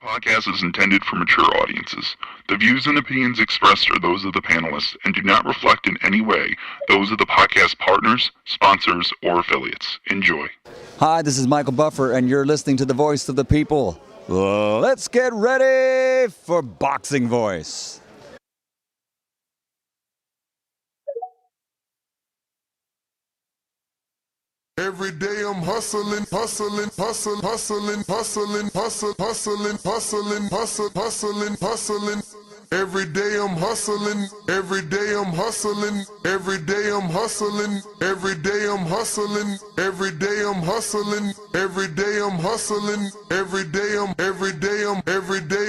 Podcast is intended for mature audiences. The views and opinions expressed are those of the panelists and do not reflect in any way those of the podcast partners, sponsors, or affiliates. Enjoy. Hi, this is Michael Buffer, and you're listening to the Voice of the People. Let's get ready for Boxing Voice. Every day I'm hustling. Every day I'm hustling. Every day I'm hustling. Every day I'm hustling. Every day I'm hustling. Every day I'm hustling. Every day I'm hustling. Every day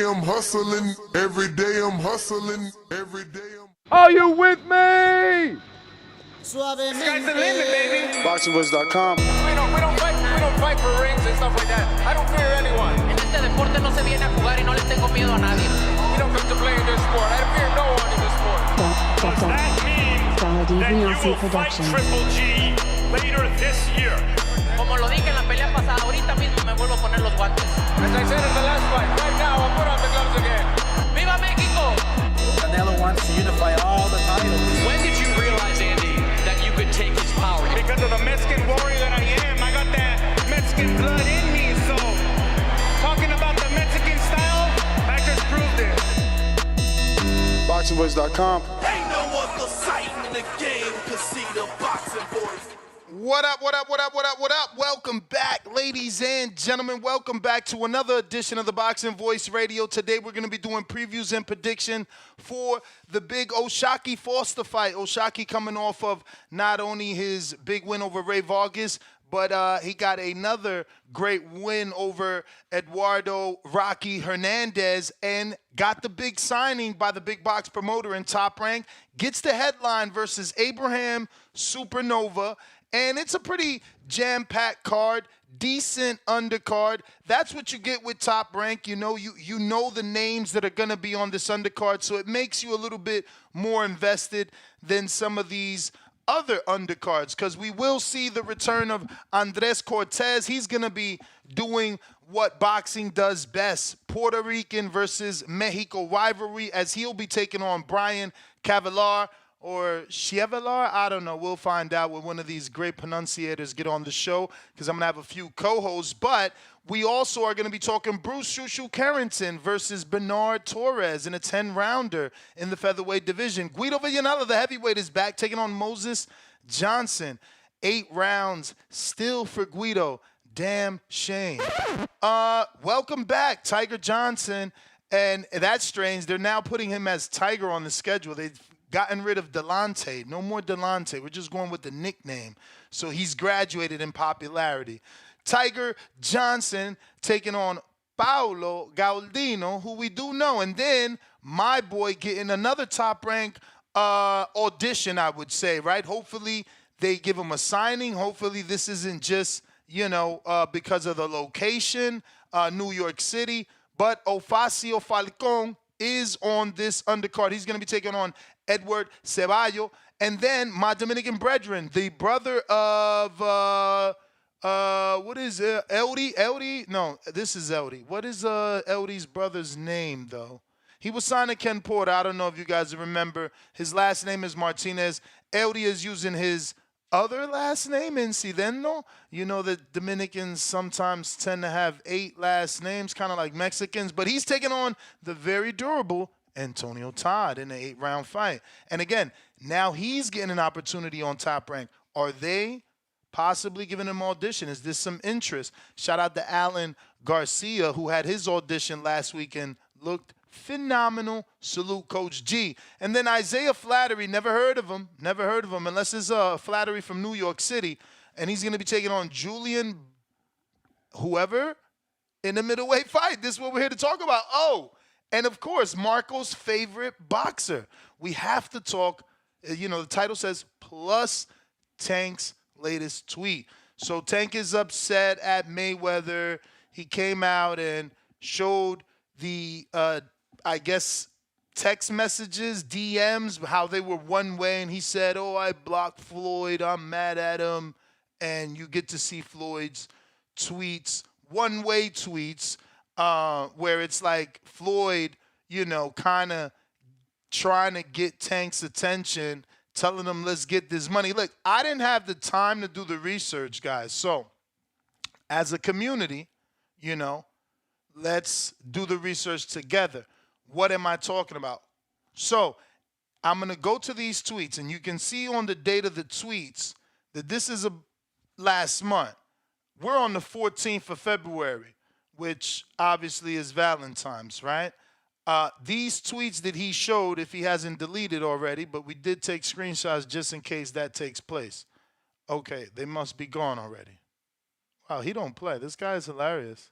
I'm hustling. Every day I'm hustling. Every day I'm. Are you with me? Sky's the limit, baby. BoxingVoice.com. We don't fight for rings and stuff like that. I don't fear anyone. En este deporte no se viene a jugar y no le tengo miedo a nadie. We don't come to play in this sport. I fear no one in this sport. Does that mean that you will fight Triple G later this year? Como lo dije en la pelea pasada, ahorita mismo me vuelvo a poner los guantes. As I said in the last fight, right now I'll put on the gloves again. ¡Viva México! Canelo wants to unify all the titles. When did you realize, Andy, that you could take his power? Because of the Mexican warrior that I am, I got that Mexican blood in me. So, talking about the Mexican style, I just proved it. BoxingVoice.com. Ain't no other sight in the game to see the Boxing Voice. What up? Welcome back, ladies and gentlemen. Welcome back to another edition of the Boxing Voice Radio. Today we're going to be doing previews and prediction for the big O'Shaquie Foster fight. O'Shaquie coming off of not only his big win over Ray Vargas, but he got another great win over Eduardo Rocky Hernandez and got the big signing by the big box promoter in Top Rank. Gets the headline versus Abraham Supernova. And it's a pretty jam-packed card, decent undercard. That's what you get with Top Rank. You know the names that are going to be on this undercard, so it makes you a little bit more invested than some of these other undercards, because we will see the return of Andres Cortez. He's going to be doing what boxing does best, Puerto Rican versus Mexico rivalry, as he'll be taking on Brian Cavallar. Or Chevalier, I don't know. We'll find out when one of these great pronunciators get on the show, because I'm going to have a few co-hosts. But we also are going to be talking Bruce Shushu Carrington versus Bernard Torres in a 10-rounder in the featherweight division. Guido Villanella, the heavyweight, is back taking on Moses Johnson. 8 rounds still for Guido. Damn shame. Welcome back, Tiger Johnson. And that's strange. They're now putting him as Tiger on the schedule. They've gotten rid of Delonte. No more Delonte. We're just going with the nickname. So he's graduated in popularity. Tiger Johnson taking on Paulo Galdino, who we do know. And then my boy getting another top-rank audition, I would say, right? Hopefully they give him a signing. Hopefully this isn't just, because of the location, New York City. But Ofacio Falcon is on this undercard. He's going to be taking on Edward Ceballo. And then my Dominican brethren, the brother of, what is Eldie? No, this is Eldie. What is Eldie's brother's name, though? He was signed to Ken Porter. I don't know if you guys remember. His last name is Martinez. Eldie is using his other last name, Incideno. You know that Dominicans sometimes tend to have 8 last names, kind of like Mexicans. But he's taking on the very durable Antonio Todd in an 8-round fight. And again, now he's getting an opportunity on Top Rank. Are they possibly giving him audition? Is this some interest? Shout out to Alan Garcia, who had his audition last week and looked phenomenal. Salute, Coach G. And then Isaiah Flattery, never heard of him, unless it's Flattery from New York City. And he's going to be taking on Julian whoever in the middleweight fight. This is what we're here to talk about. Oh, and of course, Marco's favorite boxer. We have to talk, the title says, plus Tank's latest tweet. So Tank is upset at Mayweather. He came out and showed the, text messages, DMs, how they were one way. And he said, I blocked Floyd. I'm mad at him. And you get to see Floyd's tweets, one-way tweets. where it's like Floyd, kind of trying to get Tank's attention, telling him, let's get this money. Look, I didn't have the time to do the research, guys. So as a community, let's do the research together. What am I talking about? So I'm going to go to these tweets, and you can see on the date of the tweets that this is last month. We're on the 14th of February, which obviously is Valentine's, right? These tweets that he showed, if he hasn't deleted already, but we did take screenshots just in case that takes place. Okay, they must be gone already. Wow, he don't play. This guy is hilarious.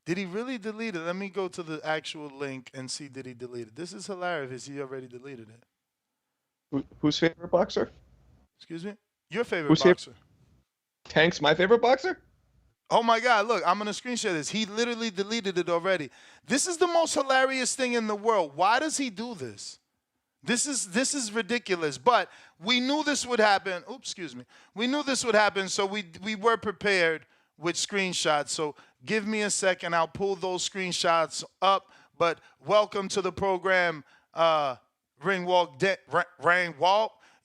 Did he really delete it? Let me go to the actual link and see did he delete it. This is hilarious. He already deleted it. Whose favorite boxer? Excuse me? Your favorite boxer. Tank's my favorite boxer? Oh, my God. Look, I'm going to screen share this. He literally deleted it already. This is the most hilarious thing in the world. Why does he do this? This is ridiculous. But we knew this would happen. Oops, excuse me. We knew this would happen, so we were prepared with screenshots. So give me a second. I'll pull those screenshots up. But welcome to the program, Ring Walk.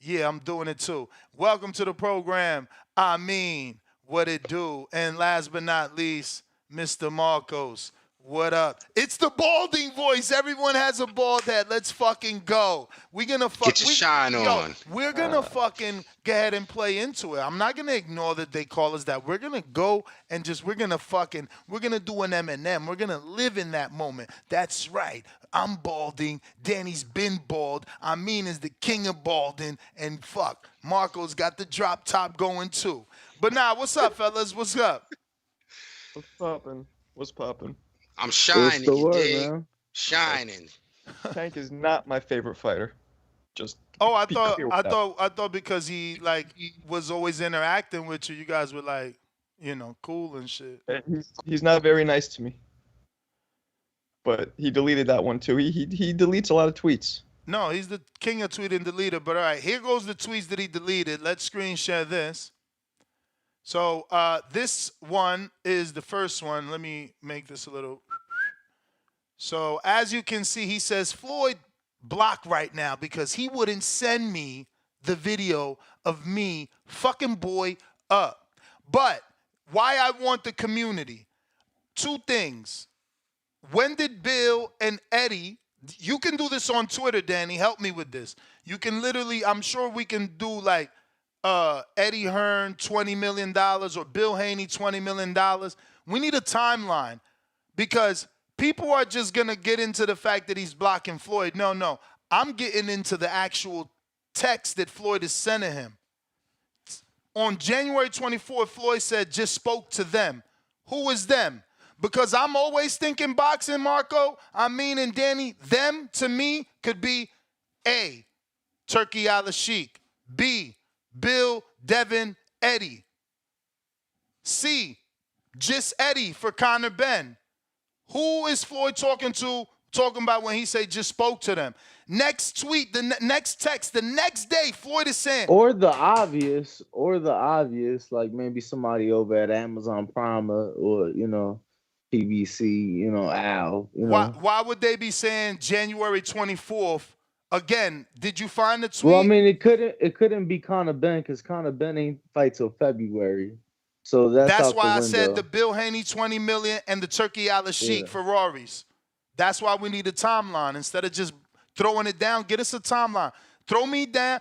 Yeah, I'm doing it too. Welcome to the program. I mean, what it do? And last but not least, Mr. Marcos. What up? It's the balding voice. Everyone has a bald head. Let's fucking go. We're going to get your shine on. We're going to fucking go ahead and play into it. I'm not going to ignore that they call us that. We're going to go and we're going to do an Eminem. We're going to live in that moment. That's right. I'm balding. Danny's been bald. I mean is the king of balding. And fuck, Marco's got the drop top going too. But nah, what's up, fellas? What's up? What's poppin'? What's poppin'? I'm shining, you dig? Shining. Tank is not my favorite fighter. I thought because he was always interacting with you, you guys were like, cool and shit. He's not very nice to me. But he deleted that one too. He deletes a lot of tweets. No, he's the king of tweet and deleter. But all right, here goes the tweets that he deleted. Let's screen share this. So this one is the first one. Let me make this a little. So as you can see, he says, Floyd blocked right now because he wouldn't send me the video of me fucking boy up. But why I want the community? Two things. When did Bill and Eddie, you can do this on Twitter, Danny, help me with this. You can literally, I'm sure we can do like Eddie Hearn $20 million or Bill Haney $20 million. We need a timeline because people are just going to get into the fact that he's blocking Floyd. No. I'm getting into the actual text that Floyd is sending him. On January 24th, Floyd said, just spoke to them. Who is them? Because I'm always thinking boxing, Marco. And Danny, them to me could be A, Turkey Al-Sheikh. B, Bill, Devin, Eddie. C, just Eddie for Conor Ben. Who is Floyd talking about when he say just spoke to them? Next tweet, the next text, the next day, Floyd is saying. Or the obvious, like maybe somebody over at Amazon Prime or PBC, Al. Why would they be saying January 24th? Again, did you find the tweet? Well, it couldn't be Conor Ben because Conor Ben ain't fight till February. So that's why I said the Bill Haney $20 million and the Turkey Al-Sheikh Ferraris. That's why we need a timeline. Instead of just throwing it down, get us a timeline. Throw me down,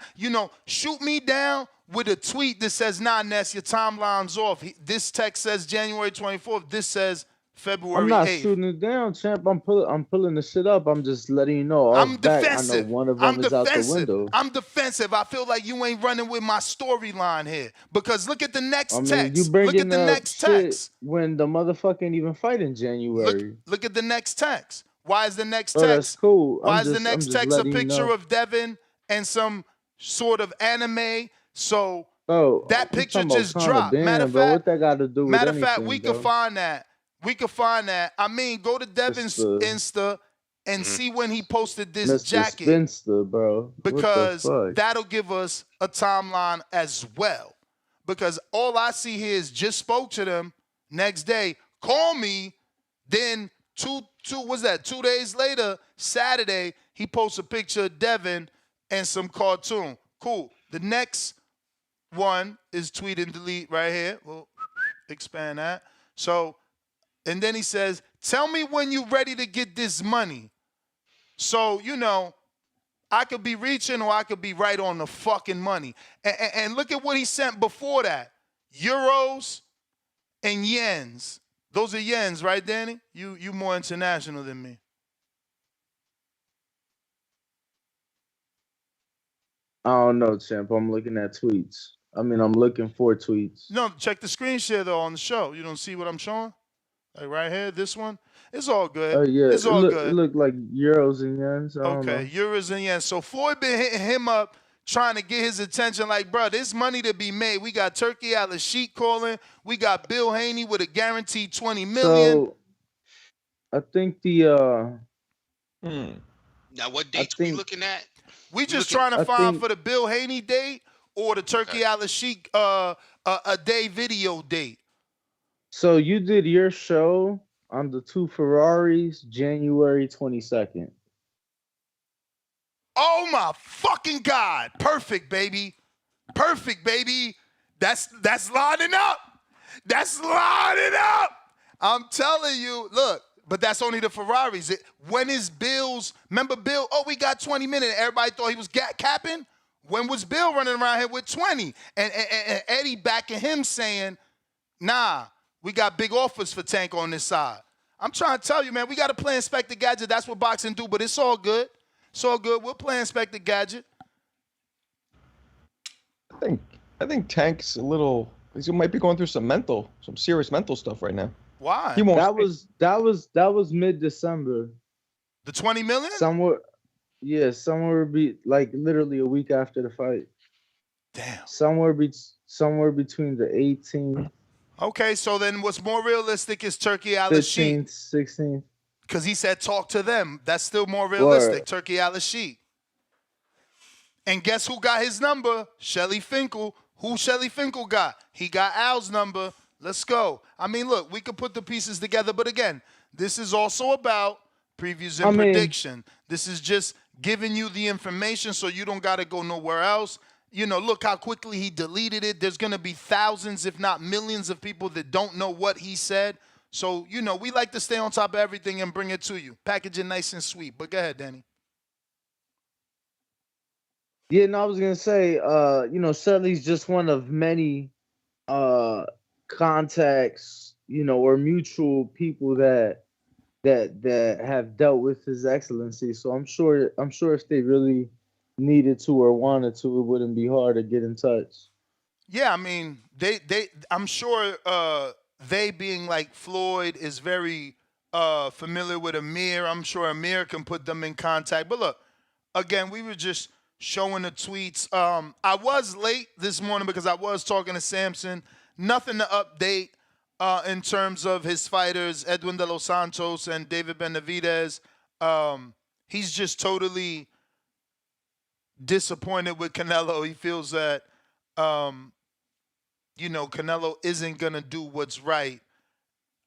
shoot me down with a tweet that says, nah, Ness, your timeline's off. This text says January 24th. This says February 8th. I'm not shooting it down, champ. I'm pulling the shit up. I'm just letting you know. I'm defensive. I know one of them is out the window. I'm defensive. I feel like you ain't running with my storyline here. Because look at the next text. You bringing look at the next text. When the motherfucker ain't even fight in January. Look at the next text. Why is the next text? That's cool. Why is the next text a picture of Devin and some sort of anime? So that picture just dropped. Matter of fact, what that got to do with anything, we could find that. Go to Devin's Insta and see when he posted this Mr. jacket. Spinster, bro. Because that'll give us a timeline as well. Because all I see here is just spoke to them next day. Call me. Then two 2 days later, Saturday, he posts a picture of Devin and some cartoon. Cool. The next one is tweet and delete right here. We'll expand that. So, and then he says, tell me when you're ready to get this money. So, I could be reaching or I could be right on the fucking money. And look at what he sent before that. Euros and yens. Those are yens, right, Danny? You more international than me. I don't know, champ. I'm looking at tweets. I'm looking for tweets. No, check the screen share, though, on the show. You don't see what I'm showing? Like right here, this one? It's all good. Oh, yeah. It's all good. It looked like euros and yens. Okay, euros and yens. So Floyd been hitting him up, trying to get his attention like, bro, there's money to be made. We got Turkey Al-Sheikh calling. We got Bill Haney with a guaranteed $20 million. So, I think the... Now, what dates we looking at? We just trying to find for the Bill Haney date or the Turkey Al-Sheikh a day video date. So you did your show on the two Ferraris January 22nd. Oh my fucking God. Perfect, baby. Perfect, baby. That's lining up. That's lining up. I'm telling you, look, but that's only the Ferraris. When is Bill's, remember Bill, we got 20 minutes. Everybody thought he was capping. When was Bill running around here with 20? And Eddie backing him saying, nah, we got big offers for Tank on this side. I'm trying to tell you, man, we got to play Inspector Gadget. That's what boxing do, but it's all good. It's all good. We'll play Inspector Gadget. I think Tank's he might be going through some serious mental stuff right now. Why? That was mid-December. The 20 million? Somewhere be like literally a week after the fight. Damn. Somewhere between the 18th. Okay, so then what's more realistic is Turkey Al-Sheikh. 15th, 16th. Because he said talk to them. That's still more realistic. Word. Turkey Al-Sheikh. And guess who got his number? Shelly Finkel. Who Shelly Finkel got? He got Al's number. Let's go. I mean, look, we could put the pieces together. But again, this is also about previews and prediction. This is just giving you the information so you don't got to go nowhere else. Look how quickly he deleted it. There's going to be thousands, if not millions of people that don't know what he said. So, we like to stay on top of everything and bring it to you. Package it nice and sweet. But go ahead, Danny. Yeah, no, I was going to say, Shelly's just one of many contacts, or mutual people that have dealt with His Excellency. So I'm sure if they really needed to or wanted to, it wouldn't be hard to get in touch. Yeah, I mean, I'm sure they being like Floyd is very familiar with Amir. I'm sure Amir can put them in contact. But look, again, we were just showing the tweets. I was late this morning because I was talking to Samson. Nothing to update in terms of his fighters, Edwin De Los Santos and David Benavidez. He's just totally disappointed with Canelo. He feels that, Canelo isn't going to do what's right.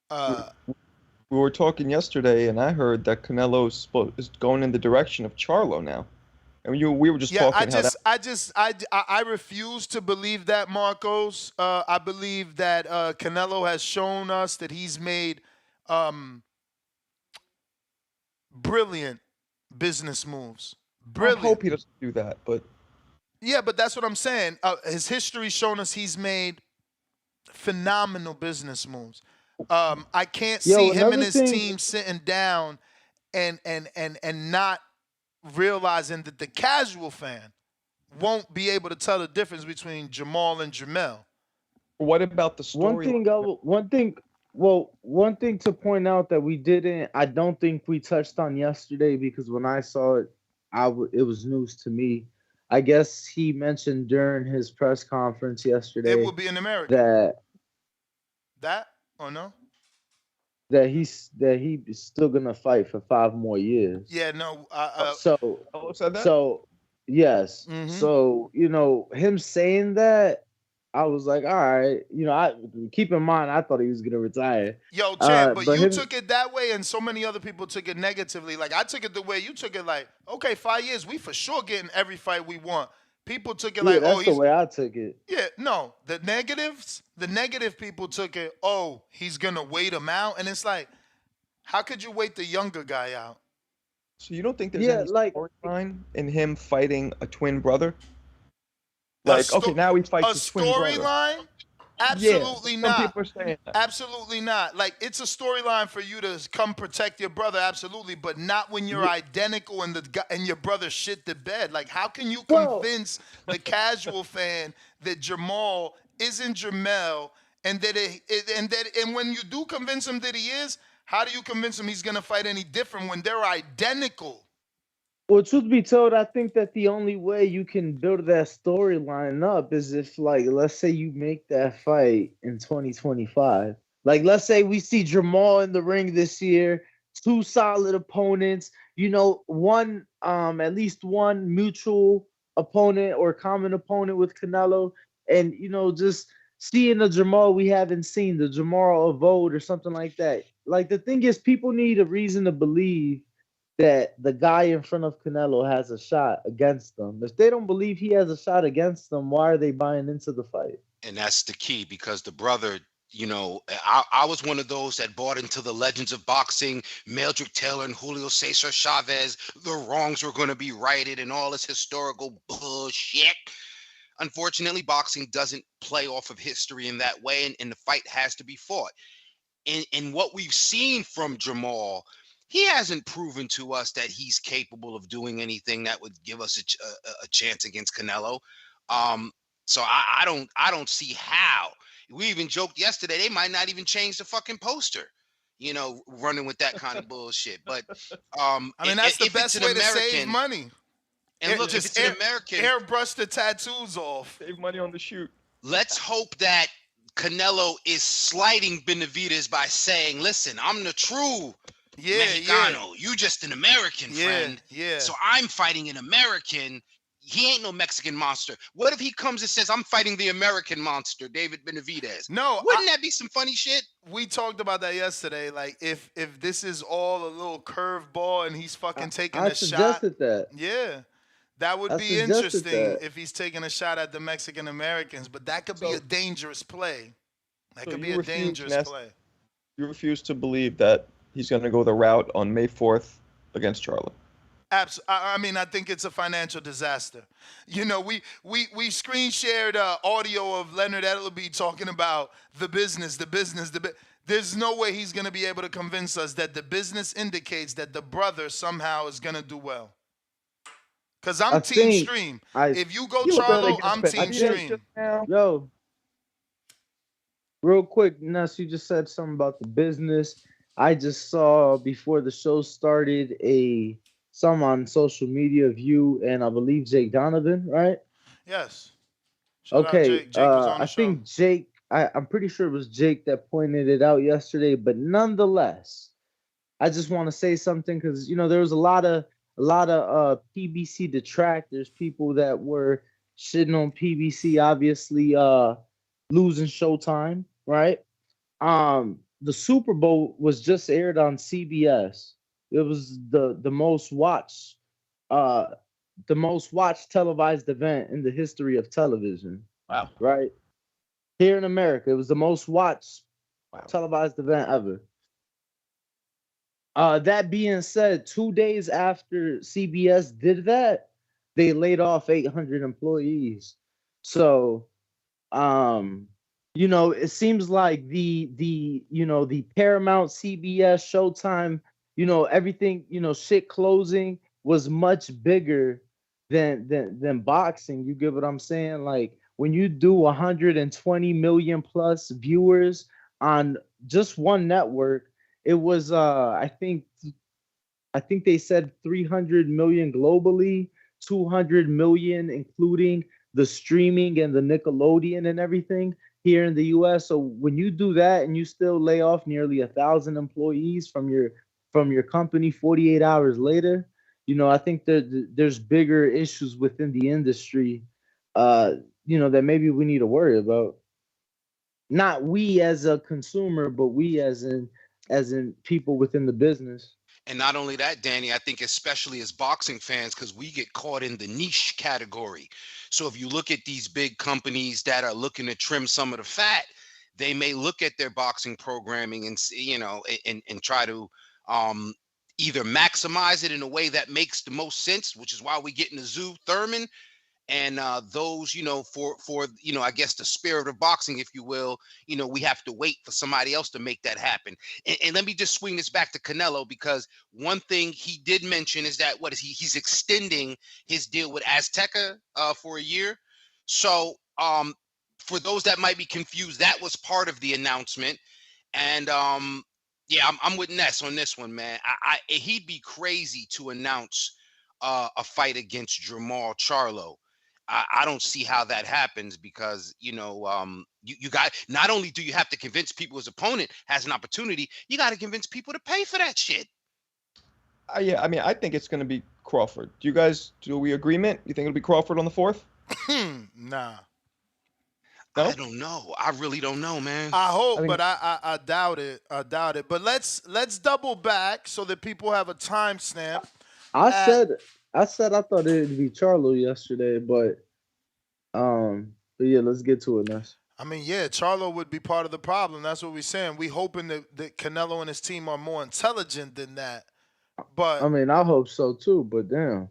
We were talking yesterday, and I heard that Canelo is going in the direction of Charlo now. And we were just talking. I refuse to believe that, Marcos. I believe that Canelo has shown us that he's made brilliant business moves. Brilliant. I hope he doesn't do that, but yeah, but that's what I'm saying. His history's shown us he's made phenomenal business moves. I can't see him and his team sitting down and not realizing that the casual fan won't be able to tell the difference between Jamal and Jamel. What about the story? One thing to point out that I don't think we touched on yesterday, because when I saw it, it was news to me. I guess he mentioned during his press conference yesterday. It will be in America. That or no? That he's still gonna fight for 5 more years. Yeah, no. So yes. Mm-hmm. So him saying that, I was like, all right, I keep in mind I thought he was gonna retire. Yo, champ, but you him, took it that way, and so many other people took it negatively. Like I took it the way you took it. Like, okay, 5 years, we for sure getting every fight we want. People took it yeah, like, oh, that's the way I took it. yeah, no, the negative people took it, oh, he's gonna wait him out, and it's like, how could you wait the younger guy out? So you don't think there's any storyline in him fighting a twin brother? Like, okay, now he fights a twin brother. Storyline? Absolutely some not. people are saying that. Absolutely not. Like, it's a storyline for you to come protect your brother, absolutely, but not when you're identical and your brother shit the bed. Like, how can you convince the casual fan that Jamal isn't Jamel, and and when you do convince him that he is, how do you convince him he's gonna fight any different when they're identical? Well, truth be told, I think that the only way you can build that storyline up is if, like, let's say you make that fight in 2025. Like, let's say we see Jamal in the ring this year, two solid opponents, one, at least one mutual opponent or common opponent with Canelo, and, just seeing the Jamal we haven't seen, the Jamal of old or something like that. Like, the thing is, people need a reason to believe that the guy in front of Canelo has a shot against them. If they don't believe he has a shot against them, why are they buying into the fight? And that's the key, because the brother, I was one of those that bought into the legends of boxing, Mildred Taylor and Julio Cesar Chavez, the wrongs were going to be righted and all this historical bullshit. Unfortunately, boxing doesn't play off of history in that way, and the fight has to be fought. And what we've seen from Jamal, he hasn't proven to us that he's capable of doing anything that would give us a chance against Canelo. So I don't see how. We even joked yesterday they might not even change the fucking poster, running with that kind of bullshit. But I mean, that's the best way to save money. And look, if it's an American, airbrush the tattoos off. Save money on the shoot. Let's hope that Canelo is slighting Benavidez by saying, "Listen, I'm the true Mexicano. You just an American, friend. Yeah. So I'm fighting an American. He ain't no Mexican monster." What if he comes and says, "I'm fighting the American monster, David Benavidez"? No, wouldn't that be some funny shit? We talked about that yesterday. Like, if this is all a little curveball and he's fucking taking a shot. I suggested that. Yeah. That would be interesting if he's taking a shot at the Mexican Americans, but that could be a dangerous play. That could be a dangerous play. You refuse to believe that he's going to go the route on May 4th against Charlo? I mean, I think it's a financial disaster. We screen shared audio of Leonard Ellaby talking about the business. There's no way he's going to be able to convince us that the business indicates that the brother somehow is going to do well. Because I'm Team Stream. If you go Charlo, I'm Team Stream. Yo, real quick, Ness, you just said something about the business. I just saw before the show started some on social media of you and I believe Jake Donovan, right? Yes. Okay. I think Jake, I'm pretty sure it was Jake that pointed it out yesterday, but nonetheless, I just want to say something because there was a lot of PBC detractors, people that were shitting on PBC, obviously losing Showtime, right? The Super Bowl was just aired on CBS. It was the most watched televised event in the history of television. Wow. Right? Here in America, it was the most watched televised event ever. That being said, 2 days after CBS did that, they laid off 800 employees. So, it seems like the Paramount, CBS, Showtime, everything, shit closing was much bigger than boxing. You get what I'm saying? Like when you do 120 million plus viewers on just one network, it was I think they said 300 million globally, 200 million including the streaming and the Nickelodeon and everything here in the US. So when you do that and you still lay off nearly 1,000 employees from your company 48 hours later, I think that there's bigger issues within the industry, that maybe we need to worry about. Not we as a consumer, but we as in people within the business. And not only that, Danny, I think especially as boxing fans, because we get caught in the niche category. So if you look at these big companies that are looking to trim some of the fat, they may look at their boxing programming and and try to either maximize it in a way that makes the most sense, which is why we get in the zoo Thurman. And those, for I guess the spirit of boxing, if you will, we have to wait for somebody else to make that happen. And let me just swing this back to Canelo, because one thing he did mention is that he's extending his deal with Azteca for a year. So for those that might be confused, that was part of the announcement. And yeah, I'm with Ness on this one, man. He'd be crazy to announce a fight against Jermall Charlo. I don't see how that happens, because you got, not only do you have to convince people his opponent has an opportunity, you got to convince people to pay for that shit. Yeah, I mean, I think it's going to be Crawford. Do we agreement? You think it'll be Crawford on the 4th? Nah. No? I don't know. I really don't know, man. I hope, but I doubt it. I doubt it. But let's double back so that people have a timestamp. I said I thought it'd be Charlo yesterday, but yeah, let's get to it, Ness. I mean, yeah, Charlo would be part of the problem. That's what we're saying. We hoping that Canelo and his team are more intelligent than that. But I mean, I hope so too, but damn.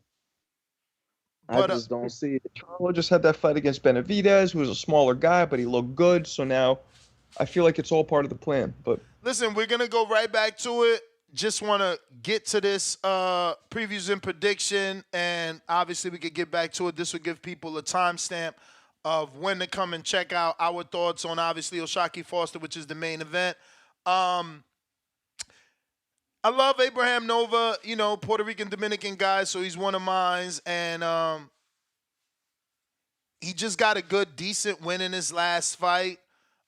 I just don't see it. Charlo just had that fight against Benavidez, who was a smaller guy, but he looked good. So now I feel like it's all part of the plan. But listen, we're going to go right back to it. Just want to get to this previews and prediction, and obviously we could get back to it. This would give people a timestamp of when to come and check out our thoughts on, obviously, O'Shaquie Foster, which is the main event. I love Abraham Nova, Puerto Rican Dominican guy, so he's one of mine, and he just got a good, decent win in his last fight,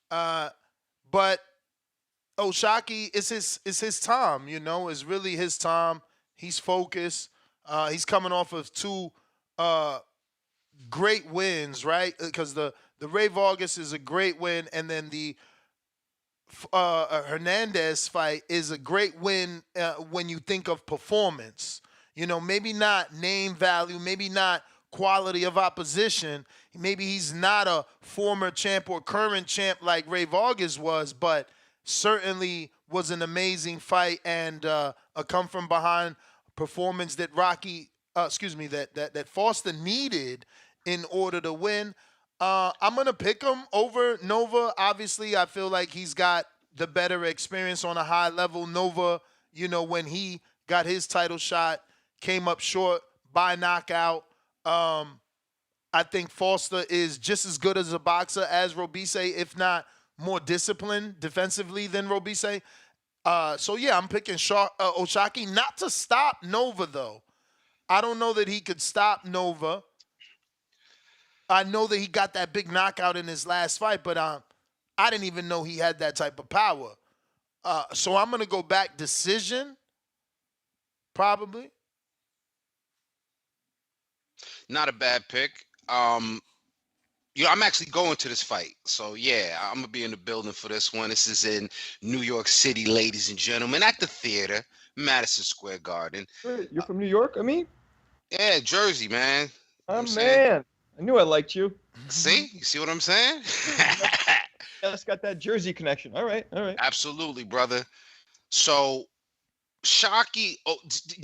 but O'Shaquie is his time, It's really his time. He's focused. He's coming off of 2 great wins, right? Because the Ray Vargas is a great win, and then the Hernandez fight is a great win when you think of performance. Maybe not name value, maybe not quality of opposition. Maybe he's not a former champ or current champ like Ray Vargas was, but certainly was an amazing fight and a come from behind performance that that Foster needed in order to win. I'm going to pick him over Nova. Obviously, I feel like he's got the better experience on a high level. Nova, when he got his title shot, came up short by knockout. I think Foster is just as good as a boxer as Robeisy, if not more disciplined defensively than Robeisy. So, yeah, I'm picking O'Shaquie. Not to stop Nova, though. I don't know that he could stop Nova. I know that he got that big knockout in his last fight, but I didn't even know he had that type of power. So I'm going to go back decision, probably. Not a bad pick. I'm actually going to this fight. So, yeah, I'm going to be in the building for this one. This is in New York City, ladies and gentlemen, at the theater, Madison Square Garden. You're from New York, I mean? Yeah, Jersey, man. Oh, man. I knew I liked you. See? You see what I'm saying? That's got that Jersey connection. All right. Absolutely, brother. So, Shockey,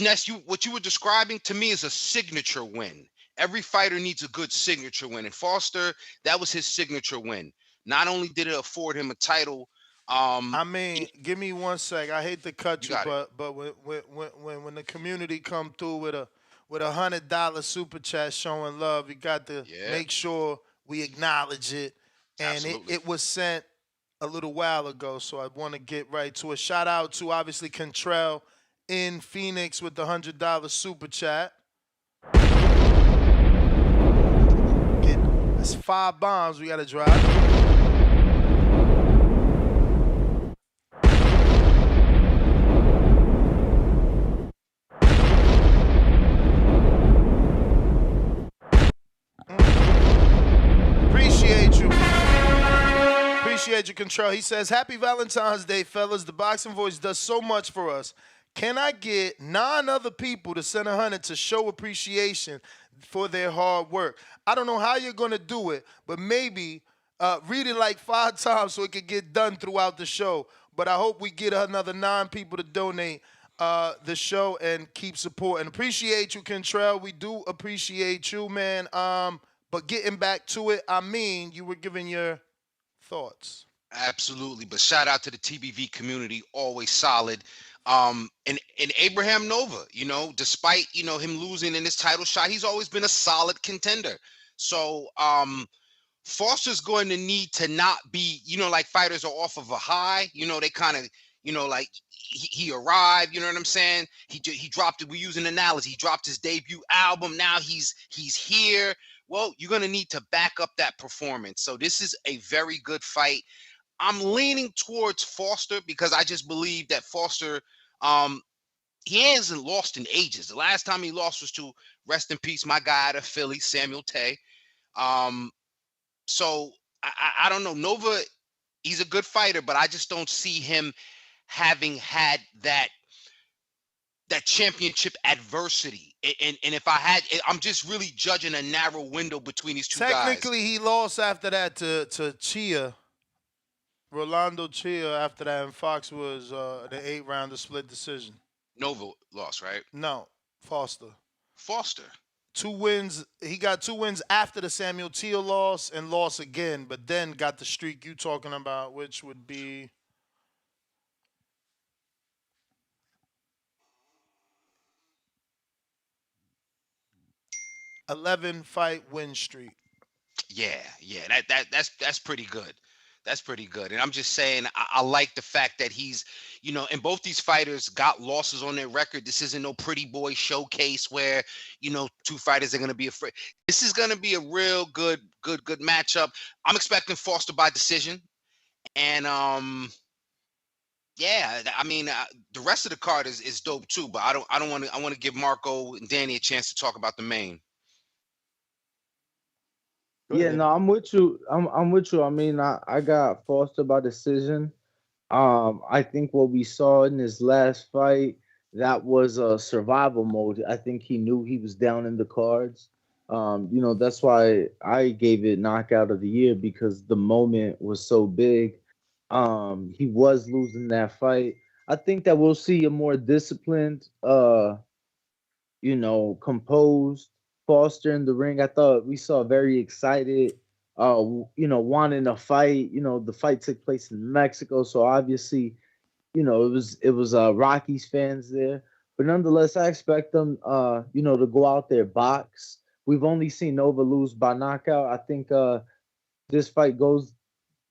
Ness, what you were describing to me is a signature win. Every fighter needs a good signature win. And Foster, that was his signature win. Not only did it afford him a title. Give me 1 sec. I hate to cut you, but when the community come through with a $100 super chat showing love, you got to make sure we acknowledge it. And it was sent a little while ago, so I want to get right to it. Shout out to, obviously, Contrell in Phoenix with the $100 super chat. That's 5 bombs we got to drop. Appreciate you, Control. He says, happy Valentine's Day, fellas. The Boxing Voice does so much for us. Can I get 9 other people to send 100 to show appreciation for their hard work? I don't know how you're going to do it, but maybe read it like 5 times so it can get done throughout the show. But I hope we get another 9 people to donate the show and keep supporting. Appreciate you, Kentrell. We do appreciate you, man. But getting back to it, I mean, you were giving your thoughts. Absolutely. But shout out to the TBV community, always solid. And Abraham Nova, despite, him losing in this title shot, he's always been a solid contender. So Foster's going to need to not be, like fighters are off of a high, they kind of, like he arrived, you know what I'm saying? He dropped it. We use an analogy. He dropped his debut album. Now he's here. Well, you're going to need to back up that performance. So this is a very good fight. I'm leaning towards Foster because I just believe that Foster, he hasn't lost in ages. The last time he lost was to, rest in peace, my guy out of Philly, Samuel Tay. So I don't know. Nova, he's a good fighter, but I just don't see him having had that championship adversity. And if I'm just really judging a narrow window between these two guys. Technically, he lost after that to Chia. Rolando Chia after that, and Fox was the 8-rounder split decision. Nova lost, right? No, Foster. 2 wins. He got 2 wins after the Samuel Tia loss and lost again, but then got the streak you talking about, which would be 11-fight win streak. Yeah. That's pretty good. That's pretty good. And I'm just saying, I like the fact that he's, and both these fighters got losses on their record. This isn't no pretty boy showcase where, 2 fighters are going to be afraid. This is going to be a real good matchup. I'm expecting Foster by decision. And, the rest of the card is dope too, but I want to give Marco and Danny a chance to talk about the main. Yeah, no, I'm with you. I'm with you. I mean, I got Foster by decision. I think what we saw in his last fight, that was a survival mode. I think he knew he was down in the cards. That's why I gave it knockout of the year, because the moment was so big. He was losing that fight. I think that we'll see a more disciplined, composed Foster in the ring. I thought we saw very excited, wanting a fight. The fight took place in Mexico, so obviously, it was Rockies fans there. But nonetheless, I expect them, to go out there box. We've only seen Nova lose by knockout. I think this fight goes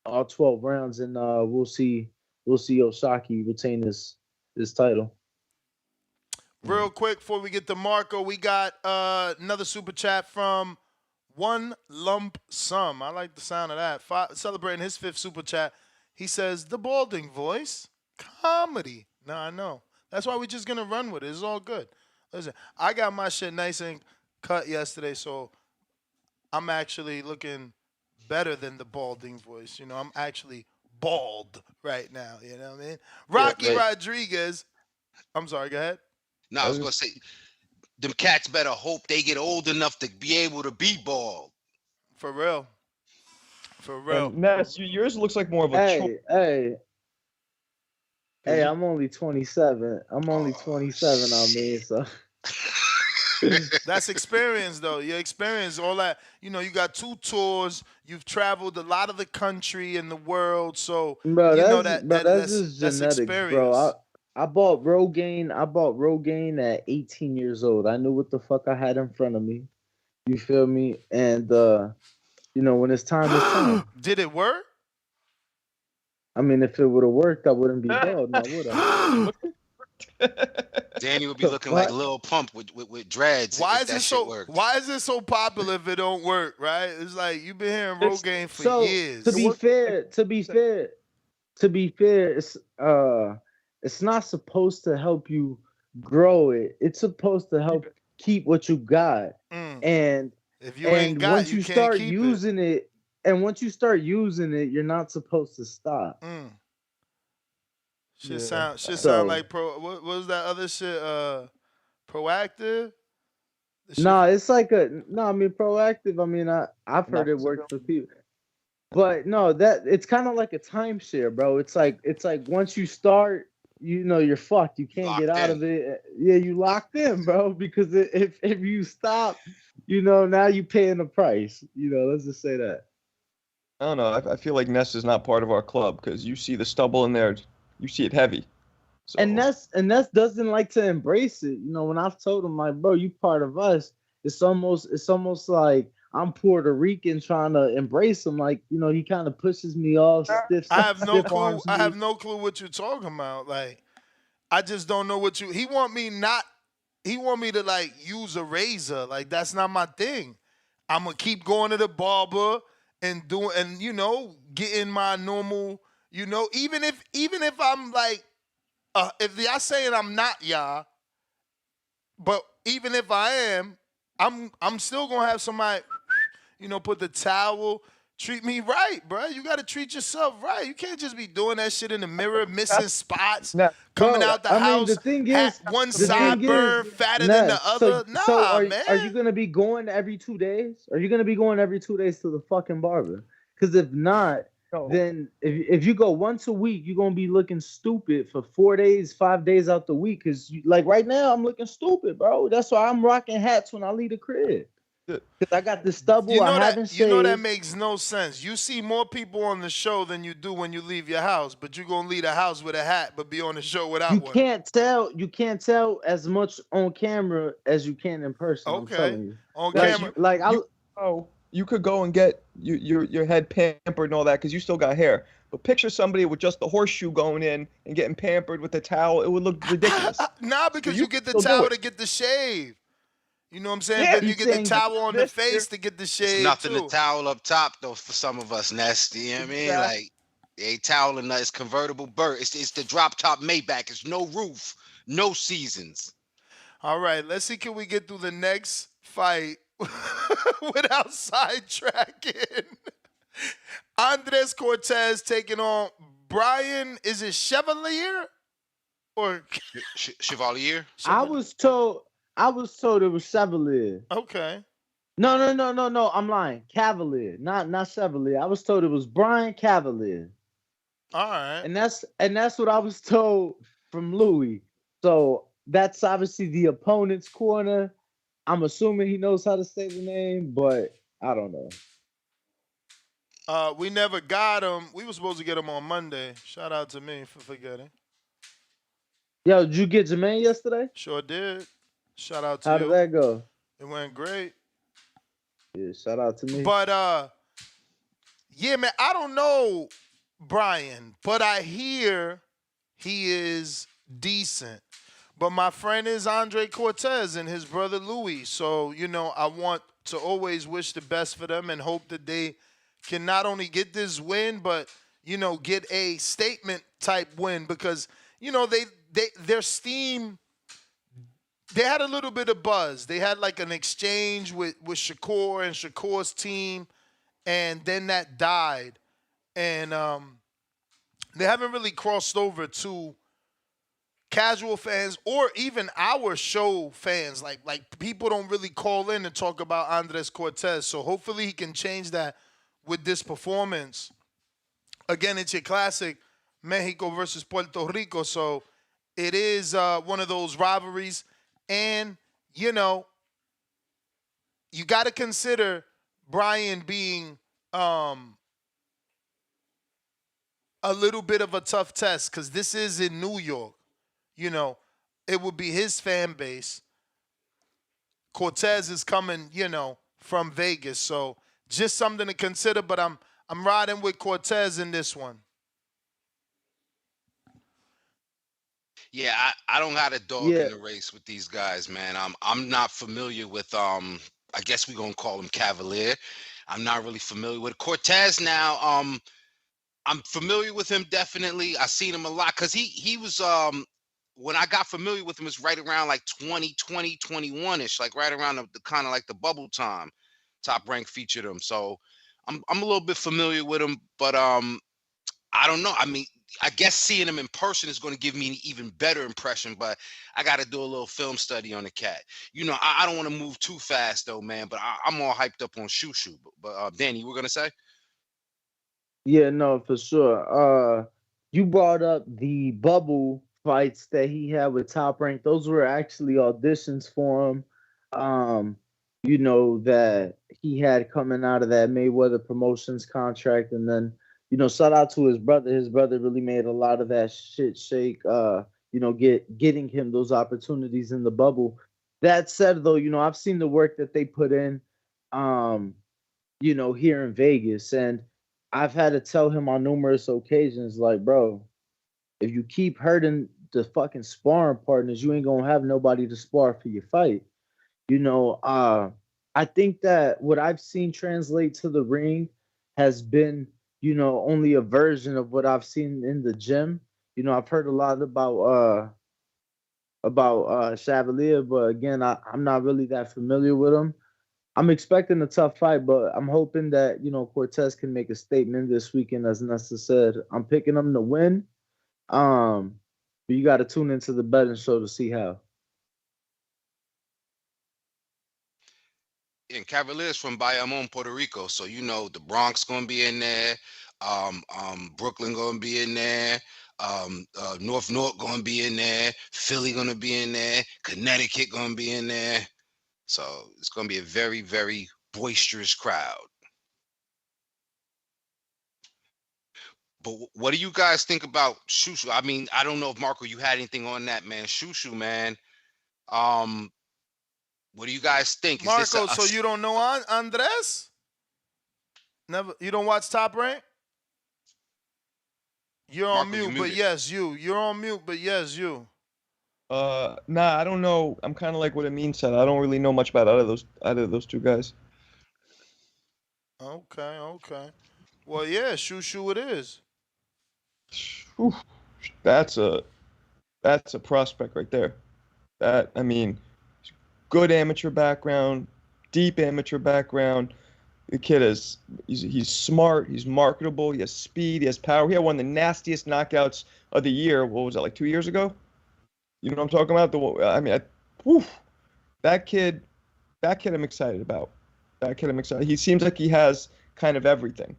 all 12 rounds, and we'll see Osaki retain his title. Real quick, before we get to Marco, we got another super chat from One Lump Sum. I like the sound of that. Celebrating his 5th super chat. He says, the balding voice, comedy. Now I know. That's why we're just going to run with it. It's all good. Listen, I got my shit nice and cut yesterday, so I'm actually looking better than the balding voice. I'm actually bald right now. You know what I mean? Rocky Rodriguez. I'm sorry, go ahead. No, I was going to say, them cats better hope they get old enough to be able to be bald. For real. Matt, yours looks like more of a... Hey, I'm only 27. I'm only 27 on me, so... That's experience, though. Your experience, all that. You got 2 tours. You've traveled a lot of the country and the world, so bro, that's just genetics, experience. Bro. I bought Rogaine. At 18 years old. I knew what the fuck I had in front of me. You feel me? And when it's time, it's time. Did it work? I mean, if it would have worked, I wouldn't be bald. I would have. Danny would be looking like Lil Pump with dreads. Why is it so popular if it don't work? Right? It's like you've been hearing Rogaine for years. To be fair, it's not supposed to help you grow it. It's supposed to help keep what you got. And if you ain't got, once you start using it once you start using it, you're not supposed to stop. Shit sound like what was that other shit? Proactive. It's like I mean proactive. I mean I've heard it works for people. But no, that it's kind of like a timeshare, bro. It's like once you start, you're fucked. You can't get out of it. Yeah, you locked in, bro. Because if you stop, now you paying the price. Let's just say that. I don't know. I feel like Ness is not part of our club because you see the stubble in there, you see it heavy. So. And Ness doesn't like to embrace it. When I've told him like, bro, you part of us. It's almost like I'm Puerto Rican trying to embrace him. Like, he kind of pushes me off stiff. I have no clue. I have no clue what you're talking about. Like, I just don't know what he want me to like use a razor. Like, that's not my thing. I'm gonna keep going to the barber and getting my normal, even if I'm like, if y'all saying I'm not y'all, but even if I am, I'm still gonna have somebody, put the towel, treat me right, bro. You gotta treat yourself right. You can't just be doing that shit in the mirror, missing spots, coming out the house. The thing is, one sideburn fatter than the other. Man. Are you gonna be going every 2 days? Are you gonna be going every 2 days to the fucking barber? Because if not, then if you go once a week, you're gonna be looking stupid for 4 days, 5 days out the week. Because like right now, I'm looking stupid, bro. That's why I'm rocking hats when I leave the crib. Because I got the stubble. I haven't shaved. That makes no sense. You see more people on the show than you do when you leave your house, but you're gonna leave the house with a hat, but be on the show without one. You can't tell as much on camera as you can in person. Okay. I'm telling you. On camera. You could go and get your head pampered and all that because you still got hair. But picture somebody with just the horseshoe going in and getting pampered with the towel. It would look ridiculous. Because so you get the towel to get the shave. You know what I'm saying? Yeah, then you get the towel on the face to get the shade. It's nothing to towel up top though for some of us, Nasty. You know what I mean? Like a towel and it's convertible bird. It's the drop top Maybach. It's no roof, no seasons. All right, let's see. Can we get through the next fight without sidetracking? Andres Cortez taking on Brian. Is it Chevalier or Chevalier? I was told it was Chevalier. Okay. No. I'm lying. Cavalier, not Chevalier. I was told it was Brian Cavalier. All right. And that's what I was told from Louis. So that's obviously the opponent's corner. I'm assuming he knows how to say the name, but I don't know. We never got him. We were supposed to get him on Monday. Shout out to me for forgetting. Yo, did you get Jermaine yesterday? Sure did. Shout out to you. How did that go? It went great. Yeah, shout out to me. But yeah, man, I don't know Brian, but I hear he is decent. But my friend is Andre Cortez and his brother Louis. So, I want to always wish the best for them and hope that they can not only get this win, but, get a statement type win because, their steam, they had a little bit of buzz. They had like an exchange with Shakur and Shakur's team, and then that died. And they haven't really crossed over to casual fans or even our show fans. Like people don't really call in and talk about Andres Cortez. So hopefully he can change that with this performance. Again, it's your classic Mexico versus Puerto Rico. So it is one of those rivalries. And, you got to consider Brian being a little bit of a tough test because this is in New York. It would be his fan base. Cortez is coming, from Vegas. So just something to consider, but I'm riding with Cortez in this one. Yeah, I don't got a dog in the race with these guys, man. I'm not familiar with I guess we're gonna call him Cavalier. I'm not really familiar with Cortez now. I'm familiar with him definitely. I've seen him a lot because he was when I got familiar with him, it was right around like 2020, 21-ish, like right around the kind of like the bubble time. Top Rank featured him. So I'm a little bit familiar with him, but I don't know. I mean, I guess seeing him in person is going to give me an even better impression, but I got to do a little film study on the cat. I don't want to move too fast though, man. But I'm all hyped up on Shoo Shoo. But Danny, you were gonna say? Yeah, no, for sure. You brought up the bubble fights that he had with Top Rank. Those were actually auditions for him. Um, that he had coming out of that Mayweather Promotions contract, and then shout out to his brother. His brother really made a lot of that shit shake. Getting him those opportunities in the bubble. That said, though, I've seen the work that they put in. Here in Vegas, and I've had to tell him on numerous occasions, like, bro, if you keep hurting the fucking sparring partners, you ain't gonna have nobody to spar for your fight. I think that what I've seen translate to the ring has been, only a version of what I've seen in the gym. I've heard a lot about Chevalier, but again, I'm not really that familiar with him. I'm expecting a tough fight, but I'm hoping that Cortez can make a statement this weekend. As Nessa said, I'm picking him to win. But you got to tune into the betting show to see how. And Cavaliers from Bayamon, Puerto Rico, so the Bronx gonna be in there, Brooklyn gonna be in there, North North gonna be in there, Philly gonna be in there, Connecticut gonna be in there. So it's gonna be a very, very boisterous crowd. But what do you guys think about Shoo Shoo? I mean, I don't know if Marco, you had anything on that, man. Shoo Shoo, man. What do you guys think? Is this Marco, so you don't know Andres? Never. You don't watch Top Rank? You're on Marco, mute, but yes, you. You're on mute, but yes, you. Nah, I don't know. I'm kind of like what Amin said. I don't really know much about either of those two guys. Okay. Well, yeah, Shoo it is. Whew, that's a prospect right there. Good amateur background, deep amateur background. The kid he's smart, he's marketable, he has speed, he has power. He had one of the nastiest knockouts of the year. What was that, like 2 years ago? You know what I'm talking about? That kid I'm excited about. That kid I'm excited. He seems like he has kind of everything.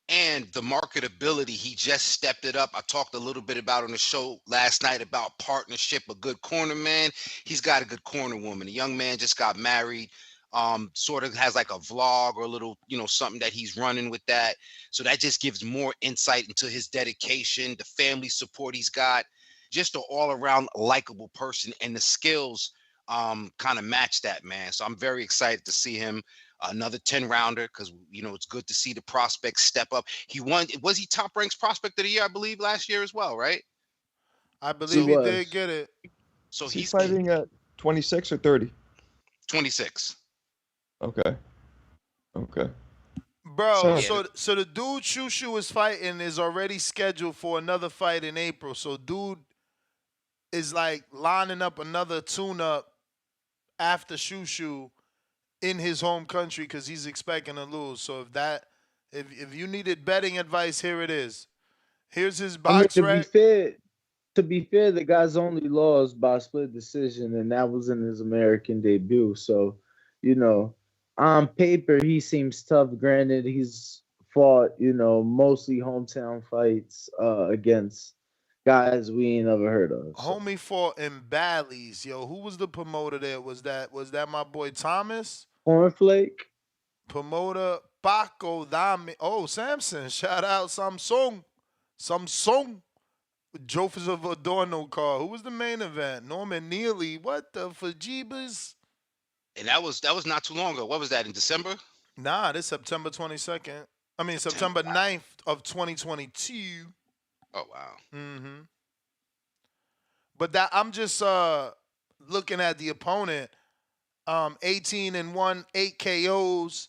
And the marketability, he just stepped it up. I talked a little bit about on the show last night about partnership, a good corner man. He's got a good corner woman. A young man just got married. Sort of has like a vlog or a little, something that he's running with that. So that just gives more insight into his dedication, the family support he's got, just an all-around likable person, and the skills kind of match that, man. So I'm very excited to see him. Another 10 rounder, because it's good to see the prospects step up. He won. Was he Top Rank's prospect of the year, I believe, last year as well, right? I believe he did get it. So he's fighting at 26 or 30. 26. Okay. Bro, so the dude Shoo Shoo is fighting is already scheduled for another fight in April. So dude is like lining up another tune-up after Shoo Shoo in his home country because he's expecting to lose. So if you needed betting advice, here it is. Here's his box rec. To be fair, the guy's only lost by split decision, and that was in his American debut. So, on paper, he seems tough. Granted, he's fought, mostly hometown fights against guys we ain't never heard of. So. Homie fought in Bally's. Yo, who was the promoter there? Was that my boy Thomas? Cornflake? Promoter Paco Dame. Oh, Samson. Shout out Samsung. Joseph Adorno car. Who was the main event? Norman Neely. What the Fajibas? And that was not too long ago. What was that, in December? Nah, this September 22nd. I mean, September 9th of 2022. Oh, wow. Mm-hmm. But that I'm just looking at the opponent. 18-1, 8 KOs.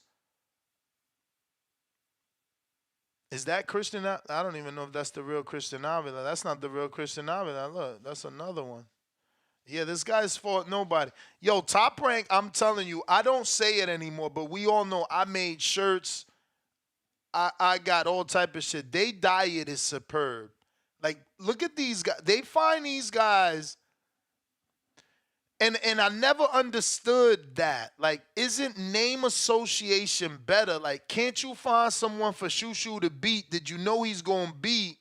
Is that Christian? I don't even know if that's the real Christian Avila. That's not the real Christian Avila. Look, that's another one. Yeah, this guy's fought nobody. Yo, Top Rank, I'm telling you, I don't say it anymore, but we all know I made shirts. I got all type of shit. They diet is superb. Like, look at these guys. They find these guys, and I never understood that. Like, isn't name association better? Like, can't you find someone for Shushu to beat that you know he's gonna beat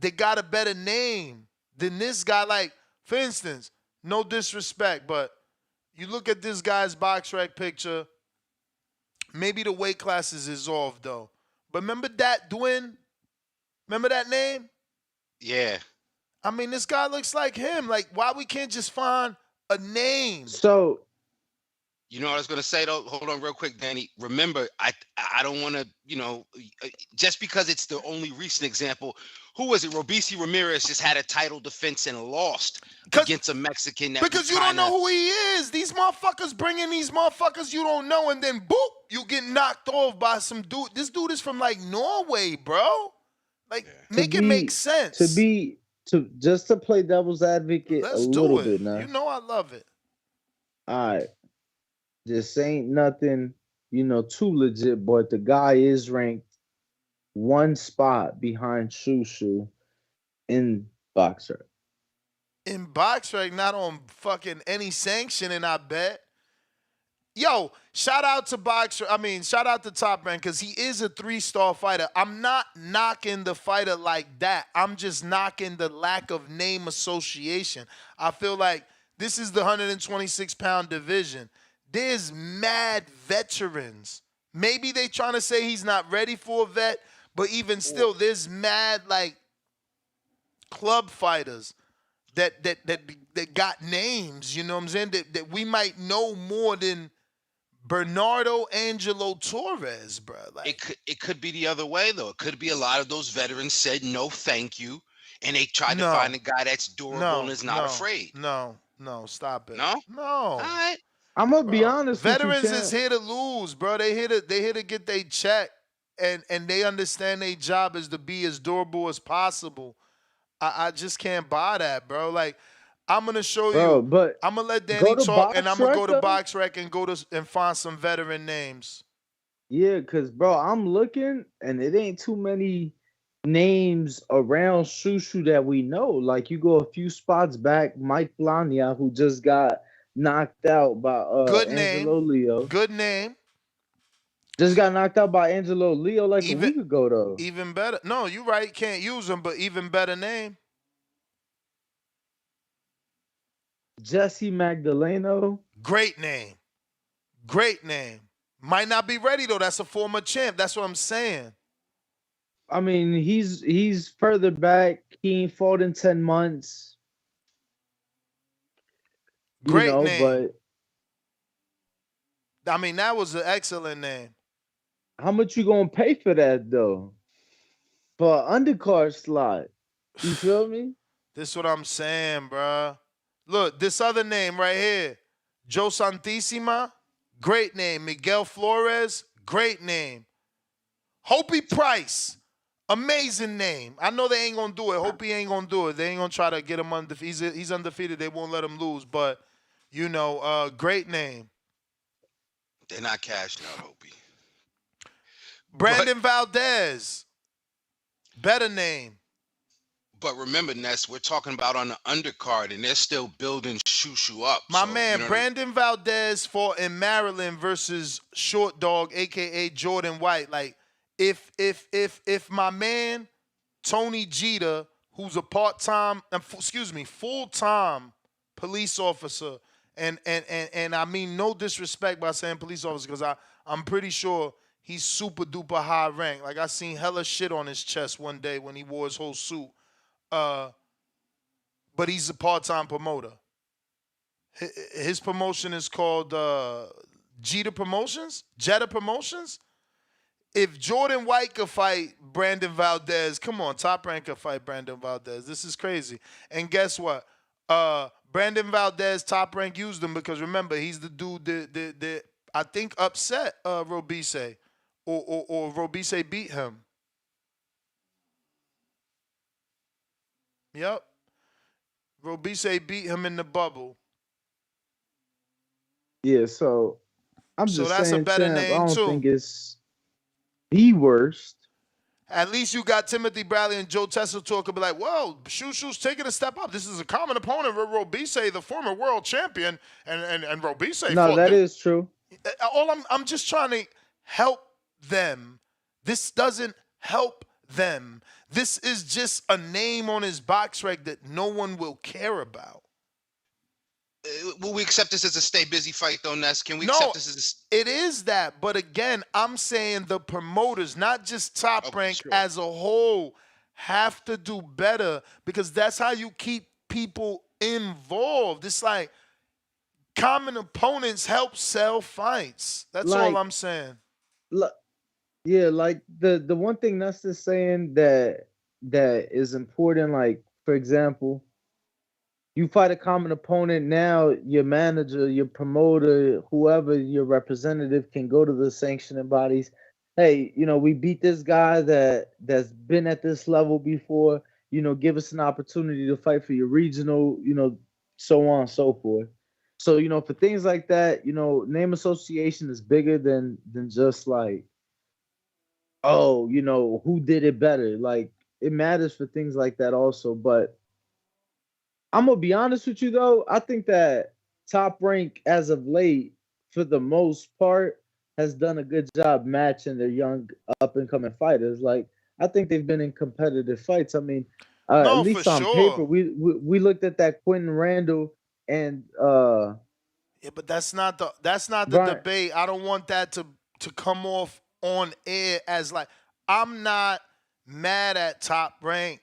that got a better name than this guy? Like, for instance, no disrespect, but you look at this guy's box rec picture. Maybe the weight classes is off though. But remember that Dwin? Remember that name? Yeah. I mean, this guy looks like him. Like, why we can't just find a name? So, you know what I was gonna say though? Hold on real quick, Danny. Remember, I don't want to, just because it's the only recent example. Who was it? Robeisy Ramirez just had a title defense and lost against a Mexican. Because you don't know who he is. These motherfuckers bring in these motherfuckers you don't know, and then boop, you get knocked off by some dude. This dude is from like Norway, bro. Like, make it make sense. Just to play devil's advocate Let's a little do it. bit now. You know I love it. All right. This ain't nothing, too legit, but the guy is ranked one spot behind Shushu in boxer. In BoxRec, not on fucking any sanctioning, I bet. Yo, shout out to Top Rank, because he is a 3-star fighter. I'm not knocking the fighter like that. I'm just knocking the lack of name association. I feel like this is the 126-pound division. There's mad veterans. Maybe they trying to say he's not ready for a vet, but even still, there's mad like club fighters that got names. You know what I'm saying? That we might know more than Bernardo Angelo Torres, bro. Like, it could be the other way though. It could be a lot of those veterans said no, thank you, and they tried to find a guy that's durable and is not afraid. No, stop it. No. All right. I'm gonna be honest. Veterans with you, is here to lose, bro. They here to get their check, and they understand their job is to be as durable as possible. I just can't buy that, bro. Like, I'm gonna show you. But I'm gonna let Danny talk, and I'm gonna go to though? BoxRec and find some veteran names. Yeah, cause bro, I'm looking, and it ain't too many names around Shushu that we know. Like, you go a few spots back, Mike Blania, who just got knocked out by Angelo Leo. Good name. Just got knocked out by Angelo Leo like a week ago, though. Even better. No, you're right. Can't use him, but even better name. Jesse Magdaleno. Great name. Great name. Might not be ready, though. That's a former champ. That's what I'm saying. I mean, he's further back. He ain't fought in 10 months. Great name. But I mean, that was an excellent name. How much you gonna pay for that though? For an undercard slot. You feel me? This is what I'm saying, bro. Look, this other name right here. Joe Santissima, great name. Miguel Flores, great name. Hopi Price, amazing name. I know they ain't gonna do it. Hopi ain't gonna do it. They ain't gonna try to get him undefeated. He's undefeated. They won't let him lose. But, great name. They're not cashing out Hopi. Brandon Valdez, better name. But remember, Ness, we're talking about on the undercard, and they're still building Shushu up. My man, Brandon Valdez fought in Maryland versus Short Dog, a.k.a. Jordan White. Like, if my man, Tony Jeter, who's a full-time police officer, and I mean no disrespect by saying police officer, because I'm pretty sure he's super duper high rank. Like, I seen hella shit on his chest one day when he wore his whole suit. But he's a part-time promoter. His promotion is called Jetta Promotions. If Jordan White could fight Brandon Valdez, come on, Top Rank could fight Brandon Valdez. This is crazy. And guess what? Brandon Valdez, Top Rank used him because, remember, he's the dude that I think upset Robeisy, or Robeisy beat him. Yep. Robise beat him in the bubble. Yeah, so I'm So just that's a saying, better champ. I name don't too. think it's the worst. At least you got Timothy Bradley and Joe Tesla talk and be like, whoa, Shushu's taking a step up. This is a common opponent with Robise, the former world champion, and Robise No, fought. that is true. I'm just trying to help them. This doesn't help them. This is just a name on his box reg that no one will care about. Will we accept this as a stay busy fight, though, Ness? Can we No, accept this as it is that. But again, I'm saying the promoters, not just Top Rank sure. as a whole, have to do better because that's how you keep people involved. It's like common opponents help sell fights. That's all I'm saying. Yeah, like the one thing that's just saying that is important. Like for example, you fight a common opponent now, your manager, your promoter, whoever your representative can go to the sanctioning bodies. Hey, we beat this guy that's been at this level before. Give us an opportunity to fight for your regional. So on and so forth. So for things like that, name association is bigger than just like, oh, who did it better. Like it matters for things like that also, but I'm gonna be honest with you though. I think that Top Rank as of late, for the most part, has done a good job matching their young up and coming fighters. Like I think they've been in competitive fights. I mean, at No, least for on sure. paper, we looked at that Quentin Randall and Yeah, but that's not the Brian- debate. I don't want that to come off on air as like I'm not mad at Top Rank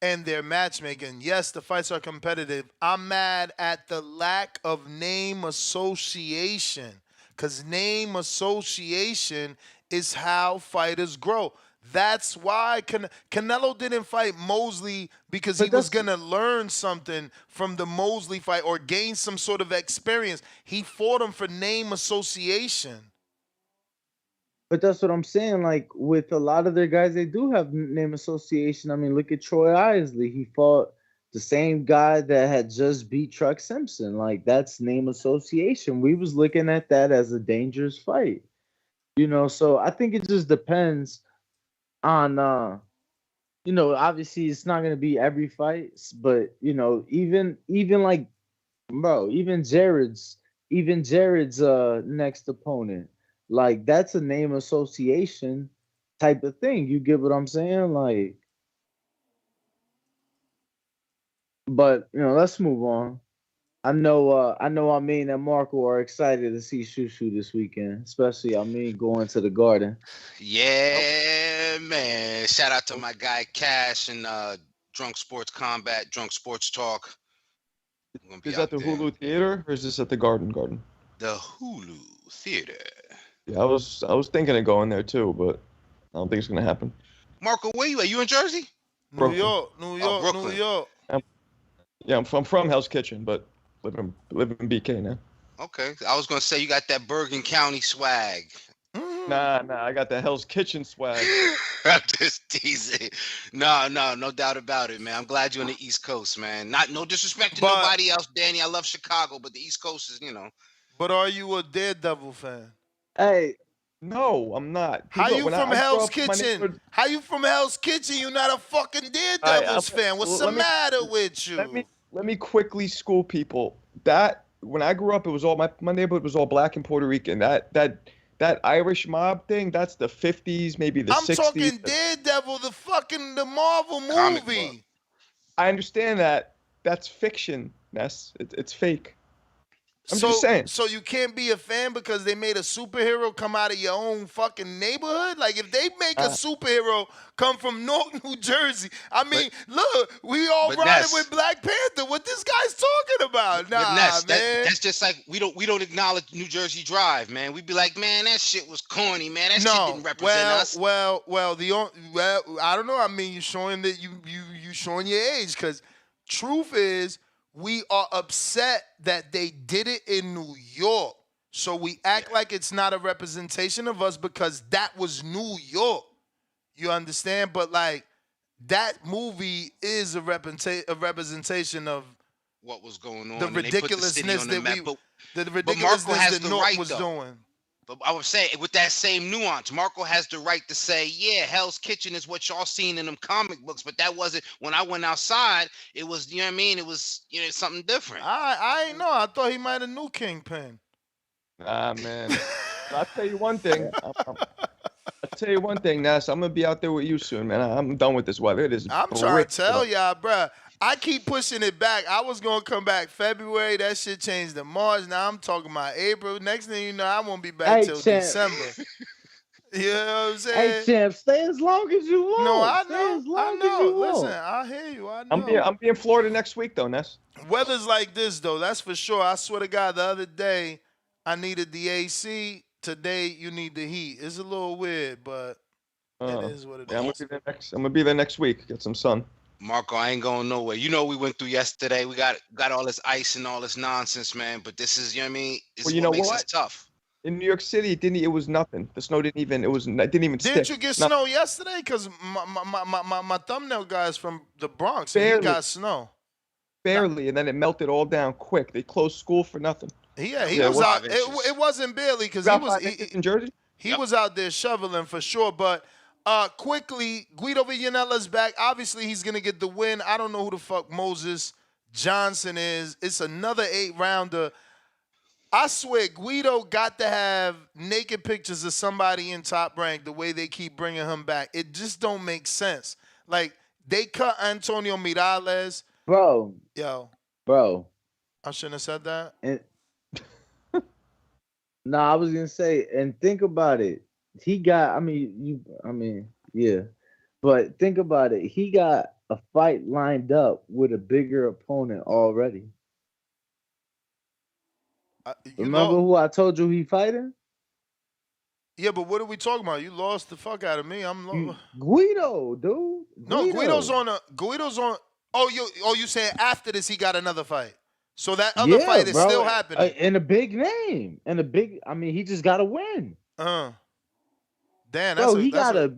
and their matchmaking. Yes, the fights are competitive. I'm mad at the lack of name association because name association is how fighters grow. That's why Canelo didn't fight Mosley because he was going to learn something from the Mosley fight or gain some sort of experience. He fought him for name association. But that's what I'm saying. Like with a lot of their guys, they do have name association. I mean, look at Troy Isley. He fought the same guy that had just beat Truck Simpson. Like that's name association. We was looking at that as a dangerous fight. So I think it just depends on obviously it's not gonna be every fight, but even like even Jared's next opponent. Like that's a name association type of thing. You get what I'm saying? Like, but let's move on. I know Amin and Marco are excited to see Shushu this weekend, especially Amin going to the Garden. Yeah, man. Shout out to my guy Cash and Drunk Sports Combat, Drunk Sports Talk. Is that the Hulu Theater or is this at the Garden? The Hulu Theater. Yeah, I was thinking of going there too, but I don't think it's gonna happen. Marco, where you at? You in Jersey? New York. Yeah, I'm from Hell's Kitchen, but live in BK now. Okay, I was gonna say you got that Bergen County swag. Nah, I got the Hell's Kitchen swag. I'm just teasing. No doubt about it, man. I'm glad you're on the East Coast, man. No disrespect to nobody else, Danny. I love Chicago, but the East Coast is, But are you a Daredevil fan? Hey, no, I'm not. How you from Hell's Kitchen? How you from Hell's Kitchen? You're not a fucking Daredevils fan. What's the matter with you? Let me quickly school people. That when I grew up, it was all my neighborhood was all black and Puerto Rican. That Irish mob thing, that's the 50s, maybe the 60s. I'm talking Daredevil, the Marvel movie. I understand that. That's fiction, Ness. It's fake. I'm just saying. So you can't be a fan because they made a superhero come out of your own fucking neighborhood? Like if they make a superhero come from North New Jersey, I mean, look, we all riding with Black Panther. What this guy's talking about? Nah, Ness, man. That's just like we don't acknowledge New Jersey Drive, man. We'd be like, man, that shit was corny, man. That shit didn't represent us. Well, I don't know. I mean, you're showing that you showing your age because truth is, we are upset that they did it in New York. So we act like it's not a representation of us because that was New York. You understand? But like that movie is a representation of what was going on. The and they put the city ridiculousness on the that map. the But ridiculousness Marco has that the Norton right, was though. doing. But I would say with that same nuance, Marco has the right to say, yeah, Hell's Kitchen is what y'all seen in them comic books, but that wasn't when I went outside. It was, you know what I mean? It was, something different. I ain't know. I thought he might have knew Kingpin. Ah, man. I'll tell you one thing. I'll tell you one thing, Ness. I'm gonna be out there with you soon, man. I'm done with this weather. It is. I'm trying to tell y'all, bruh. I keep pushing it back. I was gonna come back February. That shit changed to March. Now I'm talking about April. Next thing you know, I won't be back till December. You know what I'm saying? Hey, champ, stay as long as you want. No, I Stay know. as long I know. As you Listen, want. I hear you. I know. I'm being in Florida next week, though, Ness. Weather's like this, though. That's for sure. I swear to God, the other day I needed the AC. Today you need the heat. It's a little weird, but it is what it is. I'm gonna be there next week. Get some sun. Marco, I ain't going nowhere. We went through yesterday. We got all this ice and all this nonsense, man. But this is, you know what I mean? This Well, is you know makes what? this tough. In New York City, it was nothing. The snow didn't even stick. Didn't you get snow yesterday? Because my thumbnail guy's from the Bronx, and he got snow. Barely, and then it melted all down quick. They closed school for nothing. He was out. It wasn't barely because in Jersey. He was out there shoveling for sure. But quickly, Guido Villanueva's back. Obviously, he's gonna get the win. I don't know who the fuck Moses Johnson is. It's another 8-rounder. I swear, Guido got to have naked pictures of somebody in Top Rank the way they keep bringing him back. It just don't make sense. Like, they cut Antonio Miralles. Bro. I shouldn't have said that. I was going to say, and think about it. He got, yeah. But think about it. He got a fight lined up with a bigger opponent already. Remember who I told you he fighting? Yeah, but what are we talking about? You lost the fuck out of me. Guido, dude. No, Guido's on. Oh, you saying after this he got another fight? So that other fight is still happening. And a big name, he just got to win. Damn, that's bro. Ain't that a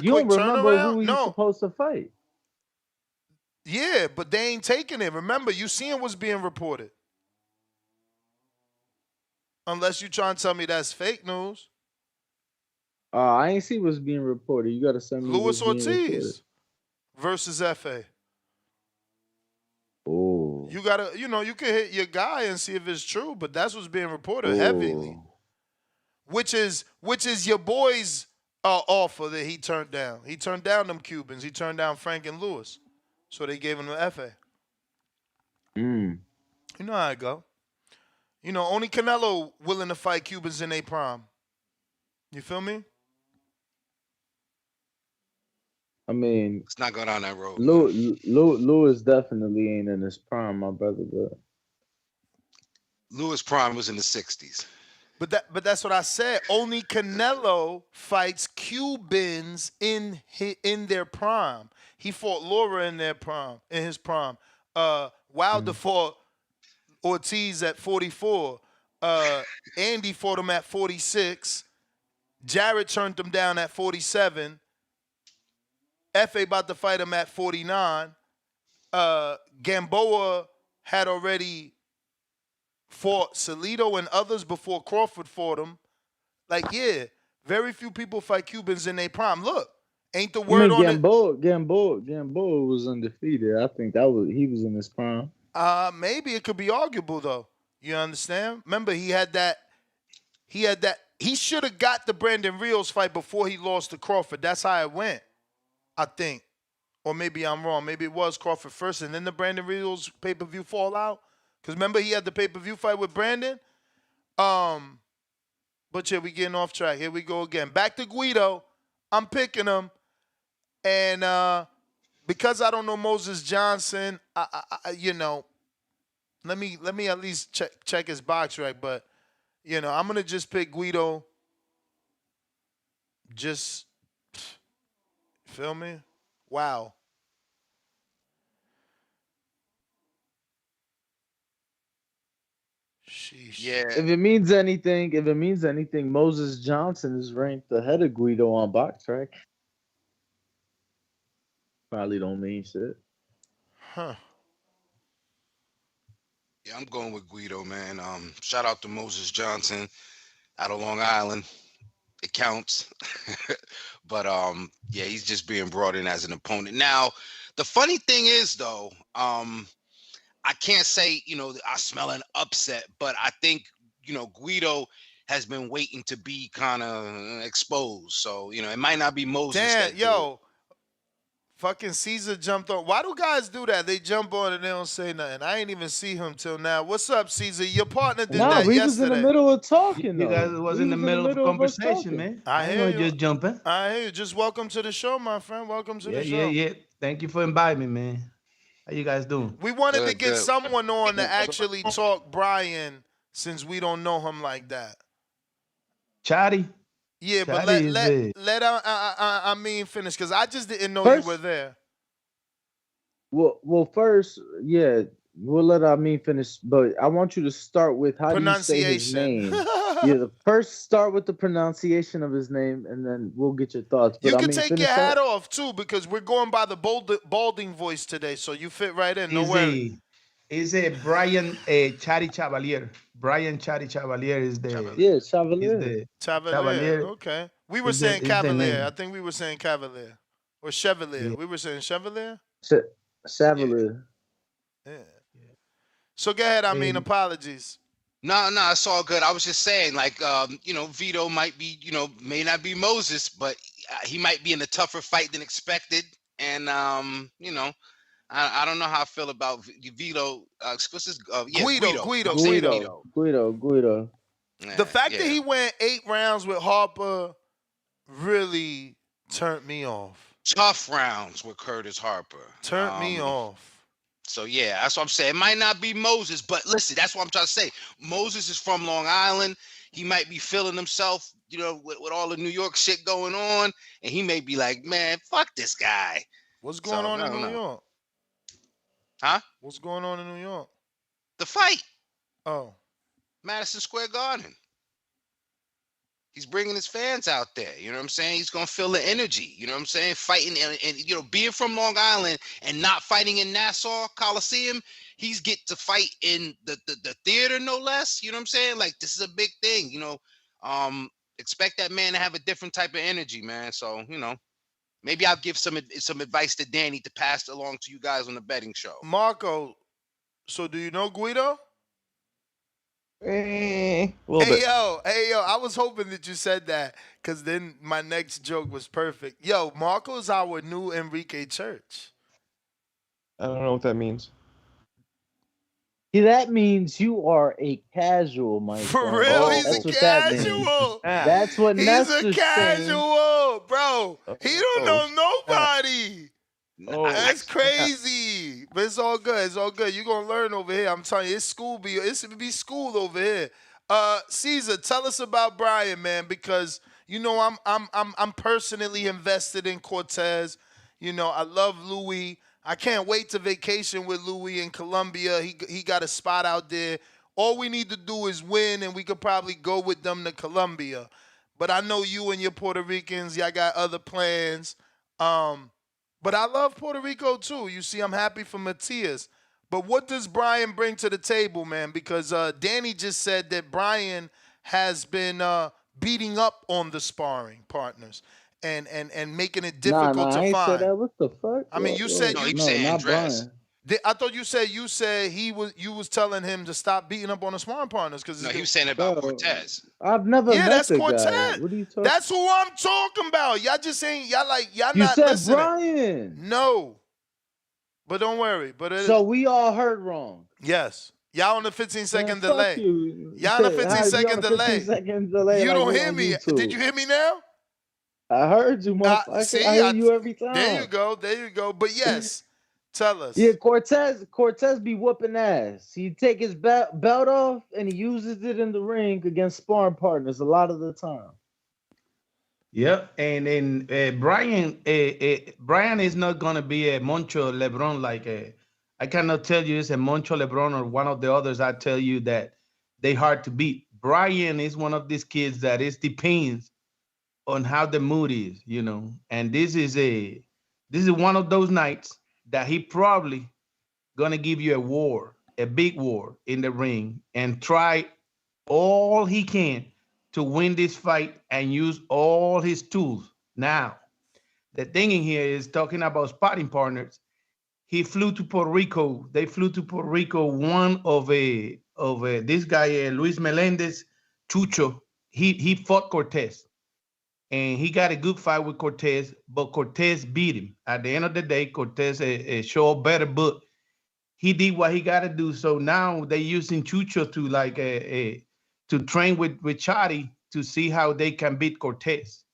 you quick don't remember turnaround? who he's supposed to fight? Yeah, but they ain't taking it. Remember, you seeing what's being reported. Unless you trying to tell me that's fake news. I ain't see what's being reported. You got to send me Luis Ortiz versus FA. Oh. You got to, you can hit your guy and see if it's true, but that's what's being reported heavily. Which is your boy's offer that he turned down. He turned down them Cubans. He turned down Frank and Lewis. So they gave him the FA. You know how it go. Only Canelo willing to fight Cubans in their prime. You feel me? Let's not go down that road. Lewis definitely ain't in his prime, my brother. But Lewis' prime was in the 60s. But that's what I said. Only Canelo fights Cubans in their prime. He fought Laura in his prime. Wilder fought Ortiz at 44. Andy fought him at 46. Jarrett turned him down at 47. F.A. about to fight him at 49. Gamboa had already fought Salido and others before Crawford fought him. Very few people fight Cubans in their prime. Look, ain't the word on it? Gamboa was undefeated. I think he was in his prime. Maybe it could be arguable though. You understand? Remember, he had that. He should have got the Brandon Rios fight before he lost to Crawford. That's how it went, I think. Or maybe I'm wrong. Maybe it was Crawford first and then the Brandon Rios pay-per-view fallout. Because remember, he had the pay-per-view fight with Brandon. But yeah, we getting off track. Here we go again. Back to Guido. I'm picking him. And because I don't know Moses Johnson, let me at least check his box right. But, I'm going to just pick Guido. Just, feel me? Wow. Sheesh. Yeah. If it means anything, Moses Johnson is ranked ahead of Guido on box track. Probably don't mean shit. Huh. Yeah, I'm going with Guido, man. Shout out to Moses Johnson out of Long Island. It counts. But yeah, he's just being brought in as an opponent. Now, the funny thing is though, I can't say, I smell an upset, but I think, Guido has been waiting to be kind of exposed. So, it might not be Moses Damn, that do it. yo, fucking Caesar jumped on. Why do guys do that? They jump on and they don't say nothing. I ain't even see him till now. What's up, Caesar? Your partner did that we yesterday. was in the middle of talking. You guys though. was We in the middle of a us conversation, talking. man. I ain't hear gonna you. just jumping. I hear you. Just welcome to the show, my friend. Welcome to the show. Yeah. Thank you for inviting me, man. How you guys doing? We wanted to get Good. someone on to actually talk Brian since we don't know him like that. Chatty. Yeah, but Chatty is let I mean finish because I just didn't know First- you were there. Well, first, yeah, we'll let Amin finish, but I want you to start with how do you say his Pronunciation. name? First start with the pronunciation of his name, and then we'll get your thoughts. But You I can mean, take finish your hat up. off too because we're going by the balding voice today, so you fit right in. No worry. Is a Brian Chatty Chavalier. Brian Chatty Chavalier is the Chevalier. Cavalier. Okay. We were Is saying the name. Cavalier. I think we were saying Cavalier or Chevalier. Yeah. We were saying Chevalier. Chevalier. Yeah. So go ahead. I mean, apologies. No, it's all good. I was just saying, like, Vito might be, may not be Moses, but he might be in a tougher fight than expected. And, I don't know how I feel about Vito. What's his? Guido. Guido. The fact that he went 8 rounds with Harper really turned me off. Tough rounds with Curtis Harper. Turned me off. So yeah, that's what I'm saying. It might not be Moses, but listen, that's what I'm trying to say. Moses is from Long Island. He might be feeling himself, with all the New York shit going on, and he may be like, man, fuck this guy. What's going on in New York? Huh? What's going on in New York? The fight. Oh. Madison Square Garden. He's bringing his fans out there. You know what I'm saying? He's going to feel the energy. You know what I'm saying? Fighting and being from Long Island and not fighting in Nassau Coliseum, he's get to fight in the theater, no less. You know what I'm saying? Like, this is a big thing, expect that man to have a different type of energy, man. So, maybe I'll give some advice to Danny to pass along to you guys on the betting show. Marco, so do you know Guido? A little bit. Hey yo, I was hoping that you said that because then my next joke was perfect. Yo, Marco's our new Enrique Church. I don't know what that means. Yeah, that means you are a casual, my For friend. real, he's That's a what that means. casual. That's what He's Nestor's a casual, bro. He don't know nobody. That's crazy. But it's all good. It's all good. You're gonna learn over here. I'm telling you, it's be school over here. Caesar, tell us about Brian, man, because I'm personally invested in Cortez. I love Louis. I can't wait to vacation with Louis in Colombia. He got a spot out there. All we need to do is win, and we could probably go with them to Colombia. But I know you and your Puerto Ricans, y'all got other plans. But I love Puerto Rico too. You see, I'm happy for Matias. But what does Brian bring to the table, man? Because Danny just said that Brian has been beating up on the sparring partners and making it difficult to I ain't find. said that. What the fuck? I mean, you said No, he was saying not Andres. Brian. I thought you said you was telling him to stop beating up on the sparring partners because No, he was saying about Cortez. I've never met that's the Cortez. guy. What are you talking? That's who I'm talking about. Y'all just saying y'all You not said listening. Brian. No, but don't worry. But So we all heard wrong. yes, y'all on the 15-second Man, delay. fuck you. Y'all on the How you 15-second on a delay. 15-second delay. You like don't we hear on me. YouTube? Did you hear me now? I heard you, motherfucker. See, I hear you every time. There you go. But yes, tell us. Yeah, Cortez be whooping ass. He take his belt off and he uses it in the ring against sparring partners a lot of the time. Yep, and then Brian is not gonna be a Moncho LeBron like I cannot tell you it's a Moncho LeBron or one of the others. I tell you that they hard to beat. Brian is one of these kids that it depends on how the mood is, And this is one of those nights that he probably gonna give you a war. a big war in the ring and try all he can to win this fight and use all his tools. Now, the thing in here is talking about sparring partners. He flew to Puerto Rico. They flew to Puerto Rico. One of this guy, Luis Melendez, Chucho. He fought Cortez, and he got a good fight with Cortez, but Cortez beat him. At the end of the day, Cortez showed better, but he did what he got to do. So now they're using Chucho to to train with Chadi to see how they can beat Cortez.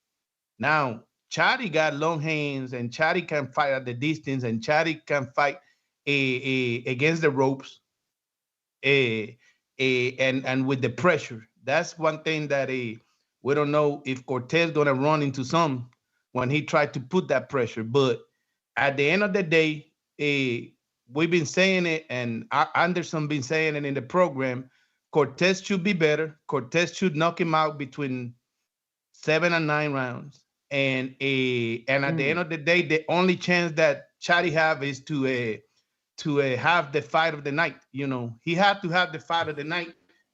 Now, Chadi got long hands, and Chadi can fight at the distance, and Chadi can fight against the ropes and with the pressure. That's one thing that we don't know if Cortez going to run into some when he tried to put that pressure. But at the end of the day, we've been saying it, and Anderson been saying it in the program. Cortez should be better. Cortez should knock him out between 7 and 9 rounds. And at the end of the day, the only chance that Chadi have is to have the fight of the night. You know, he had to have the fight of the night.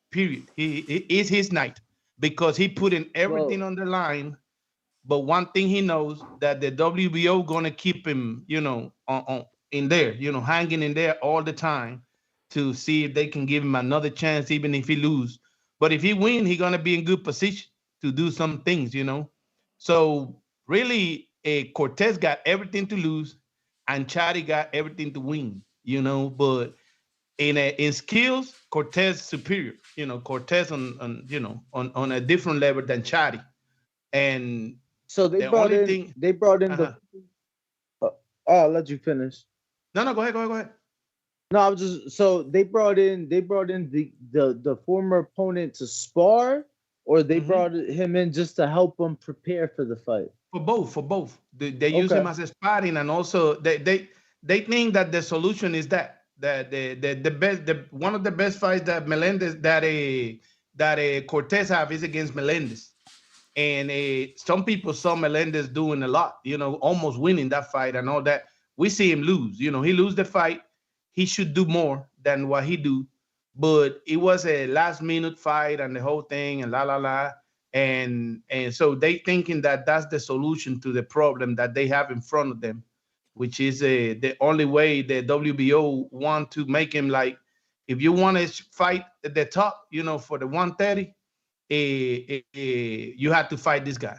Period. It is his night because he put in everything on the line. But one thing he knows that the WBO gonna keep him, you know, in there, you know, hanging in there all the time to see if they can give him another chance, even if he lose. But if he win, he gonna be in good position to do some things, you know. So really, Cortez got everything to lose, and Chadi got everything to win, you know. But in skills, Cortez superior, you know. Cortez on a different level than Chadi. And so they brought in the. I'll let you finish. No, go ahead. No, I was just they brought in the former opponent to spar, or they brought him in just to help him prepare for the fight. For both. They use him as a sparring, and also they think that the solution is that one of the best fights that Melendez that Cortez have is against Melendez. And some people saw Melendez doing a lot, you know, almost winning that fight and all that. We see him lose. You know, he lose the fight. He should do more than what he do. But it was a last-minute fight and the whole thing and la. And so they thinking that that's the solution to the problem that they have in front of them, which is the only way the WBO want to make him like, if you want to fight at the top, you know, for the 130, you have to fight this guy.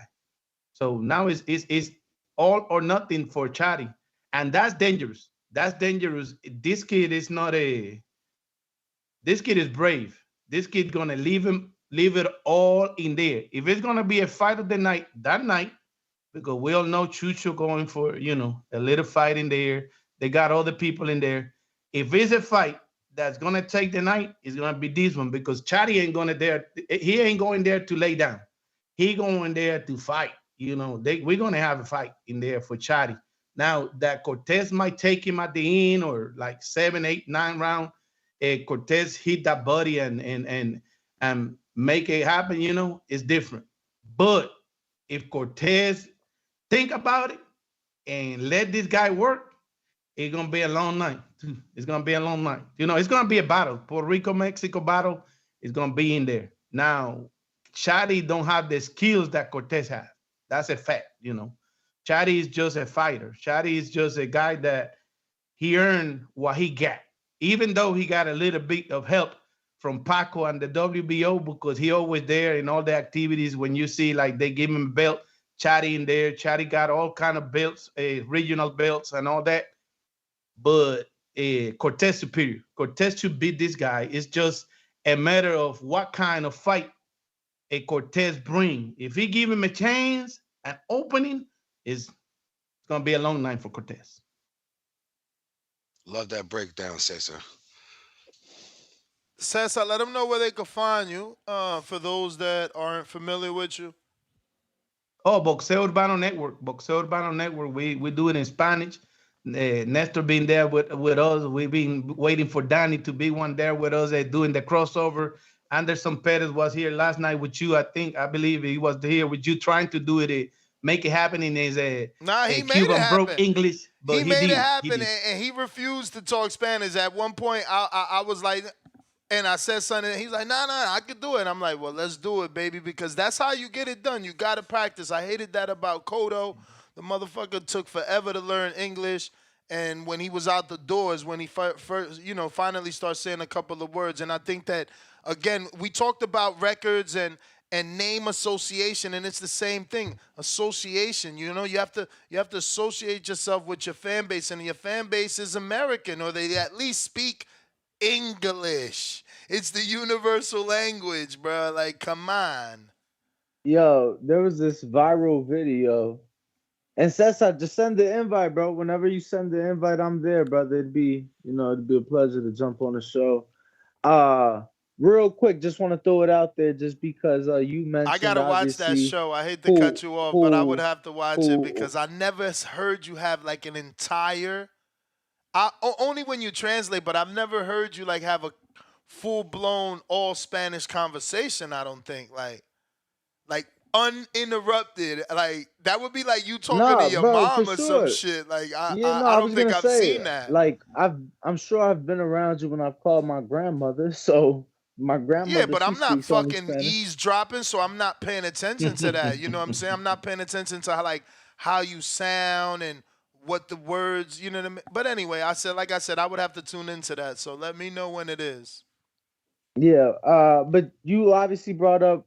So now it's all or nothing for Chadi, and that's dangerous. That's dangerous. This kid is this kid is brave. This kid gonna leave it all in there. If it's gonna be a fight of the night that night, because we all know Chucho going for, you know, a little fight in there. They got other people in there. If it's a fight that's gonna take the night, is gonna be this one, because Chadi ain't going there to lay down. He going there to fight. You know, we're gonna have a fight in there for Chadi. Now that Cortez might take him at the end or like 7, 8, 9 round, Cortez hit that body and make it happen, you know, it's different. But if Cortez think about it and let this guy work, it's gonna be a long night. It's gonna be a long night. You know, it's gonna be a battle. Puerto Rico-Mexico battle is gonna be in there. Now, Chadi don't have the skills that Cortez has. That's a fact, you know. Chadi is just a fighter. Chadi is just a guy that he earned what he got, even though he got a little bit of help from Paco and the WBO, because he always there in all the activities. When you see like they give him a belt, Chadi in there. Chadi got all kind of belts, regional belts and all that. But Cortez superior. Cortez should beat this guy. It's just a matter of what kind of fight a Cortez bring. If he give him a chance, an opening, it's going to be a long night for Cortez. Love that breakdown, Cesar. Cesar, let them know where they can find you, for those that aren't familiar with you. Oh, Boxeo Urbano Network. Boxeo Urbano Network. We do it in Spanish. Nestor been there with us. We've been waiting for Danny to be one there with us doing the crossover. Anderson Perez was here last night with you. I believe he was here with you trying to do it make it happen in his Nah, he made Cuban it happen. broke English, but he made did. it happen, He did. and he refused to talk Spanish. At one point, I was like, and I said something, and he's like, nah, I could do it. And I'm like, well, let's do it, baby, because that's how you get it done. You got to practice. I hated that about Cotto. The motherfucker took forever to learn English, and when he was out the doors, when he first, finally started saying a couple of words, and I think that, again, we talked about records and name association, and it's the same thing. Association, you have to associate yourself with your fan base, and your fan base is American, or they at least speak English. It's the universal language, bro. Like, come on. Yo, there was this viral video, and Cesar, just send the invite, bro. Whenever you send the invite, I'm there, brother. It'd be a pleasure to jump on the show. Real quick, just want to throw it out there, just because you mentioned. I gotta watch that show. I hate to cut you off, but I would have to watch it because I never heard you have like an entire. Only when you translate, but I've never heard you like have a full-blown all Spanish conversation. I don't think like uninterrupted. Like that would be like you talking to your mom or some shit. Like I don't think I've seen that. Like I'm sure I've been around you when I've called my grandmother. So my grandmother. Yeah, but I'm not fucking eavesdropping, so I'm not paying attention to that. You know what I'm saying? I'm not paying attention to how you sound and what the words. You know what I mean? But anyway, like I said, I would have to tune into that. So let me know when it is. Yeah, but you obviously brought up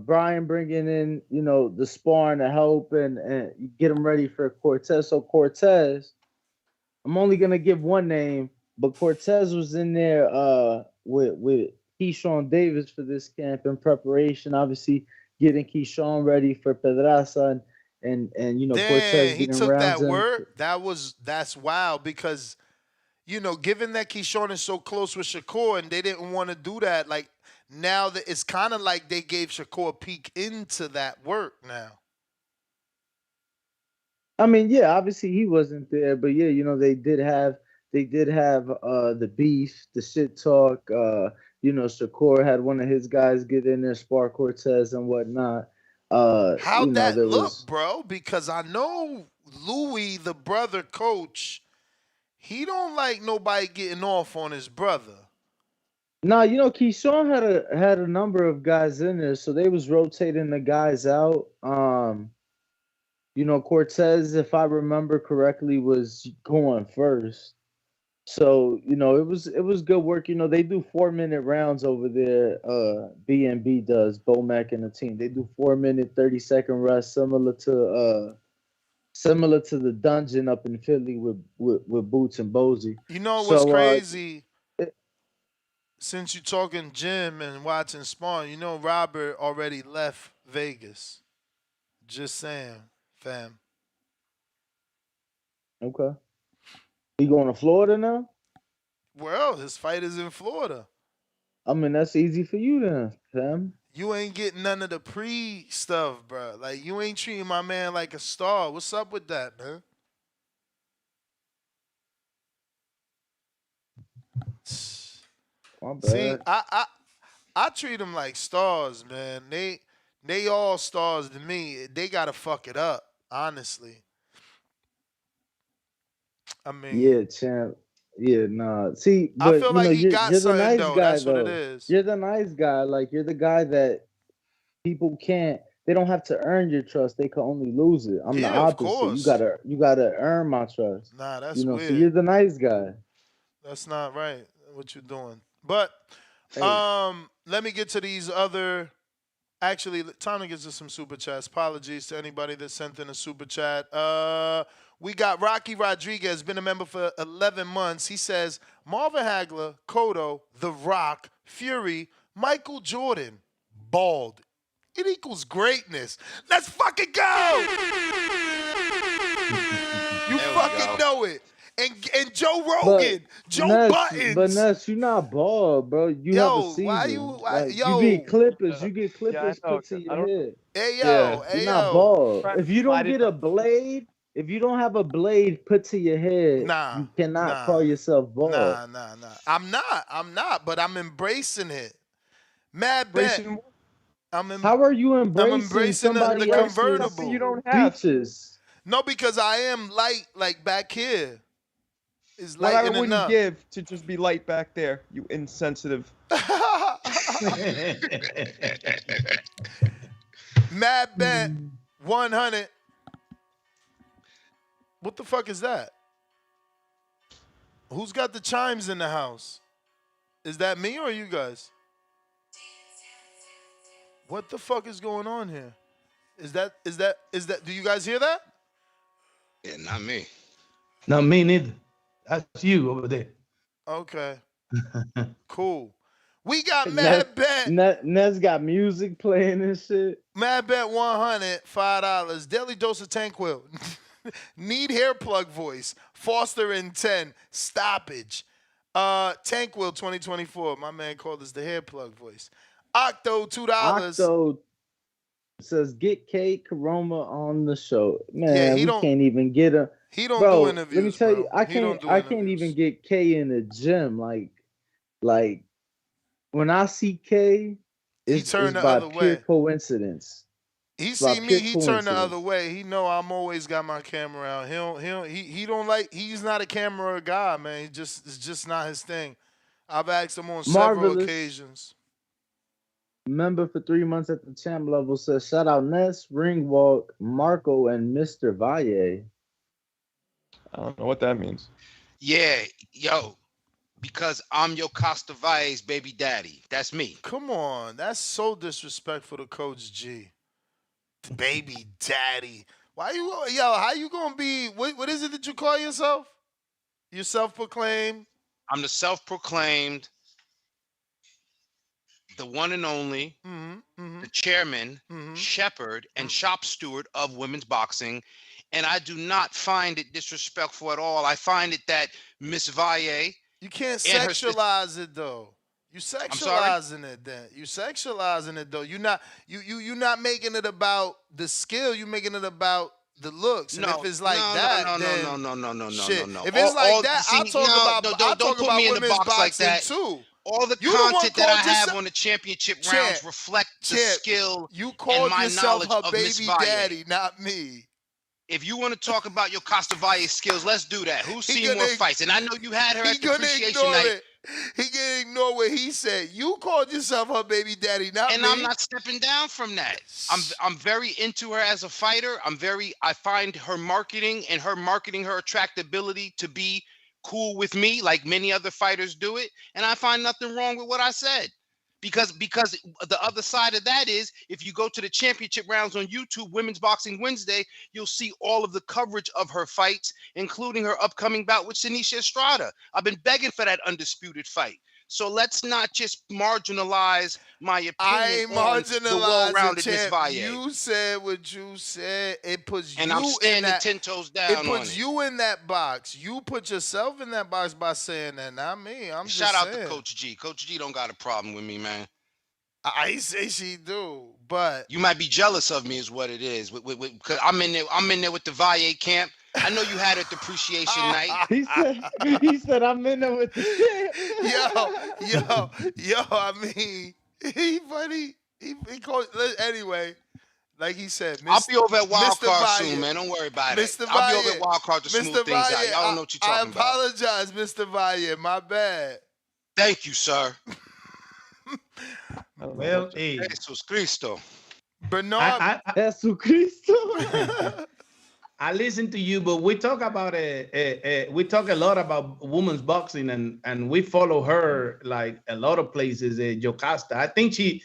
Brian bringing in, the sparring to help and get him ready for Cortez. So Cortez, I'm only gonna give one name, but Cortez was in there with Keyshawn Davis for this camp in preparation. Obviously, getting Keyshawn ready for Pedraza and Cortez he getting took rounds that in. word. That's wild because. Given that Keyshawn is so close with Shakur and they didn't want to do that, like now that it's kind of like they gave Shakur a peek into that work now. I mean, yeah, obviously he wasn't there, but yeah, they did have the beef, the shit talk. Shakur had one of his guys get in there, spar Cortez and whatnot. How'd that look, bro? Because I know Louis, the brother coach. He don't like nobody getting off on his brother. Nah, Keyshawn had a number of guys in there, so they was rotating the guys out. Cortez, if I remember correctly, was going first. So, it was good work. They do 4-minute rounds over there. B&B does, Bomac and the team. They do 4-minute, 30-second rest, similar to the dungeon up in Philly with Boots and Bozy. You know what's crazy? Since you're talking gym and watching sparring, Robert already left Vegas. Just saying, fam. Okay. He going to Florida now? Well, his fight is in Florida. I mean, that's easy for you then, fam. You ain't getting none of the pre-stuff, bro. Like, you ain't treating my man like a star. What's up with that, man? My bad. See, I treat them like stars, man. They all stars to me. They gotta fuck it up, honestly. I mean, yeah, champ. Yeah, nah. See, but I feel like he got you're the something nice though. guy, That's what it is. You're the nice guy. Like you're the guy that people can't. They don't have to earn your trust. They can only lose it. I'm the opposite. Of course. You gotta earn my trust. Nah, that's weird. So you're the nice guy. That's not right. What you're doing. But let me get to these other. Actually, time to get to some super chats. Apologies to anybody that sent in a super chat. We got Rocky Rodriguez, been a member for 11 months. He says, Marvin Hagler, Cotto, The Rock, Fury, Michael Jordan, bald. It equals greatness. Let's fucking go! You fucking know it. And Joe Rogan, Joe Buttons. But Ness, you're not bald, bro. You have a season. You get clippers. You get clippers put to your head. Hey, yo. You're not bald. If you don't get a blade, if you don't have a blade put to your head, you cannot call yourself bald. Nah. I'm not, but I'm embracing it. Mad Bet. How are you embracing somebody the else's convertible. you don't have? Beaches. No, because I am light, like back here. Is light What I and wouldn't enough. give to just be light back there, you insensitive. Mad Bet 100. What the fuck is that? Who's got the chimes in the house? Is that me or you guys? What the fuck is going on here? Is that do you guys hear that? Yeah, not me. Not me neither. That's you over there. Okay. Cool. We got Mad Bet. Nez got music playing and shit. Mad Bet 100, $5. Daily dose of Tanquil. Need hair plug voice. Foster in 10. Stoppage. Tanquil 2024. My man called us the hair plug voice. Octo $2. Octo says get K Karoma on the show. Man, Yeah, we can't even get a. He don't bro, do interviews. Let me tell you, bro. I can't even get K in the gym. Like when I see K, it's by pure coincidence. He see me, he turn the other way. He know I'm always got my camera out. He don't like. He's not a camera guy, man. It's just not his thing. I've asked him on several occasions. Member for 3 months at the champ level says shout out Ness, Ringwalk, Marco, and Mr. Valle. I don't know what that means. Yeah, yo, because I'm your Costa Valle's baby daddy. That's me. Come on, that's so disrespectful to Coach G. Baby daddy. Why you, how you gonna be, what is it that you call yourself? You self-proclaimed? I'm the self-proclaimed, the one and only, the chairman, shepherd, and shop steward of women's boxing. And I do not find it disrespectful at all. I find it that Miss Valle. You can't sexualize it though. You sexualizing it then. You sexualizing it though. You're not making it about the skill. You're making it about the looks. And if it's like that, no. If it's like that, I'll talk about women's boxing too. All the content that I have on the championship rounds reflect the skill and my knowledge of Miss Valle. Daddy, not me. If you want to talk about your Costa Valle skills, let's do that. Who's seen more fights? And I know you had her at the appreciation night. He can ignore what he said. You called yourself her baby daddy, not me. And I'm not stepping down from that. I'm very into her as a fighter. I find her marketing and her attractability to be cool with me, like many other fighters do it. And I find nothing wrong with what I said. Because the other side of that is, if you go to the championship rounds on YouTube, Women's Boxing Wednesday, you'll see all of the coverage of her fights, including her upcoming bout with Senicia Estrada. I've been begging for that undisputed fight. So let's not just marginalize my opinion on the well-rounded Miss Valle. You said what you said. It puts and you I'm standing in that, 10 toes down. It puts you in that box. You put yourself in that box by saying that, not me. Shout out to Coach G. Coach G don't got a problem with me, man. I say she do, but you might be jealous of me, is what it is. Because I'm in there with the Valle camp. I know you had a depreciation night. He said I'm in there with the yo. I mean, he funny. He called anyway. Like he said, I'll be over at Wild Card soon, man. Don't worry about it. I'll be over at Wild Card to smooth things out. Y'all don't know what you're talking about. I apologize, Mr. Valle. My bad. Thank you, sir. Well, hey. Jesus Cristo. Bernard. Jesus Cristo. I listen to you, but we talk about we talk a lot about women's boxing, and we follow her like a lot of places. Yocasta, I think she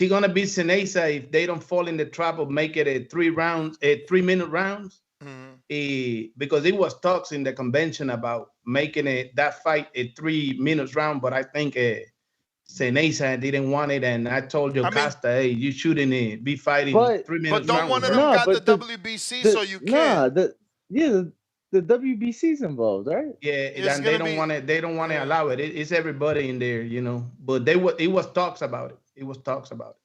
gonna beat Seniesa if they don't fall in the trap of make it a 3-minute rounds. Because it was talks in the convention about making that fight a 3 minutes round, but I think Seniesa didn't want it, and I told Yocasta, hey, you shouldn't be fighting 3 minutes. But don't one of them got the WBC, so you can't. The WBC's involved, right? Yeah, and they don't want it. They don't want to allow it. It's everybody in there, you know. But it was talks about it. It was talks about it.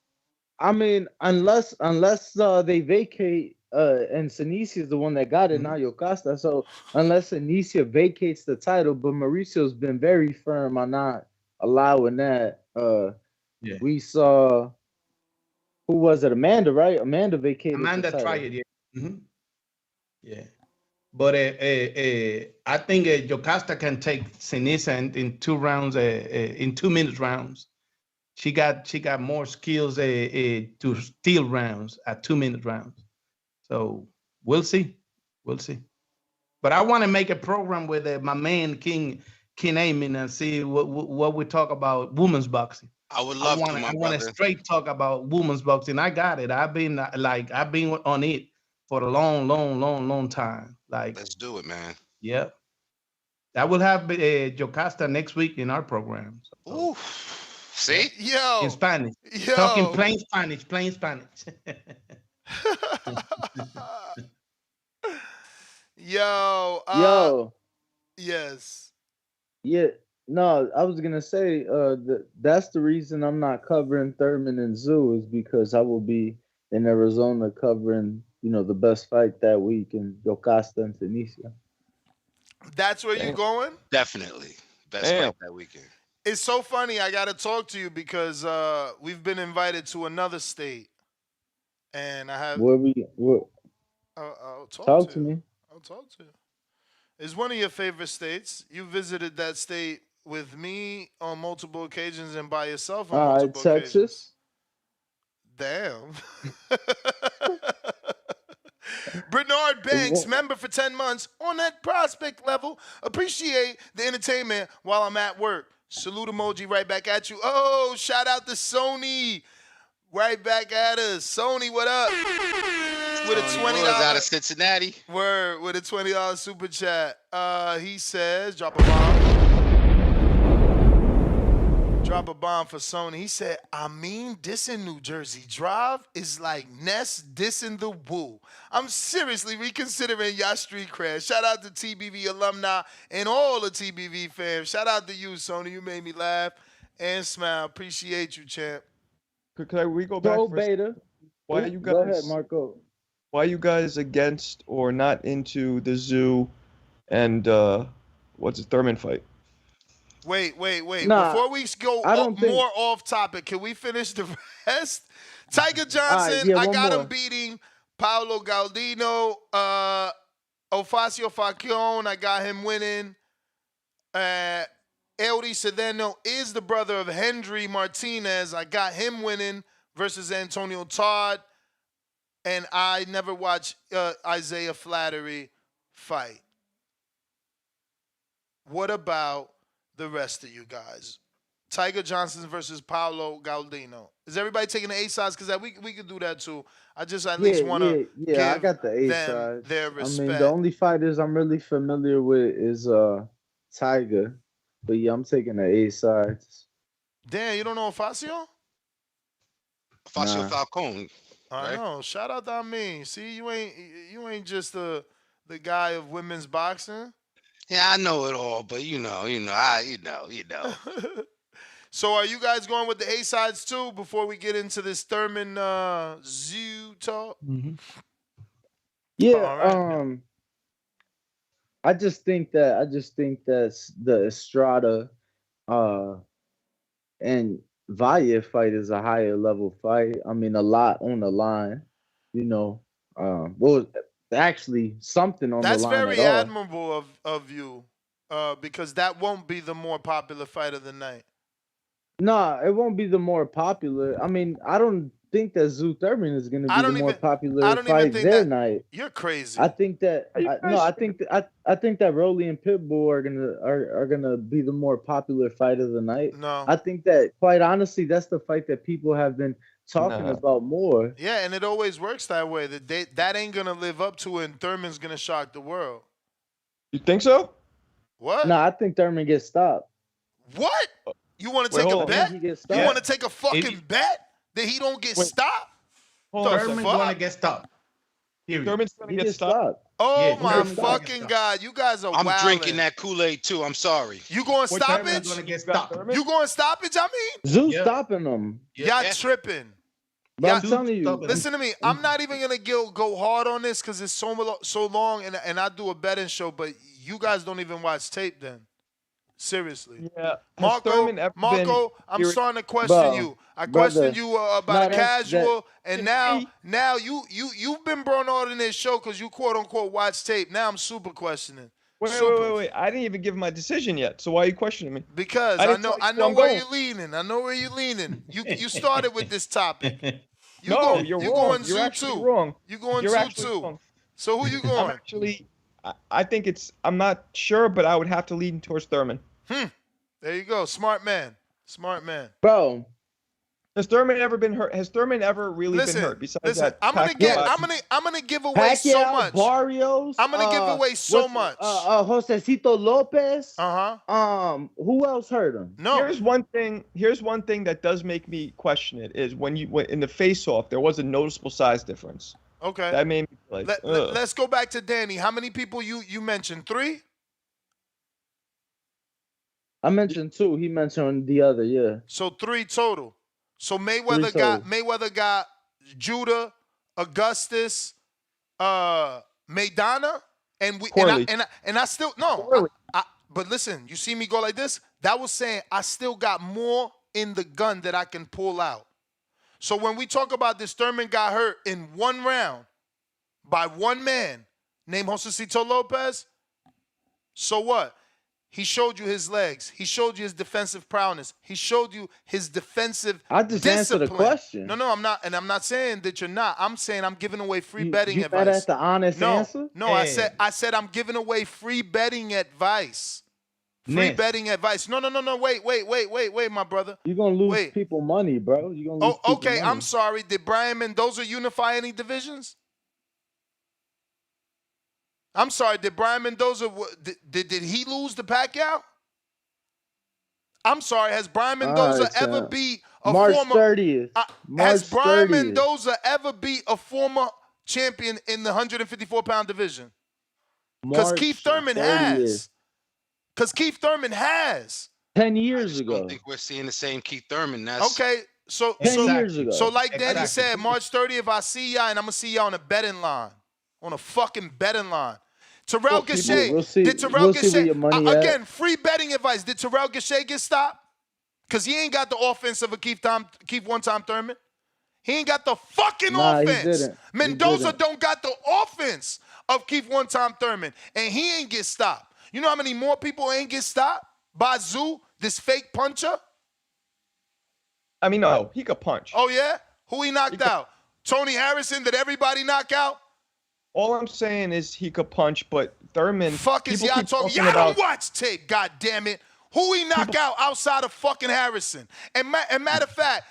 I mean, unless they vacate, and Senicia is the one that got it, now Yocasta. So unless Senicia vacates the title, but Mauricio's been very firm on not allowing that. We saw Who was it? Amanda, right? Amanda vacated. Amanda the title. tried it, yeah. Mm-hmm. Yeah. But I think Jocasta can take Sinisa in 2 rounds, in 2 minute rounds. She got more skills to steal rounds at 2 minute rounds. So we'll see. We'll see. But I want to make a program with my man King Amin and see what we talk about women's boxing. I would love to, my I want brother. to straight talk about women's boxing. I got it. I've been on it for a long time. Like, let's do it, man. Yeah. I will have Jocasta next week in our program. So. Ooh. See? Yo. In Spanish. Yo. Talking plain Spanish. Yo. Yes. Yeah. No, I was gonna say that's the reason I'm not covering Thurman and Zoo is because I will be in Arizona covering, the best fight that week in Jocasta and Tunisia. That's where you're going? Definitely. Best fight that weekend. It's so funny. I got to talk to you because we've been invited to another state. And I have... I'll talk to me. I'll talk to you. It's one of your favorite states. You visited that state with me on multiple occasions and by yourself on multiple occasions. Texas. Damn. Bernard Banks, member for 10 months on that prospect level. Appreciate the entertainment while I'm at work. Salute emoji right back at you. Oh, shout out to Sony. Right back at us. Sony, what up? With a $20 out of Cincinnati. Word, with a $20 super chat. He says, drop a bomb. Drop a bomb for Sony. He said, dissing New Jersey Drive is like Ness dissing the Woo. I'm seriously reconsidering y'all street cred. Shout out to TBV alumni and all the TBV fans. Shout out to you, Sony. You made me laugh and smile. Appreciate you, champ. Could we go back for Beta. Why are you guys? Go ahead, Marco. Why are you guys against or not into the Zoo and what's the Thurman fight? Wait. Nah, Before we go more off topic, can we finish the rest? Tiger Johnson, I got him beating Paulo Galdino. Ofacio Falcón, I got him winning. Eury Cedeno is the brother of Hendry Martinez. I got him winning versus Antonio Todd. And I never watched Isaiah Flattery fight. What about the rest of you guys? Tiger Johnson versus Paulo Galdino. Is everybody taking the A sides? Because we could do that too. I just at least want to give I got the A them side. their respect. I mean, the only fighters I'm really familiar with is Tiger. But yeah, I'm taking the A sides. Damn, you don't know Ofacio? Ofacio Falcón. I know. Shout out to Amin. See, you ain't just the guy of women's boxing. Yeah, I know it all, but you know. So are you guys going with the A sides too before we get into this Thurman Zoo talk? Mm-hmm. Yeah, I just think that the Estrada and Valle fight is a higher level fight. I mean, a lot on the line, actually something on the line. That's very admirable of you, because that won't be the more popular fight of the night. No, it won't be the more popular. I mean, I don't think that Zoo Thurman is going to be the more popular fight their night. You're crazy. I think that I think that Rolly and Pitbull are gonna be the more popular fight of the night. No, I think that, quite honestly, that's the fight that people have been talking about more. Yeah, and it always works that way. That ain't gonna live up to it, and Thurman's gonna shock the world. You think so? What? No, I think Thurman gets stopped. What? You want to take a bet? You want to take a fucking bet that he don't get stopped? Thurman's gonna get stopped. Thurman's gonna get stopped. Oh my fucking God! You guys are. I'm wilding. drinking that Kool-Aid too. I'm sorry. You going stoppage? You going stoppage? I mean, Zoo's stopping them. Y'all tripping. But I'm telling you. Listen to me. I'm not even gonna go hard on this because it's so long, and I do a betting show. But you guys don't even watch tape then. Seriously. Yeah. Marco, I'm starting to question you. I questioned you about a casual, and now you've been brought on in this show because you quote unquote watch tape. Now I'm super questioning. Wait. I didn't even give my decision yet. So why are you questioning me? Because I know where you're leaning. I know where you're leaning. You started with this topic. You're wrong. You're actually wrong. You going You're zoo too. wrong. So who you going? I think I'm not sure, but I would have to lean towards Thurman. There you go. Smart man. Bro. Has Thurman ever been hurt? Has Thurman ever really been hurt? Besides that, I'm gonna give away Pacquiao, so much. Barrios. I'm gonna give away so much. Josecito Lopez. Who else hurt him? No. Here's one thing that does make me question it is when in the face-off there was a noticeable size difference. Okay. That made me like. Let's go back to Danny. How many people you mentioned? 3? I mentioned 2. He mentioned the other. Yeah. So 3 total. So Mayweather got Judah, Augustus, Maidana, and I still no. But listen, you see me go like this. That was saying I still got more in the gun that I can pull out. So when we talk about this, Thurman got hurt in 1 round by one man named Josecito Lopez. So what? He showed you his legs. He showed you his defensive prowess. He showed you his defensive I just discipline. answered the question. No, I'm not, and I'm not saying that you're not. I'm saying I'm giving away free betting you advice. That's the honest answer. No, I said I'm giving away free betting advice. Betting advice. No. Wait, my brother. You're gonna lose people money, bro. You're gonna lose okay. money. I'm sorry. Did Brian Mendoza unify any divisions? I'm sorry. Did Brian Mendoza did he lose to Pacquiao? I'm sorry. Has Brian Mendoza ever beat a March former 30th? Has Brian Mendoza ever beat a former champion in the 154-pound division? Because Keith Thurman has. 10 years ago. I don't think we're seeing the same Keith Thurman. That's okay. So 10 years ago. So like Danny said, March 30th, I see y'all, and I'm gonna see y'all on a betting line, on a fucking betting line. Terrell Gachet. Did Terrell Gachet again? Free betting advice. Did Terrell Gachet get stopped? Because he ain't got the offense of a Keith one-time Thurman. He ain't got the fucking offense. Mendoza don't got the offense of Keith one-time Thurman, and he ain't get stopped. You know how many more people ain't get stopped by Zoo, this fake puncher? I mean, no, he could punch. Oh, yeah? Who he knocked out? Tony Harrison, did everybody knock out? All I'm saying is he could punch, but Thurman... Fuck is y'all talking? Y'all don't watch tape, goddammit. Who he knock out outside of fucking Harrison? And matter of fact,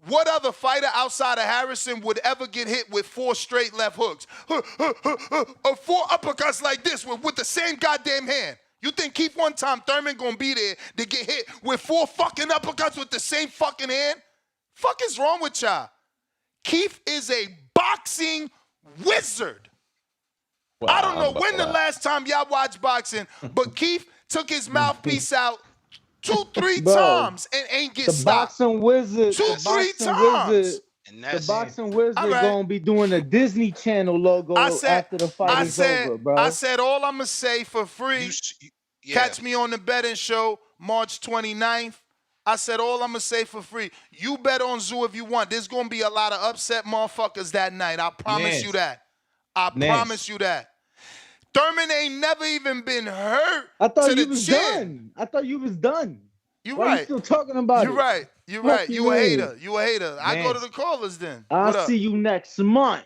what other fighter outside of Harrison would ever get hit with 4 straight left hooks? 4 uppercuts like this with the same goddamn hand. You think Keith one-time Thurman gonna be there to get hit with 4 fucking uppercuts with the same fucking hand? Fuck is wrong with y'all? Keith is a boxing wizard. Well, I don't know when the last time y'all watched boxing, but Keith took his mouthpiece out 2-3 times and ain't get stopped. Boxing wizard. 2-3 times. The boxing wizard gonna be doing a Disney Channel logo after the fight is over, bro. I said all I'm gonna say for free. Catch me on the betting show March 29th. I said all I'm gonna say for free. You bet on Zoo if you want. There's gonna be a lot of upset motherfuckers that night. I promise you that. I promise you that. Thurman ain't never even been hurt. I thought you was done. I thought you was done. You Why right. you still talking about You're right. You're right. You a hater. You a hater. I go to the callers then. I'll see you next month.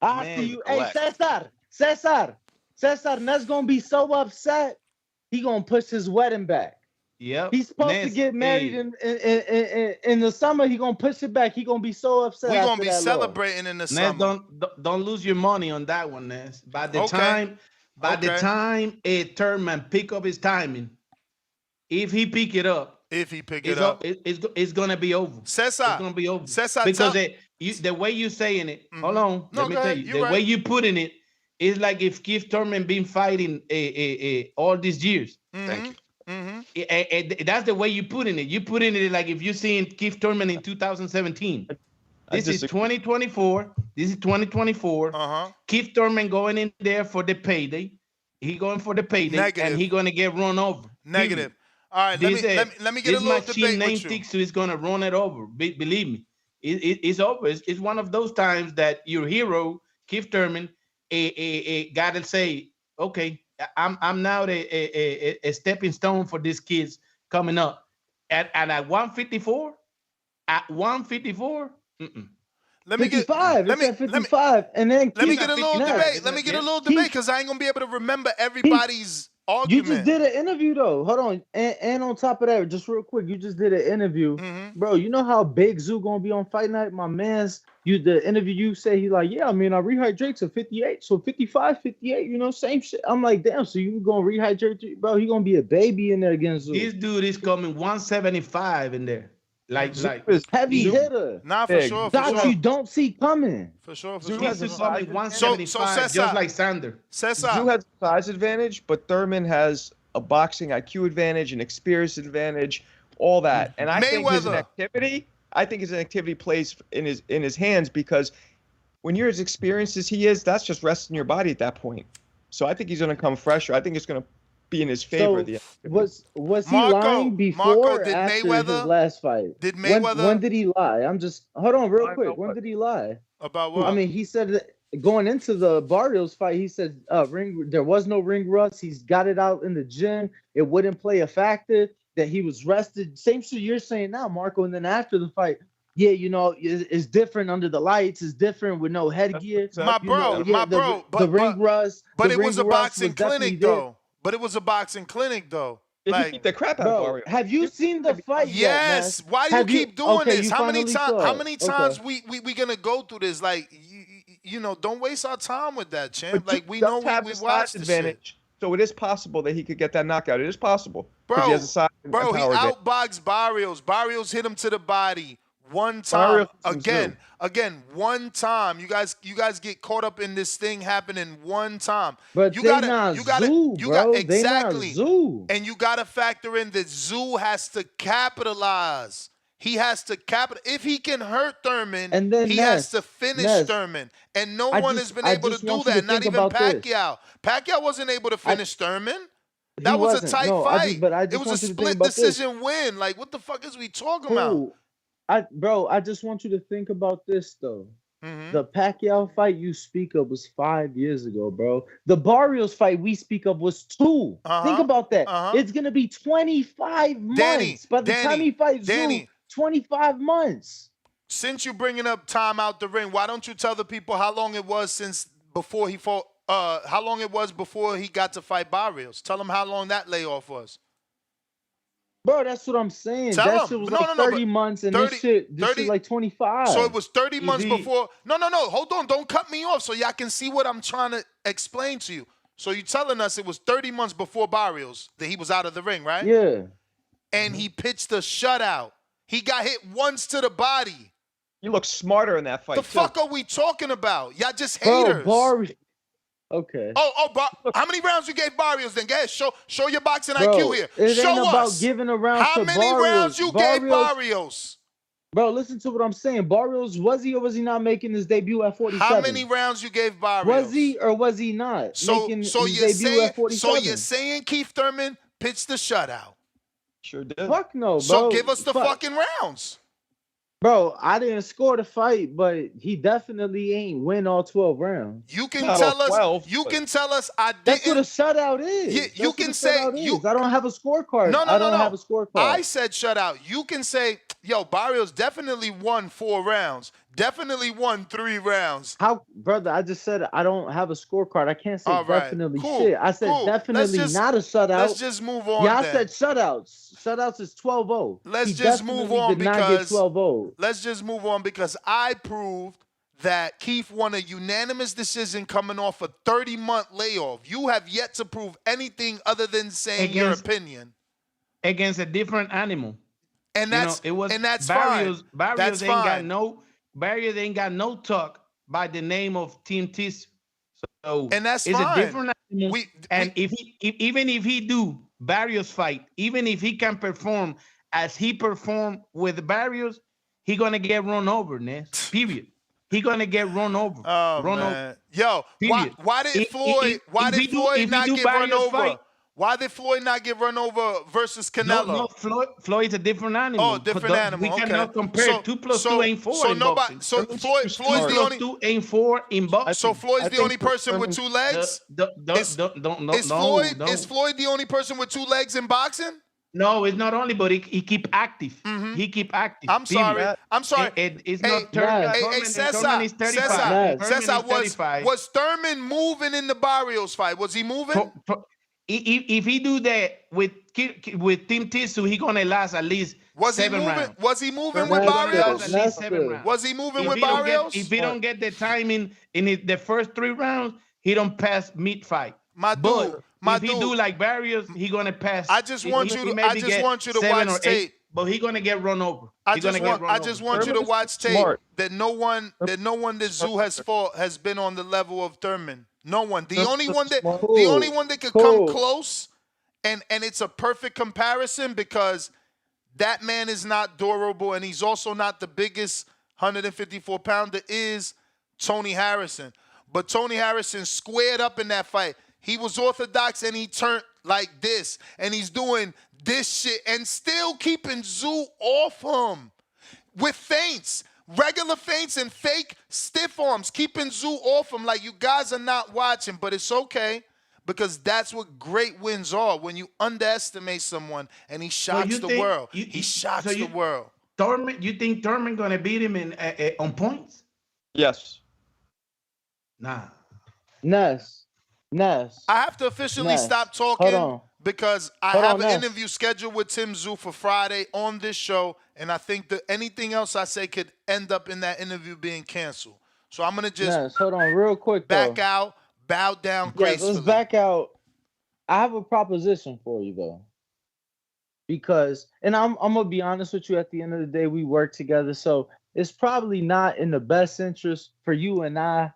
I'll see you. Hey, Cesar, Ned's gonna be so upset. He gonna push his wedding back. Yep. He's supposed to get married in the summer. He gonna push it back. He gonna be so upset. We're gonna be celebrating in the summer. Don't lose your money on that one, Ness. By the time Thurman pick up his timing, if he pick it up, it's gonna be over. Cesar, it's gonna be over. Cesar, because the way you saying it, hold on, let me tell you, the way you putting it is like if Keith Thurman been fighting all these years. Thank you. That's the way you putting it. You putting it like if you seen Keith Thurman in 2017. This is 2024. This is 2024. Keith Thurman going in there for the payday. He going for the payday, Negative. and he gonna get run over. Negative. Period. All right, let me get a little debate with you. Tixu is gonna run it over. Believe me, it's over. It's one of those times that your hero, Keith Thurman, gotta say, okay, I'm now a stepping stone for these kids coming up. At 154, Let me 55. Let me 55, and then let me get a little debate. Let me get a little debate because I ain't gonna be able to remember everybody's argument. You just did an interview though. Hold on, and on top of that, just real quick, you just did an interview, bro. You know how big Zoo gonna be on Fight Night, my man's. The interview you say he like, yeah, I mean, I rehydrate to 58, so 55, 58, you know, same shit. I'm like, damn, so you gonna rehydrate, bro? He gonna be a baby in there against Zoo. This dude is coming 175 in there. Like heavy hitter. Nah, for sure. That you don't see coming. For sure. Zoo has a size 175, just like Sander. Zoo has a size advantage, but Thurman has a boxing IQ advantage, an experience advantage, all that. And I think his activity plays in his hands because when you're as experienced as he is, that's just resting your body at that point. So I think he's going to come fresher. I think it's going to be in his favor. So was he lying before or did after Mayweather, his last fight? Did Mayweather? When did he lie? Hold on real quick. When did he lie? About what? I mean, he said that going into the Barrios fight, he said there was no ring rust. He's got it out in the gym. It wouldn't play a factor. That he was rested. Same shit you're saying now, Marco. And then after the fight, yeah, you know, it's different under the lights. It's different with no headgear. My bro, the ring rust. But it was a boxing clinic, though. But it was a boxing clinic, though. Like, he beat the crap out of Barrios. Have you seen the fight? Yes. Yet, why do you keep doing this? How many times okay. we gonna go through this? Like, you know, don't waste our time with that, champ. But like we know we watched the shit. So it is possible that he could get that knockout. It is possible. Bro, he has a size he outboxed Barrios. Barrios hit him to the body one time. Again, one time. You guys get caught up in this thing happening one time. But you gotta exactly. And you gotta factor in that Zoo has to capitalize. He has to if he can hurt Thurman, and then he has to finish Thurman. And no one has been able to do that, not even Pacquiao. Pacquiao wasn't able to finish Thurman. That was a tight fight. It was a split decision win. Like, what the fuck is we talking about? I just want you to think about this, though. The Pacquiao fight you speak of was 5 years ago, bro. The Barrios fight we speak of was 2. Think about that. It's going to be 25 months. By the time he fights Zoo, 25 months. Since you're bringing up time out the ring, why don't you tell the people how long it was before he fought? How long it was before he got to fight Barrios? Tell them how long that layoff was. Bro, that's what I'm saying. That shit was 30 months, and this shit like 25. So it was 30 months before. No. Hold on. Don't cut me off so y'all can see what I'm trying to explain to you. So you're telling us it was 30 months before Barrios that he was out of the ring, right? Yeah. And he pitched a shutout. He got hit once to the body. You look smarter in that fight. The fuck are we talking about? Y'all just haters. Okay. How many rounds you gave Barrios then? Go ahead, show your boxing IQ here. It show ain't about us. Giving a round how to many rounds you gave Barrios? Bro, listen to what I'm saying. Barrios, was he or was he not making his debut at 47? How many rounds you gave Barrios? Was he or was he not making his debut at 47? So you're saying Keith Thurman pitched the shutout? Sure did. Fuck no, bro. So give us the fucking rounds. Bro, I didn't score the fight, but he definitely ain't win all 12 rounds. You can tell us. 12, you can tell us. I didn't. That's what a shutout is. Yeah, you can say I don't have a scorecard. I don't have a scorecard. I said shutout. You can say, yo, Barrios definitely won 4 rounds. Definitely won 3 rounds. How, brother? I just said I don't have a scorecard. I can't say definitely shit. I said definitely not a shutout. Let's just move on. Yeah, I said shutouts. Shutouts is 12-0. Let's just move on because I proved that Keith won a unanimous decision coming off a 30-month layoff. You have yet to prove anything other than saying your opinion against a different animal. And that's Barrios, fine. Barrios ain't got no talk by the name of Team Tis. So and that's it's fine. A different animal. Even if he do Barrios fight, even if he can perform as he performed with Barrios, he gonna get run over, Ness. Period. he gonna get run over. Oh run man, over. yo, why did Floyd not get run over? Why did Floyd not get run over versus Canelo? No, Floyd's a different animal. Oh, different animal. We cannot compare. 2 + 2 ain't 4 in boxing. Floyd's the only. 2 + 2 ain't 4 in boxing. So Floyd's the only person with 2 legs. Is Floyd the only person with 2 legs in boxing? No, it's not only, but he keep active. He keep active. I'm sorry. It's not Thurman. Cesar, was Thurman moving in the Barrios fight? Was he moving? If he do that with Tim Tissue, he gonna last at least 7 rounds. Was he moving with Barrios? At least 7 rounds. Was he moving with Barrios? If he don't get the timing in the first 3 rounds, he don't pass mid-fight. If he do like Barrios, he gonna pass. I just want you to watch tape. But he gonna get run over. I just want you to watch tape that no one that Zoo has fought has been on the level of Thurman. No one. The only one that could come close, and it's a perfect comparison because that man is not durable and he's also not the biggest 154-pounder is Tony Harrison. But Tony Harrison squared up in that fight. He was orthodox and he turned like this. And he's doing this shit and still keeping Zoo off him with feints, regular feints and fake stiff arms, keeping Zoo off him like you guys are not watching. But it's okay because that's what great wins are when you underestimate someone and he shocks the world. He shocks the world. Thurman, you think Thurman going to beat him on points? Yes. Nah. Ness. I have to officially stop talking because I have an interview scheduled with Tim Zoo for Friday on this show, and I think that anything else I say could end up in that interview being canceled. So I'm gonna just hold on real quick. Back out, bow down gracefully. Let's back out. I have a proposition for you though, because, and I'm gonna be honest with you. At the end of the day, we work together, so it's probably not in the best interest for you and I,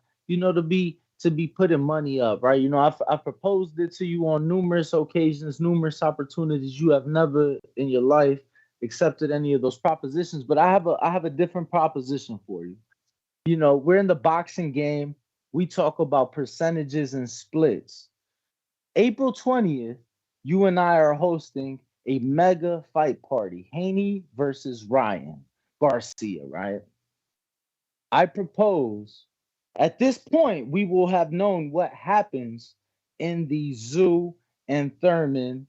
to be putting money up, right? I've proposed it to you on numerous occasions, numerous opportunities. You have never in your life accepted any of those propositions, but I have a different proposition for you. We're in the boxing game. We talk about percentages and splits. April 20th, you and I are hosting a mega fight party, Haney versus Ryan Garcia, right? I propose at this point, we will have known what happens in the Zoo and Thurman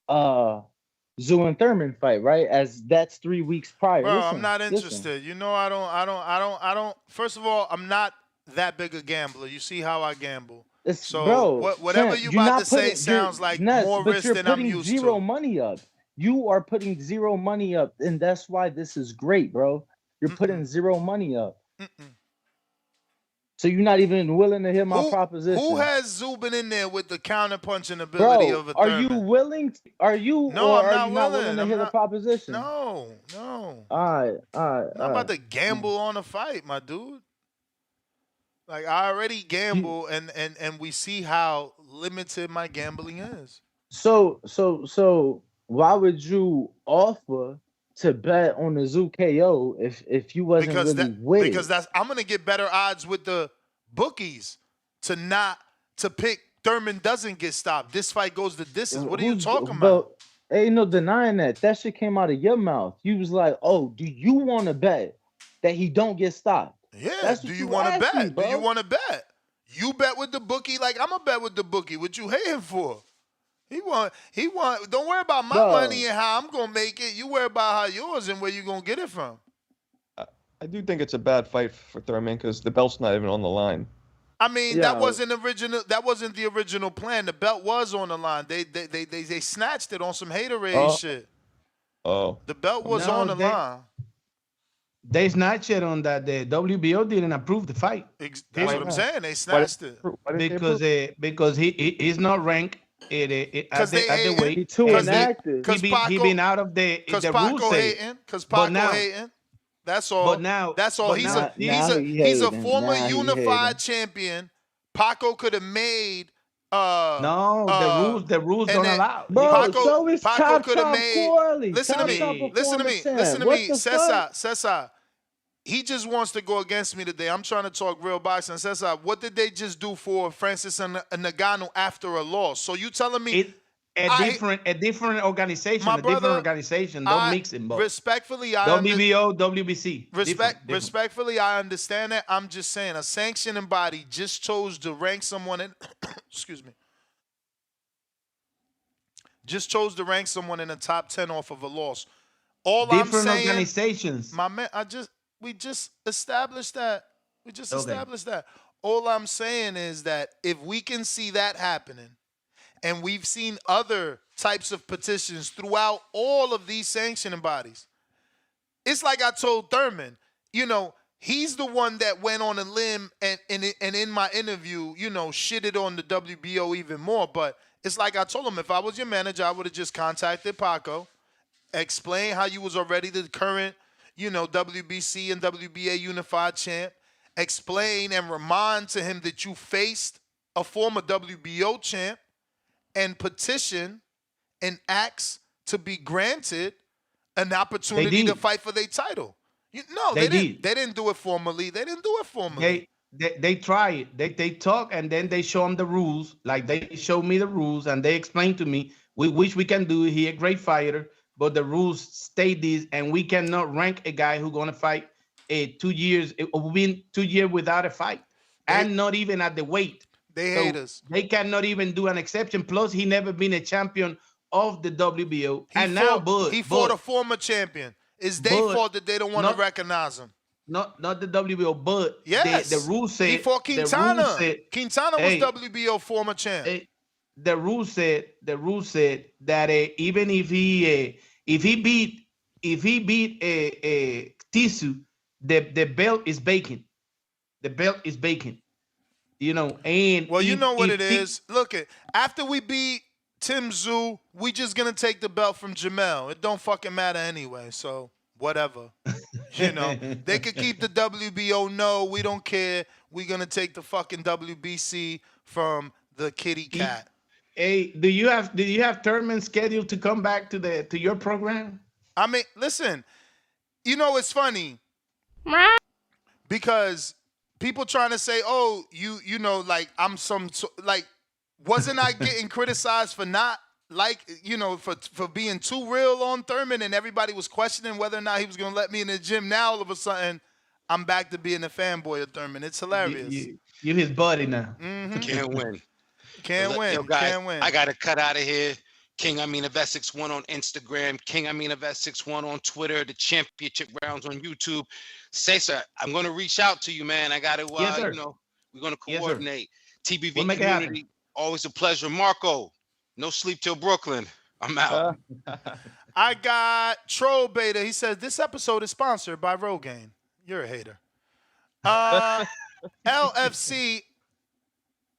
fight, right? As that's 3 weeks prior. Bro, I'm not interested. I don't. First of all, I'm not that big a gambler. You see how I gamble. Whatever you about to say sounds like more risk than I'm used to. You're putting zero money up. You are putting zero money up, and that's why this is great, bro. You're putting zero money up. So you're not even willing to hear my proposition. Who has Zoo been in there with the counter-punching ability of a Thurman? Are you willing? No, I'm not willing to hear the proposition. No. All right. I'm about to gamble on a fight, my dude. Like, I already gamble, and we see how limited my gambling is. So why would you offer to bet on the Zoo KO if you wasn't with it? Because I'm gonna get better odds with the bookies to pick Thurman doesn't get stopped. This fight goes the distance. What are you talking about? Ain't no denying that. That shit came out of your mouth. You was like, "Oh, do you want to bet that he don't get stopped?" Yeah. Do you want to bet? Do you want to bet? You bet with the bookie like I'm gonna bet with the bookie. What you hating for? He want. Don't worry about my money and how I'm gonna make it. You worry about how yours and where you gonna get it from. I do think it's a bad fight for Thurman because the belt's not even on the line. I mean, that wasn't original. That wasn't the original plan. The belt was on the line. They snatched it on some haterade shit. Oh. The belt was on the line. They snatched it on that. The WBO didn't approve the fight. That's what I'm saying. They snatched it because he's not ranked. Because he too inactive. He been out of the Paco hating. Because Paco hating. That's all. That's all. He's a former unified champion. Paco could have made. The rules don't allow. Bro, so is Paco could have made. Listen to me. Cesar. he just wants to go against me today. I'm trying to talk real boxing. Cesar, what did they just do for Francis Ngannou after a loss? So you telling me a different organization, my brother, different organization. Don't mix them both. Respectfully, WBO, WBC. Respectfully, I understand that. I'm just saying a sanctioning body just chose to rank someone in excuse me. Just chose to rank someone in the top 10 off of a loss. All different I'm saying, organizations. My man, we just established that. Established that. All I'm saying is that if we can see that happening, and we've seen other types of petitions throughout all of these sanctioning bodies, it's like I told Thurman, you know, he's the one that went on a limb and in my interview, you know, shitted on the WBO even more. But it's like I told him, if I was your manager, I would have just contacted Paco, explain how you was already the current, you know, WBC and WBA unified champ, explain and remind to him that you faced a former WBO champ, and petition and ask to be granted an opportunity to fight for their title. They didn't do it formally. They didn't do it formally. They try it. They talk and then they show them the rules. Like they show me the rules and they explain to me, we wish we can do it. He a great fighter, but the rules state this, and we cannot rank a guy who's gonna fight 2 years. It will be 2 years without a fight, and not even at the weight. They hate us. They cannot even do an exception. Plus, he never been a champion of the WBO. He fought a former champion. It's their fault that they don't want to recognize him. Not the WBO, but yes, the rule said he fought Quintana. Quintana was WBO former champ. The rule said that even if he beat Tisu, the belt is vacant. The belt is vacant. You know, and you know what it is. Look, after we beat Tim Tszyu, we just gonna take the belt from Jamel. It don't fucking matter anyway. So whatever, you know, they could keep the WBO. No, we don't care. We gonna take the fucking WBC from the kitty cat. Hey, do you have Thurman scheduled to come back to your program? I mean, listen, you know it's funny because people trying to say, oh, you know, like I'm wasn't I getting criticized for not for being too real on Thurman, and everybody was questioning whether or not he was going to let me in the gym. Now all of a sudden, I'm back to being a fanboy of Thurman. It's hilarious. You're his buddy now. Mm-hmm. Can't win. Yo, guys, can't win. I got to cut out of here. King Amin Invest 61 on Instagram, King Amin Invest 61 on Twitter, the championship rounds on YouTube. Cesar, I'm going to reach out to you, man. I got to, we're going to coordinate. Yes, TBV community, always a pleasure. Marco, no sleep till Brooklyn. I'm out. I got Troll Beta. He says, this episode is sponsored by Rogaine. You're a hater. LFC,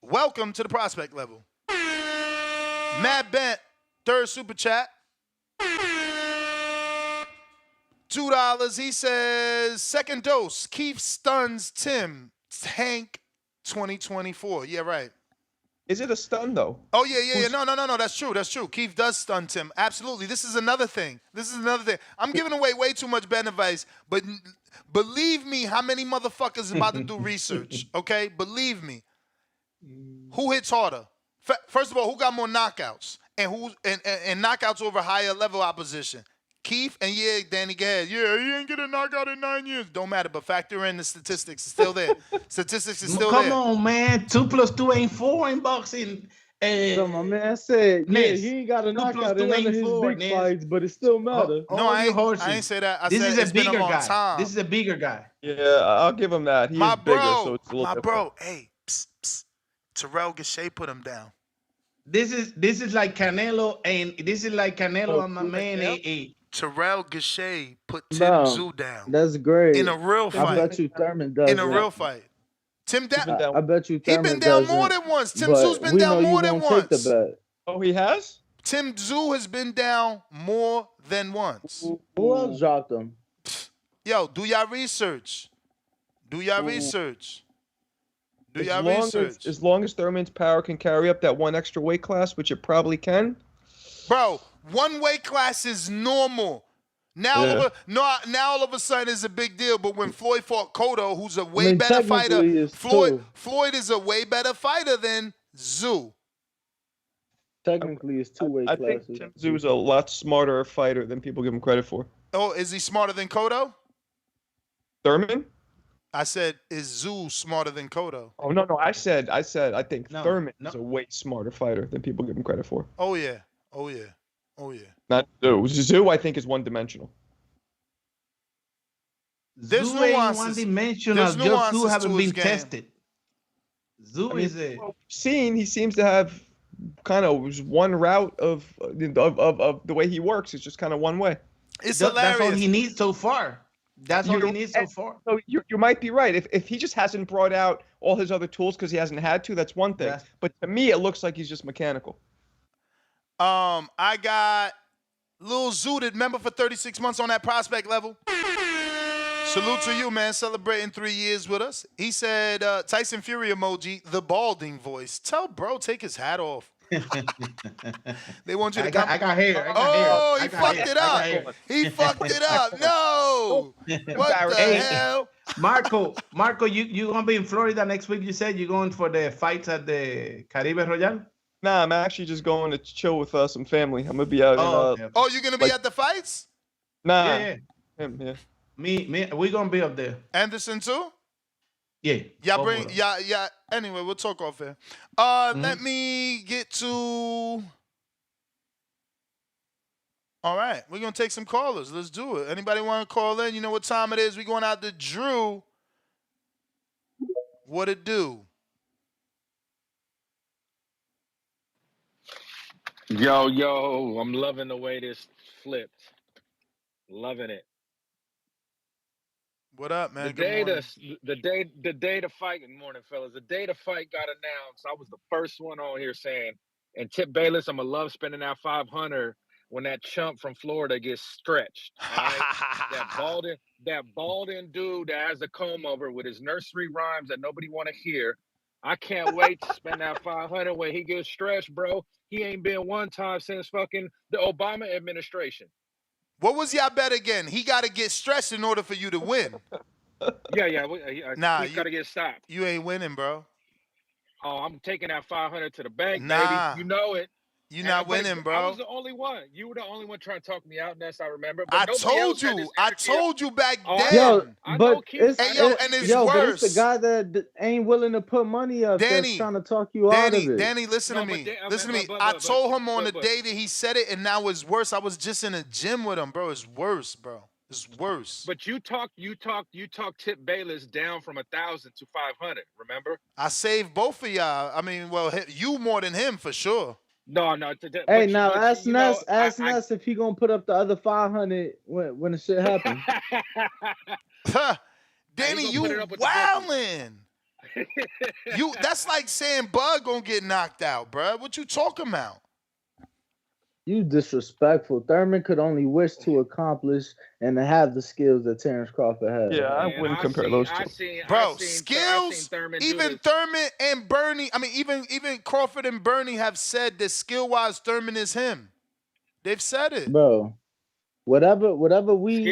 welcome to the prospect level. Matt Bent, third super chat. $2. He says, second dose. Keith stuns Tim. Tank 2024. Yeah, right. Is it a stun though? Oh yeah. No. That's true. Keith does stun Tim. Absolutely. This is another thing. I'm giving away way too much bad advice, but believe me, how many motherfuckers about to do research? Okay, believe me. Who hits harder? First of all, who got more knockouts and knockouts over higher level opposition? Keith and Danny Gad. Yeah, he ain't get a knockout in 9 years. Don't matter, but factor in the statistics. It's still there. Statistics is still there. Come on, man. 2 + 2 ain't 4 in boxing. So my man said, he ain't got a knockout in none of his big fights, but it still matters. No, I ain't say that. I said it's been a long time. This is a bigger guy. Yeah, I'll give him that. He's bigger, so it's a little different. Bro. Hey, psst. Terrell Gachet put him down. This is like Canelo, and my man. Terrell Gachet put Tim Tszyu down. That's great. In a real fight. I bet you Thurman does. In a real fight. Tim down. I bet you Thurman He's been down more than once. Tim Tszyu's been down more than once. Oh, he has? Tim Tszyu has been down more than once. Who else dropped him? Yo, do y'all research. As long as Thurman's power can carry up that one extra weight class, which it probably can. Bro, one weight class is normal. Now, now all of a sudden it's a big deal. But when Floyd fought Cotto, who's a way better fighter, Floyd is a way better fighter than Tszyu. Technically, it's two-way classes. I think Tim Tszyu is a lot smarter fighter than people give him credit for. Oh, is he smarter than Cotto? Thurman? I said, is Tszyu smarter than Cotto? Oh, no. I said I think Thurman is a way smarter fighter than people give him credit for. Oh, yeah. Not Tszyu. Tszyu, I think, is one-dimensional. There's Tszyu ain't nuances. one-dimensional. There's Just nuances Tszyu haven't to his been game. tested. Tszyu is a... He seems to have kind of one route of the way he works. It's just kind of one way. It's hilarious. That's all he needs so far. So you might be right. If he just hasn't brought out all his other tools because he hasn't had to, that's one thing. But to me, it looks like he's just mechanical. I got Lil Zooted, member for 36 months on that prospect level. Salute to you, man, celebrating 3 years with us. He said, Tyson Fury emoji, the balding voice. Tell bro, take his hat off. They want you to come. I got hair. He fucked it up. He fucked it up. No. What the hell? Marco, you gonna be in Florida next week? You said you're going for the fights at the Caribe Royale? Nah, I'm actually just going to chill with some family. I'm gonna be out. Oh, you're gonna be at the fights? Nah. Yeah. Him, yeah. Me, we gonna be up there. Anderson too? Yeah. Yeah. Anyway, we'll talk off here. Let me get to. All right, we're gonna take some callers. Let's do it. Anybody want to call in? You know what time it is? We're going out to Drew. What it do? Yo, I'm loving the way this flipped. Loving it. What up, man? The day the fight. Good morning, fellas. The day the fight got announced, I was the first one on here saying, and Tip Bayless, I'ma love spending that 500 when that chump from Florida gets stretched. Right? that balding dude that has a comb over with his nursery rhymes that nobody want to hear. I can't wait to spend that 500 when he gets stretched, bro. He ain't been one time since fucking the Obama administration. What was y'all bet again? He got to get stretched in order for you to win. Yeah. Nah, he's got to get stopped. You ain't winning, bro. Oh, I'm taking that 500 to the bank, nah, baby. You know it. You're not winning, bro. I was the only one. You were the only one trying to talk me out, Ness, I remember. But I told you back then. Yo, but it's worse. But it's the guy that ain't willing to put money up that's trying to talk you out of it. Danny, listen to me. I told him on the day that he said it, and now it's worse. I was just in a gym with him, bro. It's worse, bro. It's worse. But you talked Tip Bayless down from 1,000 to 500, remember? I saved both of y'all. I mean, well, you more than him for sure. No. Hey, now ask Ness if he gonna put up the other 500 when the shit happens. Danny, you wildin'. That's like saying Bud gonna get knocked out, bro. What you talking about? You disrespectful. Thurman could only wish to accomplish and to have the skills that Terrence Crawford has. Yeah, I wouldn't compare those two. Bro, skills, even Thurman and Bernie, I mean, even Crawford and Bernie have said that skill-wise, Thurman is him. They've said it. Bro, whatever weed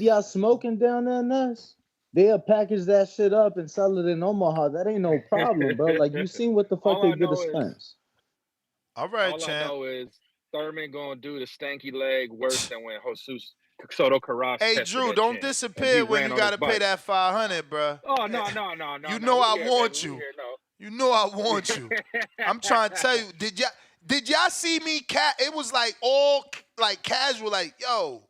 y'all smoking down there, Nuss, they'll package that shit up and sell it in Omaha. That ain't no problem, bro. Like, you seen what the fuck they did to Spence. All right, All champ. I know is Thurman gonna do the stanky leg worse than when Jesus Soto Carras. Hey, Drew, don't disappear when you gotta pay that 500, bro. Oh no. You know I want you. You know I want you. I'm trying to tell you. Did y'all see me? It was like all like casual, like yo,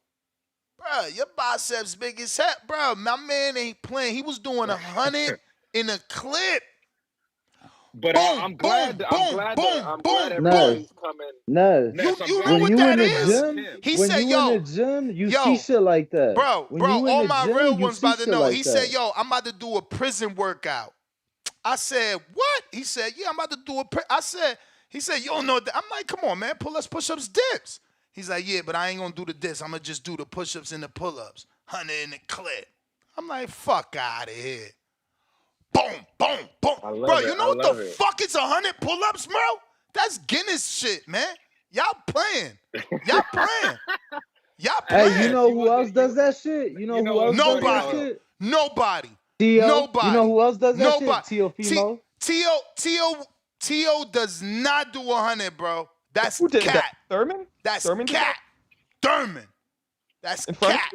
bro, your biceps big as heck, bro. My man ain't playing. He was doing 100 in a clip. But I'm glad everybody's coming. No. You know what that is? He said, yo, in the gym, you see shit like that. Bro, all my real ones about to know. He said, yo, I'm about to do a prison workout. I said, what? He said, yeah, I'm about to do he said, you don't know that. I'm like, come on, man, push-ups, dips. He's like, yeah, but I ain't gonna do the dips. I'm gonna just do the push-ups and the pull-ups. 100 in the clip. I'm like, fuck out of here. Boom, boom, boom. Bro, you know what the fuck is 100 pull-ups, bro? That's Guinness shit, man. Y'all playing. Y'all playing. Y'all playing. Hey, you know who else does that shit? You know who else does that Nobody. shit? Nobody. Tio. Nobody. You know who else does that Nobody. shit? Teofimo. Tio does not do 100, bro. That's Who did cat. that? Thurman? That's Thurman did cat. Thurman. That's In front cat.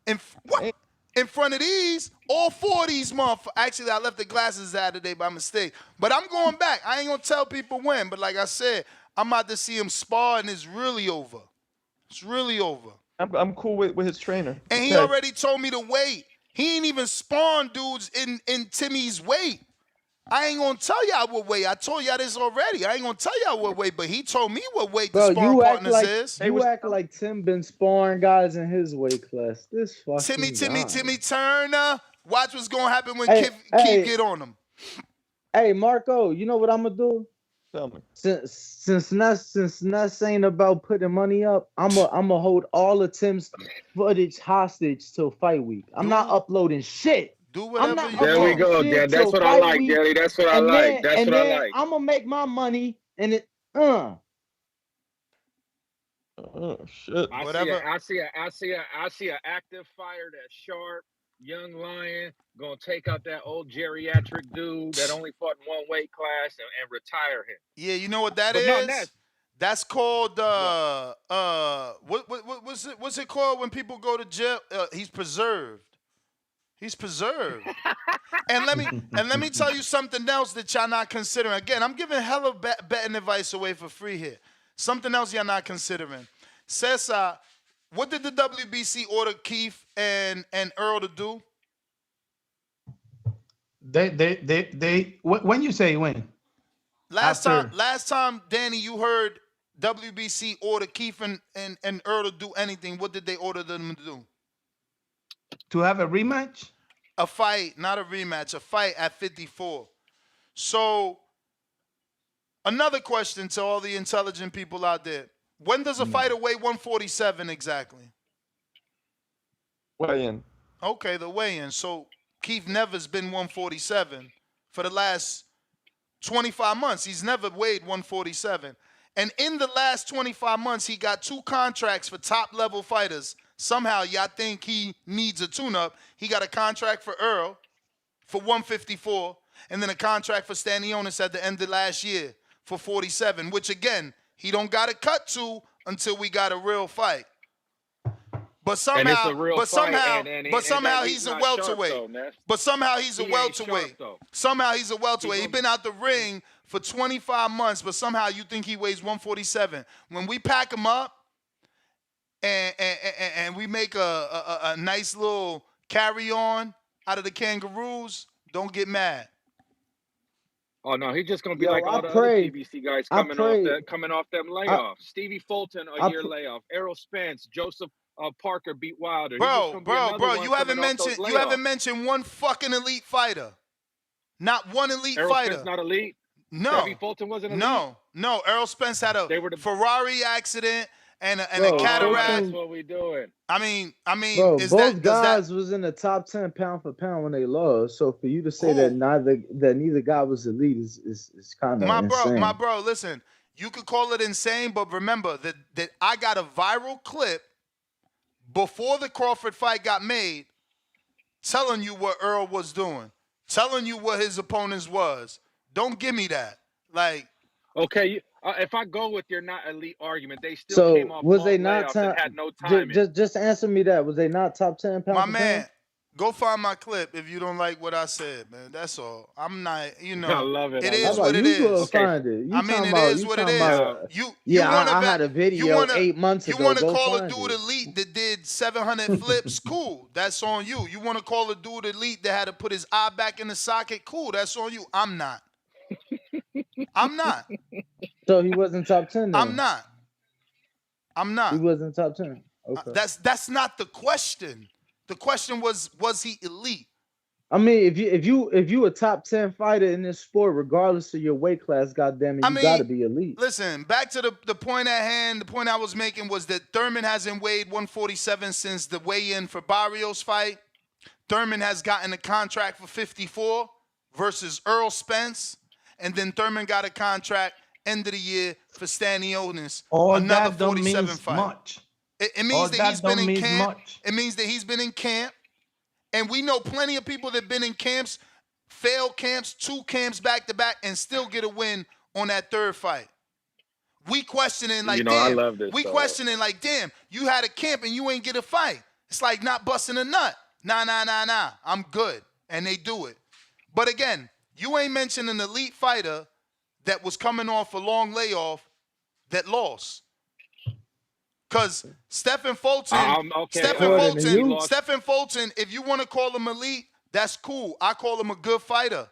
of What? In front of these, all 4 of these motherfuckers. Actually, I left the glasses out today by mistake. But I'm going back. I ain't going to tell people when. But like I said, I'm about to see him spar, and it's really over. It's really over. I'm cool with his trainer. And he already told me to wait. He ain't even spawned dudes in Timmy's weight. I ain't gonna tell y'all what weight. I told y'all this already. I ain't gonna tell y'all what weight, but he told me what weight the sparring partners is. You act like Tim been sparring guys in his weight class. This fucking Timmy Turner. Watch what's gonna happen when Hey, Keith get on him. Hey, Marco, you know what I'm gonna do? Tell me. Since Ness ain't about putting money up, I'ma hold all of Tim's footage hostage till fight week. I'm not uploading shit. Do whatever you There we go. Yeah, that's what I like, Daddy. That's what I like. That's what I like. I'm gonna make my money and it Oh shit. Whatever. I see a active fighter that's sharp, young lion, gonna take out that old geriatric dude that only fought in one weight class and retire him. Yeah, you know what that But is? no, Ness. That's called what's it called when people go to jail? He's preserved. He's preserved. and let me tell you something else that y'all not considering. Again, I'm giving hella betting advice away for free here. Something else y'all not considering. Cesar, what did the WBC order Keith and Earl to do? They when you say when? Last time, Danny, you heard WBC order Keith and Earl to do anything. What did they order them to do? To have a rematch? A fight, not a rematch, a fight at 54. So, another question to all the intelligent people out there. When does a fighter weigh 147 exactly? Weigh-in. Okay, the weigh-in. So, Keith never's been 147 for the last 25 months. He's never weighed 147. And in the last 25 months, he got 2 contracts for top-level fighters. Somehow, y'all think he needs a tune-up. He got a contract for Earl for 154, and then a contract for Stanionis at the end of last year for 47, which, again, he don't got to cut to until we got a real fight. But somehow, he's a welterweight. But somehow he's a welterweight. Somehow he's a welterweight. He's been out the ring for 25 months, but somehow you think he weighs 147. When we pack him up and we make a nice little carry-on out of the Kangaroos, don't get mad. Oh no, he's just gonna be like all the other PBC guys coming off them layoffs. Stevie Fulton a year layoff. Errol Spence, Joseph Parker beat Wilder. Bro, you haven't mentioned one fucking elite fighter. Not one elite Errol fighter. Spence not elite? No. Stevie Fulton wasn't elite? No. Errol Spence had a Ferrari accident and a cataract. That's what we doing. I mean, bro, both guys was in the top 10 pound for pound when they lost. So for you to say that neither guy was elite is kind of insane. My bro, listen, you could call it insane, but remember that I got a viral clip before the Crawford fight got made telling you what Earl was doing, telling you what his opponents was. Don't give me that. Like, okay, if I go with your not elite argument, they still came off was they not and had no time. Just answer me that. Was they not top 10 pound? My man, go find my clip if you don't like what I said, man. That's all. I'm not, I love it. It is what it is. Find it. I mean, it is what it is. I had a video 8 months ago. You want to call a dude elite that did 700 flips? Cool. That's on you. You want to call a dude elite that had to put his eye back in the socket? Cool. That's on you. I'm not. So he wasn't top 10 then? I'm not. He wasn't top 10. Okay. That's not the question. The question was he elite? I mean, if you a top 10 fighter in this sport, regardless of your weight class, goddamn it, you gotta be elite. Listen, back to the point at hand. The point I was making was that Thurman hasn't weighed 147 since the weigh-in for Barrios' fight. Thurman has gotten a contract for 54 versus Earl Spence. And then Thurman got a contract end of the year for Stanionis. All Another that don't 47 mean fight. much. It means All that he's been don't in mean camp. much. It means that he's been in camp. And we know plenty of people that have been in camps, failed camps, 2 camps back to back, and still get a win on that third fight. We questioning like, I damn. love this. We questioning like, damn, you had a camp and you ain't get a fight. It's like not busting a nut. Nah. I'm good. And they do it. But again, you ain't mentioned an elite fighter that was coming off a long layoff that lost. Because Stephen Fulton, if you want to call him elite, that's cool. I call him a good fighter.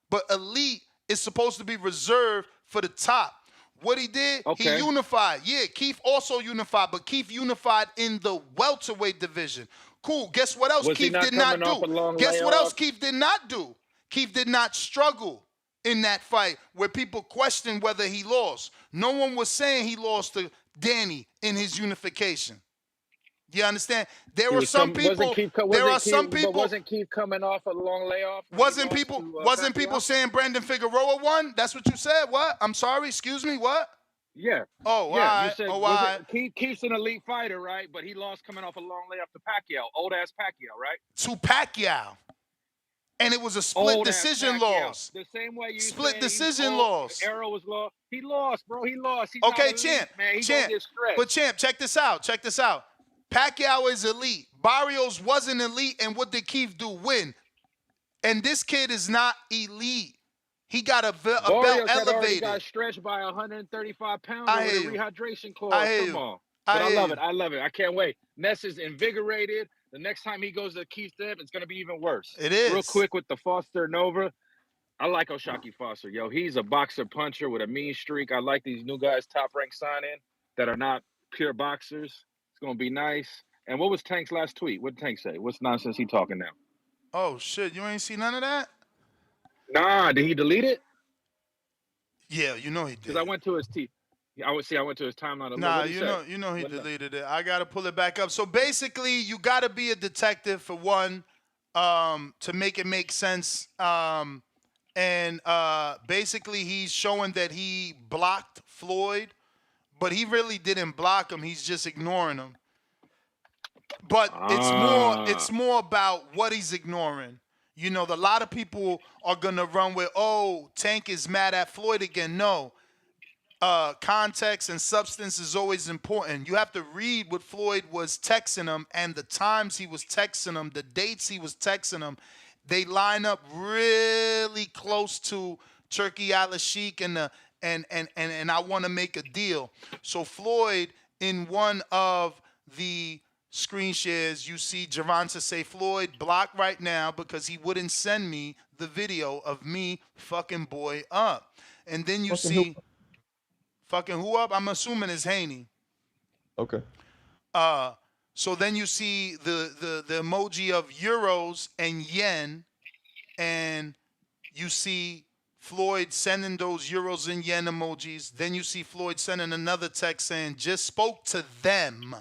But elite is supposed to be reserved for the top. What he did, he unified. Yeah, Keith also unified, but Keith unified in the welterweight division. Cool. Guess what else Keith did not do? Guess what else Keith did not do? Keith did not struggle in that fight where people questioned whether he lost. No one was saying he lost to Danny in his unification. You understand? There were some people. But wasn't Keith coming off a long layoff? Wasn't people saying Brandon Figueroa won? That's what you said. What? I'm sorry. Excuse me. What? Yeah. Oh, yeah. all right. Keith's an elite fighter, right? But he lost coming off a long layoff to Pacquiao, old ass Pacquiao, right? To Pacquiao. And it was a split decision loss. The same way you split decision loss. Arrow was lost. He lost, bro. He lost. He's okay, not champ. Elite, man. He's champ. But champ, check this out. Pacquiao is elite. Barrios wasn't elite, and what did Keith do? Win. And this kid is not elite. He got a belt elevated. Already got stretched by 135 pounds with a rehydration clause. Come on. But I love it. I love it. I can't wait. Ness is invigorated. The next time he goes to Keith Step, it's going to be even worse. It is. Real quick with the Foster Nova. I like Oshaki Foster. Yo, he's a boxer puncher with a mean streak. I like these new guys top rank signing that are not pure boxers. It's going to be nice. And what was Tank's last tweet? What did Tank say? What's nonsense he talking now? Oh, shit. You ain't see none of that? Nah. Did he delete it? Yeah, you know he did. Because I went to his I went to his timeline. Nah, you know he deleted it. I gotta pull it back up. So basically, you gotta be a detective for one, to make it make sense. Basically, he's showing that he blocked Floyd, but he really didn't block him. He's just ignoring him. But it's more about what he's ignoring. You know, a lot of people are gonna run with, oh, Tank is mad at Floyd again. No. Context and substance is always important. You have to read what Floyd was texting him and the times he was texting him, the dates he was texting him. They line up really close to Turkey Al-Sheikh and I want to make a deal. So Floyd, in one of the screen shares, you see Gervonta say, Floyd, block right now because he wouldn't send me the video of me fucking boy up. And then you see... Fucking who up? I'm assuming it's Haney. Okay. So then you see the emoji of euros and yen, and you see Floyd sending those euros and yen emojis. Then you see Floyd sending another text saying, just spoke to them.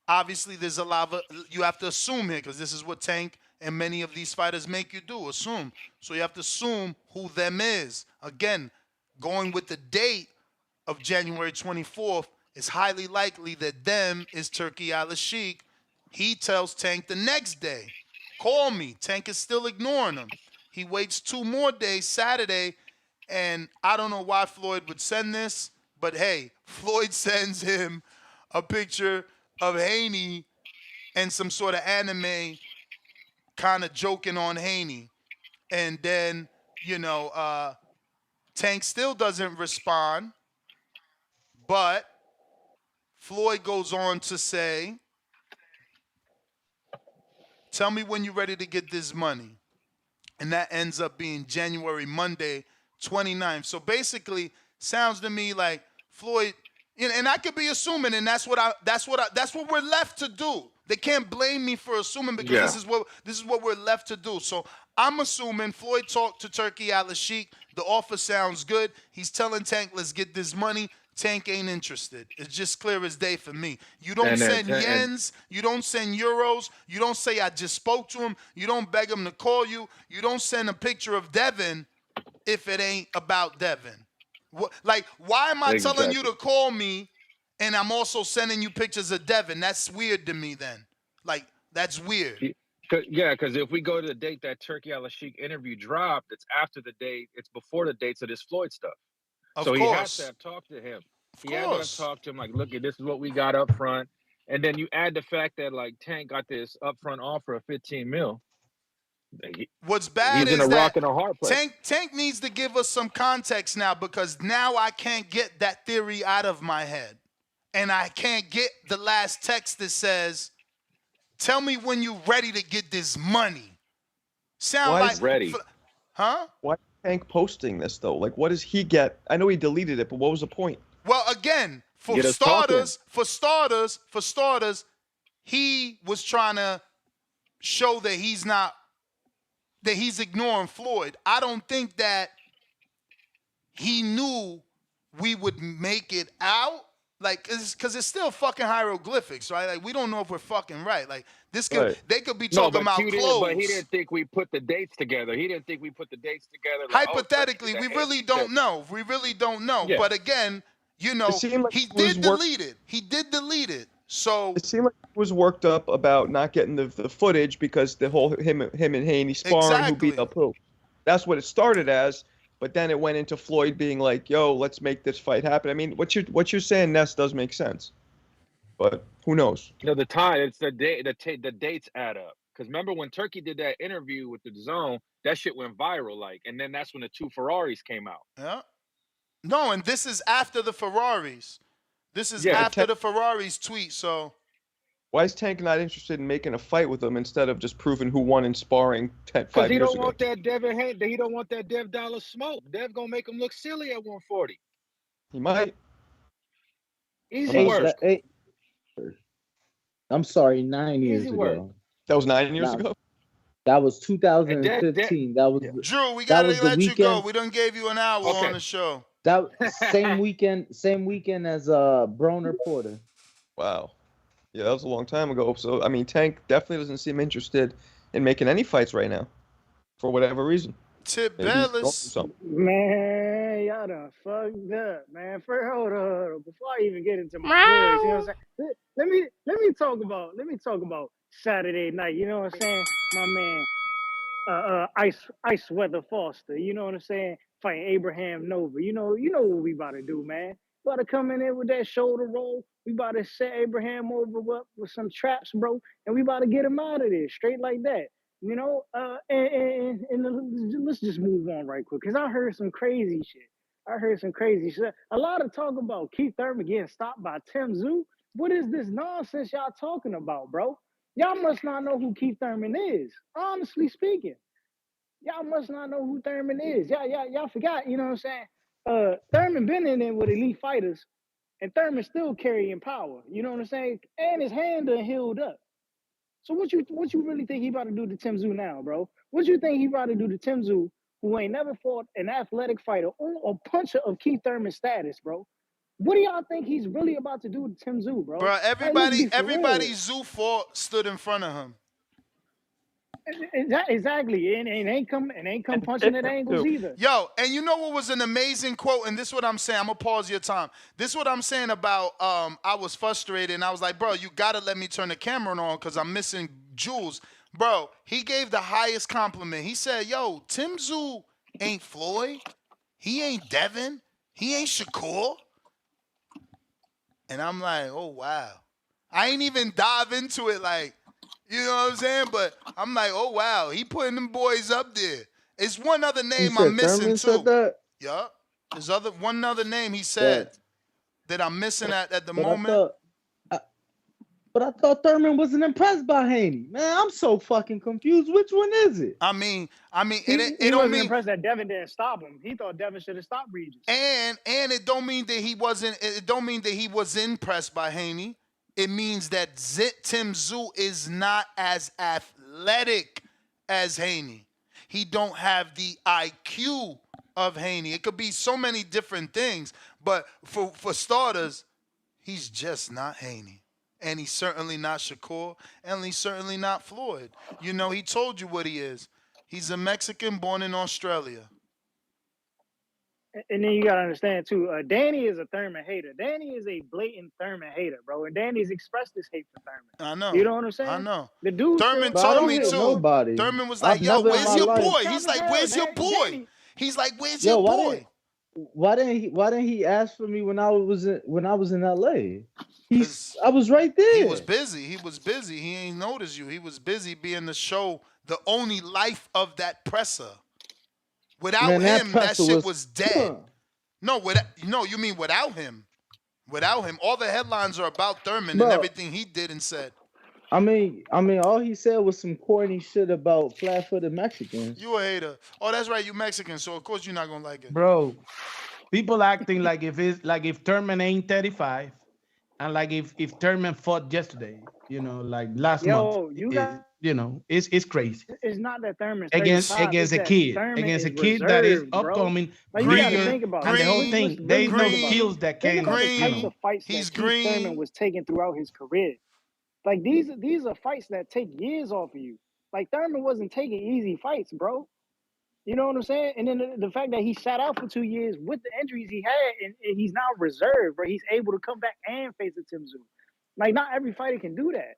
Obviously, there's a lot of, you have to assume here, because this is what Tank and many of these fighters make you do, assume. So you have to assume who them is. Again, going with the date of January 24th, it's highly likely that them is Turkey Al-Sheikh. He tells Tank the next day, call me. Tank is still ignoring him. He waits 2 more days, Saturday, and I don't know why Floyd would send this, but hey, Floyd sends him a picture of Haney and some sort of anime kind of joking on Haney. And then, Tank still doesn't respond. But Floyd goes on to say, tell me when you're ready to get this money. And that ends up being Monday, 29th. So basically, sounds to me like Floyd, and I could be assuming, and that's what we're left to do. They can't blame me for assuming because this is what we're left to do. So I'm assuming Floyd talked to Turkey Al-Sheikh. The offer sounds good. He's telling Tank, let's get this money. Tank ain't interested. It's just clear as day for me. You don't send yens. You don't send euros. You don't say I just spoke to him. You don't beg him to call you. You don't send a picture of Devin if it ain't about Devin. Like, why am I telling Exactly. you to call me and I'm also sending you pictures of Devin? That's weird to me then. Like, that's weird. Because if we go to the date that Turkey Al-Sheikh interview dropped, it's after the date, it's before the dates of this Floyd stuff. Of So he has course. to have talked to him. Of He had to have course. talked to him, like, look, this is what we got up front. And then you add the fact that, like, Tank got this upfront offer of 15 mil. What's bad He's in is a that rock and a hard place. Tank needs to give us some context now, because now I can't get that theory out of my head. And I can't get the last text that says, tell me when you're ready to get this money. Sound Why like is ready? Huh? Why is Tank posting this though? Like, what does he get? I know he deleted it, but what was the point? Well, again, for Get us starters, he was trying to show that he's ignoring Floyd. I don't think that he knew we would make it out. Like, because it's still fucking hieroglyphics, right? Like, we don't know if we're fucking right. Like, they could be talking about clothes. But he didn't think we put the dates together. He didn't think we put the dates together. Like, Hypothetically, we really don't know. Yeah. But again, you know, he did delete it. He did delete it. So it seemed like he was worked up about not getting the footage because the whole him and Haney sparring who beat up who. That's what it started as, but then it went into Floyd being like, "Yo, let's make this fight happen." I mean, what you're saying, Ness, does make sense, but who knows? You know, the time, it's the date, the dates add up. Because remember when Turkey did that interview with the Zone, that shit went viral, like, and then that's when the 2 Ferraris came out. Yeah. No, and this is after the Ferraris. This is after the Ferraris tweet. So why is Tank not interested in making a fight with him instead of just proving who won in sparring 5 years ago? Because he don't want that he don't want that Dev Dollar smoke. Dev gonna make him look silly at 140. He might. Easy work. I'm sorry, 9 years Easy ago. work. That was 9 years ago? That was 2015. That was Drew, we gotta let you go. We done gave you an hour Okay. on the show. That same weekend as Broner Porter. Wow. Yeah, that was a long time ago. So, I mean, Tank definitely doesn't seem interested in making any fights right now for whatever reason. Tip Bellis. Man, y'all done fucked up, man. Hold on. Before I even get into my theories, you know what I'm saying? Let me talk about Saturday night. You know what I'm saying? My man, Ice Weather Foster. You know what I'm saying? Fighting Abraham Nova. You know what we about to do, man. We about to come in there with that shoulder roll. We about to set Abraham over up with some traps, bro, and we about to get him out of there straight like that. You know, and let's just move on right quick, because I heard some crazy shit. A lot of talk about Keith Thurman getting stopped by Tim Tszyu. What is this nonsense y'all talking about, bro? Y'all must not know who Keith Thurman is. Honestly speaking, y'all must not know who Thurman is. Y'all forgot, you know what I'm saying? Thurman been in there with elite fighters, and Thurman still carrying power. You know what I'm saying? And his hand done healed up. So what you really think he about to do to Tim Tszyu now, bro? What you think he about to do to Tim Tszyu, who ain't never fought an athletic fighter or a puncher of Keith Thurman's status, bro? What do y'all think he's really about to do to Tim Tszyu, bro? Bro, everybody real. Tszyu fought stood in front of him. Exactly, and ain't come punching at angles either. Yo, and you know what was an amazing quote? And this is what I'm saying. I'm gonna pause your time. This is what I'm saying about I was frustrated and I was like, bro, you gotta let me turn the camera on because I'm missing Jules. Bro, he gave the highest compliment. He said, yo, Tim Tszyu ain't Floyd. He ain't Devin. He ain't Shakur. And I'm like, oh wow. I ain't even dive into it like, you know what I'm saying? But I'm like, oh, wow. He putting them boys up there. It's one other name I'm missing, Thurman too. said that? Yup. There's one other name he said that I'm missing at the moment. But I thought Thurman wasn't impressed by Haney. Man, I'm so fucking confused. Which one is it? I mean, He wasn't impressed that Devin didn't stop him. He thought Devin should have stopped Regis. And it don't mean that he wasn't. It don't mean that he was impressed by Haney. It means that Tim Tszyu is not as athletic as Haney. He don't have the IQ of Haney. It could be so many different things, but for starters, he's just not Haney. And he's certainly not Shakur, and he's certainly not Floyd. You know, he told you what he is. He's a Mexican born in Australia. And then you gotta understand too, Danny is a Thurman hater. Danny is a blatant Thurman hater, bro. And Danny's expressed this hate for Thurman. I know. You know what I'm saying? I know. The dude Thurman said, But I told don't me hate too. nobody. Thurman was I've like, "Yo, never in where's my your life. boy?" He's like, "Where's your boy?" Danny. He's like, "Where's Yo, your boy?" why didn't he ask for me when I was in LA? Because I was right there. he was busy. He was busy. He ain't noticed you. He was busy being the show, the only life of that presser. Without Man, that him, that presser shit was- was dead. No, you mean without him. Without him, all the headlines are about Thurman Bro. and everything he did and said. I mean, all he said was some corny shit about flat-footed Mexicans. You a hater. Oh, that's right. You Mexican, so of course you're not gonna like it. Bro, people acting like if Thurman ain't 35, and like if Thurman fought yesterday, like last month, it's crazy. It's not that Thurman's Against 35, it's a that kid, Thurman against a is kid that is reserved, bro. upcoming, Like, you gotta green, think about and it. the whole Let's thing. really There's think no about it. skills that Think can, about the types of fights He's that Keith Thurman was taking throughout his career. Like these are fights that take years off of you. Like Thurman wasn't taking easy fights, bro. You know what I'm saying? And then the fact that he sat out for 2 years with the injuries he had, and he's now reserved, bro. He's able to come back and face a Tim Tszyu. Like not every fighter can do that.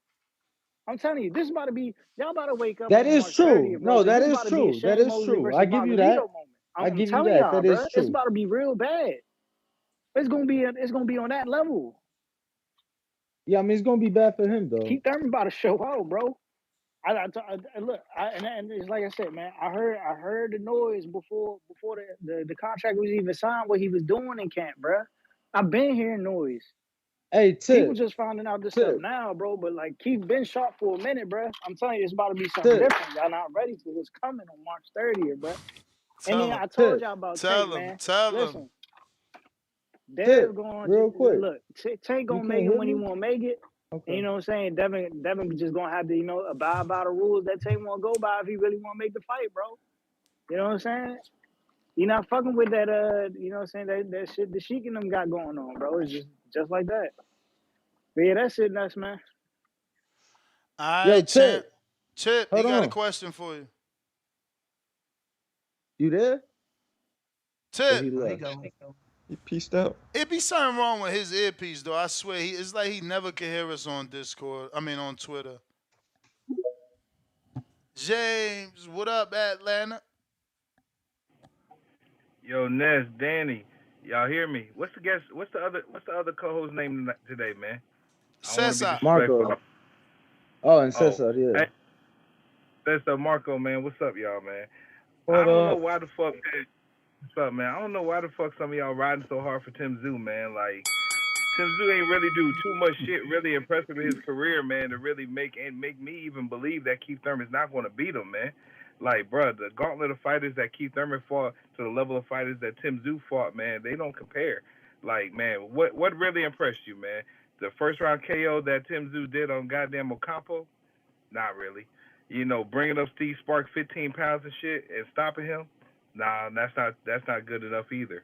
I'm telling you, this is about to be y'all about to wake up. That on is March true. 30th, bro, No, 'cause that this is about to be a true. That Shane is Mosley true. versus I give you Bozzito that. moment. I I'm give you telling that. y'all, That is bro, true. it's about to be real bad. It's gonna be on that level. Yeah, I mean, it's gonna be bad for him though. Keith Thurman about to show out, bro. Look, and it's like I said, man. I heard the noise before the contract was even signed. What he was doing in camp, bro. I've been hearing noise. Hey, People Tip. just finding out this stuff now, bro. But like, Keith been shot for a minute, bro. I'm telling you, it's about to be something different. Y'all not ready for what's coming on March 30th, bro. And then I told y'all about Tank, man. Listen, Dev going real quick. look. Tank gonna make it when he want to make it. Okay. And you know what I'm saying? Devin just gonna have to, abide by the rules that Tank want to go by if he really want to make the fight, bro. You know what I'm saying? You're not fucking with that, you know what I'm saying? That shit the Sheik and them got going on, bro. It's just like that. But yeah, that shit nuts, man. All Yo, right, Chip, he Hold got on. a question for you. You there? Chip. He pieced out. It be something wrong with his earpiece, though. I swear, it's like he never can hear us on Discord. I mean, on Twitter. James, what up, Atlanta? Yo, Ness, Danny, y'all hear me? What's the other co-host name today, man? Cesar. Marco. Oh, and Cesar, yeah. Hey, Cesar, Marco, man, what's up, y'all, man? What I don't up? know why the fuck. What's up, man? I don't know why the fuck some of y'all riding so hard for Tim Tszyu, man. Like, Tim Tszyu ain't really do too much shit really impressive in his career, man, to really make me even believe that Keith Thurman's not going to beat him, man. Like, bro, the gauntlet of fighters that Keith Thurman fought to the level of fighters that Tim Tszyu fought, man, they don't compare. Like, man, what really impressed you, man? The first round KO that Tim Tszyu did on goddamn Ocampo? Not really. Bringing up Steve Sparks 15 pounds and shit and stopping him? Nah, that's not good enough either.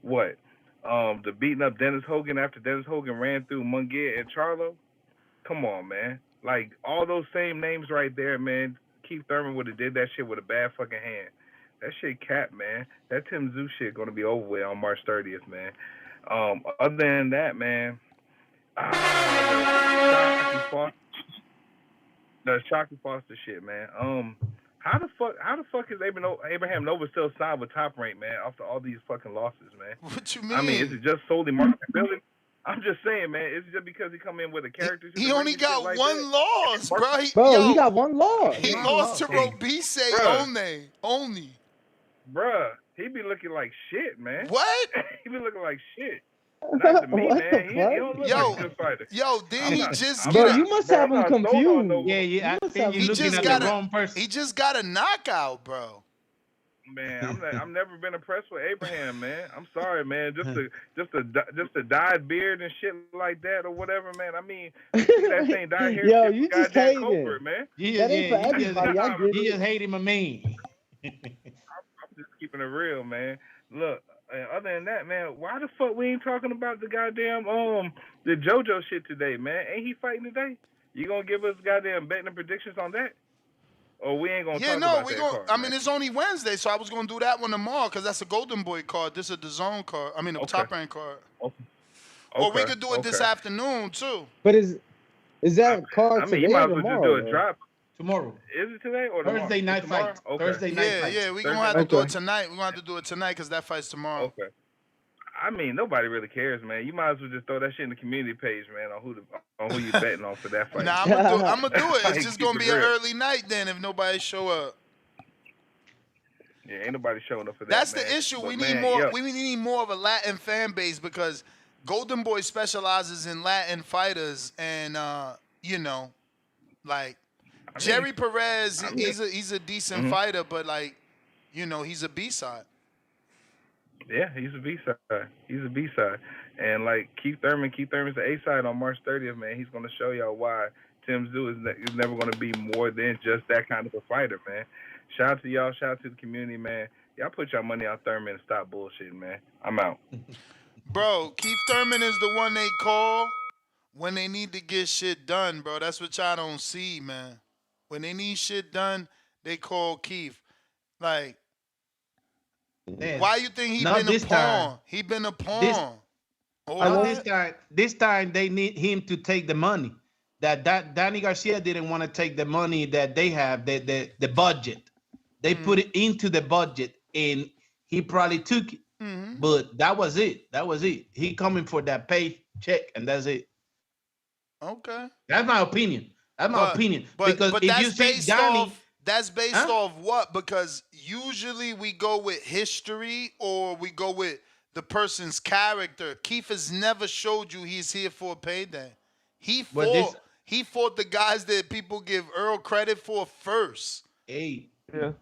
What? The beating up Dennis Hogan after Dennis Hogan ran through Munguia and Charlo? Come on, man. Like, all those same names right there, man. Keith Thurman would have did that shit with a bad fucking hand. That shit cap, man. That Tim Tszyu shit gonna be over with on March 30th, man. Other than that, man, the Shockey Foster shit, man. How the fuck is Abraham Nova still signed with Top Rank, man, after all these fucking losses, man? What you mean? I mean, is it just solely marketability? I'm just saying, man. Is it just because he come in with a character? He only got like one loss, bro. He got one loss. He lost to Robise only. Bruh, he be looking like shit, man. What? He be looking like shit. Not to me, man. He don't look like a good fighter. Then he just Bro, you must have him confused. Yeah. I think you're looking at the wrong person. He just got a knockout, bro. Man, I've never been impressed with Abraham, man. I'm sorry, man. Just a dyed beard and shit like that or whatever, man. I mean, that same dyed hair. Yo, shit you with just goddamn hate Colbert, it, man. You just hate him, me. I'm just keeping it real, man. Look, other than that, man, why the fuck we ain't talking about the goddamn the JoJo shit today, man? Ain't he fighting today? You gonna give us goddamn betting and predictions on that? Or we ain't gonna Yeah, talk no, about we that going card. I mean, it's only Wednesday, so I was gonna do that one tomorrow because that's a Golden Boy card. This is the zone card. I mean, the top rank card. Okay. Or we could do it this afternoon too. But is that card I mean, you today might or as well just tomorrow? do a drop. Tomorrow. Is it today or tomorrow? Thursday night tomorrow? fight. Okay. Thursday night fight. Yeah, we gonna have to do it tonight. We're gonna have to do it tonight because that fight's tomorrow. Okay. I mean, nobody really cares, man. You might as well just throw that shit in the community page, man, on who you betting on for that fight. Nah, I'm gonna do it. It's just gonna be an real. early night then if nobody show up. Yeah, ain't nobody showing up for that. That's man. the issue. But We man, need more. yo, We need more of a Latin fan base because Golden Boy specializes in Latin fighters, and you know, like Jerry Perez, he's a decent fighter, but like, you know, he's a B-side. Yeah, he's a B-side. He's a B-side. And like Keith Thurman's the A-side on March 30th, man. He's going to show y'all why Tim Tszyu is never going to be more than just that kind of a fighter, man. Shout out to y'all. Shout out to the community, man. Y'all put y'all money on Thurman and stop bullshitting, man. I'm out. Bro, Keith Thurman is the one they call when they need to get shit done, bro. That's what y'all don't see, man. When they need shit done, they call Keith. Like, Man, why you think he not been a this time. pawn? He been a pawn. This time they need him to take the money. That Danny Garcia didn't want to take the money that they have, the budget. They put it into the budget, and he probably took it. But that was it. That was it. He coming for that paycheck, and that's it. Okay. That's my opinion. That's my opinion. Because but if that's you see based Danny, off, that's based off what? Because usually we go with history or we go with the person's character. Keith has never showed you he's here for a payday. He fought the guys that people give Earl credit for first. Hey, yeah.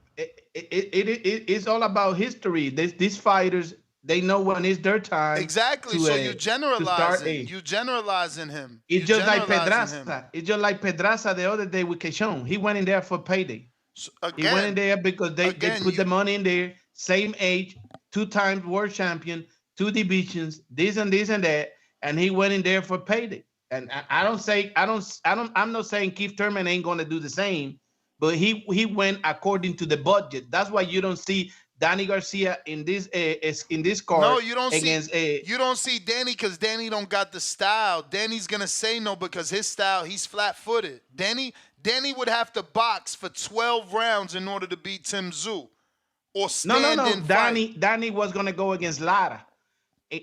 It's all about history. These fighters, they know when it's their time. Exactly. So you generalizing. You generalizing him. It's just like Pedraza. It's just like Pedraza the other day with Quechon. He went in there for payday. So he went in there because they put the money in there. Same age, 2-time world champion, 2 divisions, this and that, and he went in there for payday. And I'm not saying Keith Thurman ain't gonna do the same, but he went according to the budget. That's why you don't see Danny Garcia in this card. No, you don't against, see. You don't see Danny because Danny don't got the style. Danny's gonna say no because his style. He's flat-footed. Danny would have to box for 12 rounds in order to beat Tim Tszyu, or stand in fight. Danny was gonna go against Lara,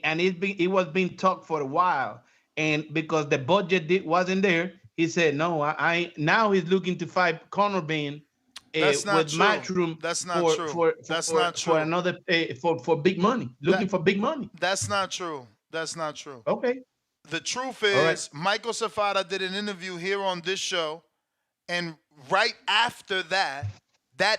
and it was being talked for a while. And because the budget wasn't there, he said no. Now he's looking to fight Conor Benn. That's not with true. Matchroom. That's not true. That's not true. For another for big money, looking for big money. That's not true. That's not true. Okay. The truth is, Michael Safada did an interview here on this show, and right after that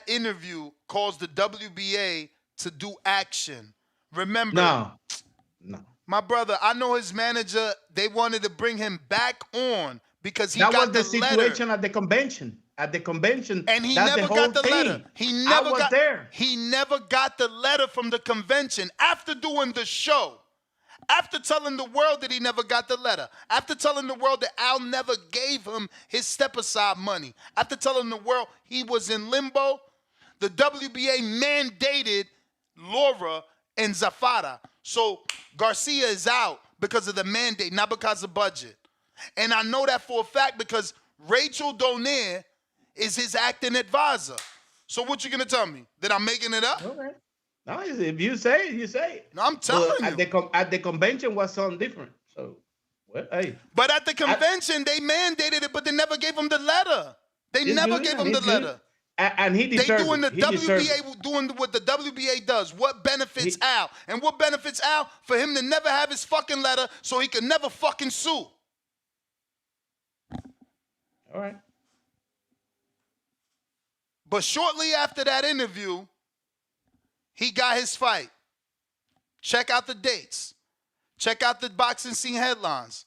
interview caused the WBA to do action. Remember? No. My brother, I know his manager. They wanted to bring him back on because he that got was the letter. situation at the convention. At the convention, and he that's never the got the thing. letter. He never got there. He never got the letter from the convention after doing the show. After telling the world that he never got the letter. After telling the world that Al never gave him his step-aside money. After telling the world he was in limbo, the WBA mandated Laura and Zafata. So Garcia is out because of the mandate, not because of budget. And I know that for a fact because Rachel Donaire is his acting advisor. So what you gonna tell me? That I'm making it up? Okay. No, if you say it, you say it. No, I'm telling you. At the convention was something different. So, well, hey. But at the convention, they mandated it, but they never gave him the letter. They never gave him the letter. And he deserved They doing it. the WBA doing what the WBA does. What benefits Al? And what benefits Al? For him to never have his fucking letter so he could never fucking sue. All right. But shortly after that interview, he got his fight. Check out the dates. Check out the boxing scene headlines.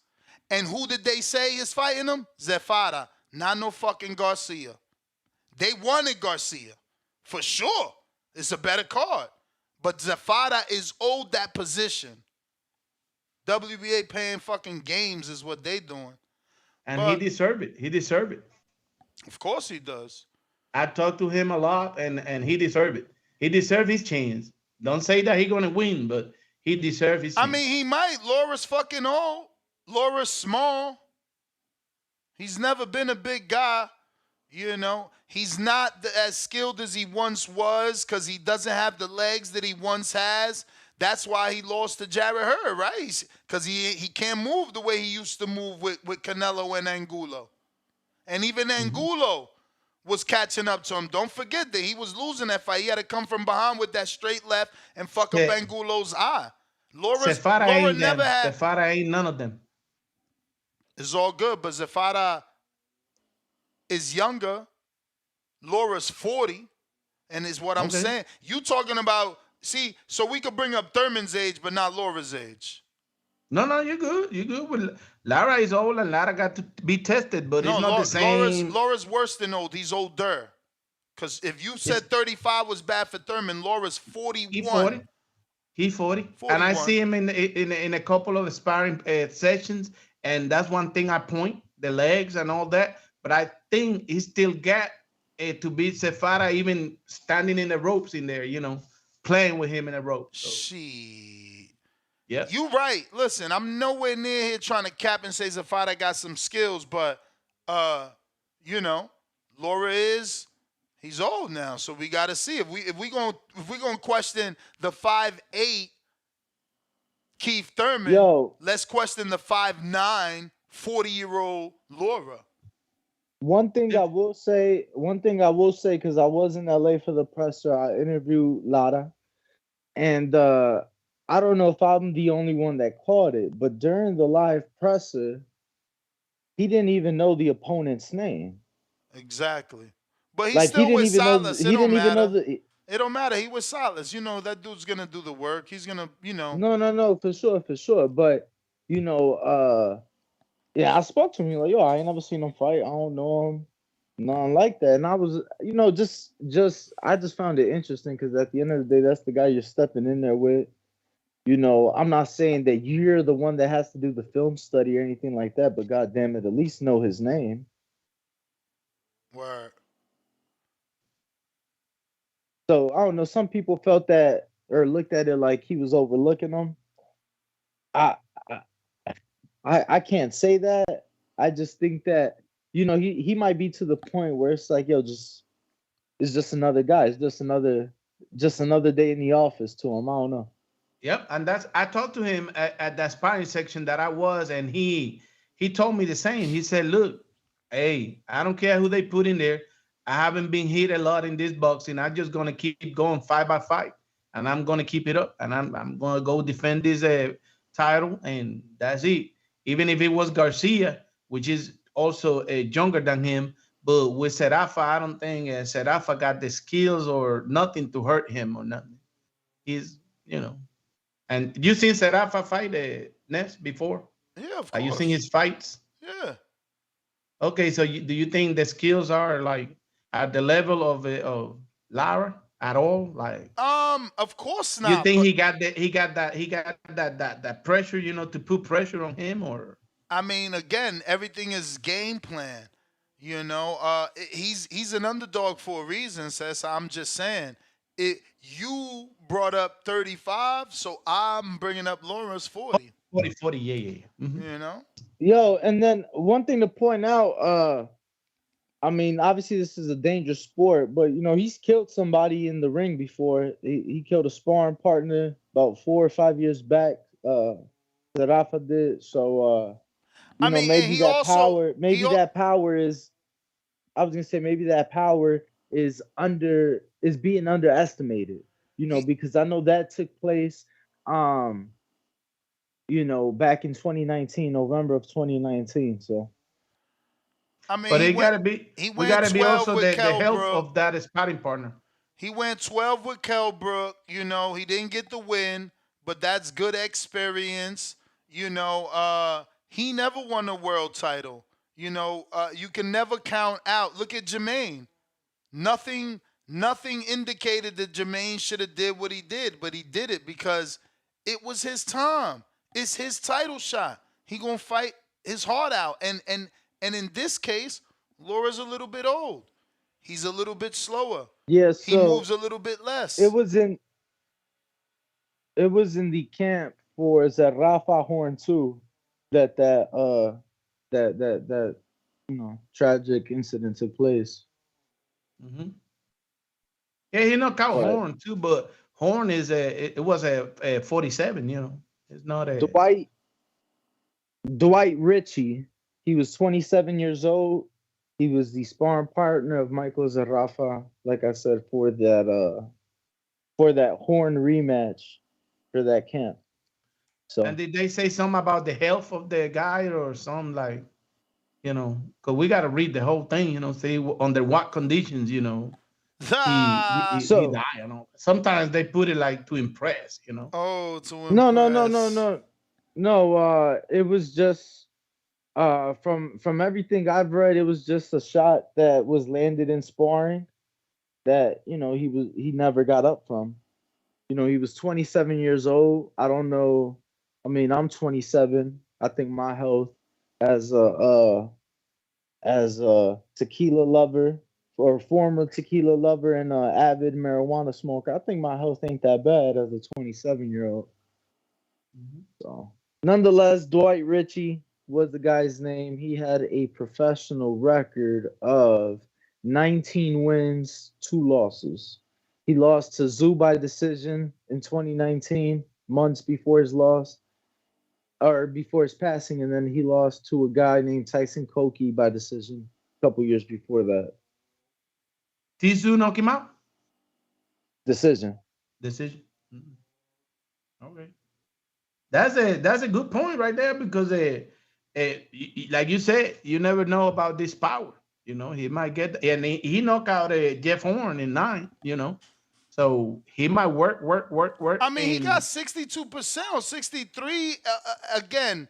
And who did they say is fighting him? Zafata, not no fucking Garcia. They wanted Garcia. For sure. It's a better card. But Zafata is owed that position. WBA paying fucking games is what they doing. And he deserved it. He deserved it. Of course he does. I talked to him a lot, and he deserved it. He deserved his chance. Don't say that he's gonna win, but he deserved his I chance. mean, he might. Laura's fucking old. Laura's small. He's never been a big guy. You know, he's not as skilled as he once was because he doesn't have the legs that he once has. That's why he lost to Jarrett Hurd, right? Because he can't move the way he used to move with Canelo and Angulo. And even Angulo was catching up to him. Don't forget that he was losing that fight. He had to come from behind with that straight left and fuck up Angulo's eye. Laura ain't never them. had. Zafara ain't none of them. It's all good, but Zafara is younger. Laura's 40, and is what I'm saying. You talking about, see, so we could bring up Thurman's age, but not Laura's age. No, you're good. You're good. Well, Lara is old, and Lara got to be tested, but it's not the same. Laura's worse than old. He's older. Because if you said 35 was bad for Thurman, Laura's 41. He's 40. And I see him in a couple of sparring sessions, and that's one thing I point, the legs and all that. But I think he still got to beat Zafara, even standing in the ropes in there, playing with him in the ropes. So. Shit. Yeah. You right. Listen, I'm nowhere near here trying to cap and say Zafara got some skills, but Laura he's old now, so we got to see if we going to question the 5'8" Keith Thurman. Let's question the 5'9" 40-year-old Laura. One thing I will say, because I was in LA for the presser, I interviewed Lara, and I don't know if I'm the only one that caught it, but during the live presser, he didn't even know the opponent's name. Exactly. But he's still with Silas. It don't matter. It don't matter. He with Silas. That dude's going to do the work. He's going to, No, for sure. But, yeah, I spoke to him. Like, I ain't never seen him fight. I don't know him. Nothing like that. And I was, I just found it interesting because at the end of the day, that's the guy you're stepping in there with. I'm not saying that you're the one that has to do the film study or anything like that, but God damn it, at least know his name. Word. So I don't know. Some people felt that or looked at it like he was overlooking them. I can't say that. I just think that he might be to the point where it's like, it's just another guy. It's just another day in the office to him. I don't know. Yep, and I talked to him at that sparring section that I was, and he told me the same. He said, "Look, hey, I don't care who they put in there. I haven't been hit a lot in this boxing. I'm just gonna keep going fight by fight, and I'm gonna keep it up, and I'm gonna go defend this title, and that's it. Even if it was Garcia, which is also younger than him, but with Serafa, I don't think Serafa got the skills or nothing to hurt him or nothing. He's, And you seen Serafa fight Ness before? Yeah, of course. Are you seen his fights? Yeah. Okay, so do you think the skills are like at the level of Lara at all? Like, of course not. You think he got that pressure, to put pressure on him, or? I mean, again, everything is game plan. He's an underdog for a reason, Sess. I'm just saying you brought up 35, so I'm bringing up Laura's 40. 40, yeah. Mm-hmm. Yo, and then one thing to point out, I mean, obviously this is a dangerous sport, but he's killed somebody in the ring before. He killed a sparring partner about 4 or 5 years back. That Rafa did. So, maybe that power is. I was gonna say maybe that power is being underestimated. Because I know that took place. Back in 2019, November of 2019. So. I mean, but we gotta be also the health of that sparring partner. He went 12 with Kelbrook. He didn't get the win, but that's good experience. He never won a world title. You can never count out. Look at Jermaine. Nothing indicated that Jermaine should have did what he did, but he did it because it was his time. It's his title shot. He gonna fight his heart out, and in this case, Laura's a little bit old. He's a little bit slower. Yeah, He so moves a little bit less. it was in the camp for Zerafa Horn too that tragic incident took place. Mm-hmm. Yeah, he knocked out But Horn too, but Horn is it was a 47. It's not a Dwight Ritchie, he was 27 years old. He was the sparring partner of Michael Zerafa, like I said, for that Horn rematch for that camp. So And did they say something about the health of the guy or something like, because we got to read the whole thing, say under what conditions, he died. Sometimes they put it like to impress. Oh, to no. It was just from everything I've read, it was just a shot that was landed in sparring that he never got up from. He was 27 years old. I don't know. I mean, I'm 27. I think my health as a tequila lover or former tequila lover and avid marijuana smoker, I think my health ain't that bad as a 27-year-old. So, nonetheless, Dwight Ritchie was the guy's name. He had a professional record of 19 wins, 2 losses. He lost to Zoo by decision in 2019, months before his loss, or before his passing, and then he lost to a guy named Tyson Koki by decision a couple years before that. Did Zoo knock him out? Decision. Okay. That's a good point right there because like you said, you never know about this power. He might get, and he knocked out Jeff Horn in 9. So he might work. I mean, he got 62% or 63. Again,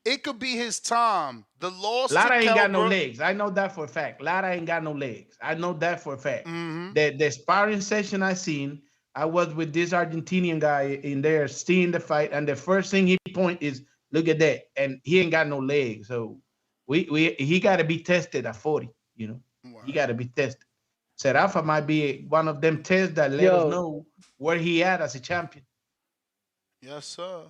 it could be his time. The loss to Lara ain't got no Kelbrook- legs. I know that for a fact. Lara ain't got no legs. I know that for a fact. Mm-hmm. The sparring session I seen, I was with this Argentinian guy in there seeing the fight, and the first thing he point is, look at that, and he ain't got no legs. So he got to be tested at 40. He got to be tested. Serafa might be one of them tests that let us know where he at as a champion. Yes, sir.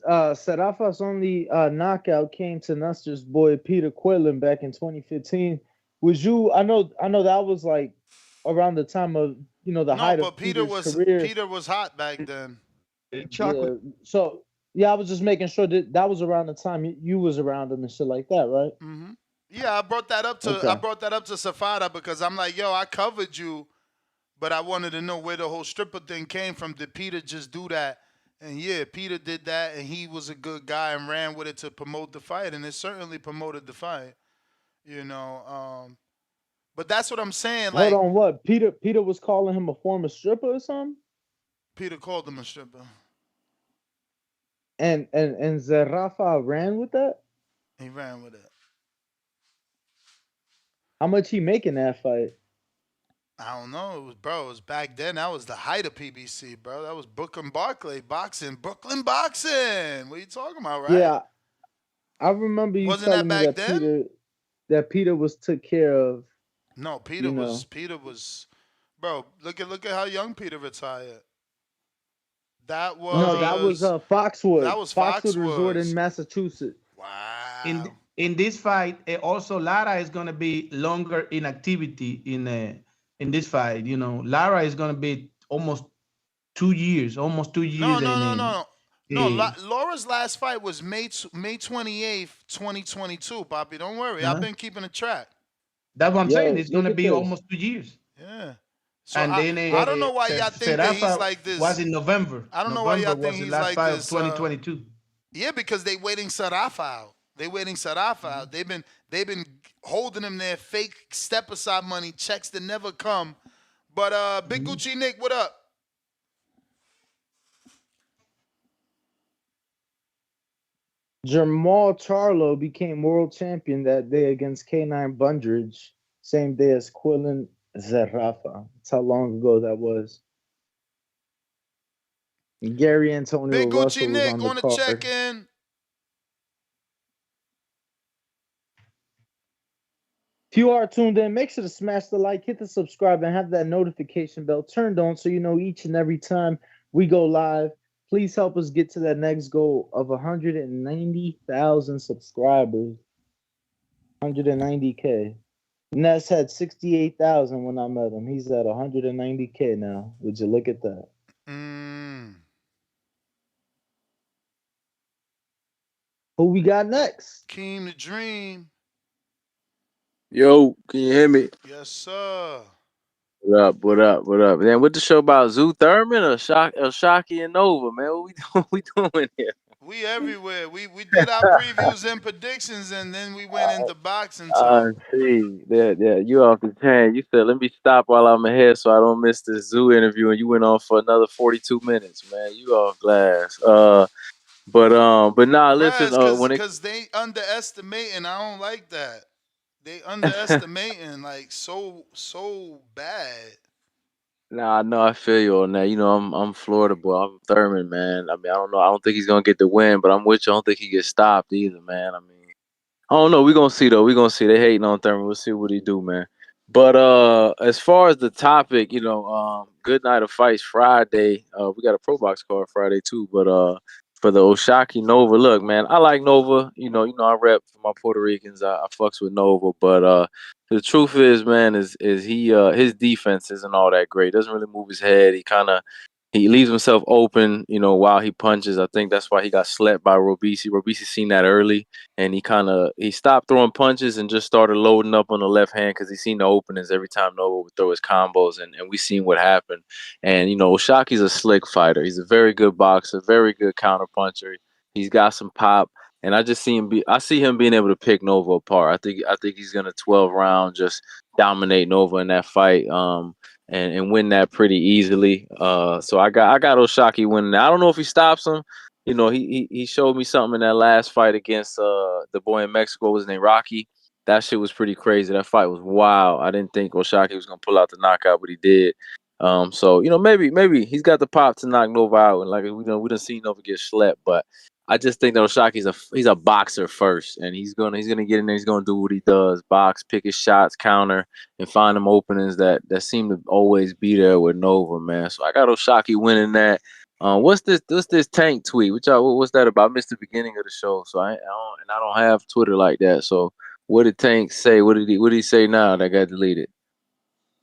Serafa's only knockout came to Nestor's boy Peter Quillen back in 2015. Was you? I know that was like around the time of the height of Peter's career. Peter was hot back then. Yeah. So I was just making sure that was around the time you was around him and shit like that, right? Mm-hmm. Yeah, I brought that up to Safada because I'm like, yo, I covered you, but I wanted to know where the whole stripper thing came from. Did Peter just do that? And yeah, Peter did that, and he was a good guy and ran with it to promote the fight, and it certainly promoted the fight. But that's what I'm saying. Hold on, what? Peter was calling him a former stripper or something? Peter called him a stripper. And Zerafa ran with that? He ran with it. How much he making that fight? I don't know. It was back then. That was the height of PBC, bro. That was Brooklyn Barclay boxing. Brooklyn boxing. What are you talking about, right? Yeah. I remember you telling me that Peter was took care of. No, Peter was bro, look at how young Peter retired. That was Foxwood. That was Foxwood Resort in Massachusetts. Wow. In this fight, also Lara is gonna be longer in activity in this fight. Lara is gonna be almost 2 years. No. Laura's last fight was May 28th, 2022, Poppy. Don't worry. I've been keeping a track. That's what I'm saying. It's gonna be almost 2 years. Yeah. So And I don't know why y'all think that he's like this. Was in November. I don't know why y'all think he's like this. 2022. Yeah, because they waiting Sarafa out. They've been holding him there, fake step aside money, checks that never come. But Big Gucci Nick, what up? Jamal Charlo became world champion that day against K9 Bundridge, same day as Quillen Zerafa. That's how long ago that was. And Gary Antonio Big Russell Gucci was Nick on the on the card. check-in. If you are tuned in, make sure to smash the like, hit the subscribe, and have that notification bell turned on so you know each and every time we go live. Please help us get to that next goal of 190,000 subscribers. 190K. Ness had 68,000 when I met him. He's at 190K now. Would you look at that? Who we got next? Keem the Dream. Yo, can you hear me? Yes, sir. What up? What up? What up? Man, what the show about? Zoo Thurman or Shocky and Nova, man? What we doing here? We everywhere. We did our previews and predictions, and then we went into boxing I talk. see. Yeah, you off the chain. You said, let me stop while I'm ahead so I don't miss this Zoo interview, and you went on for another 42 minutes, man. You off glass. But nah, listen. Because they underestimating. I don't like that. They underestimating like so bad. Nah, no, I feel you on that. You know, I'm Florida boy. I'm Thurman, man. I mean, I don't know. I don't think he's gonna get the win, but I'm with you. I don't think he gets stopped either, man. I mean, I don't know. We're gonna see though. We're gonna see. They hating on Thurman. We'll see what he do, man. But as far as the topic, good night of fights Friday. We got a pro box card Friday too. But for the Oshaki Nova, look, man, I like Nova. I rep for my Puerto Ricans. I fucks with Nova. But the truth is, man, is he his defense isn't all that great. Doesn't really move his head. He leaves himself open, while he punches. I think that's why he got slept by Robisi. Robisi seen that early, and he stopped throwing punches and just started loading up on the left hand because he seen the openings every time Nova would throw his combos, and we seen what happened. And Oshaki's a slick fighter. He's a very good boxer, very good counter puncher. He's got some pop, and I see him being able to pick Nova apart. I think he's gonna 12 round just dominate Nova in that fight. And win that pretty easily. So I got Oshaki winning. I don't know if he stops him. He showed me something in that last fight against the boy in Mexico. What was his name? Rocky. That shit was pretty crazy. That fight was wild. I didn't think Oshaki was gonna pull out the knockout, but he did. So maybe he's got the pop to knock Nova out, and like we done seen Nova get slept, but I just think that Oshaki's he's a boxer first, and he's gonna get in there. He's gonna do what he does: box, pick his shots, counter, and find them openings that seem to always be there with Nova, man. So I got Oshaki winning that. What's this Tank tweet? What's that about? I missed the beginning of the show, so I don't have Twitter like that. So what did Tank say? What did he say now that got deleted?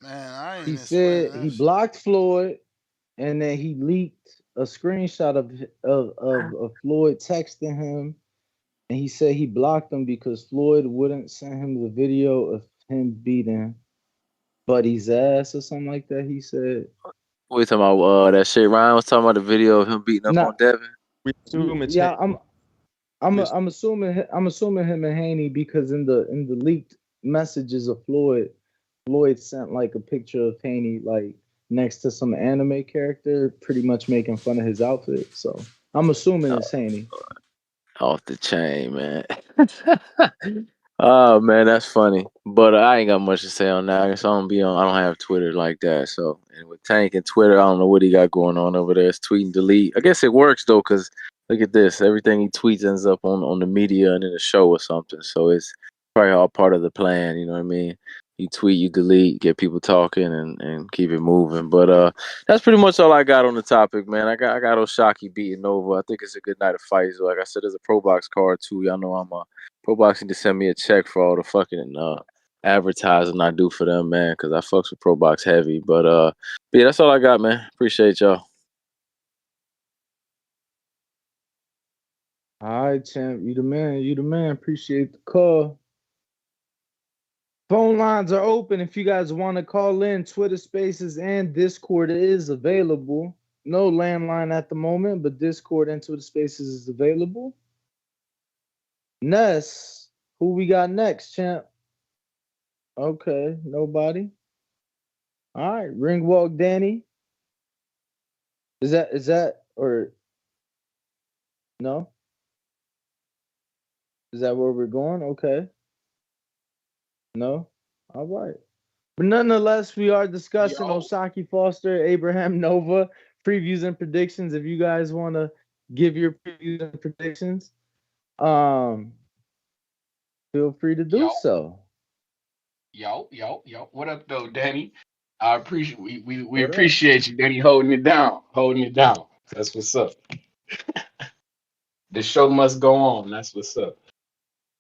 Man, he said he blocked Floyd, and then he leaked a screenshot of Floyd texting him, and he said he blocked him because Floyd wouldn't send him the video of him beating Buddy's ass or something like that. He said. What you talking about? That shit Ryan was talking about the video of him beating up on Devin. We assume it's I'm assuming him and Haney because in the leaked messages of Floyd sent like a picture of Haney like next to some anime character, pretty much making fun of his outfit. So I'm assuming it's Haney. Off the chain, man. Oh man, that's funny. But I ain't got much to say on that. I guess I don't have Twitter like that. So and with Tank and Twitter, I don't know what he got going on over there. It's tweet and delete. I guess it works though, because look at this. Everything he tweets ends up on the media and in a show or something. So it's probably all part of the plan, you know what I mean? You tweet, you delete, get people talking and keep it moving. But that's pretty much all I got on the topic, man. I got Oshaki beating Nova. I think it's a good night of fights. Like I said, there's a pro box card too. Y'all know I'm a pro boxing to send me a check for all the fucking advertising I do for them, man, because I fucks with pro box heavy. But yeah, that's all I got, man. Appreciate y'all. All right, champ. You the man. Appreciate the call. Phone lines are open if you guys want to call in. Twitter Spaces and Discord is available. No landline at the moment, but Discord and Twitter Spaces is available. Ness, who we got next, champ? Okay, nobody. All right, ring walk Danny. Is that or no? Is that where we're going? Okay. No? All right. But nonetheless, we are discussing Oshaki Foster, Abraham Nova, previews and predictions. If you guys want to give your previews and predictions, feel free to do so. Yo. What up, though, Danny? I appreciate we What up? appreciate you, Danny, holding it down. Holding it down. That's what's up. The show must go on. That's what's up.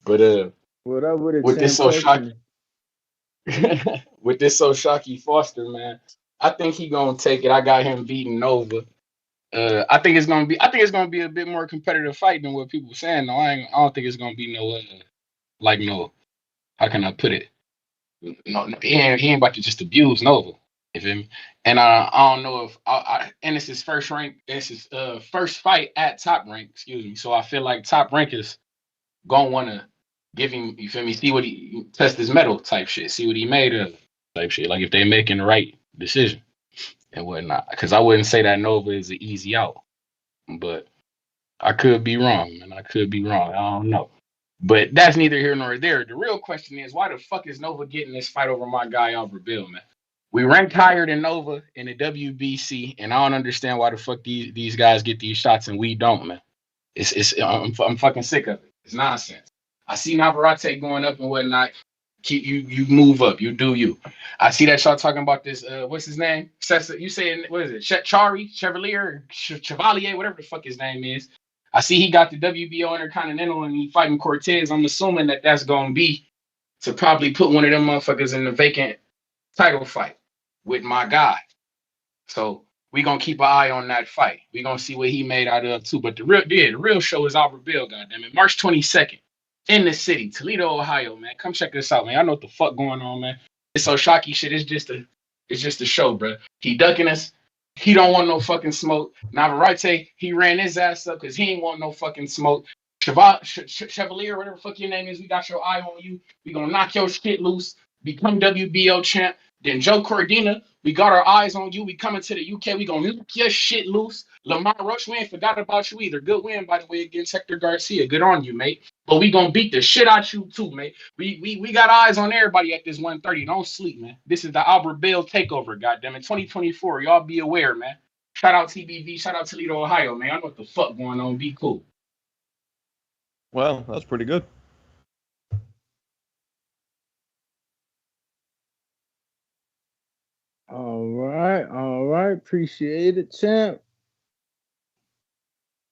But What up with it, with this champ? so Talk to shock me. with this so shocky Foster, man, I think he gonna take it. I got him beating Nova. I think it's gonna be a bit more competitive fight than what people saying. No, I don't think it's gonna be no like no. How can I put it? No, he ain't about to just abuse Nova. You feel me? And I don't know if and it's his first rank. It's his first fight at top rank. Excuse me. So I feel like top rank is gonna want to give him. You feel me? See what he test his metal type shit. See what he made of type shit. Like if they making the right decision and whatnot. Because I wouldn't say that Nova is an easy out, but I could be wrong, man. I could be wrong. I don't know. But that's neither here nor there. The real question is, why the fuck is Nova getting this fight over my guy Albert Bill, man? We ranked higher than Nova in the WBC, and I don't understand why the fuck these guys get these shots and we don't, man. I'm fucking sick of it. It's nonsense. I see Navarrete going up and whatnot. Keep you move up. You do you. I see that y'all talking about this. What's his name? You saying what is it? Chevalier, whatever the fuck his name is. I see he got the WBO Intercontinental and he fighting Cortez. I'm assuming that that's gonna be to probably put one of them motherfuckers in the vacant title fight with my guy. So we gonna keep an eye on that fight. We gonna see what he made out of too. But the real show is Albert Bill, goddamn it. March 22nd in the city, Toledo, Ohio, man. Come check this out, man. I know what the fuck going on, man. It's so shocky shit. It's just a show, bro. He ducking us. He don't want no fucking smoke. Navarrete, he ran his ass up because he ain't want no fucking smoke. Chevalier, whatever the fuck your name is, we got your eye on you. We gonna knock your shit loose. Become WBO champ. Then Joe Cordina, we got our eyes on you. We coming to the UK. We gonna knock your shit loose. Lamar Roach, we ain't forgot about you either. Good win, by the way, against Hector Garcia. Good on you, mate. But we gonna beat the shit out you too, mate. We got eyes on everybody at this 130. Don't sleep, man. This is the Albert Bill takeover, goddamn it. 2024. Y'all be aware, man. Shout out TBV. Shout out Toledo, Ohio, man. I know what the fuck going on. Be cool. Well, that's pretty good. All right. Appreciate it, champ.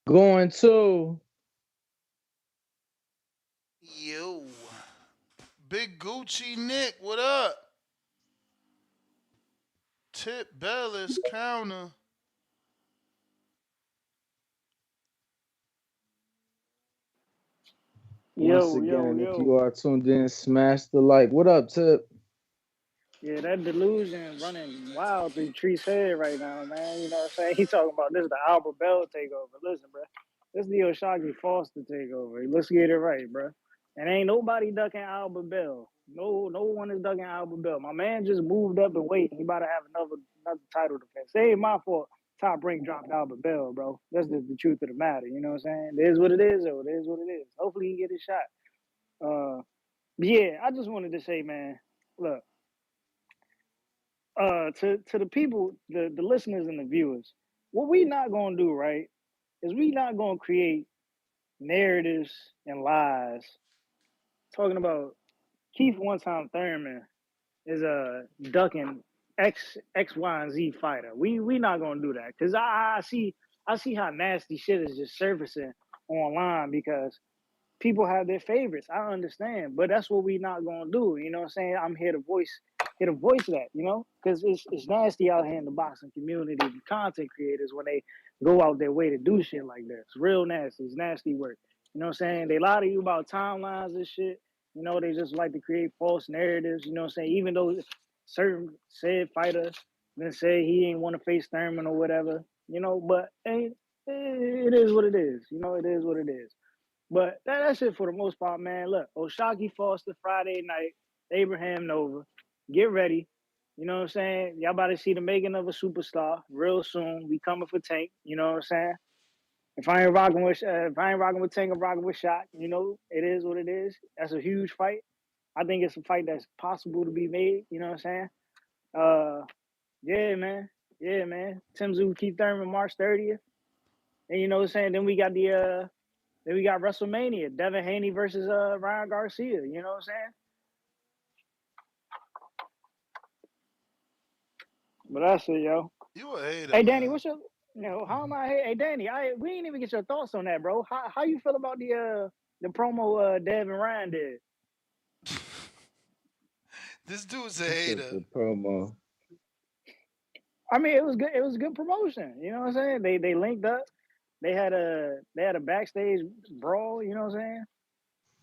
Going to Yo, Big Gucci Nick, what up? Tip Bellis counter. once again, if you are tuned in, smash the like. What up, Tip? Yeah, that delusion running wild through Tree's head right now, man. You know what I'm saying? He talking about this is the Albert Bell takeover. Listen, bro, this is the Oshagi Foster takeover. Let's get it right, bro. And ain't nobody ducking Albert Bell. No one is ducking Albert Bell. My man just moved up and waiting. He about to have another title defense. It ain't my fault. Top Rank dropped Albert Bell, bro. That's just the truth of the matter. You know what I'm saying? It is what it is, though. It is what it is. Hopefully he get his shot. Yeah, I just wanted to say, man, look. To the people, the listeners and the viewers, what we not gonna do, right, is we not gonna create narratives and lies talking about Keith one time Thurman is a ducking X Y and Z fighter. We not gonna do that because I see how nasty shit is just surfacing online because people have their favorites. I understand, but that's what we not gonna do. You know what I'm saying? I'm here to voice that, you know, because it's nasty out here in the boxing community, the content creators when they go out their way to do shit like that. It's real nasty. It's nasty work. You know what I'm saying? They lie to you about timelines and shit. You know, they just like to create false narratives. You know what I'm saying? Even though certain said fighter then say he ain't want to face Thurman or whatever, you know, but it is what it is. You know, it is what it is. But that's it for the most part, man. Look, Oshaki Foster Friday night, Abraham Nova. Get ready. You know what I'm saying? Y'all about to see the making of a superstar real soon. We coming for Tank. You know what I'm saying? If I ain't rocking with Tank, I'm rocking with Shot. You know, it is what it is. That's a huge fight. I think it's a fight that's possible to be made. You know what I'm saying? Yeah, man. Yeah, man. Tim Tszyu, Keith Thurman, March 30th. And you know what I'm saying? Then we got WrestleMania, Devin Haney versus Ryan Garcia. You know what I'm saying? But that's it, yo. You a hater, Hey, Danny, man. what's your, how am I? Hey, Danny, we didn't even get your thoughts on that, bro. How you feel about the promo Dev and Ryan did? This dude's a It's hater. just a promo. I mean, it was good. It was good promotion. You know what I'm saying? They linked up. They had a backstage brawl. You know what I'm saying?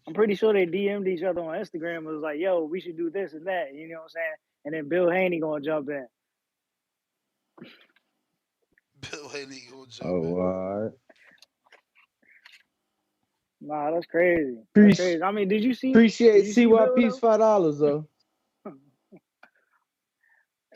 I'm pretty sure they DM'd each other on Instagram. It was like, yo, we should do this and that. You know what I'm saying? And then Bill Haney gonna jump in. Bill Haley gonna jump Oh, in. all right. Nah, that's crazy. That's crazy. I mean, did you see Bill, CYP's though? $5 though.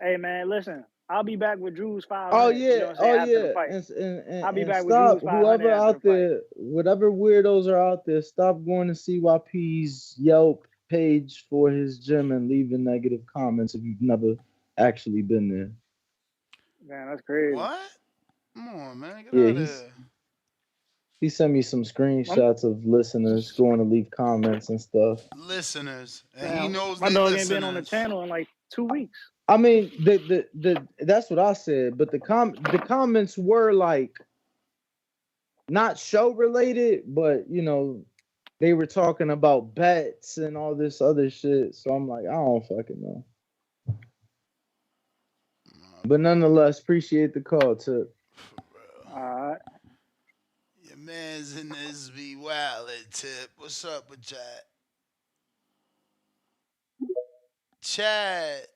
Hey man, listen. I'll be back with Drew's 500. Oh You know yeah, what I'm saying? oh After the yeah, fight. I'll be and back with stop Drew's 500 whoever after the out fight. there, whatever weirdos are out there, stop going to CYP's Yelp page for his gym and leaving negative comments if you've never actually been there. Man, that's crazy. What? Come on, man. Get Yeah, out of here. he sent me some screenshots of listeners going to leave comments and stuff. Listeners. And Man, he knows my they dog listeners. ain't been on the channel in like 2 weeks. I mean, the that's what I said, but the comments were like not show related, but you know, they were talking about bets and all this other shit. So I'm like, I don't fucking know. But nonetheless, appreciate the call, Tip. Alright. Your man's in this be wild, Tip. What's up with Chad? Chad.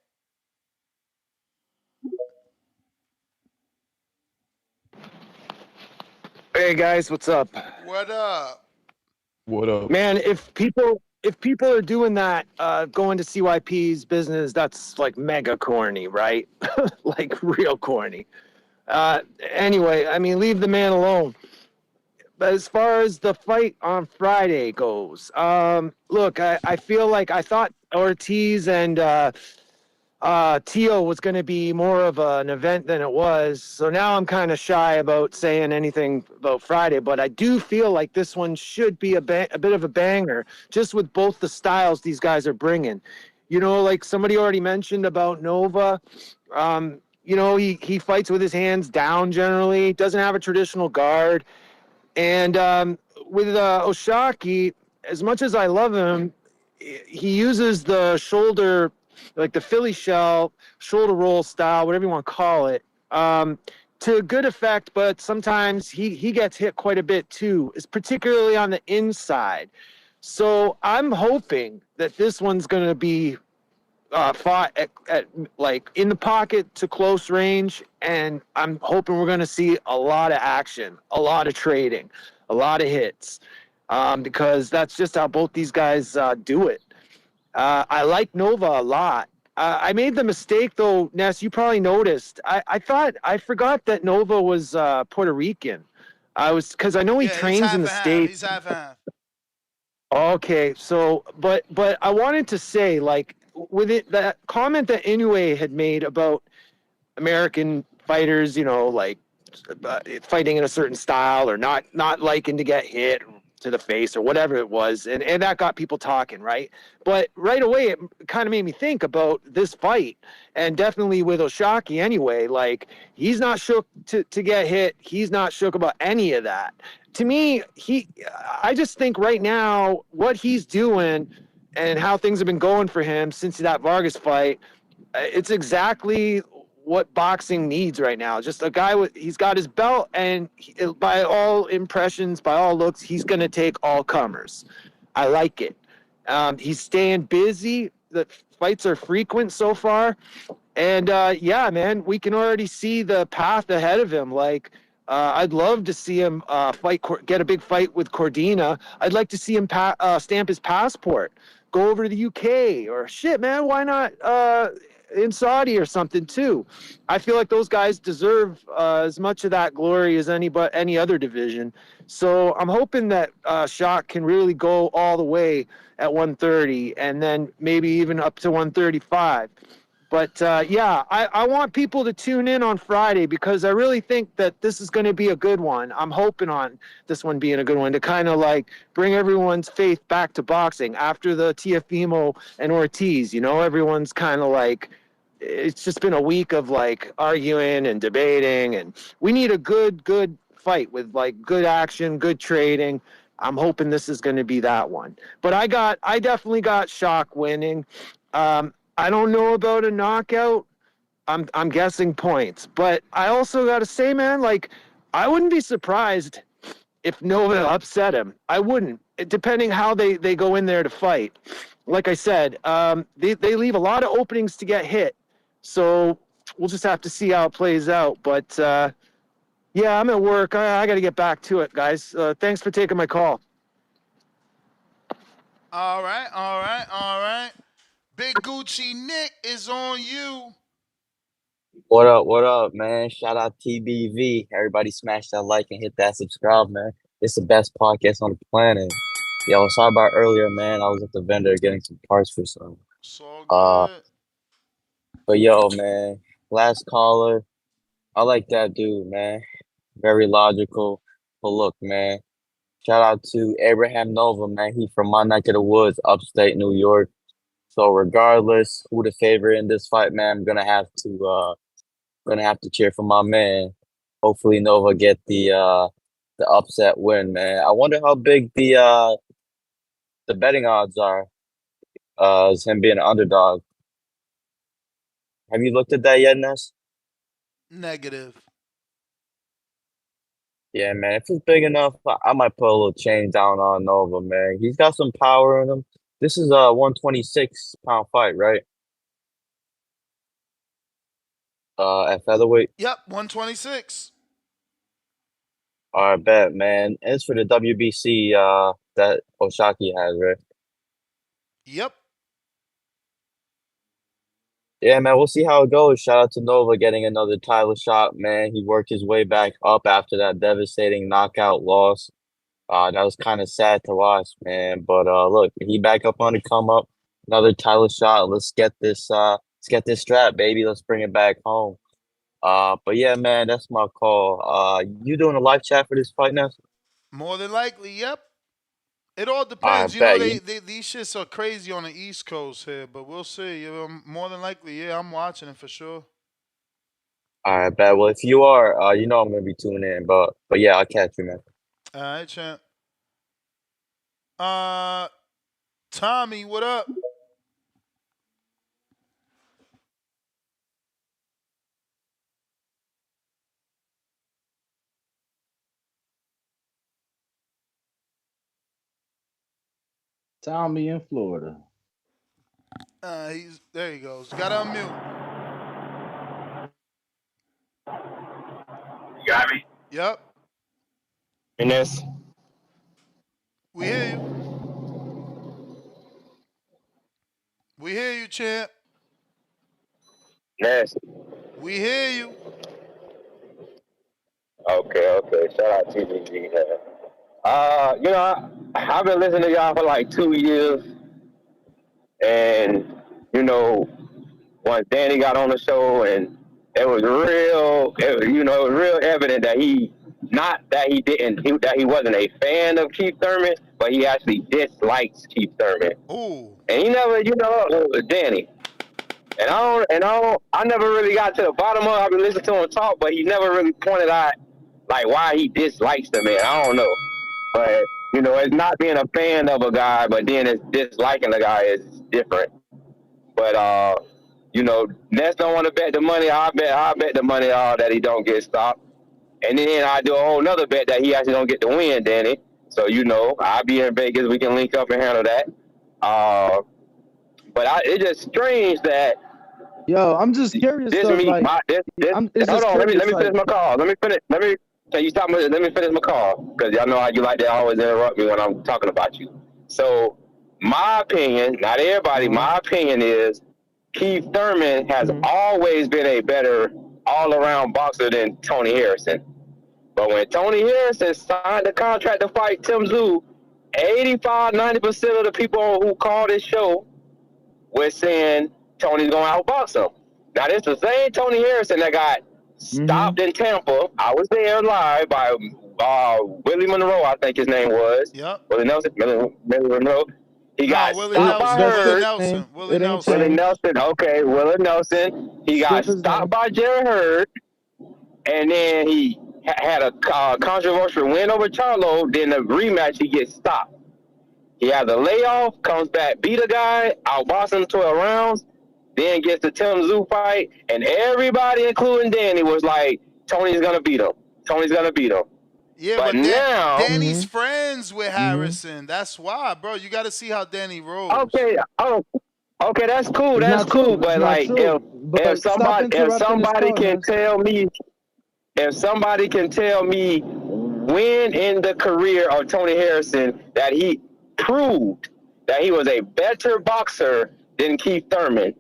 Hey guys, what's up? What up? What up? Man, if people are doing that, going to CYP's business, that's like mega corny, right? Like real corny. Anyway, I mean, leave the man alone. But as far as the fight on Friday goes, look, I feel like I thought Ortiz and Tio was going to be more of an event than it was. So now I'm kind of shy about saying anything about Friday, but I do feel like this one should be a bit of a banger, just with both the styles these guys are bringing. You know, like somebody already mentioned about Nova. You know, he fights with his hands down generally, doesn't have a traditional guard. And with Oshaki, as much as I love him, he uses the shoulder, like the Philly shell, shoulder roll style, whatever you want to call it, to good effect. But sometimes he gets hit quite a bit too, is particularly on the inside. So I'm hoping that this one's going to be fought at like in the pocket to close range, and I'm hoping we're going to see a lot of action, a lot of trading, a lot of hits, because that's just how both these guys do it. I like Nova a lot. I made the mistake though, Ness. You probably noticed. I forgot that Nova was Puerto Rican. Because I know he trains in the States. He's half and half. Okay, so but I wanted to say, like, with it, that comment that Inoue had made about American fighters, you know, like fighting in a certain style or not liking to get hit to the face or whatever it was, and that got people talking, right? But right away it kind of made me think about this fight, and definitely with Oshaki anyway, like he's not shook to get hit, he's not shook about any of that. To me, I just think right now what he's doing and how things have been going for him since that Vargas fight, it's exactly what boxing needs right now. Just a guy he's got his belt, and by all impressions, by all looks, he's going to take all comers. I like it. He's staying busy. The fights are frequent so far. And yeah, man, we can already see the path ahead of him. Like, I'd love to see him get a big fight with Cordina. I'd like to see him stamp his passport, go over to the UK, or shit, man, why not in Saudi or something too? I feel like those guys deserve as much of that glory as any other division. So I'm hoping that Shock can really go all the way at 130, and then maybe even up to 135. But yeah, I want people to tune in on Friday, because I really think that this is going to be a good one. I'm hoping on this one being a good one to kind of like bring everyone's faith back to boxing after the Tiafimo and Ortiz. You know, everyone's kind of like it's just been a week of like arguing and debating, and we need a good fight with like good action, good trading. I'm hoping this is going to be that one. But I definitely got Shock winning. I don't know about a knockout. I'm guessing points, but I also got to say, man, like I wouldn't be surprised if Nova upset him. I wouldn't, depending how they go in there to fight. Like I said, they leave a lot of openings to get hit, so we'll just have to see how it plays out. But yeah, I'm at work. I got to get back to it, guys. Thanks for taking my call. All right. Big Gucci Nick is on you. What up, man? Shout out TBV. Everybody smash that like and hit that subscribe, man. It's the best podcast on the planet. Yo, sorry about earlier, man. I was at the vendor getting some parts for some. So Uh, good. but yo, man, last caller. I like that dude, man. Very logical. But look, man, shout out to Abraham Nova, man. He from my neck of the woods, upstate New York. So regardless who the favorite in this fight, man, I'm gonna have to cheer for my man. Hopefully Nova get the upset win, man. I wonder how big the betting odds are. As him being an underdog. Have you looked at that yet, Ness? Negative. Yeah, man. If it's big enough, I might put a little change down on Nova, man. He's got some power in him. This is a 126-pound fight, right? At featherweight. Yep, 126. All right, bet, man. It's for the WBC that Oshaki has, right? Yep. Yeah, man, we'll see how it goes. Shout out to Nova getting another title shot, man. He worked his way back up after that devastating knockout loss. That was kind of sad to watch, man. But look, he back up on the come up. Another title shot. Let's get this strap, baby. Let's bring it back home. But yeah, man, that's my call. You doing a live chat for this fight now? More than likely, yep. It all I depends. You know, bet you. these shits are crazy on the East Coast here, but we'll see. More than likely, yeah, I'm watching it for sure. All right, bet. Well, if you are, you know I'm gonna be tuning in. But yeah, I'll catch you, man. All right, champ. Tommy, what up? Tommy in Florida. There he goes. Got to unmute. You got me? Yep. Ines? We hear you. We hear you, champ. Yes. We hear you. Okay. Shout out TVG. You know, I've been listening to y'all for like 2 years, and you know, once Danny got on the show, and it was real evident that he wasn't a fan of Keith Thurman, but he actually dislikes Keith Thurman. Ooh. And he never, Danny. And I never really got to the bottom of it. I've been listening to him talk, but he never really pointed out like why he dislikes the man. I don't know. But, it's not being a fan of a guy, but then it's disliking the guy is different. But Ness don't want to bet the money. I bet the money that he don't get stopped. And then I do a whole nother bet that he actually don't get the win, Danny. So I'll be in Vegas. We can link up and handle that. But it's just strange that. Yo, I'm just curious. Hold on. Let me finish my call. Let me finish my call, because y'all know how you like to always interrupt me when I'm talking about you. So my opinion, not everybody, my opinion is Keith Thurman has always been a better all-around boxer than Tony Harrison. But when Tony Harrison signed the contract to fight Tim Tszyu, 85-90% of the people who called this show were saying Tony's going to outbox him. Now, this is the same Tony Harrison that got stopped in Tampa. I was there live by Willie Monroe, I think his name was. Yep. Was it Nelson? Willie Monroe. He got Willie stopped by Hurd. Willie Willie Nelson. Okay, Willie Nelson. He got stopped by Jerry Hurd, and then he had a controversial win over Charlo. Then the rematch, he gets stopped. He has a layoff, comes back, beat a guy, outboxed him 12 rounds, then gets the Tim Tszyu fight, and everybody, including Danny, was like, Tony's gonna beat him. Tony's gonna beat him. Yeah, but now Danny's friends with Harrison. That's why, bro. You got to see how Danny rolls. Okay, that's cool. That's cool. But like, if somebody can tell me, when in the career of Tony Harrison that he proved that he was a better boxer than Keith Thurman,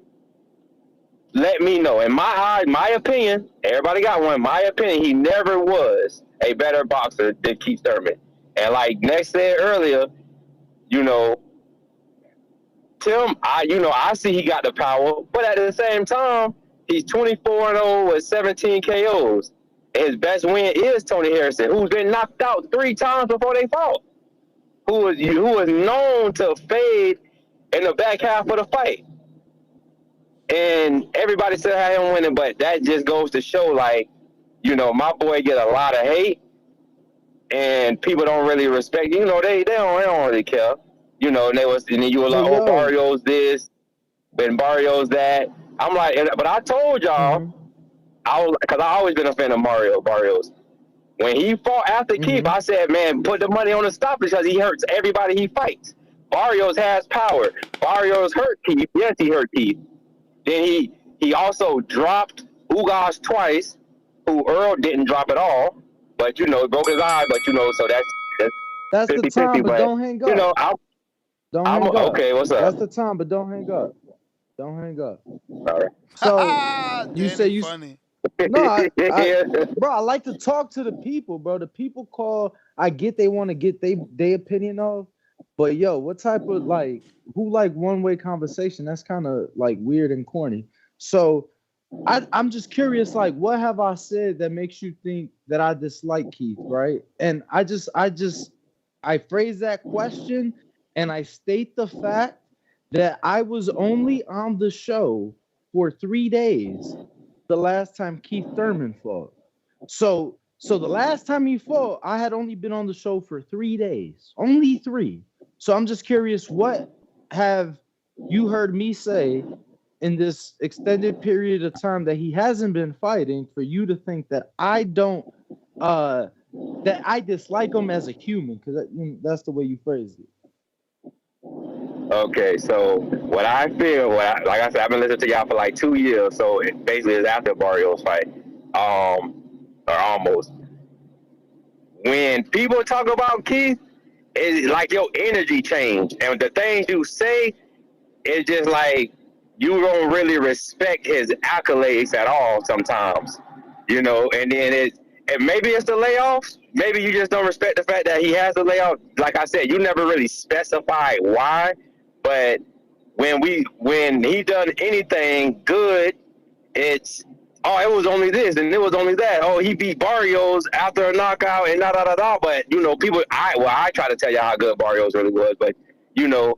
let me know. In my opinion, everybody got one. My opinion, he never was a better boxer than Keith Thurman. And like Next said earlier, Tim, I see he got the power, but at the same time, he's 24-0 with 17 KOs. And his best win is Tony Harrison, who's been knocked out 3 times before they fought, who was known to fade in the back half of the fight. And everybody still had him winning, but that just goes to show, like, my boy get a lot of hate, and people don't really respect. They don't really care. And then you were like, oh, Barrios this, and Barrios that. I'm like, but I told y'all, because I always been a fan of Barrios. When he fought after Keith, I said, man, put the money on the stop because he hurts everybody he fights. Barrios has power. Barrios hurt Keith. Yes, he hurt Keith. Then he also dropped Ugas twice, who Earl didn't drop at all. But, broke his eye. But, so that's 50, the time, 50, but don't hang up. Don't hang up. Okay, what's up? That's the time, but don't hang up. Don't hang up. All right. So you say you funny. No, bro, I like to talk to the people, bro. The people call. I get they want to get their opinion of, but yo, what type of who one-way conversation? That's kind of weird and corny. So I'm just curious, what have I said that makes you think that I dislike Keith, right? And I phrase that question and I state the fact that I was only on the show for 3 days the last time Keith Thurman fought. So the last time he fought, I had only been on the show for 3 days. Only 3. So I'm just curious, what have you heard me say in this extended period of time that he hasn't been fighting for you to think that I don't that I dislike him as a human? Because that's the way you phrased it. Okay, so what I feel, like I said, I've been listening to y'all for 2 years, so it basically is after Barrios fight, or almost. When people talk about Keith, it's like your energy change, and the things you say, it's just like you don't really respect his accolades at all sometimes, and then and maybe it's the layoffs. Maybe you just don't respect the fact that he has a layoff. Like I said, you never really specified why. But when he done anything good, it was only this and it was only that. Oh, he beat Barrios after a knockout and da. But people, I try to tell you how good Barrios really was. But you never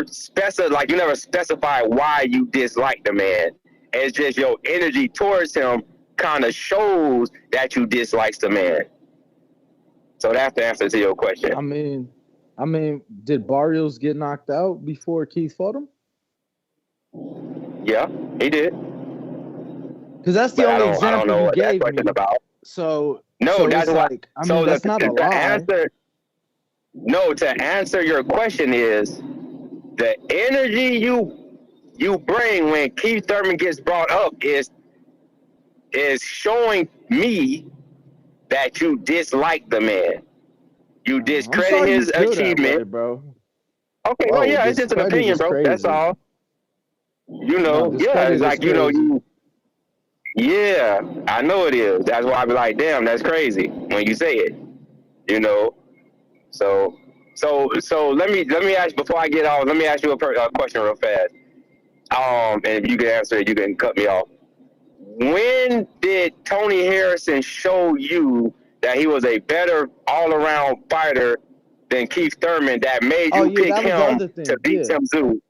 specify why you dislike the man. It's just your energy towards him kind of shows that you dislike the man. So that's the answer to your question. I mean, did Barrios get knocked out before Keith fought him? Yeah, he did. Because that's the only example you gave me. About. So that's that's not a lie. To answer your question is the energy you bring when Keith Thurman gets brought up is showing me that you dislike the man. You discredit his achievement, bro. Okay, well, yeah, it's just an opinion, bro. Crazy. That's all. It's like yeah, I know it is. That's why I be like, damn, that's crazy when you say it. So let me ask before I get off. Let me ask you a question real fast. And if you can answer it, you can cut me off. When did Tony Harrison show you that he was a better all-around fighter than Keith Thurman that made Oh you yeah, pick that was the him other to thing. beat Yeah. Tim Tszyu?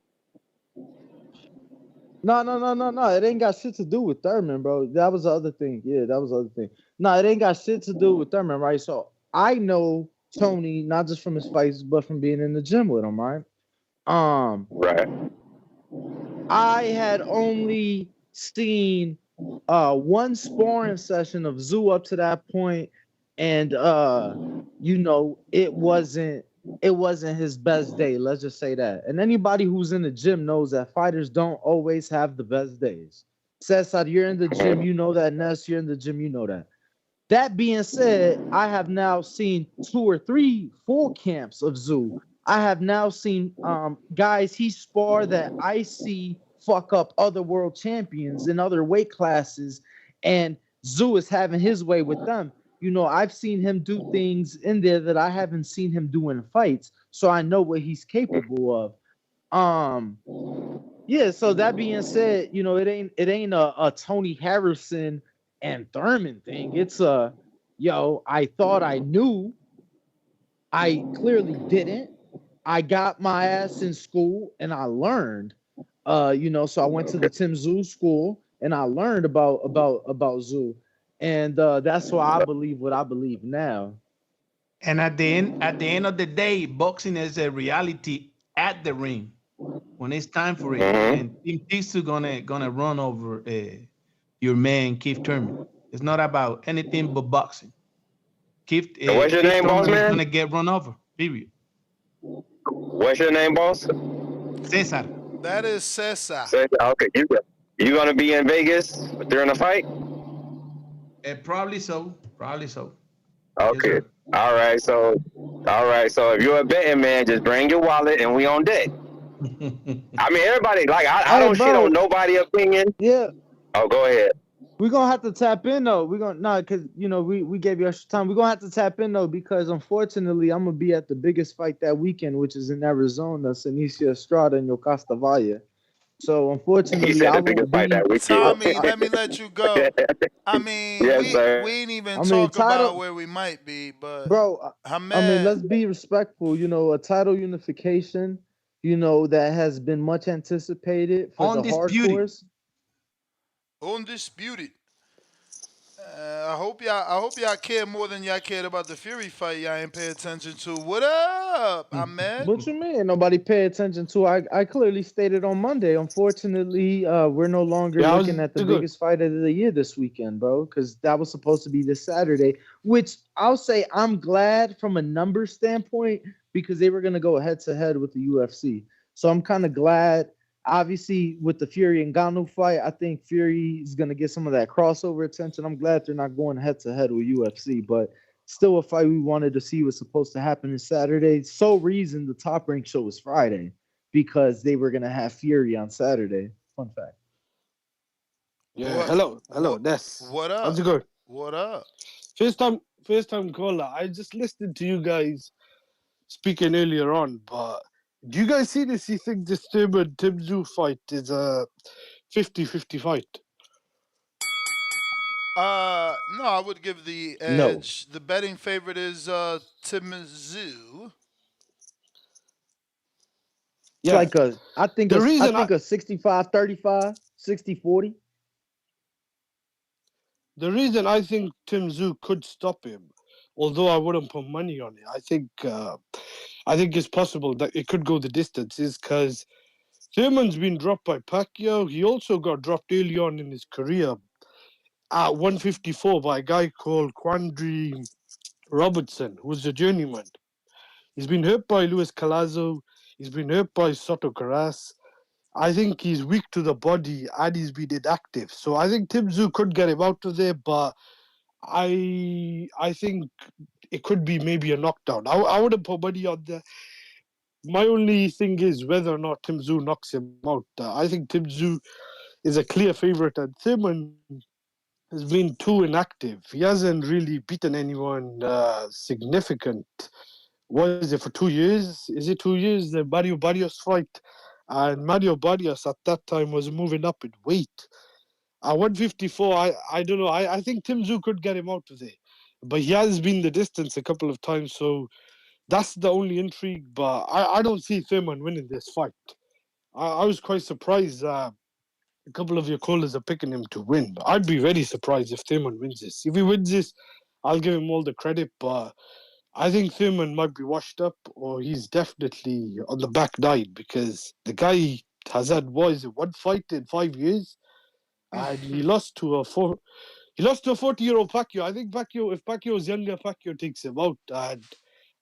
No. It ain't got shit to do with Thurman, bro. That was the other thing. Yeah, that was the other thing. No, it ain't got shit to do with Thurman, right? So I know Tony not just from his fights, but from being in the gym with him, right? Right. I had only seen one sparring session of Zoo up to that point, and it wasn't his best day. Let's just say that. And anybody who's in the gym knows that fighters don't always have the best days. Cesar, you're in the gym, you know that. Ness, you're in the gym, you know that. That being said, I have now seen 2 or 3 full camps of Zoo. I have now seen guys he spar that I see fuck up other world champions in other weight classes, and Zoo is having his way with them. You know, I've seen him do things in there that I haven't seen him do in fights, so I know what he's capable of. Yeah, so that being said, you know, it ain't a Tony Harrison and Thurman thing. It's I thought I knew. I clearly didn't. I got my ass in school and I learned. So I went to the Tim Zoo school and I learned about Zoo. And that's why I believe what I believe now. And at the end of the day, boxing is a reality at the ring when it's time for it. And Tim Tszyu gonna run over your man Keith Thurman. It's not about anything but boxing. Keith Thurman is gonna get run over. Period. What's your name, boss? Cesar. That is Cesar. Okay, you gonna be in Vegas during the fight? Probably so. Okay. Yes, all right. So if you're a betting man, just bring your wallet and we on deck. I mean, everybody I don't shit on nobody opinion. Yeah. Oh, go ahead. We're gonna have to tap in though. Because we gave you extra time. We're gonna have to tap in though, because unfortunately I'm gonna be at the biggest fight that weekend, which is in Arizona, Senicia Estrada and Yocasta Valle. So unfortunately, I won't be. Tommy, let me let you go. I mean, we ain't even talk about where we might be, but bro, I mean, let's be respectful. You know, a title unification, that has been much anticipated for the hardcores. Undisputed. I hope y'all care more than y'all cared about the Fury fight. Y'all ain't pay attention to. What up, Ahmed? What you mean? Nobody pay attention to. I clearly stated on Monday. Unfortunately, we're no longer looking at the biggest fight of the year this weekend, bro, because that was supposed to be this Saturday. Which I'll say I'm glad from a number standpoint, because they were gonna go head to head with the UFC. So I'm kind of glad. Obviously, with the Fury and Ngannou fight, I think Fury is going to get some of that crossover attention. I'm glad they're not going head-to-head with UFC, but still a fight we wanted to see was supposed to happen this Saturday. Sole reason the Top Rank show was Friday, because they were going to have Fury on Saturday. Fun fact. Yeah, hello, Ness. What up? How's it going? What up? First time caller. I just listened to you guys speaking earlier on, but do you guys seriously think this Thurman Tim Tszyu fight is a 50-50 fight? No, I would give the edge. No. The betting favorite is Tim Tszyu. Yeah. Like I think a 65-35, 60-40. The reason I think Tim Tszyu could stop him, although I wouldn't put money on it, I think it's possible that it could go the distance, is because Thurman's been dropped by Pacquiao. He also got dropped early on in his career at 154 by a guy called Quandry Robertson, who's a journeyman. He's been hurt by Luis Calazo. He's been hurt by Soto Caras. I think he's weak to the body and he's been inactive. So I think Tim Tszyu could get him out of there, but I think it could be maybe a knockdown. I wouldn't put money on that. My only thing is whether or not Tim Tszyu knocks him out. I think Tim Tszyu is a clear favorite, and Thurman has been too inactive. He hasn't really beaten anyone significant. What is it, for 2 years? Is it 2 years? The Mario Barrios fight. And Mario Barrios at that time was moving up in weight. At 154, I don't know. I think Tim Tszyu could get him out of there. but he has been the distance a couple of times, so that's the only intrigue. But I don't see Thurman winning this fight. I was quite surprised. A couple of your callers are picking him to win. I'd be very surprised if Thurman wins this. If he wins this, I'll give him all the credit, but I think Thurman might be washed up, or he's definitely on the back nine, because the guy has had one fight in 5 years, and he lost to a 40-year-old Pacquiao. I think if Pacquiao's younger, Pacquiao takes him out. And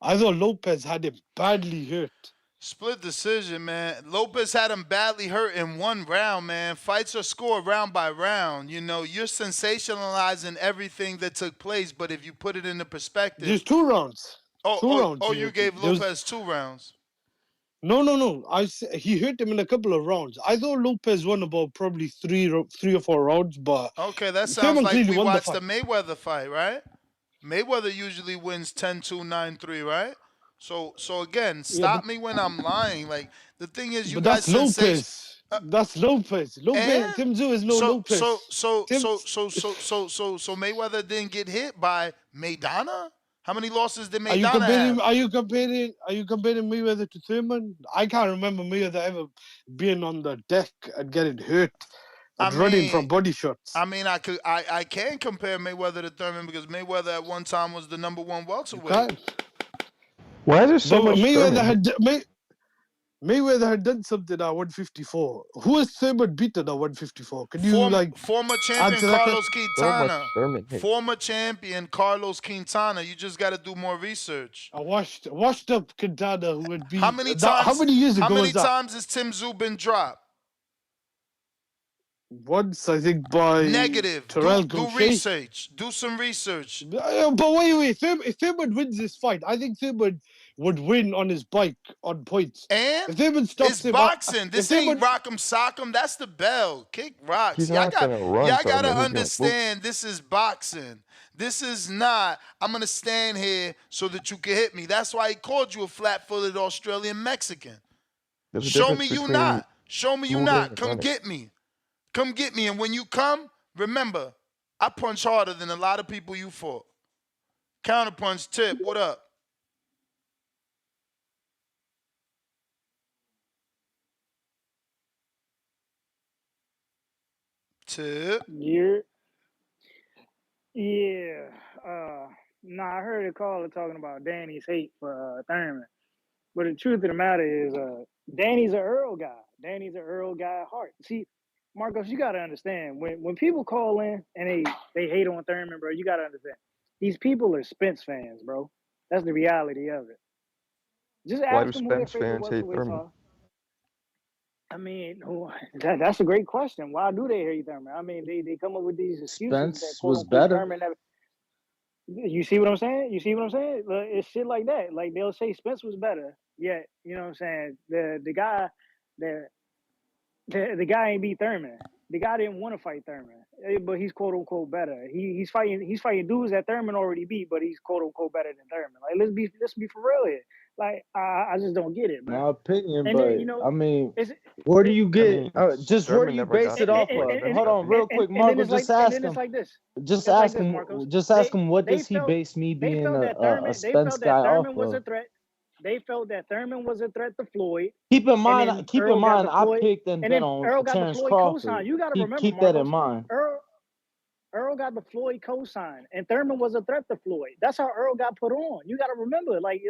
I thought Lopez had him badly hurt. Split decision, man. Lopez had him badly hurt in one round, man. Fights are scored round by round. You know, you're sensationalizing everything that took place, but if you put it into perspective, There's 2 rounds. You gave Lopez 2 rounds. No. He hurt him in a couple of rounds. I thought Lopez won about probably three or 4 rounds, but okay, that sounds like we watched the Mayweather fight, right? Mayweather usually wins 10-2, 9-3, right? So again, stop me when I'm lying. Like, the thing is, you guys Lopez. That's Lopez. Tim Tszyu is Lopez. So Mayweather didn't get hit by Maidana? How many losses did Maidana have? Are you comparing Mayweather to Thurman? I can't remember Mayweather ever being on the deck and getting hurt and running from body shots. I mean, I can compare Mayweather to Thurman, because Mayweather at one time was the #1 welterweight. Why is there so much Mayweather had done something at 154. Who has Thurman beaten at 154? Can you former champion Carlos Quintana? Former champion Carlos Quintana. You just got to do more research. I washed up Quintana, who would be. How many years ago? How many times has Tim Tszyu been dropped? Once, I think, by negative. Terrell do research. Do some research. But wait. If Thurman wins this fight, I think Thurman would win on his bike on points. And if Thurman stops it's boxing. This ain't rock'em sock'em. That's the bell. Kick rocks. Y'all gotta understand. This is boxing. This is not, I'm gonna stand here so that you can hit me. That's why he called you a flat-footed Australian Mexican. Show me you not. Show me you not. Come get me. Come get me, and when you come, remember, I punch harder than a lot of people you fought. Counterpunch Tip, what up? Tip? Yeah. I heard a caller talking about Danny's hate for Thurman. But the truth of the matter is, Danny's an Earl guy. Danny's an Earl guy at heart. See, Marcos, you gotta understand, when people call in and they hate on Thurman, bro, you gotta understand. These people are Spence fans, bro. That's the reality of it. Just ask why do them Spence fans hate Thurman? I mean, that's a great question. Why do they hate Thurman? I mean, they come up with these excuses. Spence was better. You see what I'm saying? It's shit like that. Like, they'll say Spence was better. Yet, you know what I'm saying? The guy ain't beat Thurman. The guy didn't want to fight Thurman, but he's quote unquote better. He's fighting dudes that Thurman already beat, but he's quote unquote better than Thurman. Like, let's be for real here. Like, I just don't get it, man. My opinion, and but then, I mean, where do you get? Where do you base it off of? Hold on, real quick, Marco. Just ask him. Just ask him. What does he base me being a Spence guy off of? They felt that Thurman was a threat to Floyd. Keep in mind, I picked and bet on Terrence Crawford. You got to remember, keep that in mind. Earl got the Floyd cosign, and Thurman was a threat to Floyd. That's how Earl got put on. You got to remember, like,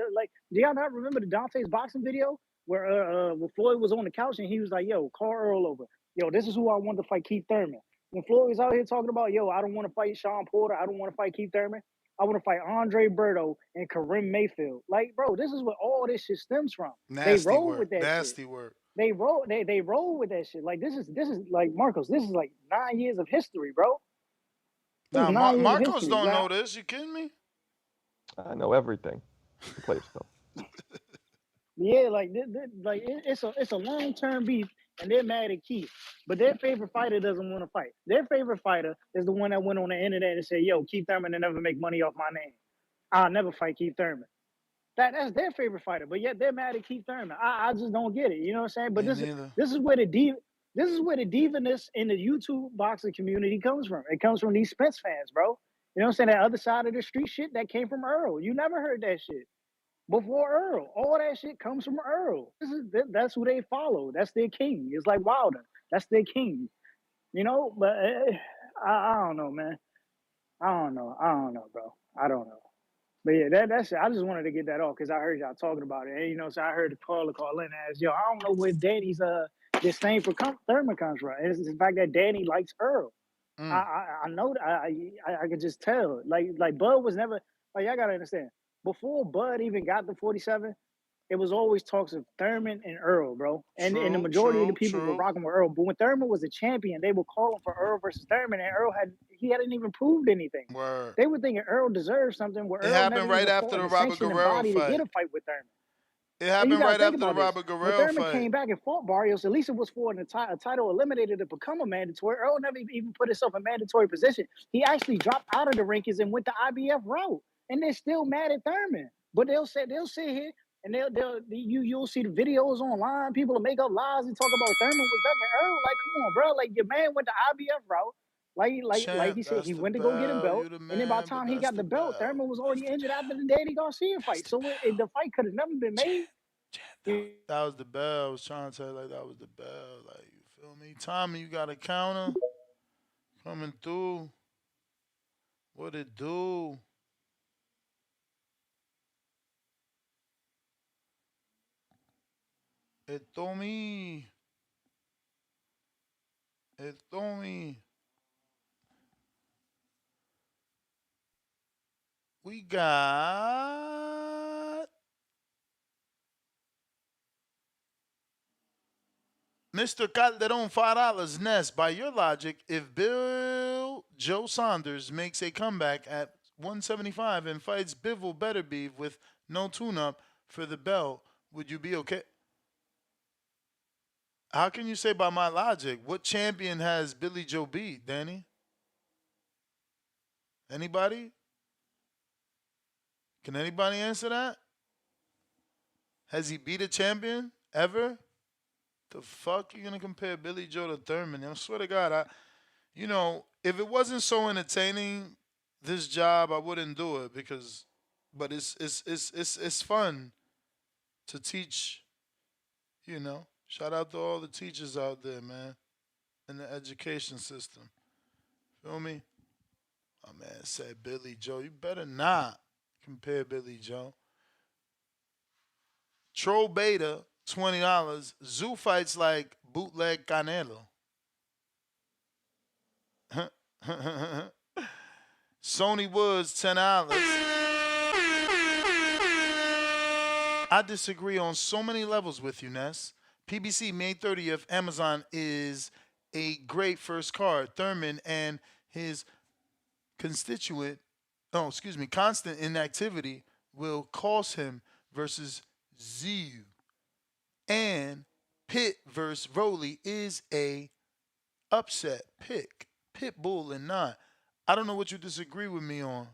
do y'all not remember the Dante's boxing video where Floyd was on the couch and he was like, "Yo, call Earl over. Yo, this is who I want to fight, Keith Thurman." When Floyd was out here talking about, "Yo, I don't want to fight Sean Porter. I don't want to fight Keith Thurman. I want to fight Andre Berto and Karim Mayfield." Like, bro, this is what all this shit stems from. They roll with that Nasty shit. work. They roll with that shit. Like, this is like, Marcos, this is like 9 years of history, bro. Nah, Marcos don't know this. You kidding me? I know everything. The place though. Yeah, like it's a long-term beef, and they're mad at Keith. But their favorite fighter doesn't want to fight. Their favorite fighter is the one that went on the internet and said, "Yo, Keith Thurman will never make money off my name. I'll never fight Keith Thurman." That's their favorite fighter, but yet they're mad at Keith Thurman. I just don't get it. You know what I'm saying? But this is where the divaness in the YouTube boxing community comes from. It comes from these Spence fans, bro. You know what I'm saying? That other side of the street shit that came from Earl. You never heard that shit before Earl. All that shit comes from Earl. That's who they follow. That's their king. It's like Wilder. That's their king. You know, but I don't know, man. I don't know, bro. I don't know. But yeah, that's it. I just wanted to get that off because I heard y'all talking about it. And, you know, so I heard the caller call in and ask, yo, I don't know where Danny's disdain for Thurman comes from. It's the fact that Danny likes Earl. I know I could just tell. Like Bud was never like y'all gotta understand. Before Bud even got the 47, it was always talks of Thurman and Earl, bro. And the majority of the people were rocking with Earl. But when Thurman was a champion, they were calling for Earl versus Thurman, and Earl hadn't even proved anything. Word. They were thinking Earl deserved something where It Earl happened never right even after fought the in the Robert sanctioned Guerrero body to get fight. a fight with Thurman. It And you happened gotta right think after the about this. Robert When Guerrero Thurman fight. came back and fought Barrios, at least it was for a title eliminated to become a mandatory. Earl never even put himself in a mandatory position. He actually dropped out of the rankings and went the IBF route. And they're still mad at Thurman. But they'll sit here and you'll see the videos online. People will make up lies and talk about Thurman was ducking Earl. Like, come on, bro. Like, your man went the IBF route. Like he said, he went to go get a belt, and then by the time he got the belt, Thurman was already injured after the Danny Garcia fight. So the fight could have never been made. That was the bell. I was trying to tell you like that was the bell. Like, you feel me? Tommy, you got a counter coming through. What it do? It told me. It told me. We got Mr. Calderon, $5. Ness, by your logic, if Bill Joe Saunders makes a comeback at 175 and fights Bivol Betterbeef with no tune-up for the belt, would you be okay? How can you say by my logic? What champion has Billy Joe beat, Danny? Anybody? Can anybody answer that? Has he beat a champion ever? The fuck you gonna compare Billy Joe to Thurman? I swear to God, if it wasn't so entertaining, this job I wouldn't do it but it's fun to teach. Shout out to all the teachers out there, man, in the education system. Feel me? My man said Billy Joe. You better not compare Billy Joe. Troll Beta, $20. Zoo fights like bootleg Canelo. Sony Woods, $10. I disagree on so many levels with you, Ness. PBC, May 30th, Amazon is a great first card. Thurman and his constant inactivity will cost him versus Ziu. And Pitt versus Rowley is a upset pick. Pitbull and not. I don't know what you disagree with me on.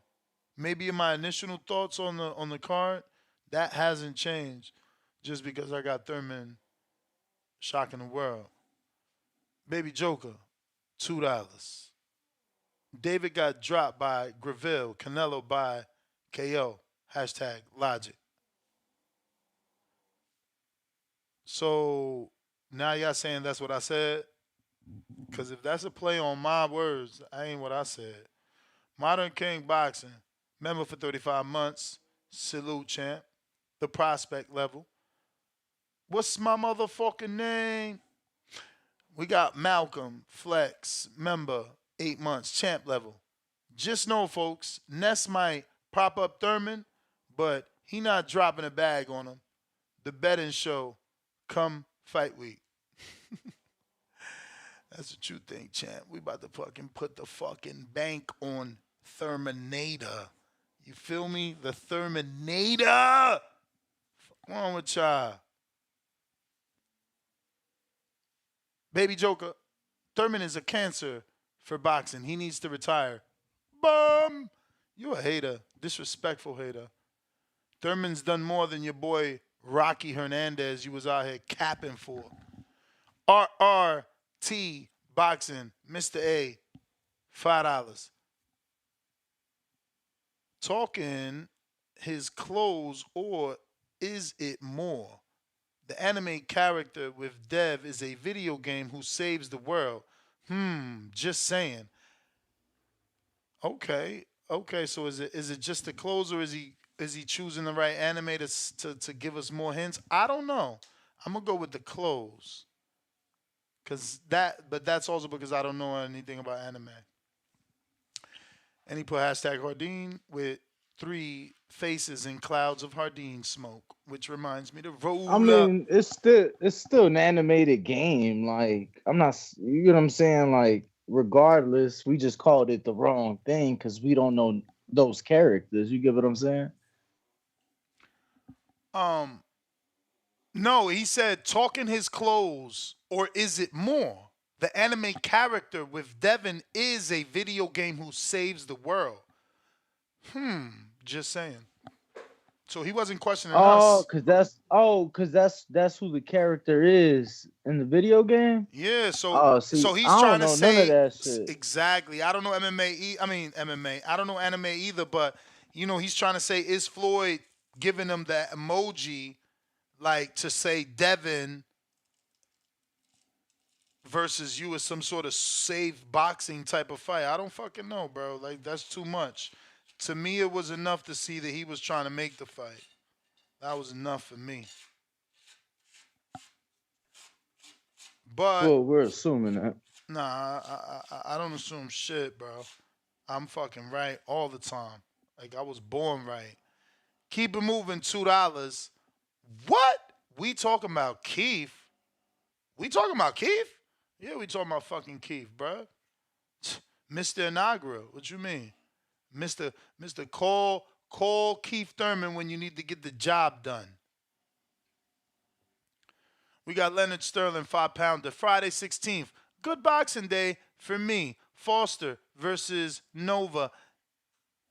Maybe in my initial thoughts on the card, that hasn't changed just because I got Thurman shocking the world. Baby Joker, $2. David got dropped by Graville, Canelo by KO. Hashtag logic. So now y'all saying that's what I said? Because if that's a play on my words, that ain't what I said. Modern King Boxing, member for 35 months. Salute, champ. The prospect level. What's my motherfucking name? We got Malcolm, Flex, member, 8 months, champ level. Just know, folks, Ness might prop up Thurman, but he not dropping a bag on him. The betting show come fight week. That's what you think, champ. We about to fucking put the fucking bank on Thurminator. You feel me? The Thurminator. What's wrong with y'all? Baby Joker, Thurman is a cancer for boxing. He needs to retire. Bum! You a hater. Disrespectful hater. Thurman's done more than your boy Rocky Hernandez you was out here capping for. RRT Boxing, Mr. A, $5. talking his clothes or is it more? The anime character with Dev is a video game who saves the world. Just saying. Okay. Okay, so is it just the clothes or is he choosing the right anime to give us more hints? I don't know. I'm gonna go with the clothes. But that's also because I don't know anything about anime. And he put hashtag Hardin with three faces and clouds of Hardin smoke, which reminds me to I roll up. mean, it's still an animated game. Like I'm not, you know what I'm saying? Like regardless, we just called it the wrong thing because we don't know those characters. You get what I'm saying? Um, no, he said talking his clothes, or is it more? The anime character with Devin is a video game who saves the world. Just saying. So he wasn't questioning Oh, us. cause that's who the character is in the video game. Yeah, so Oh, so see, he's I trying don't to know none of say that shit. exactly. I don't know MMA. I mean MMA. I don't know anime either, but he's trying to say is Floyd giving him that emoji like to say Devin versus you is some sort of safe boxing type of fight. I don't fucking know, bro. Like that's too much. To me, it was enough to see that he was trying to make the fight. That was enough for me. But Well, we're assuming that. nah, I don't assume shit, bro. I'm fucking right all the time. Like I was born right. Keep it moving. $2. What? We talking about Keith? We talking about Keith? Yeah, we talking about fucking Keith, bro. Mr. Inaugural. What you mean? Mr. Call Keith Thurman when you need to get the job done. We got Leonard Sterling, 5 pounder. Friday 16th. Good Boxing Day for me. Foster versus Nova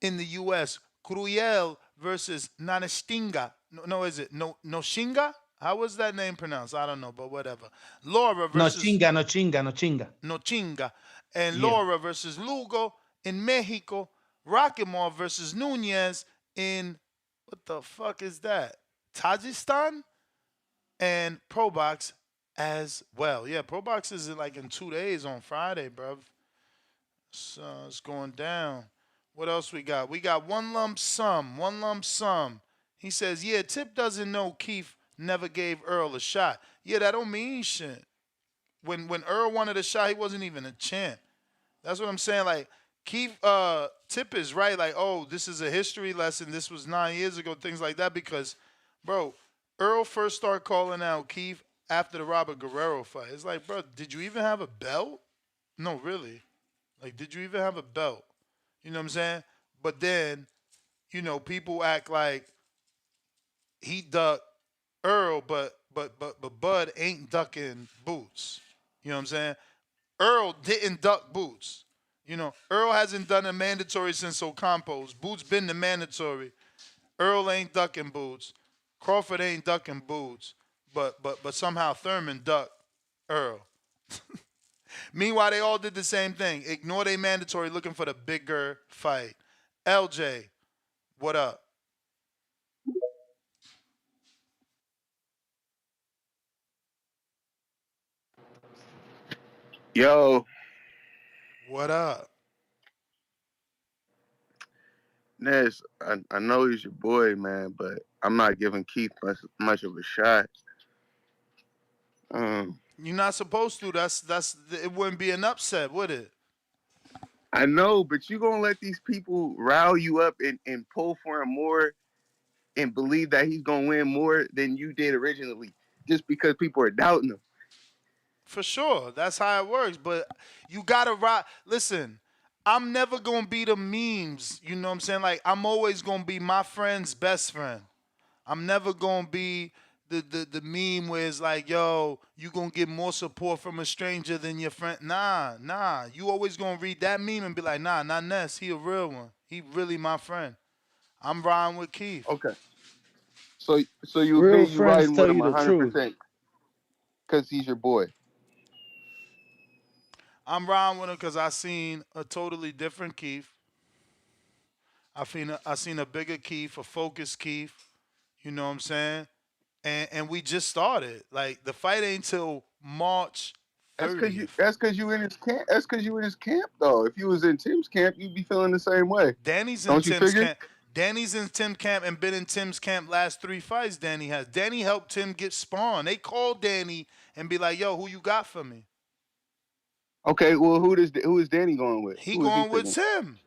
in the U.S. Cruel versus Nanestinga. No, is it? Noshinga? How was that name pronounced? I don't know, but whatever. Laura No versus chinga, no chinga, no chinga. Nochinga. And Yeah. Laura versus Lugo in Mexico. Rockemore versus Nunez in, what the fuck is that? Tajikistan? And Probox as well. Yeah, Probox is like in 2 days on Friday, bruv. So it's going down. What else we got? We got one lump sum. One lump sum. He says, yeah, Tip doesn't know Keith never gave Earl a shot. Yeah, that don't mean shit. When Earl wanted a shot, he wasn't even a champ. That's what I'm saying. Like Keith Tip is right. Like, oh, this is a history lesson. This was 9 years ago, things like that. Because, bro, Earl first started calling out Keith after the Robert Guerrero fight. It's like, bro, did you even have a belt? No, really. Like, did you even have a belt? You know what I'm saying? But then, people act like he ducked Earl, but Bud ain't ducking Boots. You know what I'm saying? Earl didn't duck Boots. Earl hasn't done a mandatory since Ocampos. Boots been the mandatory. Earl ain't ducking Boots. Crawford ain't ducking Boots. But somehow Thurman ducked Earl. Meanwhile, they all did the same thing. Ignore they mandatory looking for the bigger fight. LJ, what up? Yo, What up? Ness, I know he's your boy, man, but I'm not giving Keith much of a shot. You're not supposed to. That's it wouldn't be an upset, would it? I know, but you gonna let these people rile you up and pull for him more and believe that he's gonna win more than you did originally, just because people are doubting him. For sure. That's how it works. But you gotta rock. Listen, I'm never gonna be the memes. You know what I'm saying? Like I'm always gonna be my friend's best friend. I'm never gonna be the meme where it's like, yo, you gonna get more support from a stranger than your friend. Nah. You always gonna read that meme and be like, nah, not Ness. He a real one. He really my friend. I'm riding with Keith. Okay, so you Real agree you friends riding with tell him you the truth. 100% because he's your boy. I'm riding with him because I seen a totally different Keith. I seen a bigger Keith, a focused Keith. You know what I'm saying? And we just started. Like the fight ain't till March That's cause you. 30th. That's cause you in his camp. That's cause you in his camp, though. If you was in Tim's camp, you'd be feeling the same way. Danny's in Don't you Tim's figure? camp. Danny's in Tim camp and been in Tim's camp last 3 fights. Danny has. Danny helped Tim get spawned. They called Danny and be like, "Yo, who you got for me?" Okay. Well, who is Danny going with? He Who is he going with picking? Tim.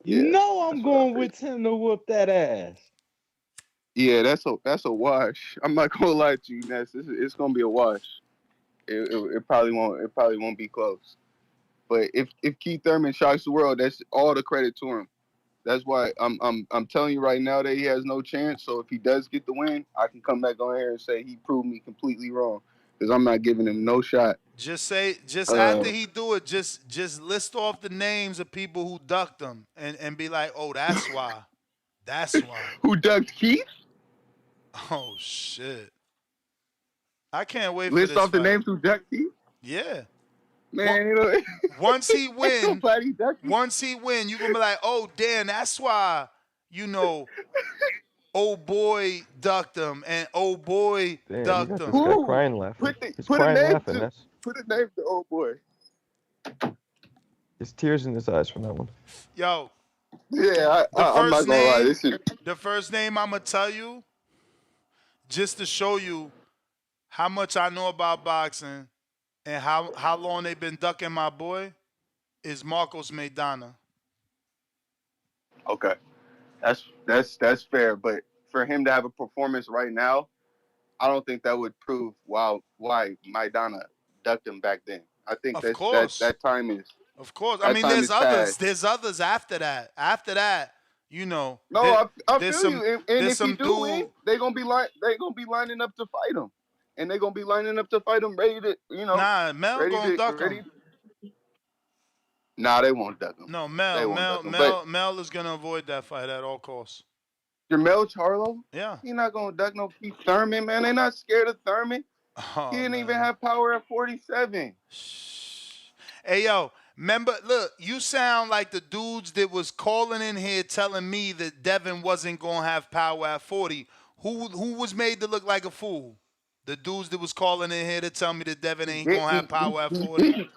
You Yeah, know I'm that's what I going figured. with him to whoop that ass. Yeah, that's a wash. I'm not gonna lie to you, Ness. It's gonna be a wash. It probably won't. It probably won't be close. But if Keith Thurman shocks the world, that's all the credit to him. That's why I'm telling you right now that he has no chance. So if he does get the win, I can come back on here and say he proved me completely wrong because I'm not giving him no shot. Just after Uh, he do it, just list off the names of people who ducked him and be like, "Oh, that's why. That's why." who ducked Keith? Oh shit. I can't wait for List this off the fight. names who ducked Keith. Yeah. Man, you know, Once he ain't win, nobody ducked Keith. you gonna be like, "Oh damn, that's why, you know, old boy ducked him and old boy Damn, you ducked got this him." guy Who crying laughing. He's put a crying name laughing. to That's old boy. there's tears in his eyes from that one. Yo, Yeah, the I'm not first gonna lie. name, This is the first name I'ma tell you, just to show you how much I know about boxing and how long they been ducking my boy, is Marcos Maidana. okay. That's fair. But for him to have a performance right now, I don't think that would prove why Maidana ducked him back then. I think Of course. that time is Of course. I mean, there's others. past. There's others after that. After that, you know, No, I there's feel you. some And there's if he some do win, dude. they gonna be lining up to fight him, and they gonna be lining up to fight him, ready to Nah, Mel ready gonna to duck ready. him. Nah, they won't duck him. No, They Mel, won't Mel, duck him. But Mel, Mel is gonna avoid that fight at all costs. Jermell Charlo, Yeah. he not gonna duck no Keith Thurman, man. They not scared of Thurman. He Oh didn't even man. have power at 47. Hey yo, remember? Look, you sound like the dudes that was calling in here telling me that Devin wasn't gonna have power at 40. Who was made to look like a fool? The dudes that was calling in here to tell me that Devin He ain't did. gonna have power at He 40. didn't.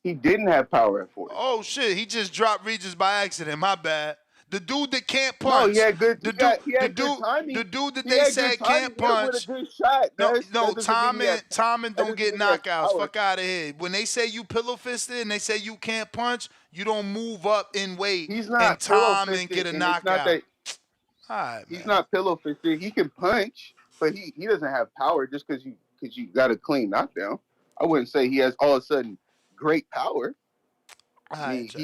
He didn't have power at 40. Oh shit, he just dropped Regis by accident. My bad. The dude that can't No, he punch. had good. The dude, He the had good dude, timing. the dude that He they had good said timing. can't He hit with a punch. good shot. No, That no, doesn't mean he had. Tommen That don't doesn't get mean he had knockouts. power. Fuck out of here. When they say you pillow fisted and they say you can't punch, you don't move up in weight He's and not pillow Tommen fisted, get a and it's not knockout. that All right, he's man. not pillow fisted. He can punch, but he doesn't have power just because you got a clean knockdown. I wouldn't say he has all of a sudden great power. All I right, mean, Chad.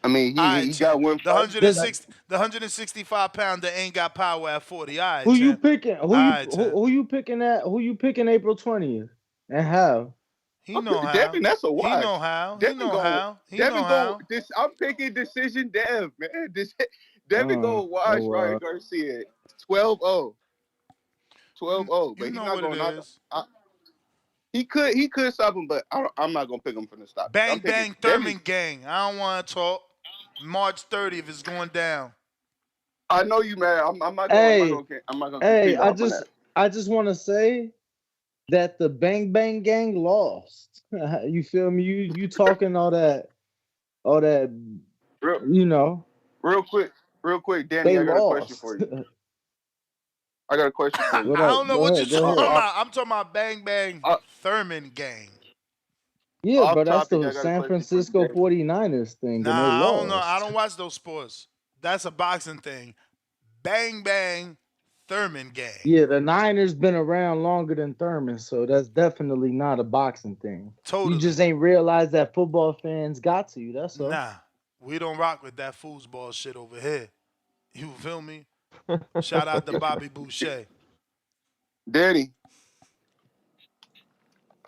All right, he got champ. one The fight. 160, the 165 pounder ain't got power at 40. All right, Who you champ. picking? All right, champ. Who you picking at? Who you picking April 20th? And how? He know how. Devin, that's a He know wash. how. He Devin know go. how. He know Devin go. how. I'm picking decision Dev, man. Devin go Oh wash Ryan well. Garcia 12-0. 12-0, but You he's know not what it gonna knock him. is. He could stop him, but I'm not gonna pick him from the stop. I'm Bang picking bang Devin. Thurman gang. I don't want to talk. March 30th is going down. I know you, man. I'm not Hey, gonna hey, continue off on that. I just want to say that the Bang Bang Gang lost. You feel me? You talking all that, Real, you know, real quick, Danny. they I got a question lost. for you. I got a question for you. What I up? don't know Go what you're ahead, go talking ahead. about. I'm talking about Bang Bang Thurman gang. Yeah, Off but that's topic, the I got a San question for you, Francisco Danny. 49ers thing, and they Nah, I don't know. I lost. don't watch those sports. That's a boxing thing. Bang Bang Thurman gang. Yeah, the Niners been around longer than Thurman, so that's definitely not a boxing thing. Totally. You just ain't realized that football fans got to you. That's all. Nah, we don't rock with that foosball shit over here. You feel me? Shout out to Bobby Boucher. Danny,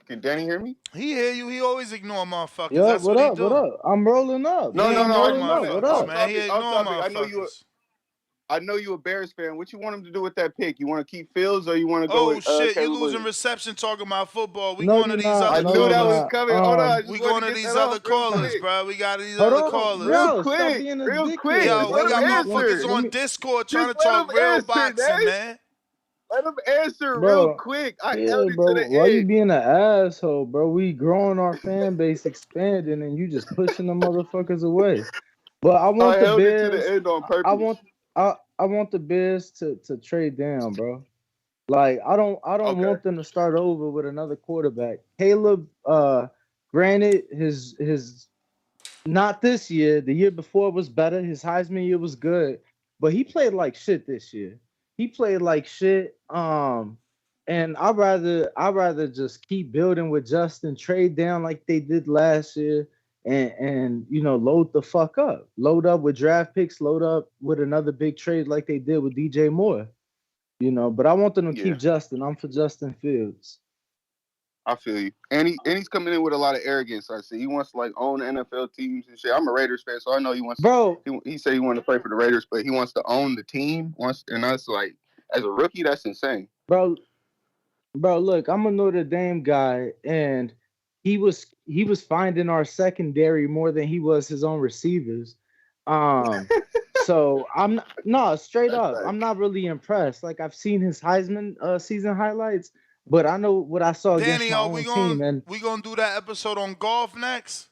can Danny hear me? He hear you. He always ignore motherfuckers. Yo, That's what what he up? What do. up? I'm rolling up. He No. I'm I ignore just rolling want up. to What motherfuckers, up? man. He off ignore topic. I know motherfuckers. I know you a Bears fan. What you want him to do with that pick? You want to keep Fields or you want to go Oh with shit, you Caleb losing Williams? reception talking about football. We No, going to you're these not. other I No, knew you're that was callers. not. coming. Hold on, I just We want going to to get these that other off real callers, quick. bro. We got these Hold other on, callers. Real bro. Stop quick, being a real quick. dickhead. Yo, Why we Let you him got being? motherfuckers answer. Let on me, Discord trying Just to let talk him real answer, boxing, man. man. Let him answer real bro. quick. I Yeah, held it to bro. Why the you end. being an asshole, bro? We growing our fan base, expanding, and you just pushing the motherfuckers away. But I I want the held it to the Bears. end on I purpose. want. I want the Bears to trade down, bro. Like I don't Okay. want them to start over with another quarterback. Caleb, granted, his not this year. The year before was better. His Heisman year was good, but he played like shit this year. He played like shit. And I rather just keep building with Justin, trade down like they did last year, and load the fuck up, load up with draft picks, load up with another big trade like they did with DJ Moore. But I want them to Yeah, keep Justin. I'm for Justin Fields, I feel you. And he's coming in with a lot of arrogance. I see. He wants to like own NFL teams and shit. I'm a Raiders fan, so I know he wants. bro. He said he wanted to play for the Raiders, but he wants to own the team. And that's like as a rookie, that's insane. Bro, Bro, look, I'm a Notre Dame guy, and he was finding our secondary more than he was his own receivers. So I'm not, no, straight That's up, right. I'm not really impressed. Like I've seen his Heisman season highlights, but I know what I saw against Danny, my are own team. And we gonna do that episode on golf next?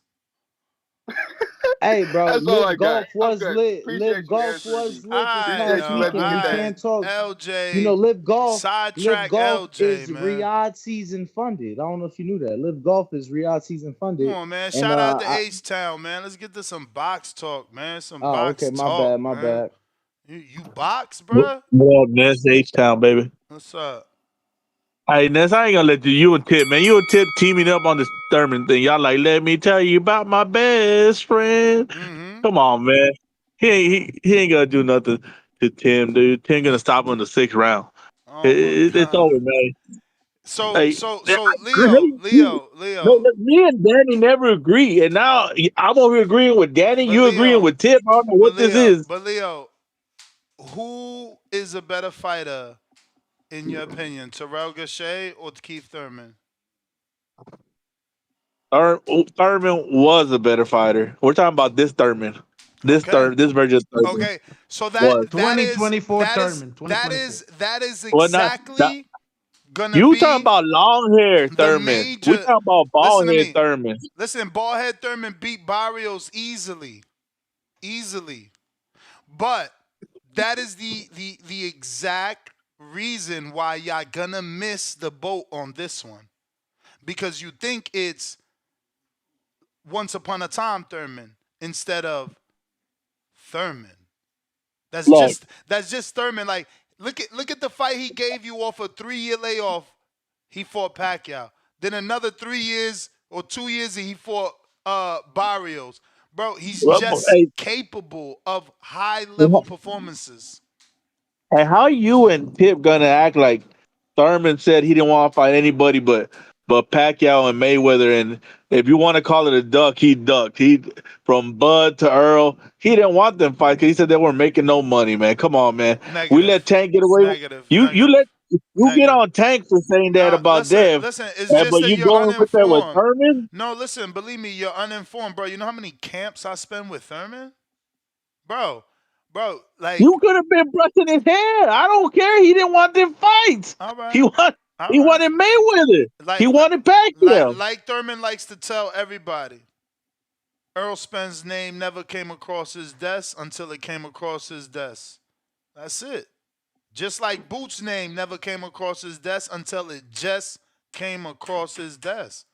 hey, bro, That's all I Live got. Golf I'm was good. lit. Appreciate Live you Golf answering was me. lit this Alright, Appreciate past you yo, letting me weekend. get We that. alright. can't talk. LJ, Live sidetrack Golf LJ, is man. Riyadh season funded. I don't know if you knew that. Live Golf is Riyadh season Come funded. on, man. And Shout out to H Town, man. Let's get to some box talk, man. Some oh, box okay, my talk, bad, my man. bad. You box, What bruh? up, Ness? H-Town, baby. What's up? Hey, Ness, I ain't gonna let you and Tip, man. You and Tip teaming up on this Thurman thing. Y'all like, let me tell you about my best friend. Mm-hmm. Come on, man. He ain't gonna do nothing to Tim, dude. Tim gonna stop him in the 6th round. Oh my It's over, God. man. So Hey, so I so Leo, agree. Leo, No, Leo. look, me and Danny never agree, and now I'm over here agreeing with Danny. But You agreeing Leo, with Tip? I don't know but what this Leo, is. but Leo, who is a better fighter in your opinion, Terrell Gachet or Keith Thurman? Thurman was a better fighter. We're talking about this Thurman. Okay. This version of Thurman Okay. So that was. that is 2024 that is Thurman, that 2024. is that is Well, not exactly gonna you talking be about long hair the Thurman. We major. talking about Listen bald to head me. Thurman. Listen, Ballhead Thurman beat Barrios easily, easily. But that is the exact reason why y'all gonna miss the boat on this one, because you think it's Once Upon a Time Thurman instead of Thurman. Look, That's just Thurman. Like look at the fight he gave you off a 3-year layoff. He fought Pacquiao. Then another 3 years or 2 years he fought Barrios. Bro, he's just hey, capable of high level performances. hey, how you and Tip gonna act like Thurman said he didn't want to fight anybody but Pacquiao and Mayweather, and if you want to call it a duck, he ducked. He from Bud to Earl, he didn't want them fight because he said they weren't making no money. Man, come on, man. We let Negative. Tank get away. Negative. You Negative. let you get Negative. on Tank for saying that Nah, about listen, Dev, listen. It's just but that you you're going with that with uninformed. Thurman? No, listen. Believe me, you're uninformed, bro. You know how many camps I spend with Thurman, bro. Like, You could have been brushing his hair. I don't care. He didn't want them fights. all He right, want all he right. wanted Mayweather. He Like, wanted Pacquiao. like Thurman likes to tell everybody. Earl Spence' name never came across his desk until it came across his desk. That's it. Just like Boots' name never came across his desk until it just came across his desk.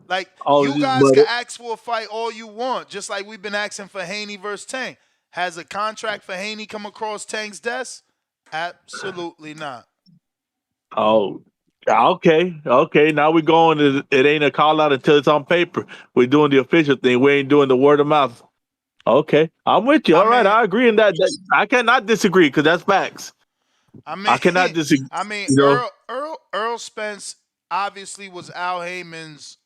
Like, Oh, you guys but can ask for a fight all you want, just like we've been asking for Haney versus Tank. Has a contract for Haney come across Tank's desk? Absolutely not. oh, okay. Now we're going. It ain't a call out until it's on paper. We're doing the official thing. We ain't doing the word of mouth. Okay, I'm with you. I All right, mean, I agree in that. I cannot disagree because that's facts. I I mean, cannot disagree. I mean, You know, Earl Spence obviously was Al Heyman's,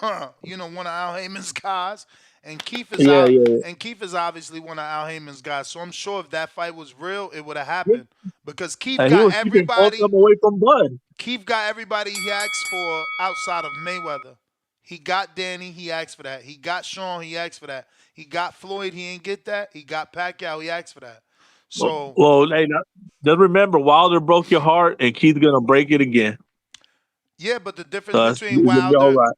one of Al Heyman's guys, And Keith is Yeah, out. yeah. And Keith is obviously one of Al Heyman's guys. So I'm sure if that fight was real, it would have happened because Keith And he got was keeping both of everybody. them away from blood. Keith got everybody he asked for outside of Mayweather. He got Danny, he asked for that. He got Sean, he asked for that. He got Floyd, he ain't get that. He got Pacquiao, he asked for that. So Well, hey, just remember, Wilder broke your heart, and Keith's gonna break it again. yeah, but the difference So between you're gonna be all right.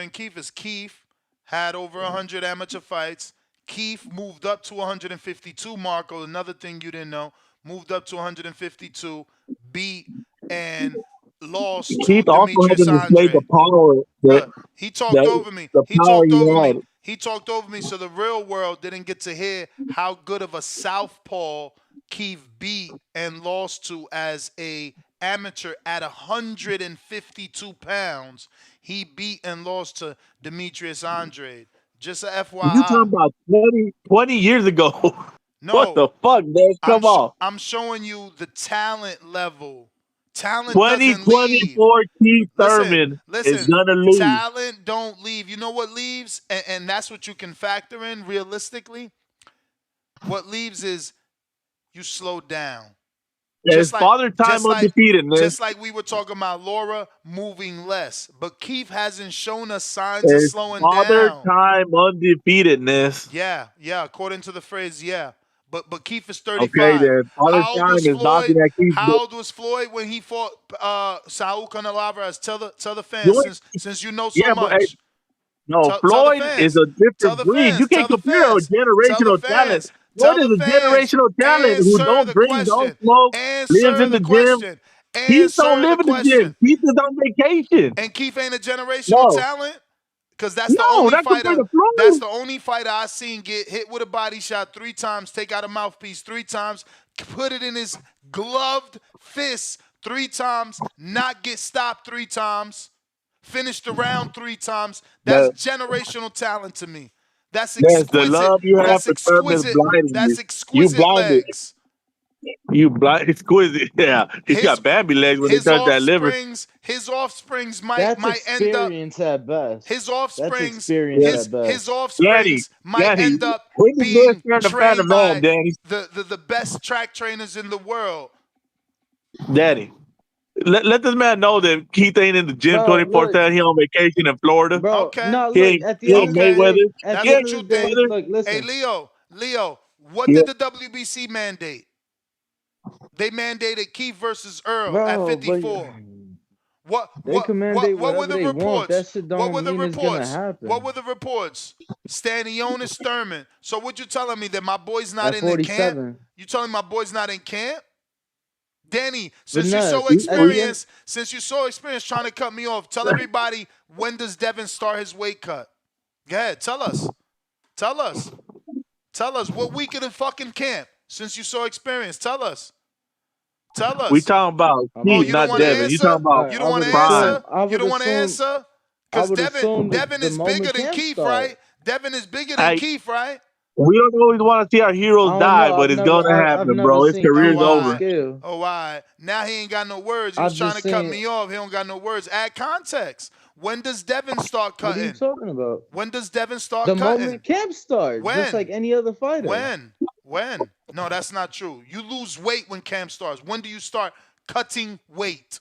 And Keith is Keith had over 100 amateur fights. Keith moved up to 152. Marco, another thing you didn't know, moved up to 152, beat and lost to Keith also had Demetrius to display the Andrade. power Look, he talked over me. He talked over me. had. He talked over me, so the real world didn't get to hear how good of a southpaw Keith beat and lost to as a amateur at 152 pounds. He beat and lost to Demetrius Andrade. Just a You talking FYI. about 20 years ago? What No, the fuck, man? Come on. I'm showing you the talent level. Talent doesn't leave. 2024 Keith Thurman is gonna lose. Talent don't leave. You know what leaves? And that's what you can factor in realistically. What leaves is you slow down. It's father time undefeated, man. Just like we were talking about Laura moving less. But Keith hasn't shown us signs of It's slowing father down. time undefeatedness. Yeah. According to the phrase, yeah. But Keith is 35. Okay, then father time is knocking at Keith's How door. old was Floyd when he fought Saul Canelo Alvarez? Tell the fans since you know so much. But hey, no, Tell the Floyd fans. is a Tell different the breed. fans. You can't Tell the compare a fans. Tell the generational talent. fans. Floyd Tell is the a fans. generational talent who Answer don't the drink, don't question. smoke, lives Answer in the the gym. question. Keith don't Answer the live in the gym. question. Keith is on vacation. And Keith ain't a generational No, talent? Because that's the no, only not compared fighter. to Floyd. That's the only fighter I seen get hit with a body shot 3 times, take out a mouthpiece 3 times, put it in his gloved fist 3 times, not get stopped 3 times, finish the round 3 times. That's generational talent to me. That's Yes, the exquisite. love you have That's for Thurman is exquisite. blinding That's you. You exquisite blinded. legs. You blind, exquisite. Yeah, he's got Bambi legs when he His touch that liver. offsprings might That's end up. experience at best. His That's offsprings, experience at best. his offsprings might Danny, end up when you being turn the fan trained of man, by Danny? the best track trainers in the world. Danny, let this man know that Keith ain't in the gym Bro, 24/7. He on vacation in Florida. Bro, Okay. no, He look, ain't, at the he end ain't of the day, Mayweather. at That's the end what of you the day, think. look, Hey, listen. Leo, what did the WBC mandate? They mandated Keith versus Earl at Bro, but 54. they can mandate What were whatever the they want. reports? That shit What don't were the mean it's gonna reports? happen. What were the reports? Stanionis Thurman. So what you telling me that my boy's not At in the camp? 47. You telling me my boy's not in camp? Danny, But since you're so Ness, at the end, experienced trying to cut me off, tell everybody when does Devin start his weight cut? Go ahead, tell us. Tell us. Tell us what week of the fucking camp since you're so experienced. Tell us. Tell us. We talking about Keith, you don't not want to Devin. You answer? talking about You don't want to Prime. answer? You don't want to answer? I Because would assume Devin the is bigger moment than camp Keith, start. right? Devin is bigger than Keith, right? We don't always want to see our heroes I don't die, know. but it's gonna I've happen, never bro. His seen career's Keith on the over. scale. Oh, why? Now he ain't got no words. He was I've trying to just cut seen. me off. He don't got no words. Add context. When does Devin start What are you cutting? talking about? When does Devin start The cutting? moment camp starts, When? just like any other fighter. When? No, that's not true. You lose weight when camp starts. When do you start cutting weight?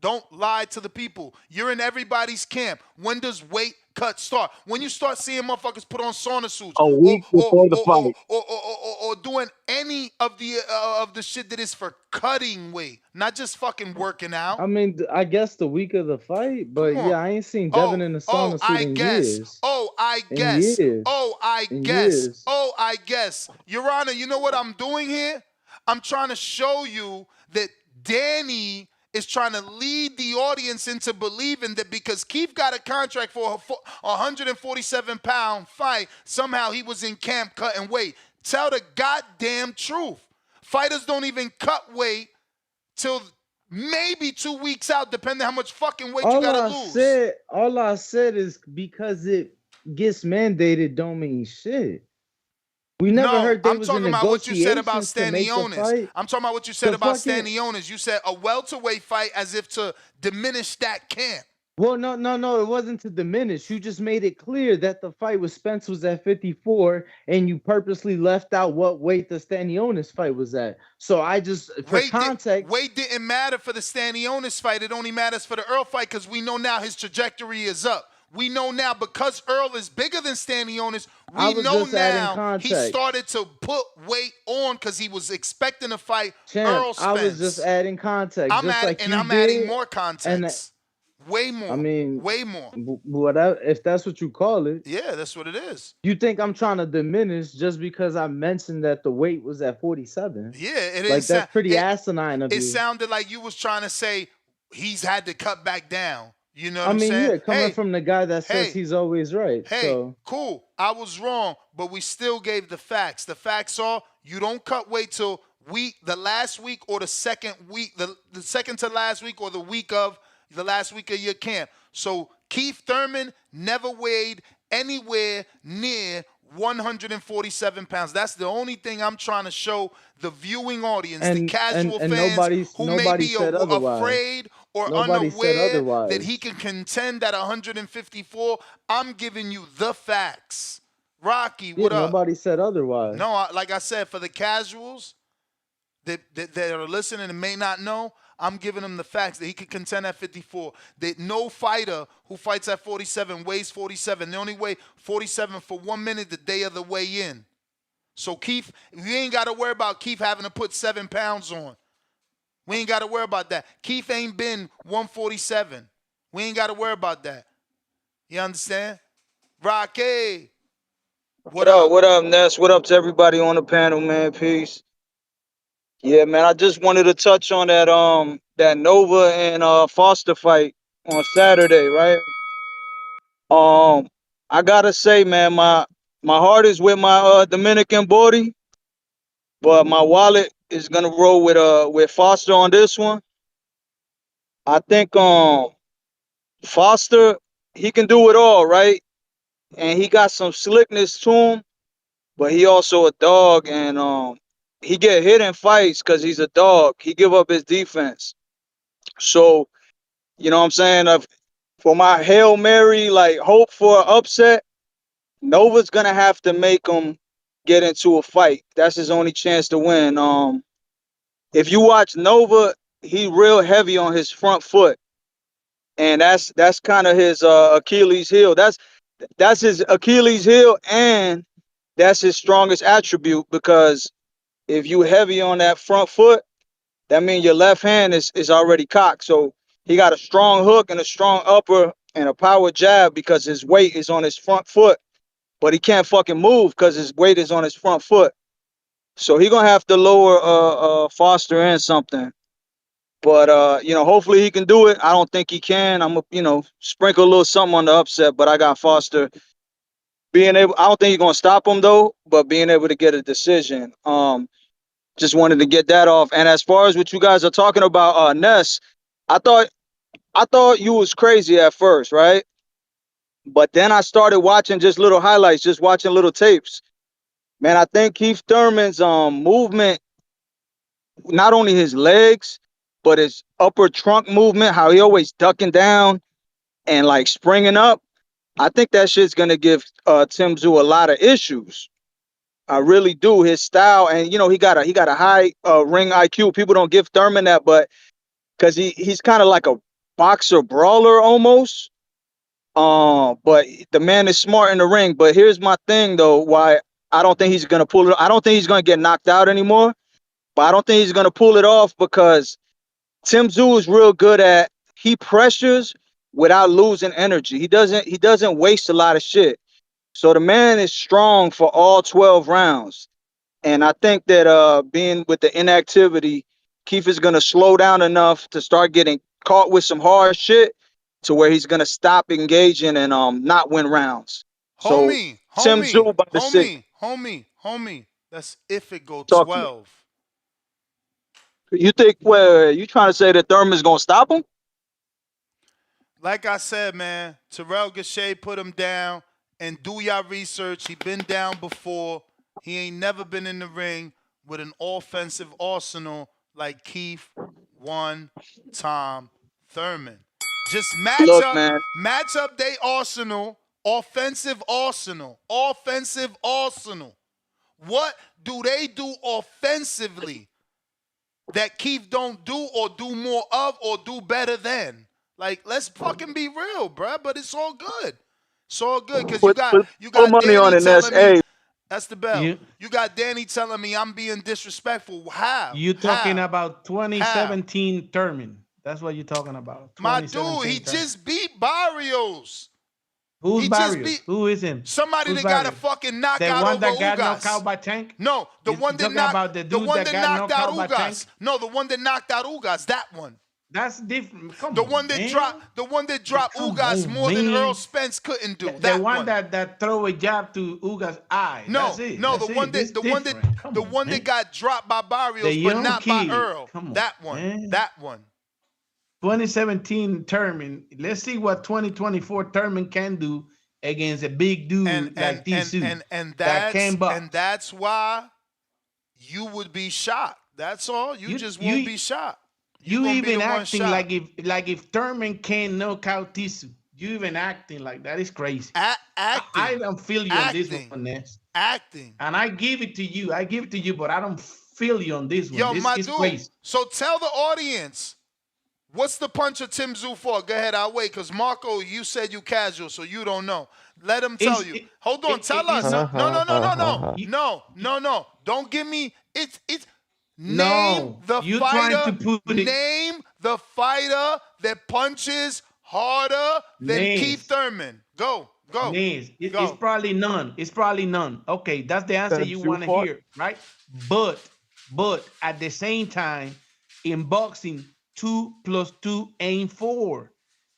Don't lie to the people. You're in everybody's camp. When does weight cut start? When you start seeing motherfuckers put on sauna suits A week before the fight. or doing any of the shit that is for cutting weight, not just fucking working out. I mean, I guess the week of the fight, but Come on. yeah, I ain't seen Devin in the sauna suit in years. I In guess. years. I In guess. years. I guess. Your Honor, you know what I'm doing here? I'm trying to show you that Danny is trying to lead the audience into believing that because Keith got a contract for a 147-pound fight, somehow he was in camp cutting weight. Tell the goddamn truth. Fighters don't even cut weight till maybe 2 weeks out, depending on how much fucking weight you gotta lose. All I said is because it gets mandated don't mean shit. We never heard there was a I'm talking about what you said about negotiations to make the Stanionis. fight. I'm talking about what you said The about fucking- Stanionis. You said a welterweight fight as if to diminish that camp. Well, no. It wasn't to diminish. You just made it clear that the fight with Spence was at 54, and you purposely left out what weight the Stanionis fight was at. So I just, for context, Weight didn't matter for the Stanionis fight. It only matters for the Earl fight because we know now his trajectory is up. We know now because Earl is bigger than Stanionis, I we was know just adding now he context. started to put weight on because he was expecting to fight Champ, Earl I was just Spence. adding context, just like you I'm adding did. more And context. Way more. I mean, Way more. whatever, if that's what you call it. Yeah, that's what it is. You think I'm trying to diminish just because I mentioned that the weight was at 47? Yeah, it Like, is. that's pretty asinine of It you. sounded like you was trying to say he's had to cut back down. You know what I I'm mean, saying? yeah, coming from the guy that says he's always right. Hey, So cool. I was wrong, but we still gave the facts. The facts are you don't cut weight till the last week or the second week, the second to last week or the last week of your camp. So Keith Thurman never weighed anywhere near 147 pounds. That's the only thing I'm trying to show the viewing audience, the casual fans who may be said otherwise. afraid or Nobody said unaware otherwise. that he can contend at 154. I'm giving you the facts. Rocky, what up? Nobody said otherwise. No, like I said, for the casuals that are listening and may not know, I'm giving them the facts that he could contend at 54. That no fighter who fights at 47 weighs 47. They only weigh 47 for 1 minute the day of the weigh-in. So Keith, you ain't got to worry about Keith having to put 7 pounds on. We ain't got to worry about that. Keith ain't been 147. We ain't got to worry about that. You understand? Rocky. What up? What up, Ness? What up to everybody on the panel, man? Peace. Yeah, man. I just wanted to touch on that Nova and Foster fight on Saturday, right? I gotta say, man, my heart is with my Dominican body, but my wallet is gonna roll with Foster on this one. I think Foster, he can do it all, right? And he got some slickness to him, but he also a dog, and he get hit in fights because he's a dog. He give up his defense. So, you know what I'm saying? For my Hail Mary, like hope for an upset, Nova's gonna have to make him get into a fight. That's his only chance to win. If you watch Nova, he real heavy on his front foot, and that's kind of his Achilles heel. That's his Achilles heel, and that's his strongest attribute because if you heavy on that front foot, that means your left hand is already cocked. So he got a strong hook and a strong upper and a power jab because his weight is on his front foot, but he can't fucking move because his weight is on his front foot. So he gonna have to lower Foster in something. But hopefully he can do it. I don't think he can. I'm sprinkle a little something on the upset, but I got Foster being able. I don't think he's gonna stop him though, but being able to get a decision. Just wanted to get that off. And as far as what you guys are talking about, Ness, I thought you was crazy at first, right? But then I started watching just little highlights, just watching little tapes. Man, I think Keith Thurman's movement, not only his legs, but his upper trunk movement, how he always ducking down and like springing up. I think that shit's gonna give Tim Tszyu a lot of issues. I really do. His style, and he got a high ring IQ. People don't give Thurman that, but because he's kind of like a boxer brawler almost. But the man is smart in the ring. But here's my thing though, why I don't think he's gonna pull it. I don't think he's gonna get knocked out anymore. But I don't think he's gonna pull it off because Tim Tszyu is real good at he pressures without losing energy. He doesn't waste a lot of shit. So the man is strong for all 12 rounds. And I think that being with the inactivity, Keith is gonna slow down enough to start getting caught with some hard shit to where he's gonna stop engaging and not win rounds. So Tim Tszyu by decision. Homie. That's if it go Talk to me. 12. You think you trying to say that Thurman's gonna stop him? Like I said, man, Terrell Gachet put him down and do y'all research. He been down before. He ain't never been in the ring with an offensive arsenal like Keith one Tom Thurman. Just Look, man. match up they arsenal, offensive arsenal. What do they do offensively that Keith don't do or do more of or do better than? Like, let's fucking be real, bruh. But it's all good. It's all good because you Put got money on Danny it, Ness. telling me Hey, that's the bell. You got Danny telling me I'm being disrespectful. How? You talking about How? 2017 Thurman. That's what you're talking about. My dude, 2017 he Thurman. just beat Barrios. Who's He Barrios? just beat Who is him? somebody Who's that got a Barrios? fucking The knockout one over that got knocked Ugas. out by Tank? No, the You one that talking knocked about the the dude one that that got knocked knocked out out by Tank? Ugas. No, the one that knocked out Ugas. That one. That's different. Come The on, one that man. dropped Come Ugas on, more than man. Earl Spence couldn't do. The one that throw a jab to Ugas' eye. No, That's it. no, That's the one it. that This the one that different. Come the on, one man. that got dropped by Barrios, The but young not by kid. Earl. Come on, That one. man. That one. 2017 Thurman. Let's see what 2024 Thurman can do against a big dude like Tisu that can box. And that's why you would be shocked. That's all. You just won't be shocked. You gonna be even the one acting shot. like if Thurman can knock out Tisu. You even acting like that is crazy. Acting. I don't feel you on this one, Ness. Acting. And I give it to you. But I don't feel you on this one. Yo, This my is dude. crazy. So tell the audience, what's the punch of Tim Tszyu for? Go ahead, I'll wait. Because Marco, you said you casual, so you don't know. Let him tell you. Hold on, tell us. No. Don't give me. It's. Name the fighter that punches harder than Keith Thurman. Go. Ness, it's probably none. Okay, that's the answer you want to hear, right? But at the same time, in boxing, 2 + 2 ain't 4.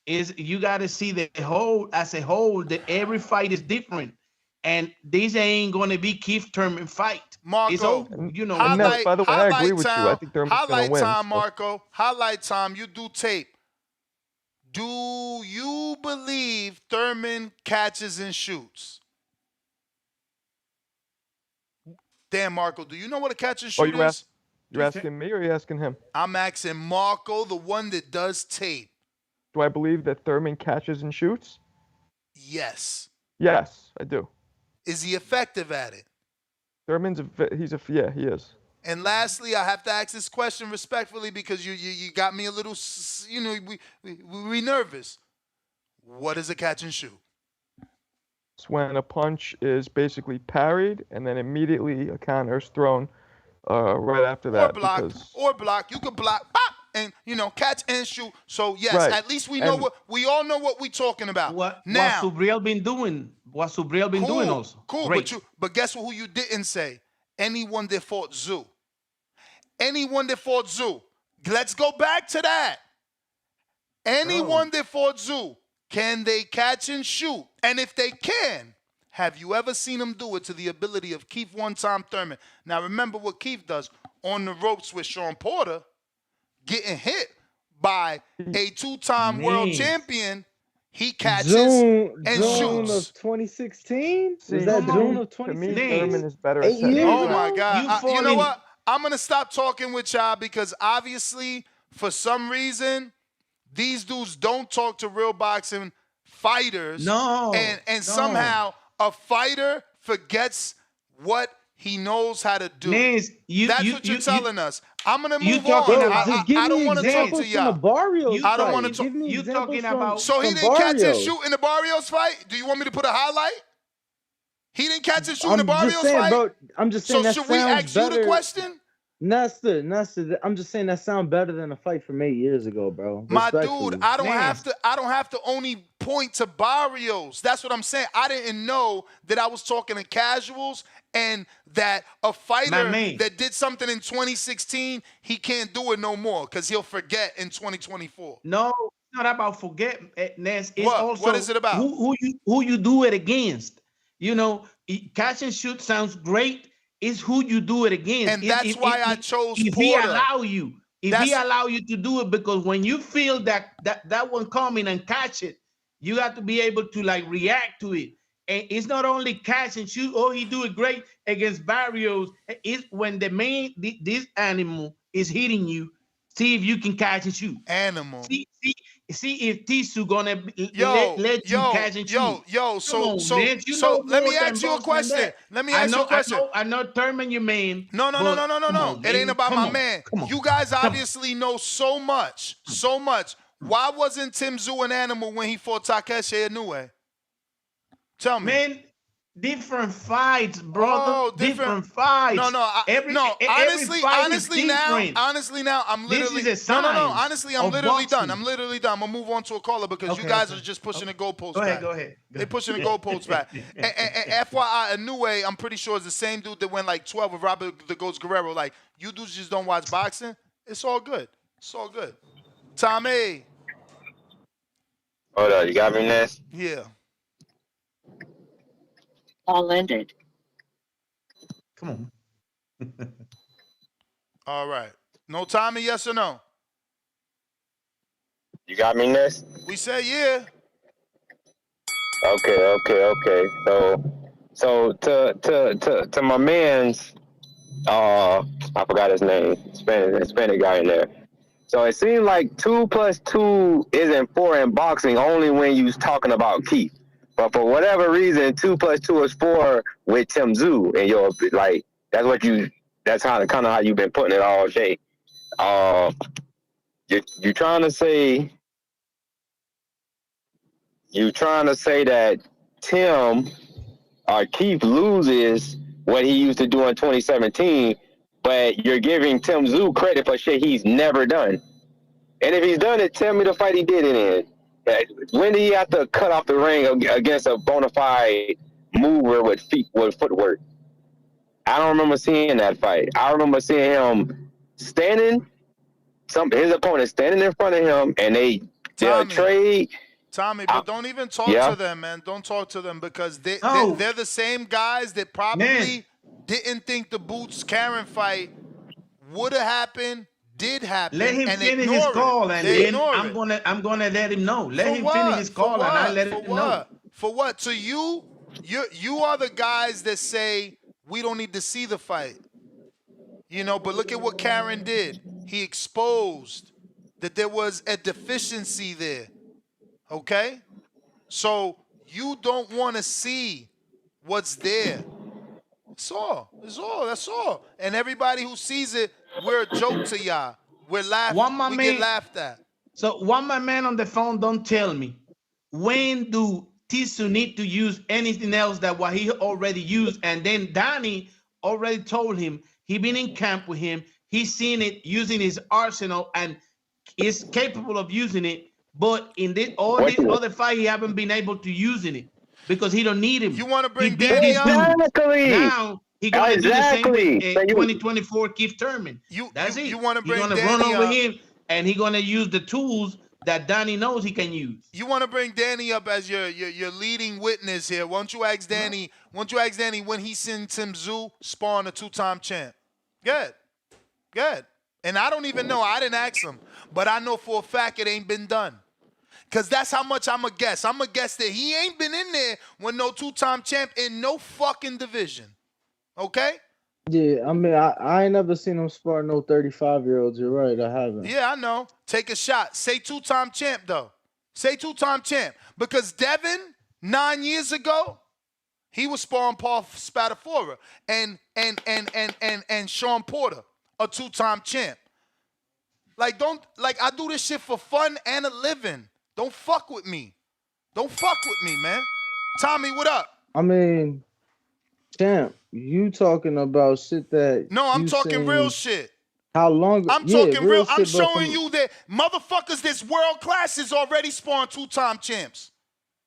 You got to see the whole as a whole. That every fight is different, and this ain't gonna be Keith Thurman fight. Marco, Ness, by the way, I agree with you. I think Thurman's gonna win. Time, Marco. Highlight time. You do tape. Do you believe Thurman catches and shoots? Damn, Marco, do you know what a catch and shoot is? You're asking me or are you asking him? I'm asking Marco, the one that does tape. Do I believe that Thurman catches and shoots? Yes. Yes, I do. Is he effective at it? Thurman's yeah, he is. And lastly, I have to ask this question respectfully because you got me a little, we nervous. What is a catch and shoot? It's when a punch is basically parried and then immediately a counter is thrown right after that. Or block. You could block, pop, and catch and shoot. So yes, at least we know we all know what we're talking about. What Subriel been doing? What Subriel been doing also? Cool, Great. but guess who you didn't say? Anyone that fought Tszyu. Let's go back to that. Anyone that fought Tszyu, can they catch and shoot? And if they can, have you ever seen them do it to the ability of Keith one-time Thurman? Now remember what Keith does on the ropes with Sean Porter, getting hit by a 2-time world champion. He catches and shoots. June of 2016? Was that June of 2016? To me, Thurman is better. 8 years Oh ago? my God! You know what? I'm gonna stop talking with y'all because obviously, for some reason, these dudes don't talk to real boxing fighters. And somehow a fighter forgets what he knows how to do. Ness, That's what you're telling us. I'm gonna move Bro, on. just give I don't me want to talk examples to from y'all. the Barrios I don't fight. want to talk. Give me examples from So he from didn't catch and Barrios. shoot in the Barrios fight? Do you want me to put a highlight? He didn't catch and shoot in the I'm Barrios just saying, fight? bro. I'm just saying So that should we sounds ask you better. the question? Nesta, I'm just saying that sounds better than a fight from 8 years ago, bro. My Respectfully. dude, I don't have to only point to Barrios. That's what I'm saying. I didn't know that I was talking to casuals and that a fighter that did something in 2016, he can't do it no more because he'll forget in 2024. No, it's not about forgetness. It's also what is it about? Who you do it against. Catch and shoot sounds great. It's who you do it against. And that's why I chose Porter. He allow you to do it, because when you feel that one coming and catch it, you have to be able to react to it. And it's not only catch and shoot. Oh, he do it great against Barrios. It's when this animal is hitting you. See if you can catch and shoot. Animal. see if Tisu gonna let you catch and shoot. Come on, man. You know let more me than ask you a box than question. that. Let me ask you a question. I know Thurman, you man. No. But come on, It ain't man. about Come my on. man. Come on. You guys Come on. obviously know so much. Why wasn't Tim Tszyu an animal when he fought Takeshi Inoue? Tell me. Man, different fights, brother. Oh, different fights. No. Every fight is different. Honestly, now I'm literally This is a no. science Honestly, I'm of literally done. boxing. I'm literally done. I'm gonna move on to a caller because you guys are just pushing the goalposts back. Go ahead. They're pushing the goalposts back. And FYI, Inoue, I'm pretty sure is the same dude that went like 12 with Robert the Ghost Guerrero. Like, you dudes just don't watch boxing. It's all good. Tommy. Hold on, you got me, Ness? Yeah. All ended. Come on. All right. No Tommy, yes or no? You got me, Ness? We say yeah. Okay. So to my man's I forgot his name. Hispanic guy in there. So it seems like 2 + 2 isn't 4 in boxing only when you talking about Keith. But for whatever reason, 2 + 2 is 4 with Tim Tszyu, and that's kind of how you've been putting it all day. You're trying to say that Tim or Keith loses what he used to do in 2017, but you're giving Tim Tszyu credit for shit he's never done. And if he's done it, tell me the fight he did it in. When did he have to cut off the ring against a bona fide mover with footwork? I don't remember seeing that fight. I remember seeing him standing, his opponent standing in front of him, and they trade. Tommy, but don't even talk to them, man. Don't talk to them because they're the same guys that probably didn't think the Boots Karen fight would have happened, did happen. Let him and finish his call, and then I'm gonna let him know. Let him finish his call, and I let him know. For what? To you are the guys that say we don't need to see the fight. But look at what Karen did. He exposed that there was a deficiency there. Okay? So you don't want to see what's there. That's all. And everybody who sees it, we're a joke to y'all. We're laughing. We get laughed at. So one my man on the phone don't tell me, when do Tisu need to use anything else that what he already used? And then Danny already told him he been in camp with him. He's seen it using his arsenal and is capable of using it. But in this other fight, he haven't been able to using it because he don't need him. You want to bring Danny up? Exactly. Now he gonna do the same with 2024 Keith Thurman. That's it. You want to bring He's gonna Danny run over up. him, and he's gonna use the tools that Danny knows he can use. You want to bring Danny up as your leading witness here. Why don't you ask Danny when he seen Tim Tszyu spawn a 2-time champ? Good. And I don't even know. I didn't ask him. But I know for a fact it ain't been done. Because that's how much I'm a guess. I'm a guess that he ain't been in there with no 2-time champ in no fucking division. Okay? Yeah, I mean, I ain't never seen him spar no 35-year-olds. You're right, I haven't. Yeah, I know. Take a shot. Say 2-time champ, though. Say 2-time champ. Because Devin, 9 years ago, he was sparring Paul Spadafora and Sean Porter, a 2-time champ. I do this shit for fun and a living. Don't fuck with me. Man. Tommy, what up? I mean, champ, you talking about shit that... No, I'm talking real shit. How long? I'm talking real. I'm showing you that motherfuckers that's world class is already spawned 2-time champs.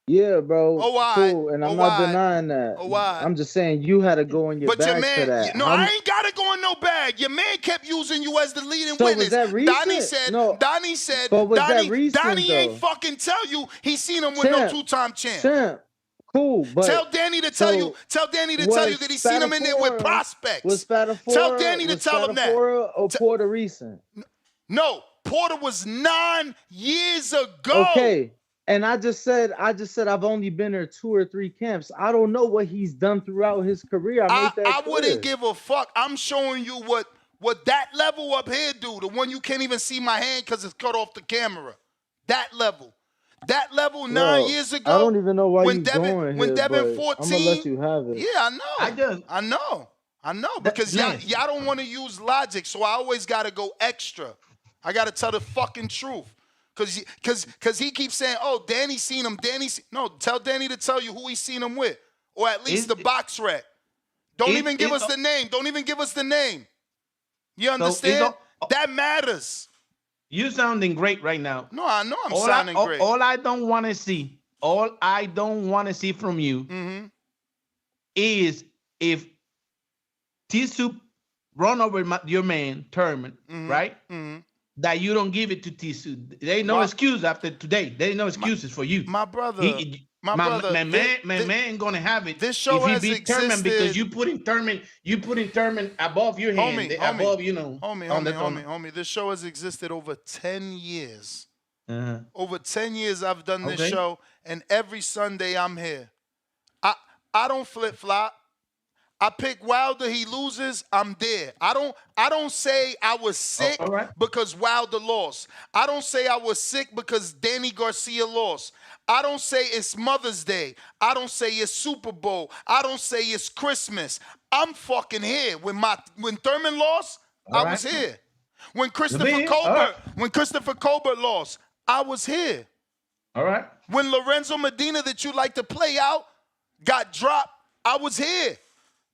Yeah, bro. Cool, and I'm not right. denying that. Right. I'm just saying you had to go in your bag your man, for that. No, I ain't gotta go in no bag. Your man kept using you as the leading witness. Was that recent? Donnie said. But was that recent, Donnie ain't fucking tell you he seen him with no 2-time champ. Champ. Cool, but tell Danny to tell you. Tell Danny to tell you that he seen him in there with prospects. Was Spadafora? Tell Danny to tell him that. Or Porter recent? No, Porter was 9 years ago. Okay. And I just said I've only been there 2 or 3 camps. I don't know what he's done throughout his career. I wouldn't give a fuck. I'm showing you what that level up here do. The one you can't even see my hand because it's cut off the camera. That level. That level 9 Bro, years I ago don't even know why when you Devin going when here, Devin but I'm gonna let 14. you have it. Yeah, I I know. just I know because Ness. y'all don't want to use logic, so I always got to go extra. I got to tell the fucking truth. Cause he keeps saying, "Oh, Danny seen him. No, tell Danny to tell you who he seen him with, or at least It the box rec. Don't it even give it. us the name. Don't even give us the name. You So it's understand? That matters. you sounding great right now. No, I know I'm sounding great. All I don't want to see, all I don't want to see from you Mm-hmm. is if Tisu run over your man Thurman, right? Mm-hmm. That you don't give it to Tisu. There ain't no My, excuse after today. There ain't no excuses for you. my brother, My man ain't gonna have it this if show he has beat Thurman because existed. you putting Thurman above your hand, Homie, above on the. homie. This show has existed over 10 years. Uh-huh. Over 10 years I've done this Okay. show, and every Sunday I'm here. I don't flip-flop. I pick Wilder, he loses, I'm there. I don't say I was sick All right. because Wilder lost. I don't say I was sick because Danny Garcia lost. I don't say it's Mother's Day. I don't say it's Super Bowl. I don't say it's Christmas. I'm fucking here. When Thurman lost, All I right. was here. When You be here? All right. Christopher Colbert lost, I was here. All right. When Lorenzo Medina, that you like to play out, got dropped, I was here.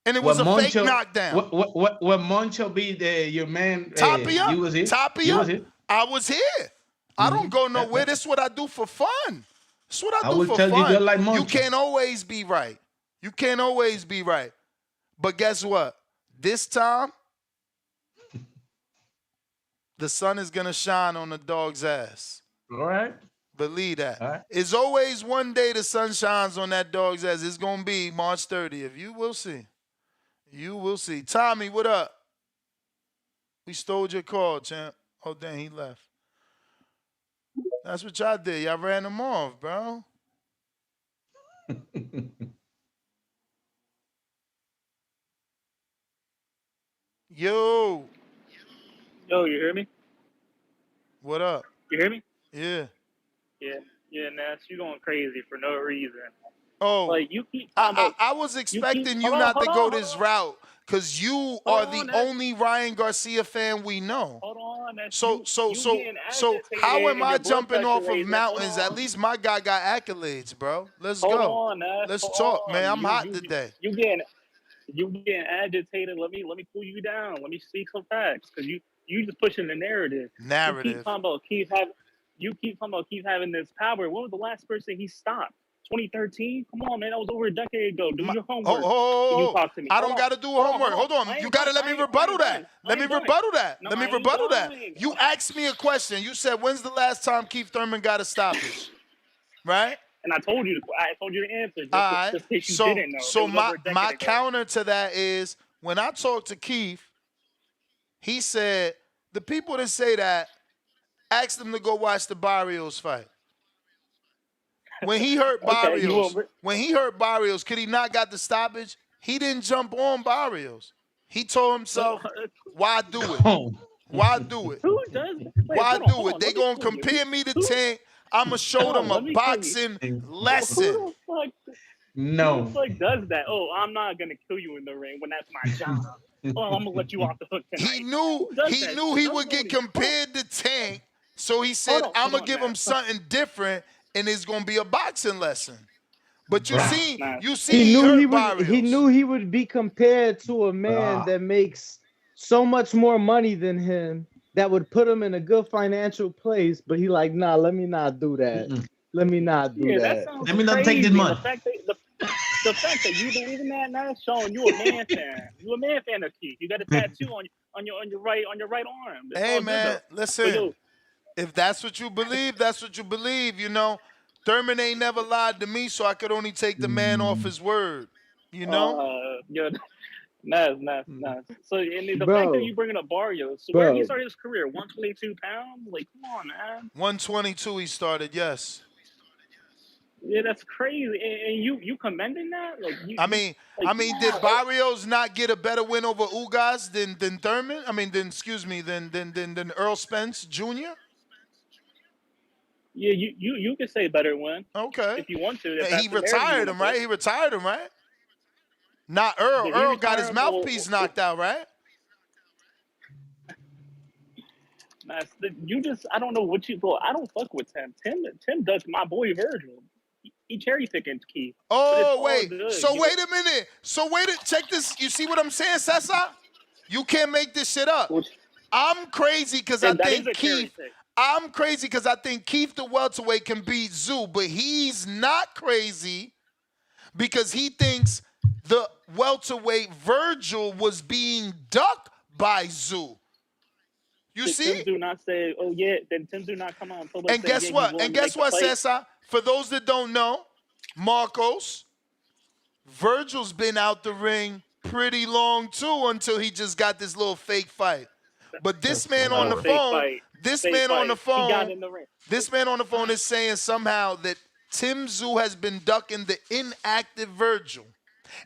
And it was a fake knockdown. What Moncho be your man? Tapia, You was here. You was here. I was here. I don't go nowhere. This is what I do for fun. This is what I I do will for tell you fun. just like You Moncho. can't always be right. You can't always be right. But guess what? This time, the sun is going to shine on the dog's ass. All right. Believe that. All right. It's always one day the sun shines on that dog's ass. It's going to be March 30th. You will see. You will see. Tommy, what up? We stole your call, champ. Oh, dang, he left. That's what y'all did. Y'all ran him off, bro. Yo. Yo, you hear me? What up? You hear me? Yeah. Yeah, Ness, you going crazy for no reason. Oh, Like you keep talking about. I was expecting you Hold on, not hold to on, go hold this on. route because you Hold are on, the Ness. only Ryan Garcia fan we know. Hold on, Ness. So getting how agitated am and I your blood jumping pressure off of raising. Hold mountains? At on. least my guy got accolades, bro. Let's Hold go. on, Ness. Let's Hold talk, man. on. I'm hot today. You getting agitated. Let me cool you down. Let me speak some facts because you just pushing the narrative. You keep talking about keep having this power. When was the last person he stopped? 2013? Come on, man. That was over a decade ago. Do your homework. When you talk to me. I Hold don't on. got to do Hold on, homework. hold Hold on. on. I You ain't got to done. let me I ain't rebuttal that. done. I Let me ain't done. rebuttal that. No, Let me I ain't rebuttal that. done. You asked me a question. You said, when's the last time Keith Thurman got a stoppage? Right? And I told you the answer All right. just in case you So didn't know. It so was over a my decade ago. counter to that is when I talked to Keith, he said the people that say that asked them to go watch the Barrios fight. When he hurt Okay, you Barrios, will. could he not got the stoppage? He didn't jump on Barrios. He told himself, why do it? Why do it? Who does that? Wait, Why hold do it? on. They Let me gonna cool you. compare me to Who? Tank. I'ma show Hold them on, a let me cool you. boxing Who lesson. the fuck? Who the No. fuck does that? Oh, I'm not gonna kill you in the ring when that's my job. Oh, I'm gonna let you off the hook tonight. He knew Who does that shit? he I'm would get compared to Tank, so he said, I'm gonna give him something different, and it's gonna be a boxing lesson. But you see He he knew hurt Barrios. he knew he would be compared to a man that makes so much more money than him that would put him in a good financial place, but he like, nah, let me not do that. Let me not do Yeah, that that. sounds Let me not crazy. take this money. The fact that you believe in that now is showing you a man fan. You a man fan of Keith. You got a tattoo on your right arm. That's Hey all good, man, though. listen. If that's what you believe, that's what you believe. You know, Thurman ain't never lied to me, so I could only take the man off his word. You know? Yeah, nice. So, and the fact that Bro, you bringing up Barrios, so where he bro, started his career, 122 pounds? Like, come on, man. 122 he started, yes. Yeah, that's crazy. And you commending that? Like, I mean, did Barrios not get a better win over Ugas than Thurman? I mean, than Earl Spence Jr.? Yeah, you can say better win. Okay. If you want to, if He that's the narrative you retired want to him, right? push. He retired him, right? Not Earl. Did he Earl got retire his him mouthpiece knocked out, right? I don't know what you thought. I don't fuck with Tim. Tim does my boy Virgil. He cherry picking Keith. But it's Oh, all wait. good. So wait a minute. Check this. You see what I'm saying, Cesar? You can't make this shit up. I'm crazy because I And that is think a cherry Keith. pick. I'm crazy because I think Keith the welterweight can beat Zoo, but he's not crazy because he thinks the welterweight Virgil was being ducked by Zoo. You Did see? Tim do not say, oh yeah, then Tim do not come out and tell us And say, guess yeah, he's what? willing And to make guess the what, fight? Cesar? For those that don't know, Marcos, Virgil's been out the ring pretty long too until he just got this little fake fight. But this man on the Fake phone, fight. Fake fight. He got in the ring. this man on the phone is saying somehow that Tim Zoo has been ducking the inactive Virgil.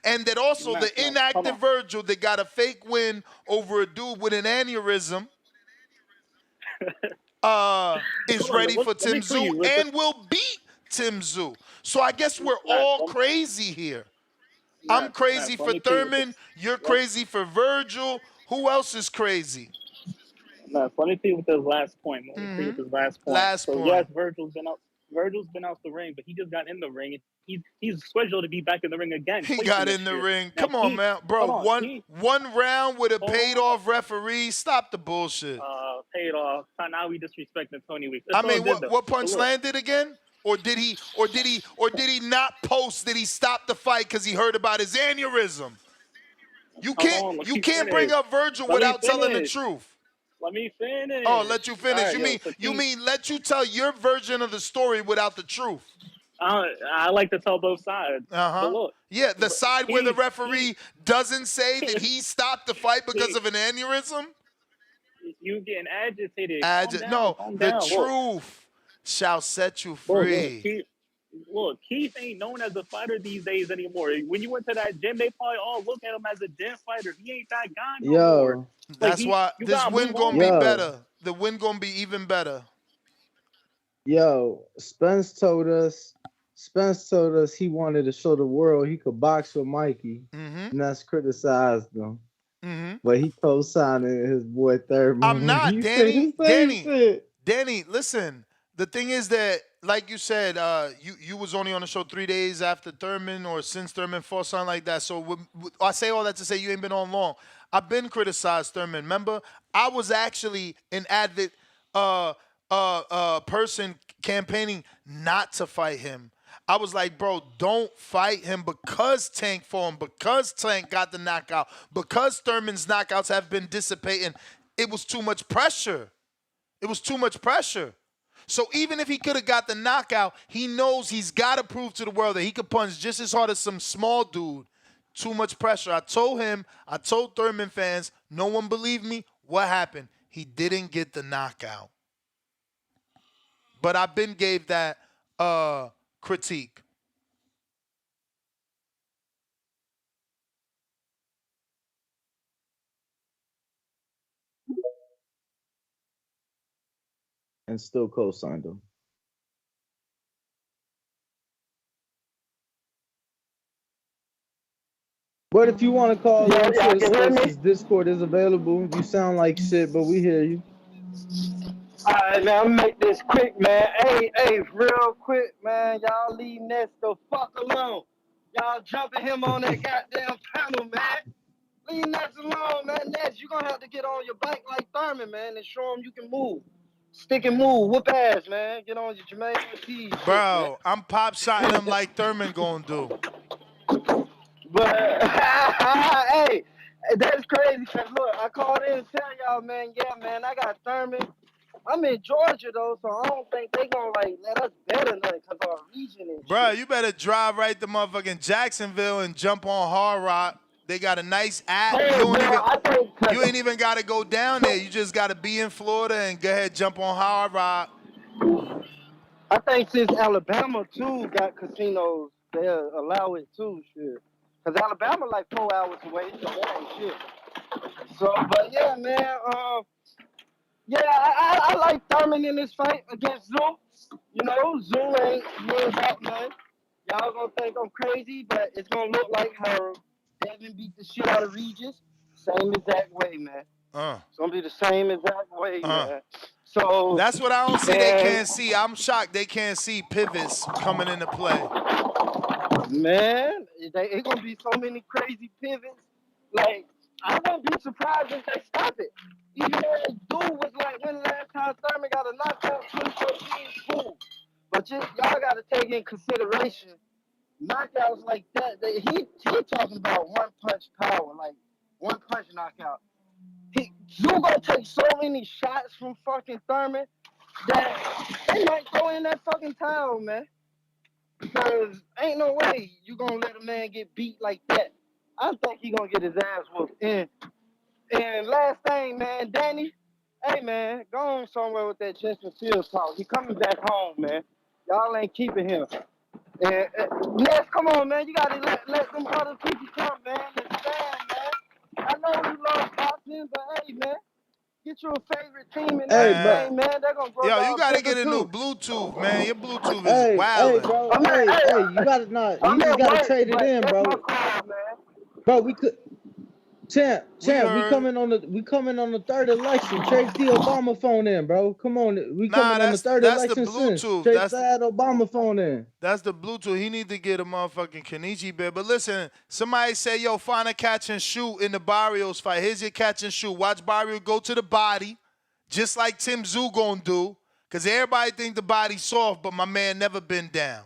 And that also the inactive Virgil that got a fake win over a dude with an aneurysm is ready for Tim Zoo and will beat Tim Zoo. So I guess we're all crazy here. I'm crazy for Thurman. You're crazy for Virgil. Who else is crazy? Let me see with this last point. Let me see with this last point. Last point. Yes, Virgil's been out. Virgil's been out the ring, but he just got in the ring. He's scheduled to be back in the ring again. He got in the ring. Come on, man, bro. One round with a paid off referee. Stop the bullshit. Paid off. Now we disrespecting Tony Weeks. I mean, what punch landed again? Or did he not post that he stopped the fight because he heard about his aneurysm? You can't bring up Virgil without telling the truth. Let me finish. Oh, let you finish. Right, you mean let you tell your version of the story without the truth? I like to tell both sides. But look, yeah, the side where the referee doesn't say that he stopped the fight because of an aneurysm? You getting agitated. Calm the down. Truth shall set you free. Look, Keith ain't known as a fighter these days anymore. When you went to that gym, they probably all look at him as a gym fighter. He ain't that guy no more. That's why this win gonna be better. The win gonna be even better. Yo, Spence told us he wanted to show the world he could box with Mikey, and that's criticized him. But he co-signed his boy Thurman. I'm not, Danny, listen. The thing is that, like you said, you was only on the show 3 days after Thurman or since Thurman fought, something like that. So I say all that to say you ain't been on long. I've been criticized Thurman. Remember, I was actually an avid person campaigning not to fight him. I was like, bro, don't fight him because Tank fought him, because Tank got the knockout, because Thurman's knockouts have been dissipating. It was too much pressure. So even if he could have got the knockout, he knows he's got to prove to the world that he could punch just as hard as some small dude. Too much pressure. I told Thurman fans, no one believed me. What happened? He didn't get the knockout. But I been gave that critique. And still co-signed him. But if you want to call his Discord is available. You sound like shit, but we hear you. Alright, man, I'm gonna make this quick, man. Hey, real quick, man. Y'all leave Ness the fuck alone. Y'all jumping him on that goddamn panel, man. Leave Ness alone, man. Ness, you gonna have to get on your bike like Thurman, man, and show him you can move. Stick and move, whoop ass, man. Get on your Jermaine Ortiz. Bro, I'm pop shotting him like Thurman gonna do. But hey, that's crazy. Cause look, I called in to tell y'all, man. Yeah, man, I got Thurman. I'm in Georgia though, so I don't think they gonna like let us bet or nothing cause our region and Bro, you better drive right to motherfucking Jacksonville and jump on Hard Rock. They got a nice app. You ain't even got to go down there. You just got to be in Florida and go ahead jump on Hard Rock. I think since Alabama too got casinos, they'll allow it too, shit. Cause Alabama like 4 hours away, so that ain't shit. So, but yeah, man. Yeah, I like Thurman in this fight against Zoo. You know, Zoo ain't worried about man. Y'all gonna think I'm crazy, but it's gonna look like how Devin beat the shit out of Regis. Same exact way, man. It's gonna be the same exact way, man. So, That's what I don't see. They and can't see. I'm shocked they can't see pivots coming into play. man, it's gonna be so many crazy pivots. Like, I wouldn't be surprised if they stop it. Even though dude was like, when the last time Thurman got a knockout, 2014, cool. But y'all gotta take in consideration knockouts like that. He talking about one punch power, like one punch knockout. You gonna take so many shots from fucking Thurman that they might throw in that fucking towel, man. Because ain't no way you gonna let a man get beat like that. I think he gonna get his ass whooped. And last thing, man, Danny, hey man, go on somewhere with that Justin Fields talk. He coming back home, man. Y'all ain't keeping him. And Ness, come on, man. You gotta let them other people come, man. It's fine, man. I know you love boxing, but hey, man, get you a favorite team in Hey, every bro. game, man. They're gonna grow Yo, you y'all gotta bigger get a new too. Bluetooth, man. Your Bluetooth is Hey, wildin'. bro. Hey, you gotta not. You I'm just at gotta work, trade it but in, that's my bro. call, man. Bro, we could. Champ, We we heard. coming on the third election. Trade the Obama phone in, bro. Come on, we Nah, coming on the third that's the election since. Bluetooth. Trade that Obama phone in. That's the Bluetooth. He need to get a motherfucking Kenichi bed. But listen, somebody say, yo, find a catch and shoot in the Barrios fight. Here's your catch and shoot. Watch Barrio go to the body, just like Tim Tszyu gonna do. Because everybody think the body's soft, but my man never been down.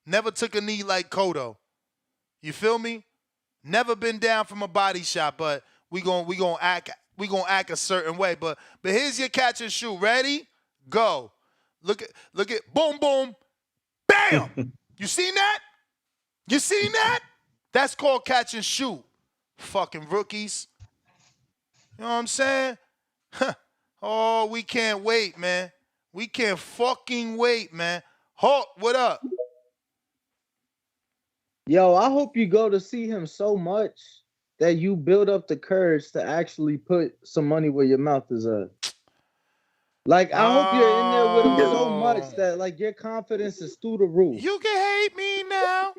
Never took a knee like Cotto. You feel me? Never been down from a body shot, but we gonna act a certain way. But here's your catch and shoot. Ready? Go. Look at boom boom. Bam! You seen that? You seen that? That's called catch and shoot. Fucking rookies. You know what I'm saying? Oh, we can't wait, man. We can't fucking wait, man. Hulk, what up? Yo, I hope you go to see him so much that you build up the courage to actually put some money where your mouth is at. Like, I hope you're in there with him so much that like your confidence is through the roof. You can hate me now,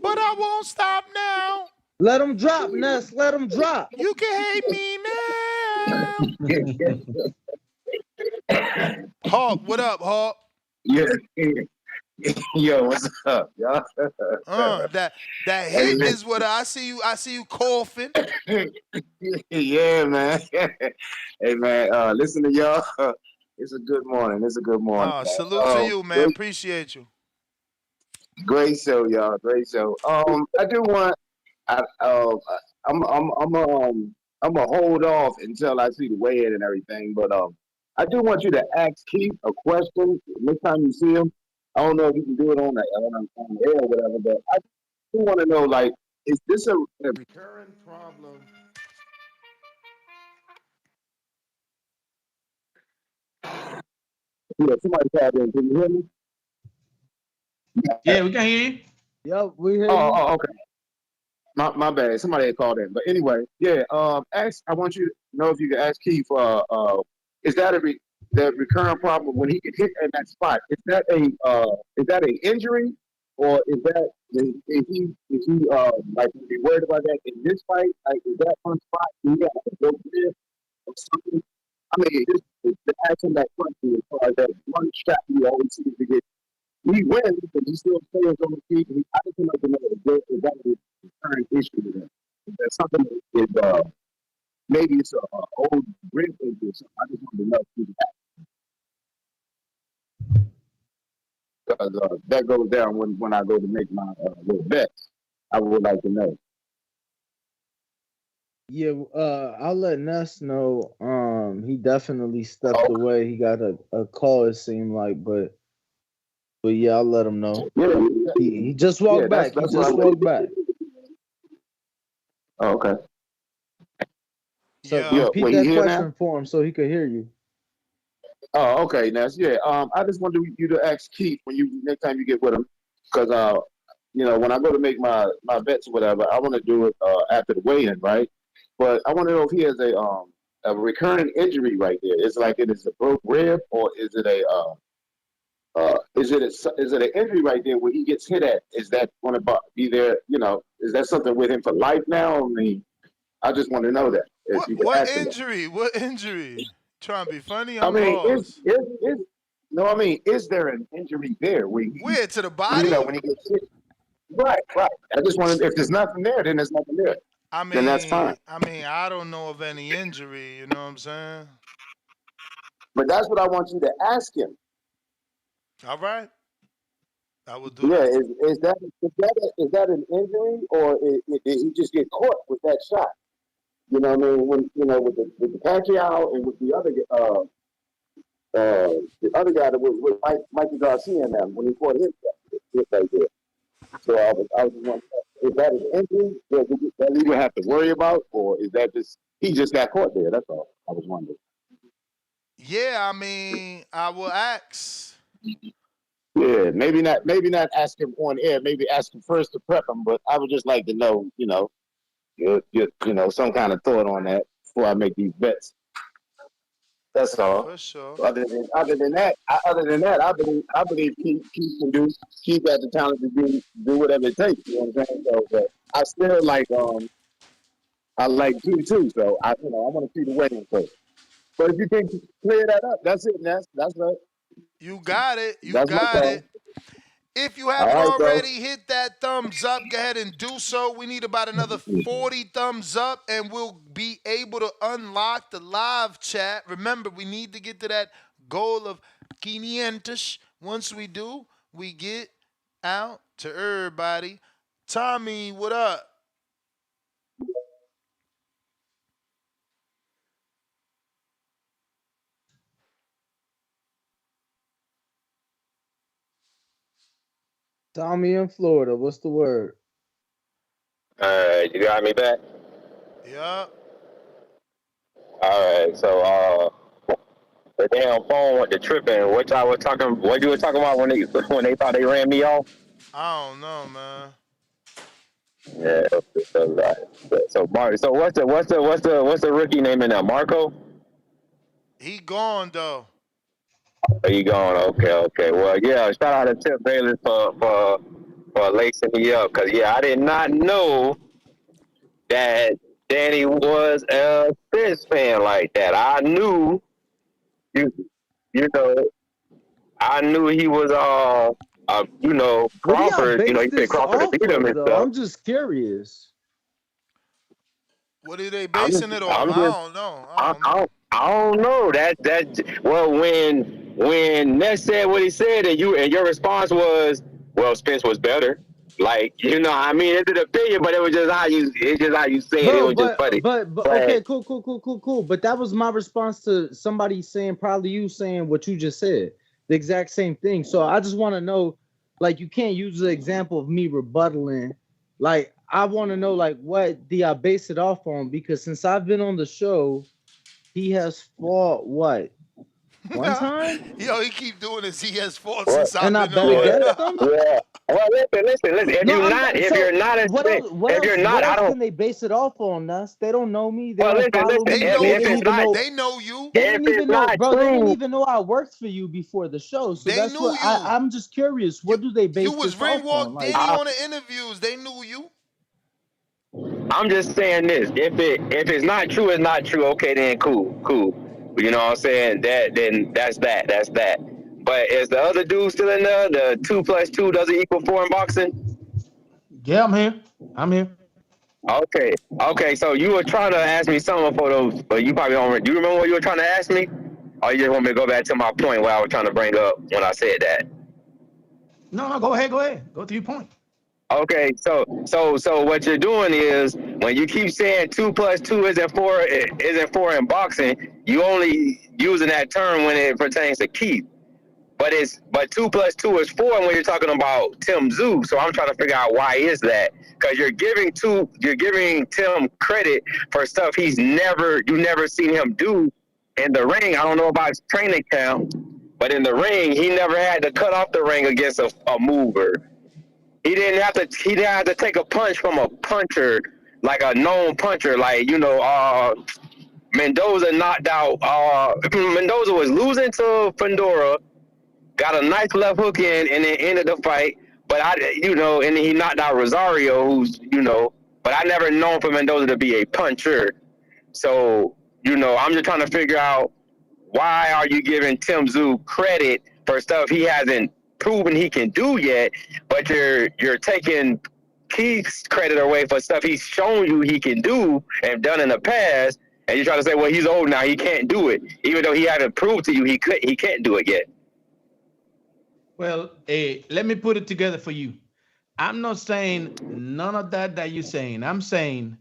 but I won't stop now. Let him drop, Ness. Let him drop. You can hate me now. Hawk, what up, Hawk? Yeah. Yo, what's up, y'all? That hit is what I see you. I see you coughing. Yeah, man. Hey, man. Listen to y'all. It's a good morning. It's a good morning. Salute to you, man. Appreciate you. Great show, y'all. Great show. I do want. I'm gonna hold off until I see the weigh-in and everything. But I do want you to ask Keith a question next time you see him. I don't know if you can do it on the air or whatever, but I do want to know, like, is this a recurrent problem? Yeah, somebody called in. Can you hear me? Yeah, we can hear you. Yep, we hear you. Oh, okay. My bad. Somebody had called in. But anyway, yeah. I want you to know if you can ask Keith. Is that the recurrent problem when he can hit in that spot? Is that an injury, or is he like be worried about that in this fight? Like, is that one spot he has to go there or something? I mean, just ask him that question as far as that one shot he always seems to get. He wins, but he still stays on the feet. I just want to know if that is a current issue with him. Is that something that is, maybe it's an old grit injury or something. I just want to know if because that goes down when I go to make my little bets. I would like to know. Yeah, I'll let Ness know. He definitely stepped away. He got a call, it seemed like, but yeah, I'll let him know. Yeah. He just walked back. He just walked back. Oh, okay. So repeat that question for him so he could hear you. Oh, okay, Ness. Yeah. I just wanted you to ask Keith next time you get with him, because when I go to make my bets or whatever, I want to do it after the weigh-in, right? But I want to know if he has a recurring injury right there? It's like it is a broke rib, or is it is it an injury right there where he gets hit at? Is that going to be there? You know, is that something with him for life now? I mean, I just want to know that if you could What ask him that. injury? What injury? Trying to be funny? I I'm mean, lost. no, I mean, is there an injury there where Where to the you know, body? when he gets hit? Right, right. I just wanted, if there's nothing there, then there's nothing there. Then that's fine. I don't know of any injury. You know what I'm saying? But that's what I want you to ask him. All right, I will do Yeah, that. is that an injury, or did he just get caught with that shot? You know what I mean? When you know with the Pacquiao and with the other guy that was with Mikey Garcia and them when he fought his right there. So I was just wondering, is that an injury that we would have to worry about, or is that just he just got caught there? That's all. I was wondering. Yeah, I will ask. Yeah, maybe not ask him on air. Maybe ask him first to prep him. But I would just like to know, some kind of thought on that before I make these bets. That's all. For sure. Other than that, I believe Keith can do. Keith got the talent to do whatever it takes. You know what I'm saying? So, but I still like I like Keith too. So I want to see the wedding first. But if you can clear that up, that's it, Ness. That's right. You got it. You That's my got call. it. If you All haven't right, bro. already hit that thumbs up, go ahead and do so. We need about another 40 thumbs up, and we'll be able to unlock the live chat. Remember, we need to get to that goal of 500. Once we do, we get out to everybody. Tommy, what up? Tommy in Florida, what's the word? You got me back. Yeah. All right, so the damn phone with the tripping. What y'all was talking? What you were talking about when they thought they ran me off? I don't know, man. Yeah. So Mark. So what's the rookie name in there? Marco. He gone though. Are you going? Okay. Well, yeah. Shout out to Tip Bailey for lacing me up, cause yeah, I did not know that Danny was a Spence fan like that. I knew you you know I knew he was What do y'all Crawford. base He said this Crawford to off beat him of, and though? stuff. I'm just curious. What are they basing it off? I'm I just don't know. I don't know that well when Ness said what he said and your response was, well, Spence was better. Like, I mean, it's an opinion, but it was just how you say it. It Bro, was just funny. but But okay, cool. But that was my response to somebody saying, probably you saying what you just said, the exact same thing. So I just want to know, like, you can't use the example of me rebuttaling. Like, I want to know, like, what do I base it off on? Because since I've been on the show, he has fought what? One time? Yo, he keep doing this. He has fought what? since I've And I been bet on. against him? Yeah. Well, listen. If No, you're not a what else? What if else? you're What not, I else don't. can they base it off on? Us? They don't know me. They Well, don't follow listen. They me. know They If didn't it's you. even not know. They know you. They if didn't it's even know, not bro. They didn't true, even know I worked for you before the show. So They that's knew what you. I'm just curious. You What do they you base was this off on? ringwalk Like, Danny on the interviews. They knew you. I'm just saying this. If it's not true, it's not true. Okay, then cool. You know what I'm saying? Then that's that. That's that. But is the other dude still in there? The 2+2 doesn't equal 4 in boxing? Yeah, I'm here. Okay. So you were trying to ask me something for those, but you probably don't. Do you remember what you were trying to ask me? Or you just want me to go back to my point where I was trying to bring up when I said that? No, go ahead. Go to your point. Okay, so what you're doing is when you keep saying 2+2 isn't four in boxing, you only using that term when it pertains to Keith. But 2+2 is 4 when you're talking about Tim Zoo. So I'm trying to figure out why is that? Because you're giving Tim credit for stuff you never seen him do in the ring. I don't know about his training camp, but in the ring he never had to cut off the ring against a mover. He didn't have to take a punch from a puncher, like a known puncher, like Mendoza knocked out. Mendoza was losing to Fedora, got a nice left hook in, and then ended the fight. But and he knocked out Rosario, who's, but I never known for Mendoza to be a puncher. So, I'm just trying to figure out, why are you giving Tim Tszyu credit for stuff he hasn't proven he can do yet, but you're taking Keith's credit away for stuff he's shown you he can do and done in the past, and you're trying to say, well, he's old now, he can't do it, even though he hasn't proved to you he can't do it yet. Well, let me put it together for you. I'm not saying none of that you're saying. I'm saying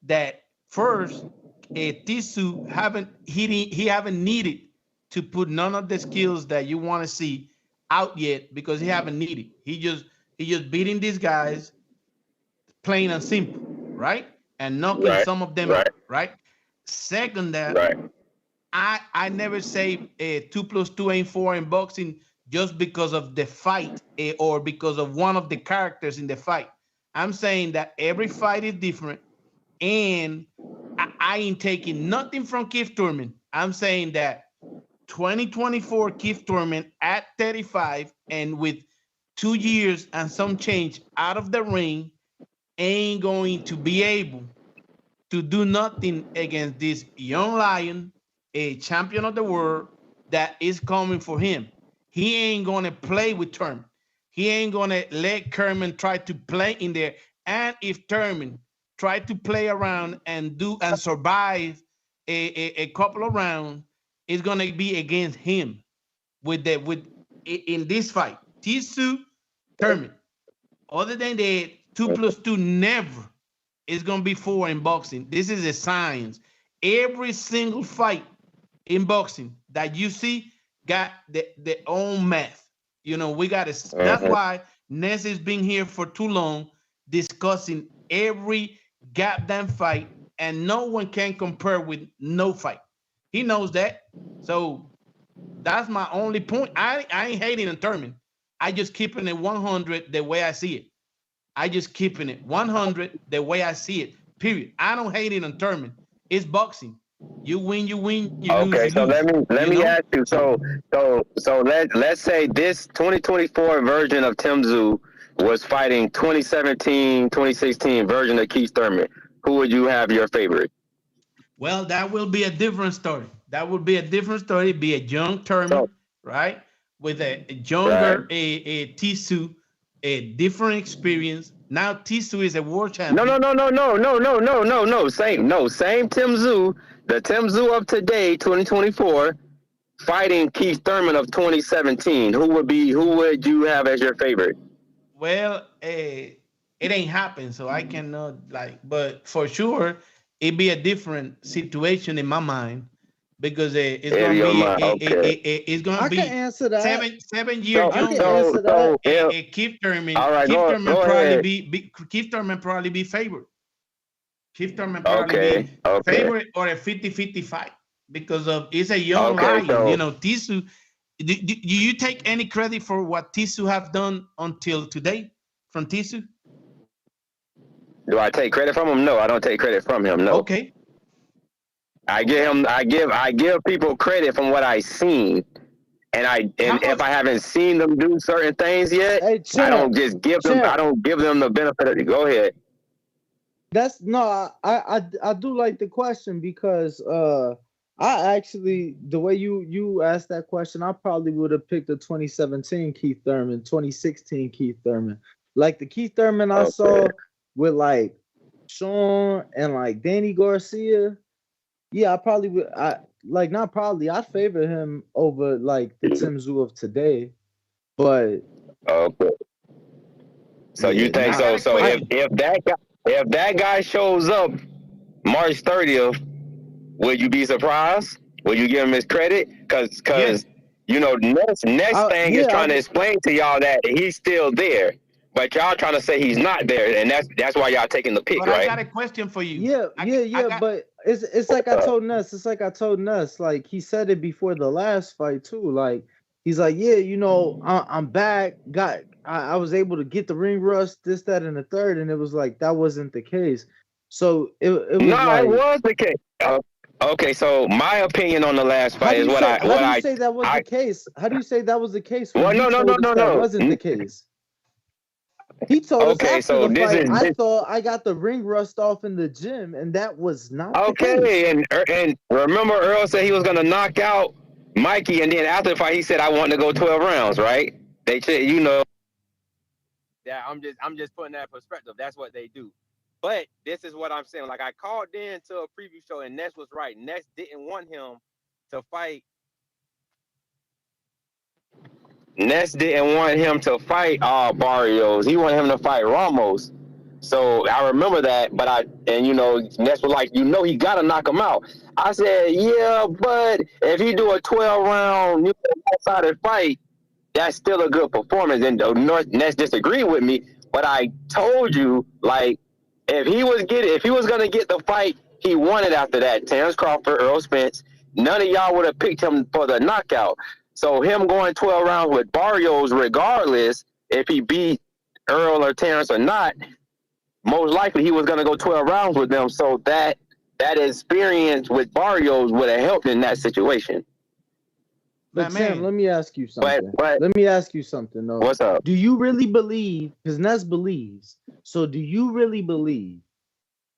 that first, Tszyu haven't needed to put none of the skills that you want to see out yet, because he haven't needed. He just beating these guys, plain and simple, right? And knocking some of them out, right? Second, that I never say 2 + 2 ain't 4 in boxing just because of the fight or because of one of the characters in the fight. I'm saying that every fight is different, and I ain't taking nothing from Keith Thurman. I'm saying that 2024 Keith Thurman at 35 and with 2 years and some change out of the ring ain't going to be able to do nothing against this young lion, a champion of the world that is coming for him. He ain't going to play with Thurman. He ain't going to let Thurman try to play in there. And if Thurman try to play around and survive a couple of rounds, it's going to be against him in this fight. Tszyu, Thurman. Other than that, 2 + 2 never is going to be 4 in boxing. This is a science. Every single fight in boxing that you see got their own math. We got to. That's why Ness has been here for too long discussing every goddamn fight, and no one can compare with no fight. He knows that. So that's my only point. I ain't hating on Thurman. I just keeping it 100 the way I see it. I just keeping it 100 the way I see it. Period. I don't hate it on Thurman. It's boxing. You win, you lose, you lose. So let me ask you. So let's say this 2024 version of Tim Tszyu was fighting 2017, 2016 version of Keith Thurman. Who would you have your favorite? Well, that will be a different story. That would be a different story. Be a young Thurman, right? With a younger a Tszyu, a different experience. Now Tszyu is a world champion. No. Same Tim Tszyu. The Tim Tszyu of today, 2024, fighting Keith Thurman of 2017. Who would you have as your favorite? Well, it ain't happened, so I cannot but for sure it'd be a different situation in my mind, because it's gonna be it's gonna be answer that. 7 years younger. Keith Thurman, Keith Thurman probably be favored. Keith Thurman probably be favorite or a 50-50 fight, because of it's a young lion. Tszyu. Do you take any credit for what Tszyu have done until today from Tszyu? Do I take credit from him? No, I don't take credit from him. No. Okay. I give people credit from what I've seen, and if I haven't seen them do certain things yet, I don't just give them. I don't give them the benefit of it. Go ahead. I do like the question, because I actually, the way you asked that question, I probably would have picked the 2017 Keith Thurman, 2016 Keith Thurman. Like the Keith Thurman I saw with like Sean and like Danny Garcia. Yeah, I probably would. I favor him over like the Tim Tszyu of today. But so you think so? So if that guy shows up March 30th, would you be surprised? Would you give him his credit? Because next thing is trying to explain to y'all that he's still there, but y'all trying to say he's not there, and that's why y'all taking the pick, right? I got a question for you. But it's like I told Nuss. It's like I told Nuss. Like he said it before the last fight too. Like he's like, I'm back. I was able to get the ring rust, this, that, and the third, and it was like that wasn't the case. So it was it was the case. Okay, so my opinion on the last How fight do is you what say? I How do what you I say that was the I. case? How do you say that was the case when Well, you no, no, no, told us no, that no. wasn't the case? He told us Okay, after so the this fight, is I this, thought I got the ring rust off in the gym, and that was not the case. okay, and remember Earl said he was gonna knock out Mikey, and then after the fight he said I want to go 12 rounds, right? They said, you know. Yeah, I'm just putting that in perspective. That's what they do. But this is what I'm saying. Like I called in to a preview show, and Ness was right. Ness didn't want him to fight. Ness didn't want him to fight Barrios. He wanted him to fight Ramos. So I remember that, but Ness was like, he gotta knock him out. I said, yeah, but if he do a 12-round one-sided fight, that's still a good performance. And Ness disagreed with me, but I told you, like, if he was gonna get the fight he wanted after that, Terrence Crawford, Earl Spence, none of y'all would have picked him for the knockout. So him going 12 rounds with Barrios, regardless if he beat Earl or Terrence or not, most likely he was gonna go 12 rounds with them. So that experience with Barrios would have helped in that situation. But Sam, let me ask you But something. Let me ask you something though. what's up? Do you really believe, because Ness believes, so do you really believe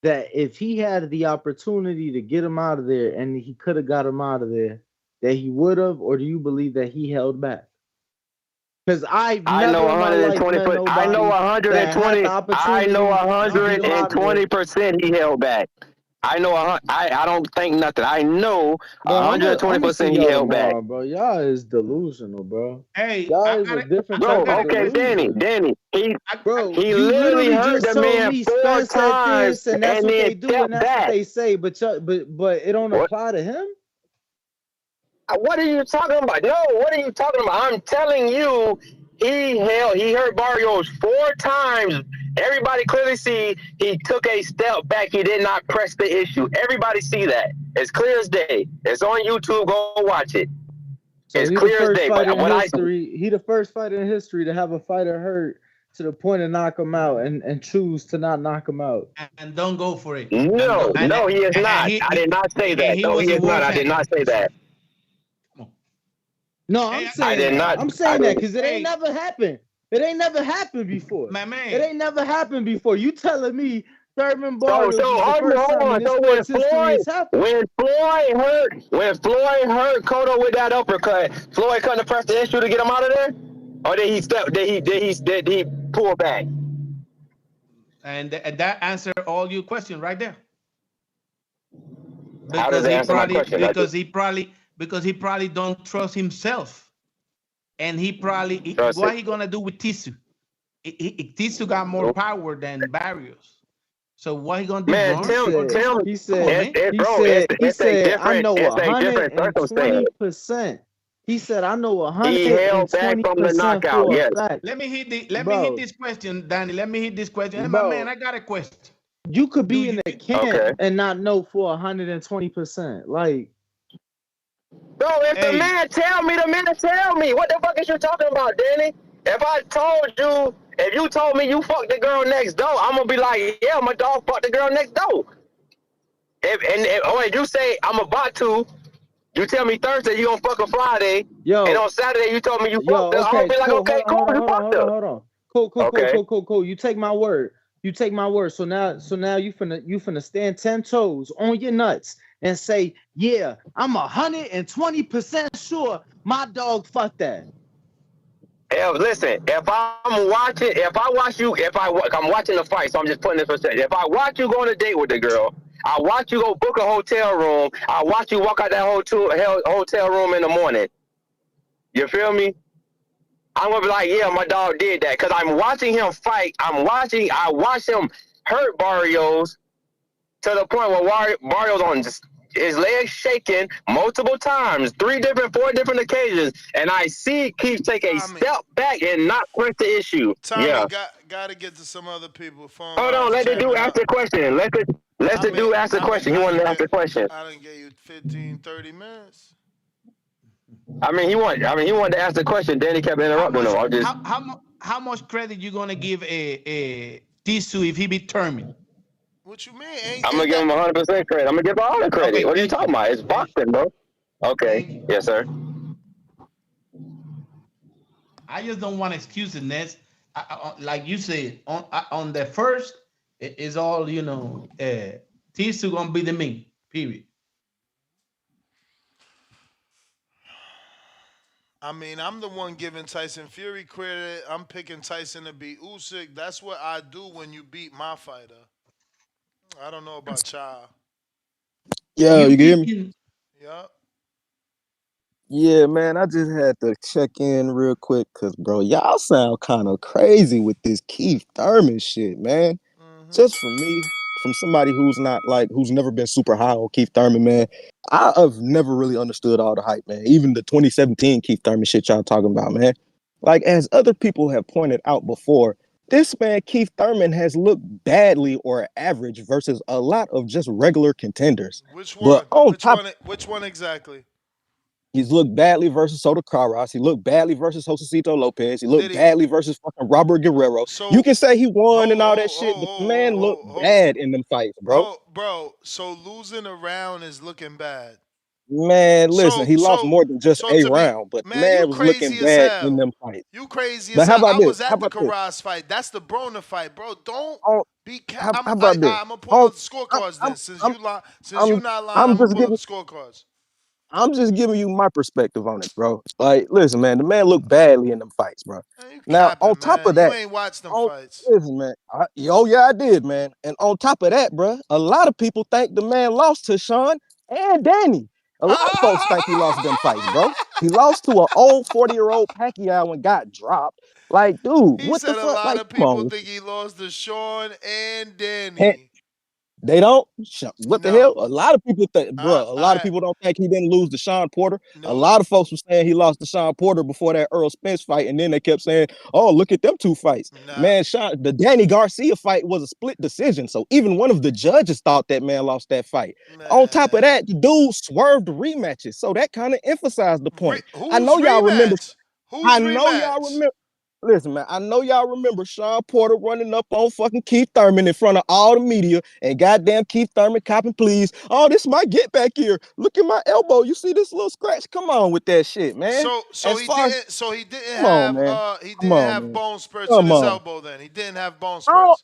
that if he had the opportunity to get him out of there and he could have got him out of there, that he would have, or do you believe that he held back? Because I've never in my life met nobody I know that had 120. the I know opportunity to get him out of there. 120% he held back. I know. I don't think nothing. I know Bro, I'm gonna see 120% he y'all held back. tomorrow, bro. Y'all is delusional, bro. Hey, Y'all I is got a it. different Bro, type of okay, delusion. Danny. Bro, He you literally literally hurt just the told man me 4 Spence said times this, and that's and what then they do, and stepped that's what back. they say, but it don't What? apply to him. What are you talking about? No, what are you talking about? I'm telling you, he hurt Barrios 4 times. Everybody clearly see he took a step back. He did not press the issue. Everybody see that. It's clear as day. It's on YouTube. Go watch it. So It's he the clear as first day. But fighter in what I history. He the first fighter in history to have a fighter hurt to the point of knock him out and choose to not knock him out. And don't go for it. no, he is not. He, I did not say that. he No, was he a is not. world I did not say that. No, Hey, I'm I saying did that. not. I'm I saying that did. because it ain't never happened. It ain't never happened before. my It man. ain't never happened before. You telling me Thurman So Barrios is the hold first time on. in this So sports history it's happened? when Floyd hurt Cotto with that uppercut, Floyd couldn't press the issue to get him out of there, or did he step? Did he pull back? And that answer all your question right there. How does Because that he answer my probably question? because he probably don't trust himself, and he probably Trust what it. he gonna do with Tisu? Tisu got more power than Barrios. So what he gonna do? Man, Run? He Come on, said, man. it's a I different, know it's a different circumstance. 120%. He said, I know He held back from the 120% knockout. for a Yes. fact. Let me hit Bro, this question, Danny. Let me hit this question. Hey, my man, bro, I got a question. you could Do be in you? a camp and not know for 120%. Like, Bro, if the Hey, man tell me, What the fuck is you talking about, Danny? If you told me you fucked the girl next door, I'm gonna be like, yeah, my dog fucked the girl next door. If you say I'm about to, you tell me Thursday you gonna fuck a Friday, and on Saturday you told me you fucked her, I'm gonna okay, be like, cool. okay, cool, you fucked her. Hold on. Cool. Okay. You take my word. So now you finna stand 10 toes on your nuts and say, yeah, I'm 120% sure my dog fucked that. Listen, I'm watching the fight, so I'm just putting this perspective. If I watch you go on a date with the girl, I watch you go book a hotel room, I watch you walk out that hotel room in the morning. You feel me? I'm gonna be like, yeah, my dog did that because I'm watching him fight. I watched him hurt Barrios to the point where Barrios on just his legs shaking multiple times, 4 different occasions, and I see he keeps taking a step back and not press the issue. Tommy, got to get to some other people. Phone Hold on, lines let the dude jamming ask up. the question. Let the dude ask the question. He wanted to ask the question. I didn't get you 15, 30 minutes. He wanted to ask the question. Danny kept interrupting him. How much credit you gonna give a Tisu if he be Thurman? What you mean? I'm gonna give him 100% credit. I'm gonna give all the credit. Okay, What are you thank talking you. about? It's boxing, bro. Okay. Thank you. Yes, sir. I just don't want excuses, Ness. Like you said, on the first, it's all These two gonna be the me. Period. I mean, I'm the one giving Tyson Fury credit. I'm picking Tyson to beat Usyk. That's what I do when you beat my fighter. I don't know about y'all. Yo, You you can hear me? picking? Yup. Yeah, man, I just had to check in real quick because, bro, y'all sound kind of crazy with this Keith Thurman shit, man. Just from me, from somebody who's not like, who's never been super high on Keith Thurman, man, I've never really understood all the hype, man. Even the 2017 Keith Thurman shit y'all talking about, man. Like, as other people have pointed out before, this man, Keith Thurman, has looked badly or average versus a lot of just regular contenders. Which But one? on Which top one? Which one exactly? He's looked badly versus Soto Karass. He looked badly versus Josecito Lopez. He looked Did he? badly versus fucking Robert Guerrero. You So can say he won and all that shit, but the man looked hold, bad in them fights, bro. bro. So losing a round is looking bad. Man, listen, So he lost so more than just so a to be round, but the man, you man was looking crazy as bad in hell. them fights. You crazy But as how hell. about I this? was How at the about this? Karras fight. That's the Broner fight, bro. Don't On, be. how about this? I'm gonna pull On, up the I'm, scorecards I'm, then. I'm, Since you I'm, not lying, I'm I'm gonna just pull up giving the scorecards. I'm just giving you my perspective on it, bro. Like, listen, man, the man looked badly in them fights, bro. Man, you Now, on capping, top man. of You that, ain't watched them on fights. listen, man. Oh yeah, I did, man. And on top of that, bro, a lot of people think the man lost to Sean and Danny. A lot of folks think he lost them fights, bro. He lost to an old 40-year-old Pacquiao and got dropped. Like, dude, He what the said a fuck? lot Like, of come people on. think he lost to Sean and Hey, Danny. they don't. What the hell? No. A lot of people think, bro. A lot of I people don't think he didn't lose to Sean Porter. A nope. lot of folks were saying he lost to Sean Porter before that Earl Spence fight, and then they kept saying, "Oh, look at them two fights." Nah. Man, the Danny Garcia fight was a split decision, so even one of the judges thought that man lost that fight. On top of Man. that, the dude swerved rematches, so that kind of emphasized the point. I Who's know y'all remember. rematch? Who's I know y'all rematch? remember. Listen, man, I know y'all remember Sean Porter running up on fucking Keith Thurman in front of all the media, and goddamn Keith Thurman copping please. Oh, this might get back here. Look at my elbow. You see this little scratch? Come on with that shit, man. So As he far as didn't so he didn't come on, have man. he Come didn't on, have man. bone spurts in Come his on. elbow then. He didn't have bone I don't spurts.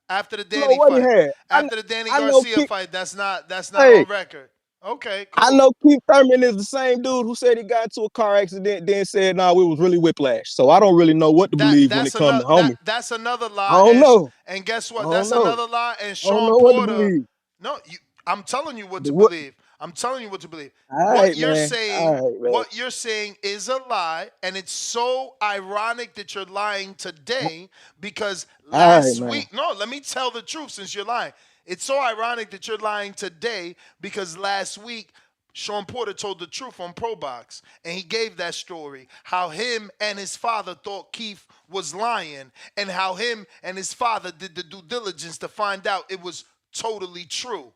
After the know Danny what he fight. had. After the Danny I know Garcia Keith. fight, that's not Hey, on record. Okay, I cool. know Keith Thurman is the same dude who said he got into a car accident, then said, "No, it was really whiplash." So I don't really know what to believe when it comes to homie. That's another I lie, don't know. and guess I what? don't That's know. another lie. And I don't Sean know what to Porter, believe. no, I'm telling you what The to what? believe. I'm telling you what to believe. All right, man. All right, man. What you're saying is a lie, and it's so ironic that you're lying today because All right, last man. week. No, let me tell the truth since you're lying. It's so ironic that you're lying today because last week Sean Porter told the truth on Pro Box, and he gave that story how him and his father thought Keith was lying, and how him and his father did the due diligence to find out it was totally true.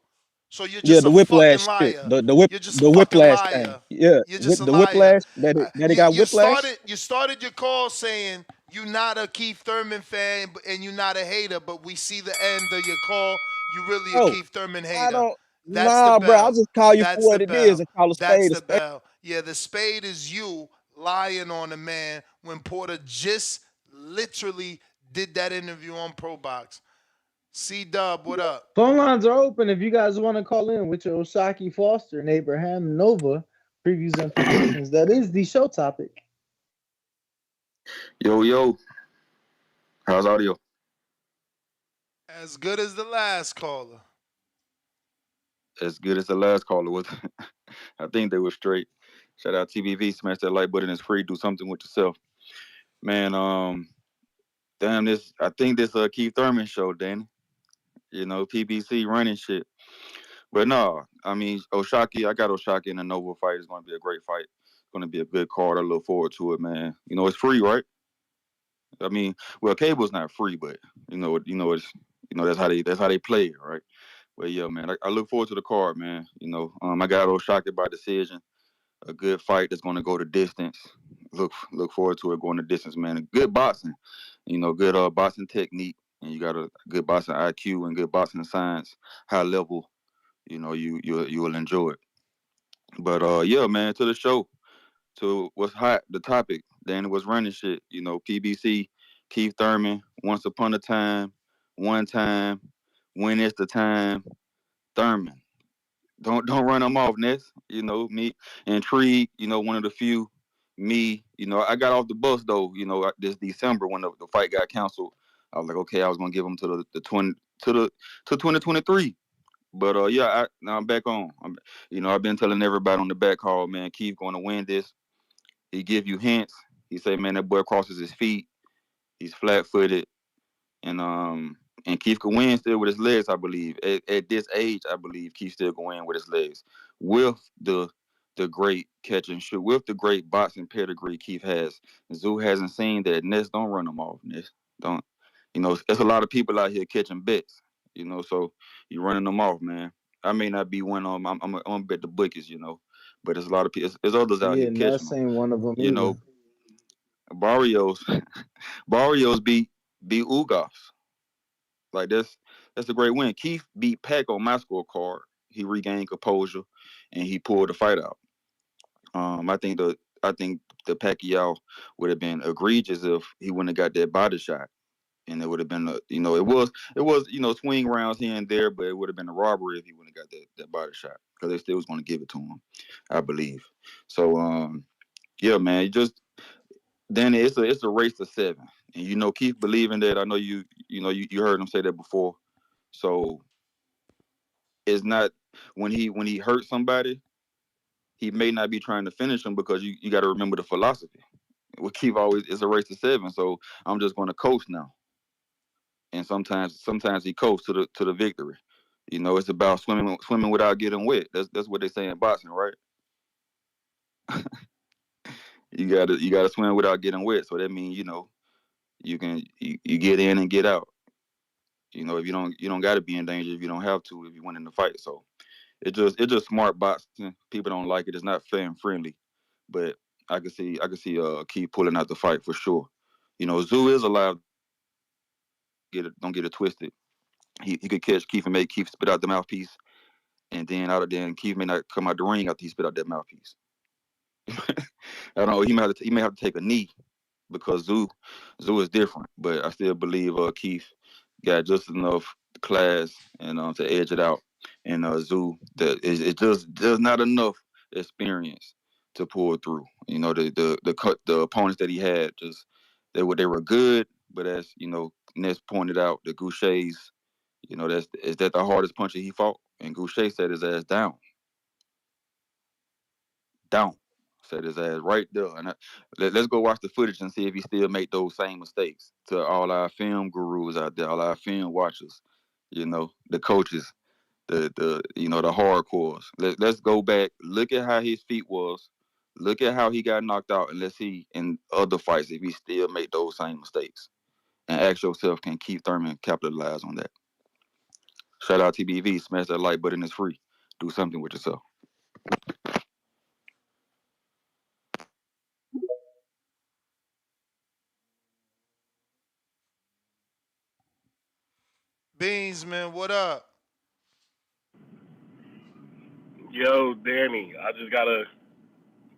So you're Yeah, just the a fucking whiplash shit. liar. You're just a The fucking whiplash thing. liar. Yeah, You're just with a the liar. whiplash that he You got you whiplash. started your call saying you're not a Keith Thurman fan and you're not a hater, but we see the end of your call. You're really a Oh, Keith Thurman I hater. don't. That's the Nah, bro. I'll bell. just call you for That's the what it is bell. and call a That's spade a the spade. bell. Yeah, the spade is you lying on a man when Porter just literally did that interview on Pro Box. C Dub, what up? Phone lines are open if you guys want to call in with your Osaki Foster and Abraham Nova previews and predictions. That is the show topic. Yo, how's audio? As good as the last caller. As good as the last caller was. I think they were straight. Shout out TBV, smash that like button. It's free. Do something with yourself, man. Damn this. I think this Keith Thurman show, Danny. You know, PBC running shit. But no, I mean Oshaki. I got Oshaki in the Nova fight. It's going to be a great fight. It's going to be a good card. I look forward to it, man. You know, it's free, right? I mean, well, cable's not free, but that's how they play it, right? But yeah, man, I look forward to the card, man. I got Oshaki by decision. A good fight that's going to go the distance. Look forward to it going the distance, man. Good boxing, good boxing technique. and you got a good boxing IQ and good boxing science, high level, you will enjoy it. But yeah, man, to the show, to what's hot, the topic. Danny was running shit. PBC, Keith Thurman, Once Upon a Time, One Time, When It's the Time, Thurman. Don't run them off, Ness. Me, intrigued. One of the few. Me, I got off the bus though. This December when the fight got canceled. I was like, okay, I was gonna give him to the 2023. But yeah, now I'm back on. I've been telling everybody on the back call, man, Keith going to win this. He give you hints. He say, man, that boy crosses his feet. He's flat footed. And Keith can win still with his legs, I believe. At this age, I believe Keith still can win with his legs. With the great catch and shoot, with the great boxing pedigree Keith has. Zoo hasn't seen that. Ness, don't run him off, Ness. Don't. There's a lot of people out here catching bets. So you running them off, man. I may not be one of them. I'm gonna bet the bookies, but there's a lot of people. There's others out Yeah, here catching Ness them. ain't one of them You either. know, Barrios, Barrios beat Ugas. Like that's a great win. Keith beat Pac on my scorecard. He regained composure, and he pulled the fight out. I think the Pacquiao would have been egregious if he wouldn't have got that body shot, and it would have been it was swing rounds here and there, but it would have been a robbery if he wouldn't have got that body shot because they still was going to give it to him, I believe. So yeah, man, Danny, it's a race to 7, and Keith believing that. I know you heard him say that before. So it's not when he hurts somebody, he may not be trying to finish him because you got to remember the philosophy. With Keith always it's a race to 7, so I'm just going to coast now. And sometimes he coasts to the victory. It's about swimming without getting wet. That's what they say in boxing, right? You gotta swim without getting wet. So that means you get in and get out. If you don't got to be in danger if you don't have to if you win in the fight. So it's just smart boxing. People don't like it. It's not fair and friendly, but I can see Keith pulling out the fight for sure. Zoo is alive. Don't get it twisted. He could catch Keith and make Keith spit out the mouthpiece, and then Keith may not come out the ring after he spit out that mouthpiece. I don't know. He may have to take a knee because Zoo is different, but I still believe Keith got just enough class and to edge it out. And Zoo that it's just not enough experience to pull through. The opponents that he had just they were good, but as Ness pointed out, the Gouchers, is that the hardest puncher he fought, and Goucher set his ass down. Set his ass right there. And let's go watch the footage and see if he still make those same mistakes. To all our film gurus out there, all our film watchers, the coaches, the hardcores. Let's go back, look at how his feet was, look at how he got knocked out, and let's see in other fights if he still make those same mistakes. And ask yourself, can Keith Thurman capitalize on that? Shout out TBV, smash that like button, it's free. Do something with yourself. Beans, man, what up? Yo, Danny, I just gotta.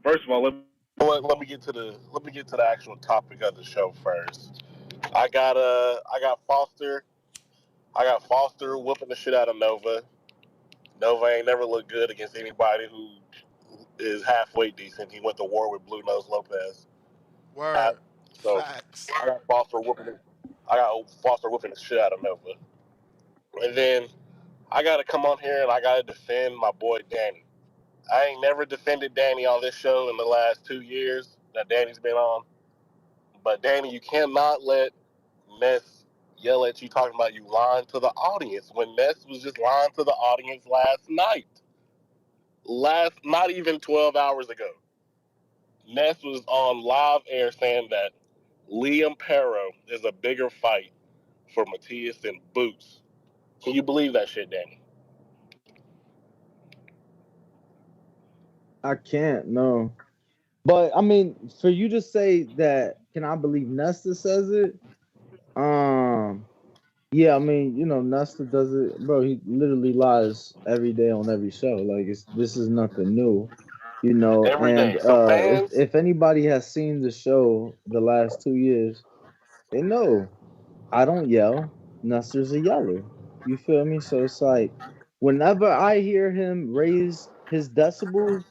First of all, let me get to the actual topic of the show first. I got Foster. I got Foster whooping the shit out of Nova. Nova ain't never looked good against anybody who is halfway decent. He went to war with Blue Nose Lopez. Word. So Facts. I got Foster whooping the shit out of Nova. And then I gotta come on here and I gotta defend my boy Danny. I ain't never defended Danny on this show in the last 2 years that Danny's been on. But Danny, you cannot let Ness yell at you talking about you lying to the audience when Ness was just lying to the audience last night. Not even 12 hours ago. Ness was on live air saying that Liam Perro is a bigger fight for Matias than Boots. Can you believe that shit, Danny? I can't, no. But I mean, for you to say that, can I believe Nesta says it? Um, Yeah, I mean, Nesta does it, bro. He literally lies every day on every show. Like this is nothing new, every And day. So if fans, if anybody has seen the show the last 2 years, they know I don't yell. Nester's a yeller. You feel me? So it's like whenever I hear him raise his decibels,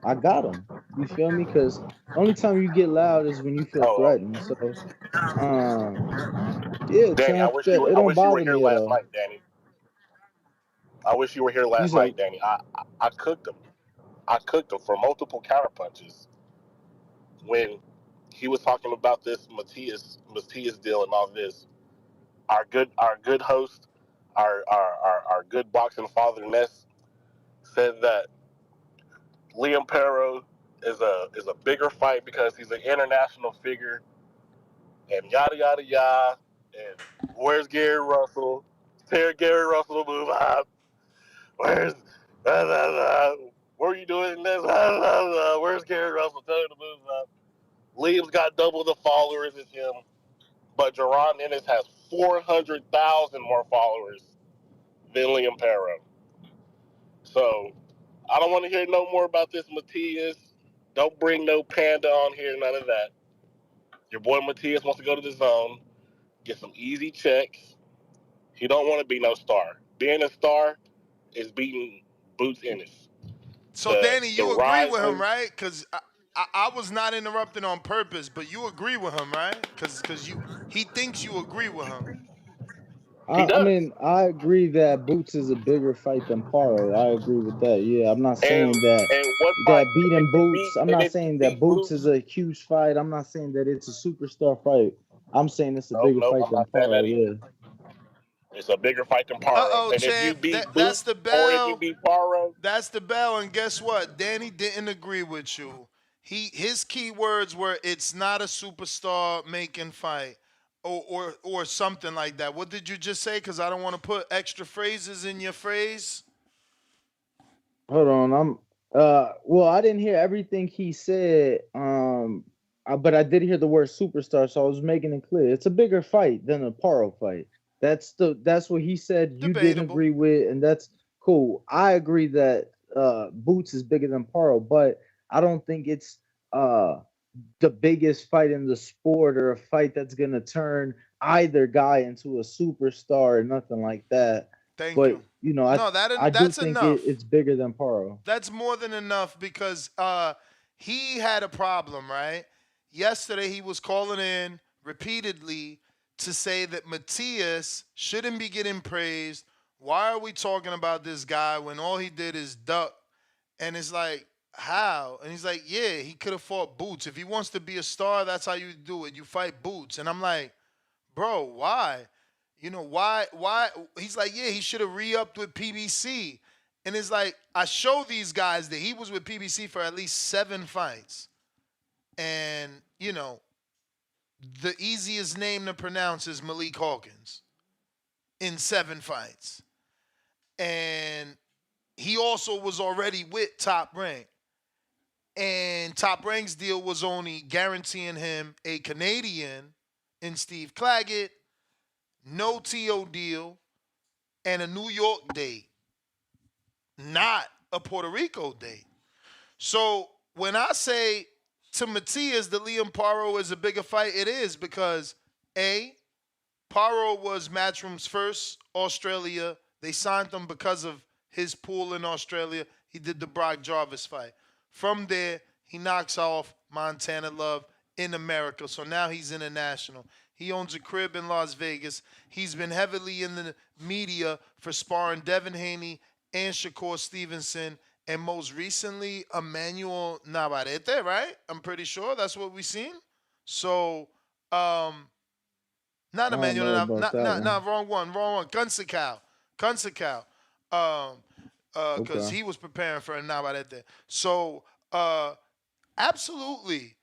I got him. You feel me? Because only time you get loud is when you feel oh, threatened. So, um, yeah, Danny, Champ, it I don't wish you were bother here me at last all. night, Danny. I wish you were here You last said, night, Danny. I cooked him. I cooked him for multiple counter punches when he was talking about this Matias deal and all this. Our good host, our good boxing father Ness said that Liam Perro is a bigger fight because he's an international figure and yada yada yada. And where's Gary Russell? Tell Gary Russell to move out. Where's what are you doing this? Where's Gary Russell? Tell him to move out. Liam's got double the followers as him, but Jerron Ennis has 400,000 more followers than Liam Perro. So I don't want to hear no more about this Matias. Don't bring no Panda on here, none of that. Your boy Matias wants to go to the zone, get some easy checks. He don't want to be no star. Being a star is beating Boots Ennis. So The Danny, the you agree with him, rising. right? Because I was not interrupting on purpose, but you agree with him, right? Because he thinks you agree with him. He I does. mean, I agree that Boots is a bigger fight than Paro. I agree with that. Yeah, I'm not saying And what fight? that beating Boots. I'm And not if you saying that beat Boots is Boots, a huge fight. I'm not saying that it's a superstar fight. I'm saying it's a nope, bigger nope, fight I'm than not saying Paro. that Yeah. either. It's a bigger fight than Paro. Uh-oh, And if you champ. beat That's the Boots or if you bell. beat Paro, That's the bell. And guess what? Danny didn't agree with you. His key words were it's not a superstar making fight. Or something like that. What did you just say? Because I don't want to put extra phrases in your phrase. Hold on, well, I didn't hear everything he said, but I did hear the word superstar, so I was making it clear. It's a bigger fight than a Paro fight. That's what he said you didn't Debatable. agree with, and that's cool. I agree that Boots is bigger than Paro, but I don't think it's uh the biggest fight in the sport or a fight that's gonna turn either guy into a superstar or nothing like that. Thank But you. I No, I do that's think enough. it's bigger than Paro. That's more than enough because he had a problem, right? Yesterday he was calling in repeatedly to say that Matias shouldn't be getting praised. Why are we talking about this guy when all he did is duck? And it's like, how? And he's like, yeah, he could have fought Boots. If he wants to be a star, that's how you do it. You fight Boots. And I'm like, bro, why? Why? He's like, yeah, he should have re-upped with PBC. And it's like, I show these guys that he was with PBC for at least 7 fights. And, the easiest name to pronounce is Malik Hawkins in 7 fights. And he also was already with Top Rank. And Top Rank's deal was only guaranteeing him a Canadian in Steve Claggett, no TO deal, and a New York date, not a Puerto Rico date. So when I say to Matias that Liam Paro is a bigger fight, it is because A, Paro was Matchroom's first Australia. They signed him because of his pool in Australia. He did the Brock Jarvis fight. From there, he knocks off Montana Love in America. So now he's international. He owns a crib in Las Vegas. He's been heavily in the media for sparring Devin Haney and Shakur Stevenson, and most recently, Emmanuel Navarrete, right? I'm pretty sure that's what we've seen. So, not I don't Emmanuel, know about that one. wrong one. Kunsakow. Because Okay. he was preparing for a Navarrete. So, absolutely,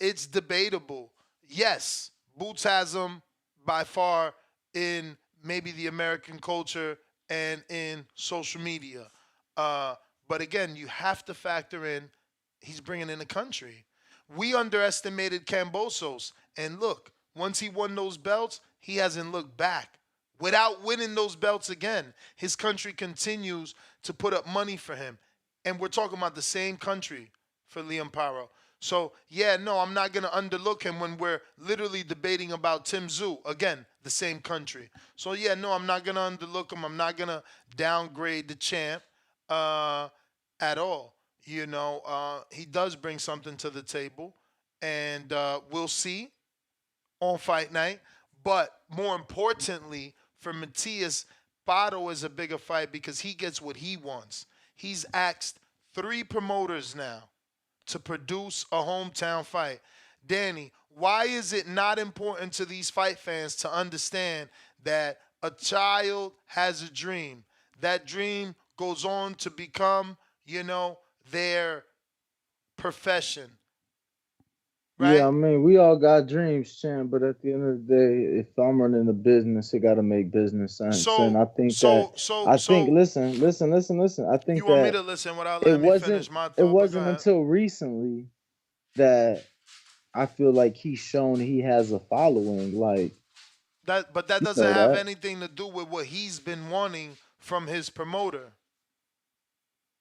it's debatable. Yes, Boots has him by far in maybe the American culture and in social media. Uh, but again, you have to factor in he's bringing in the country. We underestimated Cambosos, and look, once he won those belts, he hasn't looked back. Without winning those belts again, his country continues to put up money for him. And we're talking about the same country for Liam Paro. So, yeah, no, I'm not going to underlook him when we're literally debating about Tim Tszyu. Again, the same country. So, yeah, no, I'm not going to underlook him. I'm not going to downgrade the champ at all. He does bring something to the table. And we'll see on fight night. But more importantly, for Matias, Pato is a bigger fight because he gets what he wants. He's asked 3 promoters now to produce a hometown fight. Danny, why is it not important to these fight fans to understand that a child has a dream? That dream goes on to become, their profession. Right? Yeah, I mean, we all got dreams, champ. But at the end of the day, if I'm running a business, it got to make business sense. And So, I think that, so, so, I think, so, listen. I you think want me to that listen without it letting me wasn't, finish my it thought? But go wasn't ahead. until recently that I feel like he's shown he has a following. Like, But that you doesn't know have that. anything to do with what he's been wanting from his promoter.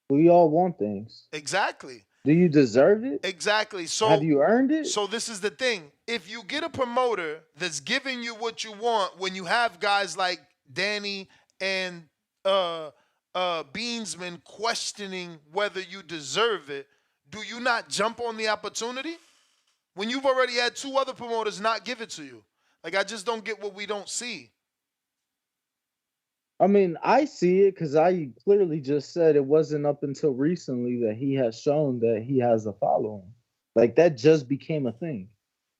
We all want things. Exactly. Do you deserve it? Exactly. Have So you earned it? so this is the thing. If you get a promoter that's giving you what you want, when you have guys like Danny and Beansman questioning whether you deserve it, do you not jump on the opportunity? When you've already had 2 other promoters not give it to you. Like, I just don't get what we don't see. I mean, I see it because I clearly just said it wasn't up until recently that he has shown that he has a following. Like that just became a thing.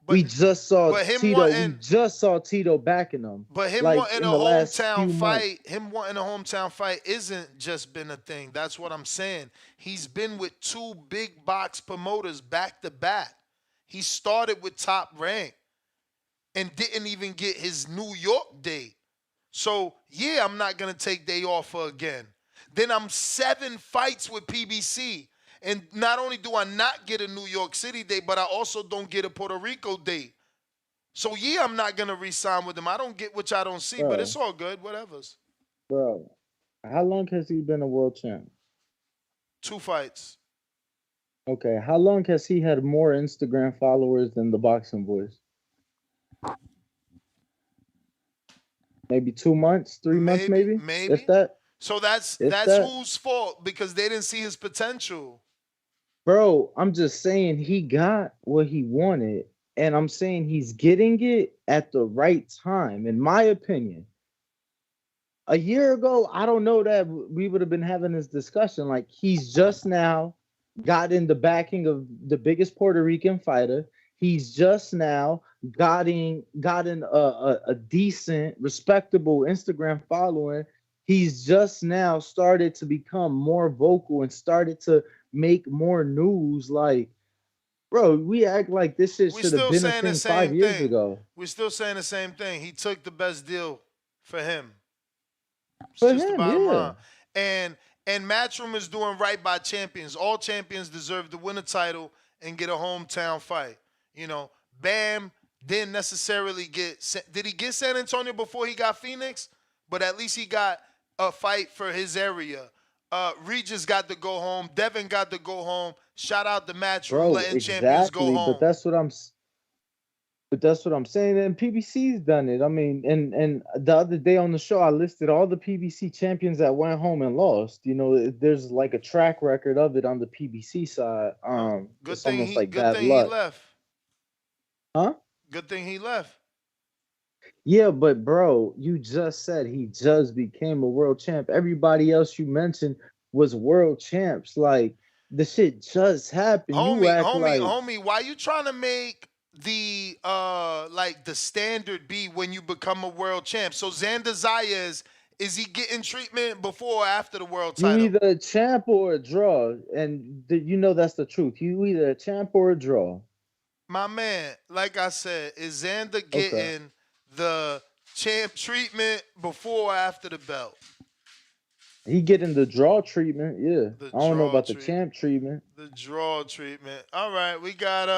But but him We wanting just saw Tito backing him. But him Like wanting in a the last hometown few months. fight, isn't just been a thing. That's what I'm saying. He's been with 2 big box promoters back to back. He started with Top Rank and didn't even get his New York date. So, yeah, I'm not going to take day off for again. Then I'm 7 fights with PBC. And not only do I not get a New York City date, but I also don't get a Puerto Rico date. So, yeah, I'm not going to re-sign with him. I don't get which I don't see, but it's Bro, all good. Whatever's. bro. How long has he been a world champ? 2 fights. Okay, how long has he had more Instagram followers than the boxing boys? Maybe 2 months, 3 months, Maybe, maybe? If maybe. that. So that's If that's that. whose fault because they didn't see his potential. Bro, I'm just saying he got what he wanted, and I'm saying he's getting it at the right time, in my opinion. A year ago, I don't know that we would have been having this discussion. Like he's just now gotten the backing of the biggest Puerto Rican fighter. He's just now gotten a decent, respectable Instagram following. He's just now started to become more vocal and started to make more news. Like, bro, we act like this shit We should have still been a saying the thing five same years thing. ago. We're still saying the same thing. He took the best deal for him. It's For just the him, bottom yeah. line. And Matchroom is doing right by champions. All champions deserve to win a title and get a hometown fight. Bam didn't necessarily did he get San Antonio before he got Phoenix? But at least he got a fight for his area. Regis got to go home. Devin got to go home. Shout out the Matchroom Bro, letting champions go exactly. home. But that's what I'm saying. And PBC's done it. I mean, and the other day on the show, I listed all the PBC champions that went home and lost. There's like a track record of it on the PBC side. Good It's thing almost he like good bad thing he luck. left. Huh? Good thing he left. Yeah, but bro, you just said he just became a world champ. Everybody else you mentioned was world champs. Like the shit just happened. You act like Homie, why you trying to make the like the standard be when you become a world champ? So Xander Zayas, is he getting treatment before or after the world you title? either a champ or a draw, and that's the truth. You either a champ or a draw. My man, like I said, is Xander Okay. getting the champ treatment before or after the belt? He getting the draw treatment. Yeah, The I don't know draw about the treatment. champ treatment. The draw treatment. All right, we got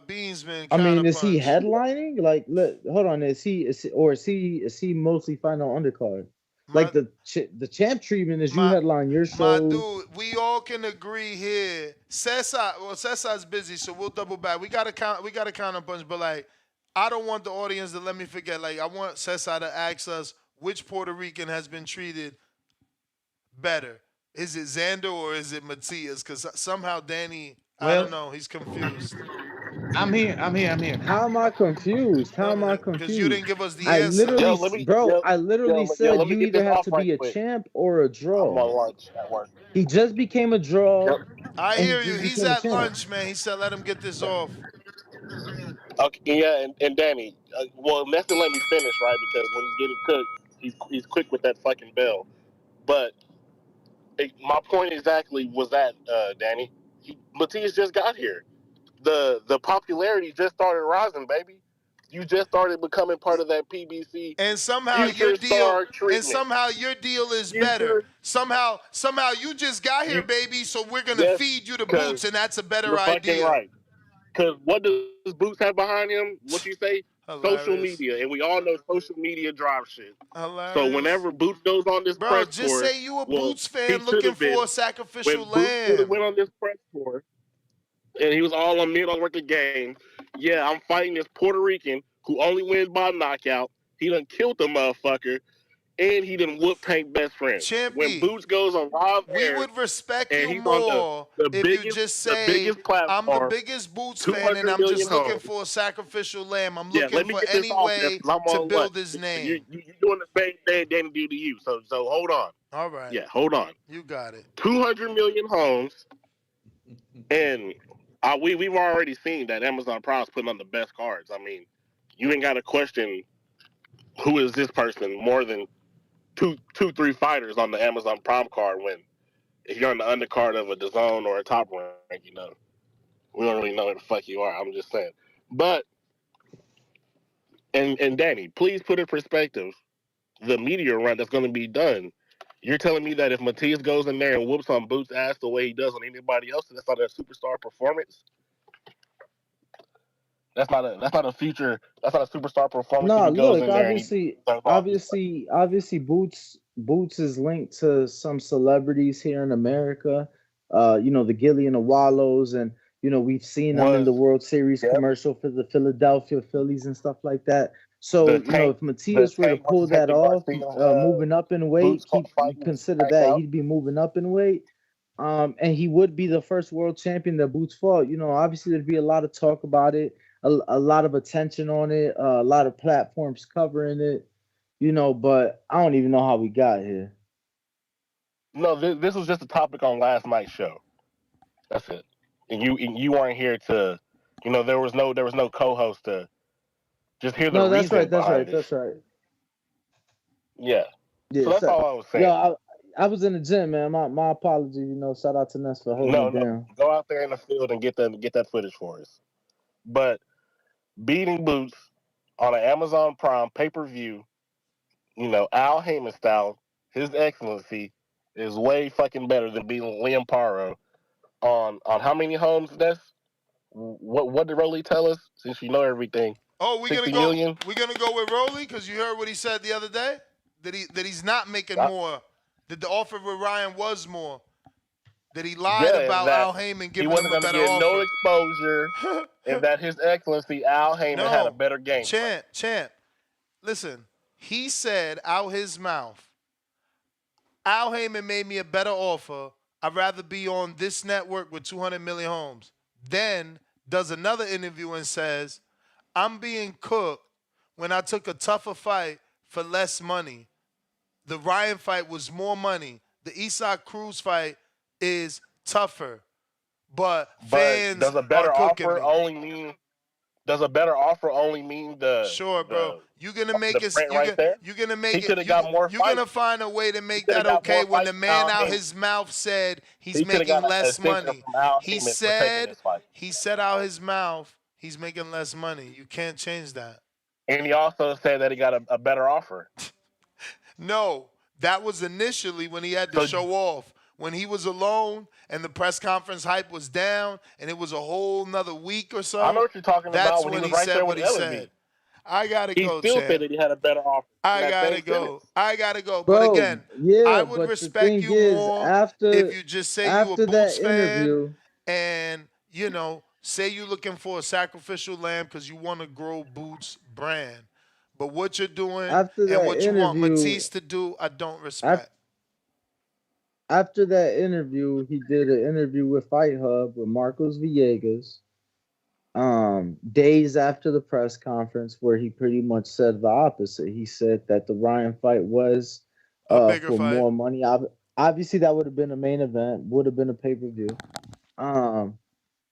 Beansman I mean, is he counterpunch. headlining? Like, hold on, is he mostly fighting on undercard? My Like the champ treatment is you my headline your my show. dude, we all can agree here. Cesar's busy, so we'll double back. We got to counterpunch, but like, I don't want the audience to let me forget. Like, I want Cesar to ask us which Puerto Rican has been treated better. Is it Xander or is it Matias? Because somehow Danny, I don't Well, know, he's confused. I'm here. I'm here. I'm here. How am I confused? How am I Because you confused? didn't give us the I answer. literally, Yo, let me bro, yo I literally yo said let me you get either this have off to right be a quick. champ or a I'm draw. on lunch at work. He just became a draw, Yep. I and he hear you. just He's became a at champ. lunch, man. He said, let him get this off. Okay, yeah, and Danny, well, Nestor let me finish, right? Because when he's getting cooked, he's quick with that fucking bell. But my point exactly was that, Danny, Matias just got here. The popularity just started rising, baby. You just started becoming part of that PBC And somehow your future deal, star treatment. is better. Future, Somehow you just got you here, baby. So we're gonna yes, feed you the because boots, and that's a better you're fucking idea. right. Because what does Boots have behind him? What you say? Social Hilarious. media, and we all know social media drives shit. So Hilarious. whenever Boots goes on this Bro, press just tour, say you a well, Boots he fan should looking have for been a sacrificial when Boots should have lamb. went on this press tour, and he was all on mid on worth the game. Yeah, I'm fighting this Puerto Rican who only wins by knockout. He done killed the motherfucker, and he done whooped Tank best friend. When Champy, Boots goes on live we air, would respect and you he's on more the if you biggest just the say, biggest I'm the platform, biggest Boots fan and 200 I'm million just looking homes. for a sacrificial lamb. I'm Yeah, looking let me for get this any off there way because I'm to on lunch. build his You name. you doing the same thing Danny do to you. So hold on. All right. Yeah, hold on. You got it. 200 million homes, and we've already seen that Amazon Prime's putting on the best cards. I mean, you ain't got to question who is this person more than three fighters on the Amazon Prime card. When if you're on the undercard of a DAZN or a Top Rank, we don't really know who the fuck you are. I'm just saying. But and Danny, please put in perspective the meteor run that's going to be done. You're telling me that if Matias goes in there and whoops on Boots' ass the way he does on anybody else, that's not a superstar performance. That's not a future. That's not a superstar performance if Nah, he goes look, in there and he obviously, turns off his fight. obviously, obviously, Boots is linked to some celebrities here in America. The Gillian Wallows, and we've seen them in Was the World Series yep commercial for the Philadelphia Phillies and stuff like that. the So, tank if the Matias were to tank pull versus that Hector off, Garcia moving up in weight, Boots keep fight was consider packed that out. he'd be moving up in weight. And he would be the first world champion that Boots fought. Obviously there'd be a lot of talk about it, a lot of attention on it, a lot of platforms covering it. But I don't even know how we got here. No, this was just a topic on last night's show. That's it. And you weren't here to, there was no co-host to just hear the No, that's right. reason That's right. behind it. That's right. Yeah. So Yeah. that's So, all I was yo, saying. I was in the gym, man. My apologies. Shout out to Ness for holding No, it no, down. go out there in the field and get that footage for us. But beating Boots on an Amazon Prime pay-per-view, Al Heyman style, His Excellency is way fucking better than beating Liam Paro on how many homes? That's what did Rolly tell us? Since you know everything, Oh, we're gonna 60 go. million. We're gonna go with Rolly because you heard what he said the other day. That he's not making I, more. That the offer with Ryan was more. That he lied yeah, and about that Al Heyman he giving him wasn't a going to better get no offer. exposure, and that His Excellency Al Heyman had a No, better game plan. champ. Listen, he said out his mouth, Al Heyman made me a better offer. I'd rather be on this network with 200 million homes. Then does another interview and says, I'm being cooked when I took a tougher fight for less money. The Ryan fight was more money. The Isak Cruz fight is tougher, but But fans are cooking me. does a better offer only mean the Sure, bro. the You're gonna make it. print right there? You're gonna He make it. could have got more You're fights. gonna find a way to He make could have that got okay. more When the fights from man Al out Heyman. his mouth said he's He could have making got a less signature money. from Al He Heyman for taking said this fight. he said out his mouth he's making less money. You can't change that. And he also said that he got a better offer. No, That was initially when he had to So show off. When he was alone and the press conference hype was down and it was a whole nother week or I know so, what you're talking about that's when he when was he right said there what with he said. Ellerby. I gotta He go, still said champ. that he had a better offer in I that gotta same go. sentence. I gotta go. But Bro, again, I yeah, would but the respect thing you is, more if after you just say you a after Boots that fan interview, and, say you're looking for a sacrificial lamb because you want to grow Boots brand. But what you're doing after and that what you want interview, Matisse to do, I don't after respect. after that interview, he did an interview with Fight Hub with Marcos Villegas. Days after the press conference, where he pretty much said the opposite. He said that the Ryan fight was A bigger for fight. more money. Obviously, that would have been a main event, would have been a pay-per-view. Um,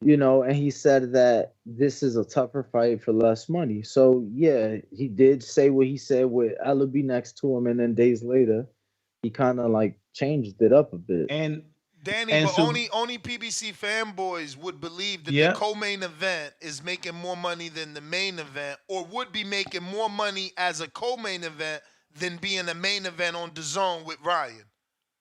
and he said that this is a tougher fight for less money. So yeah, he did say what he said with Ellaby next to him, and then days later, he kind of like changed it up a bit. And Danny, and but so only PBC fanboys would believe that the yeah, co-main event is making more money than the main event, or would be making more money as a co-main event than being a main event on DAZN with Ryan.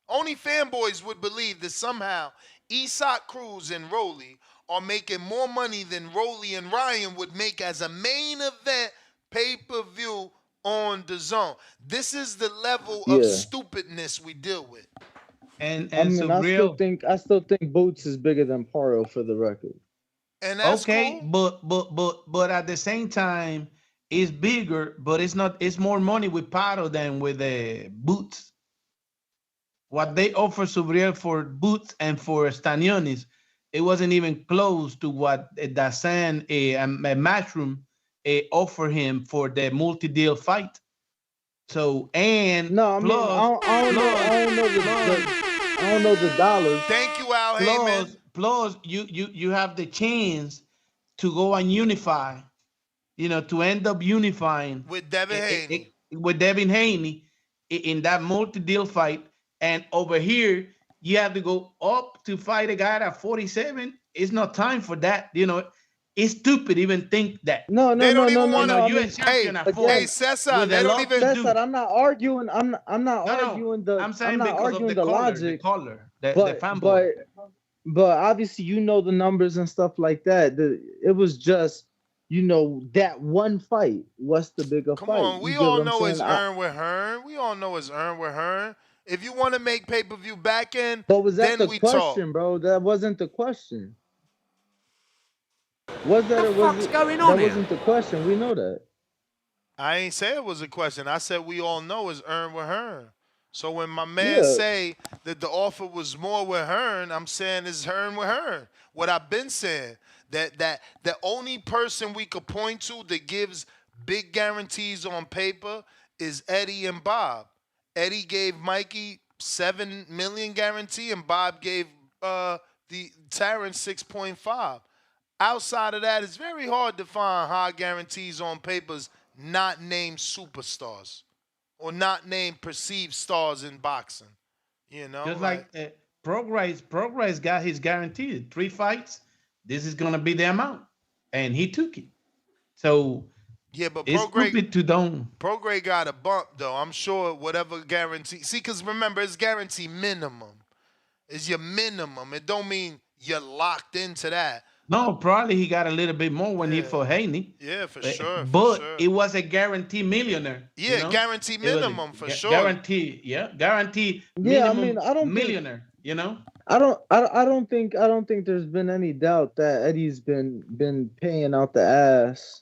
Only fanboys would believe that somehow Isak Cruz and Rolly are making more money than Rolly and Ryan would make as a main event pay-per-view on DAZN. This is the level of Yeah, stupidness we deal with. I and mean, so real. I still think Boots is bigger than Paro for the record. And that's Okay, cool. but at the same time, it's bigger, but it's not. It's more money with Paro than with the Boots. What they offer Subriel for Boots and for Stanionis, it wasn't even close to what Dasan a Mushroom offer him for the multi-deal fight. So and No, I mean, plus plus I don't know the dollars. Thank you, Al Heyman. plus you have the chance to go and unify, to end up unifying With Devin Haney. with Devin Haney in that multi-deal fight. And over here, you have to go up to fight a guy at 47. It's not time for that. It's stupid even think that. No, no, They no, don't no, even no, want no. to. I U.S. mean, champion at Hey, 40 again, Cesar, with they a don't lot even. to Cesar, do. I'm not arguing. I'm not No. arguing I'm saying because of the the color, the logic. color, the But fanboy. but but obviously, the numbers and stuff like that. It was just that one fight. What's the bigger Come fight? on, You we get all what I'm know saying? it's earned with Hearn. We all know it's earned with Hearn. If you want to make pay-per-view back end, But was that then the we talk. question, bro? That wasn't the question. Was that The or was fuck's it? going on That here? wasn't the question. We know that. I ain't say it was a question. I said we all know it's earned with Hearn. So when my man Yeah. say that the offer was more with Hearn, I'm saying it's Hearn with Hearn. What I've been saying, that the only person we could point to that gives big guarantees on paper is Eddie and Bob. Eddie gave Mikey 7 million guarantee and Bob gave the Terrence 6.5. Outside of that, it's very hard to find high guarantees on papers not named superstars or not named perceived stars in boxing. Just Like like Progress got his guaranteed 3 fights. This is gonna be the amount, and he took it. So yeah, but it's stupid to don't. Prograde got a bump though. I'm sure whatever guarantee. See, because remember, it's guarantee minimum. It's your minimum. It don't mean you're locked into that. No, probably he got a little bit more when he for Haney. Yeah, for sure, for But sure. it was a guarantee millionaire. Yeah, guarantee It was minimum for sure. Guarantee, guarantee Yeah. I minimum mean, I don't think. millionaire. I don't think there's been any doubt that Eddie's been paying out the ass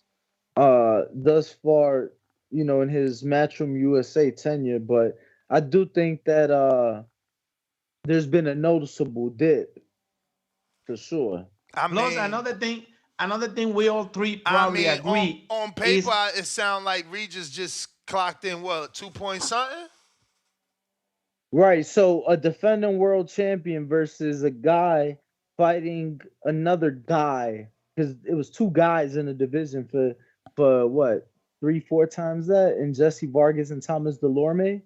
thus far, in his Matchroom USA tenure, but I do think that there's been a noticeable dip for sure. Plus another thing we all three probably agree on paper is it sounds like Regis just clocked in what 2 point something. Right. So a defending world champion versus a guy fighting another guy, because it was two guys in the division for what, 3-4 times that, and Jesse Vargas and Thomas Delorme.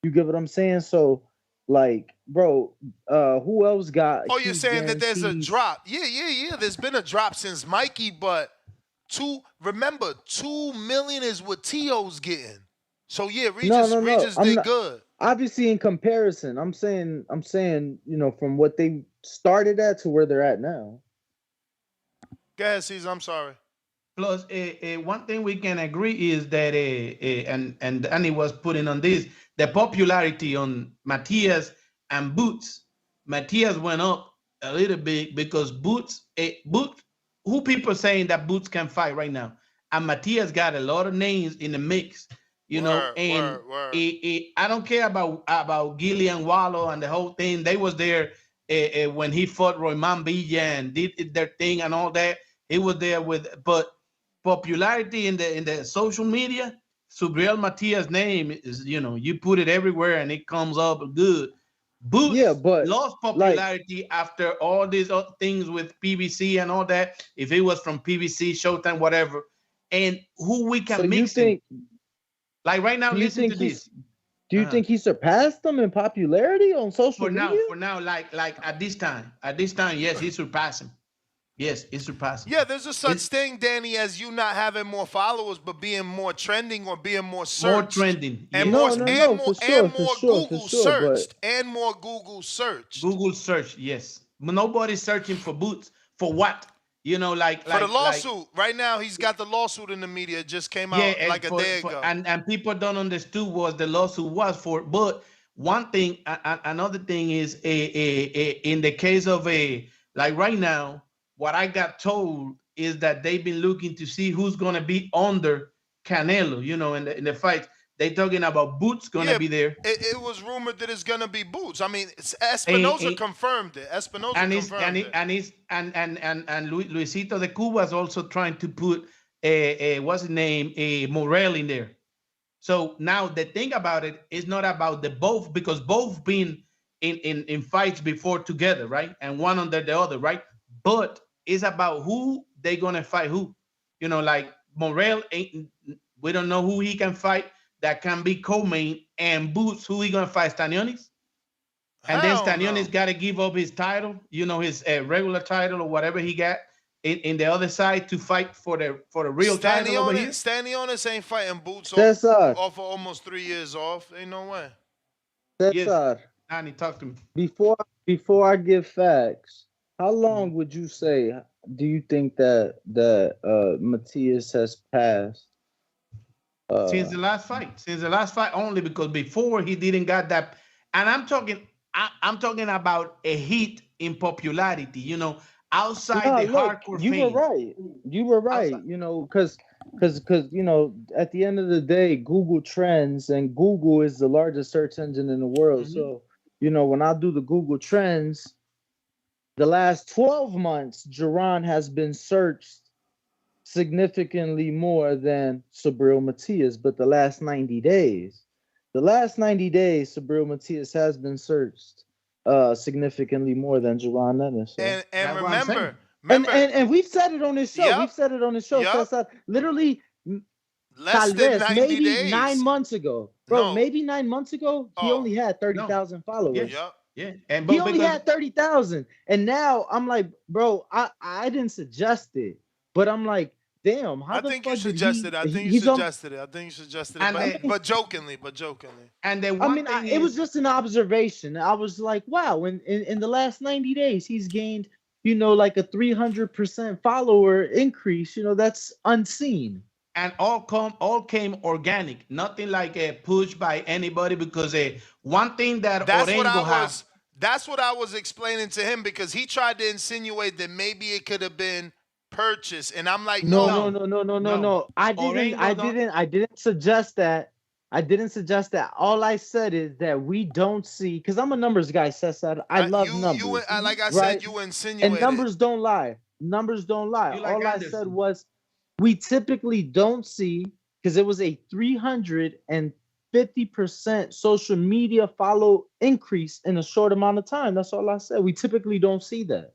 You get what I'm saying? So like, bro, who else got Oh, you're huge saying that there's a guarantees? drop? Yeah. There's been a drop since Mikey, but remember, 2 million is what T.O.'s getting. So yeah, Regis did good. obviously in comparison, I'm saying, you know, from what they started at to where they're at now. Go ahead, Caesar. I'm sorry. Plus, one thing we can agree is that, and Danny was putting on this, the popularity on Matias and Boots. Matias went up a little bit because Boots, who people saying that Boots can fight right now, and Matias got a lot of names in the mix, you know, and I don't care about Gillian Wallow and the whole thing. They was there when he fought Royman Villa and did their thing and all that. He was there with, but popularity in the social media, Subriel Matias' name is, you know, you put it everywhere and it comes up good. Boots lost popularity after all these other things with PBC and all that. If it was from PBC, Showtime, whatever, and who we can mix it. Like right now, listen to this. Do you think he surpassed them in popularity on social media? For now, like at this time, yes, he surpassed him. Yes, it's surpassing. Yeah, there's a such thing, Danny, as you not having more followers, but being more trending or being more searched. More trending. And more Google searched. And more Google searched. Google search, yes. Nobody's searching for Boots. For what? You know, for the lawsuit. Right now, he's got the lawsuit in the media. It just came out like a day ago. And people don't understand what the lawsuit was for. But one thing, another thing is, in the case of like right now, what I got told is that they've been looking to see who's going to be under Canelo, you know, in the fight. They talking about Boots going to be there. It was rumored that it's going to be Boots. I mean, Espinosa confirmed it. Espinosa confirmed it. And Luisito de Cuba is also trying to put what's his name, Morel in there. So now the thing about it is not about the both, because both been in fights before together, right? And one under the other, right? But it's about who they gonna fight who. You know, like Morel we don't know who he can fight that can be co-main, and Boots, who he gonna fight, Stanionis? And then Stanionis got to give up his title, you know, his regular title or whatever he got in the other side to fight for the real title over here. Stanionis ain't fighting Boots off for almost 3 years off. Ain't no way. Cesar, Nani, talk to me. Before I give facts, how long would you say do you think that Matias has passed? Since the last fight only, because before he didn't got that. And I'm talking about a hit in popularity, you know, outside the hardcore fame. You were right. Outside. You know, because you know, at the end of the day, Google Trends, and Google is the largest search engine in the world. Mm-hmm. So, you know, when I do the Google Trends, the last 12 months, Duran has been searched significantly more than Subriel Matias, but the last 90 days, Subriel Matias has been searched significantly more than Duran Nennis. So. And remember, and we've said it on this show. We've said it on the show. Yep. Literally, less than 90 days. 9 months ago, bro. Maybe 9 months ago, he only had 30,000 followers. Yeah, he only had 30,000, and now I'm like, bro, I didn't suggest it, but I'm like, damn, how I think you suggested it. I think you suggested it, but jokingly. And then it was just an observation. I was like, wow, in the last 90 days, he's gained, you know, like a 300% follower increase. You know, that's unseen. And all came organic, nothing like a push by anybody, because one thing that that's what I was explaining to him, because he tried to insinuate that maybe it could have been purchased, and I'm like, no. I didn't suggest that. All I said is that we don't see, because I'm a numbers guy, Cesar. I love numbers. Like I said, you insinuated. And numbers don't lie. All I said was, we typically don't see, because it was a 350% social media follow increase in a short amount of time. That's all I said. We typically don't see that.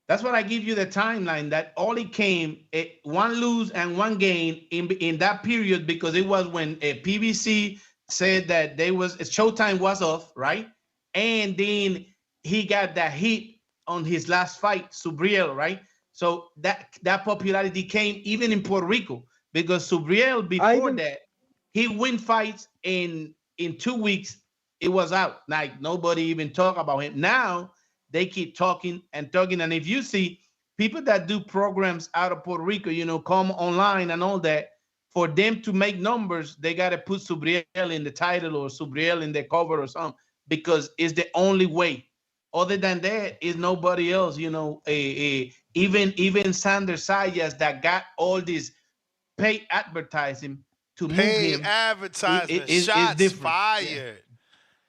That's what I give you the timeline, that only came one lose and one gain in that period, because it was when PBC said that Showtime was off, right? And then he got that hit on his last fight, Subriel, right? So that popularity came even in Puerto Rico, because Subriel before that, he win fights in 2 weeks it was out. Like nobody even talk about him. Now they keep talking and talking. And if you see people that do programs out of Puerto Rico, come online and all that, for them to make numbers, they got to put Subriel in the title or Subriel in the cover or something, because it's the only way. Other than that, is nobody else. Even Sander Sayas that got all this paid advertising to move him. Advertisement, Is shots different. fired.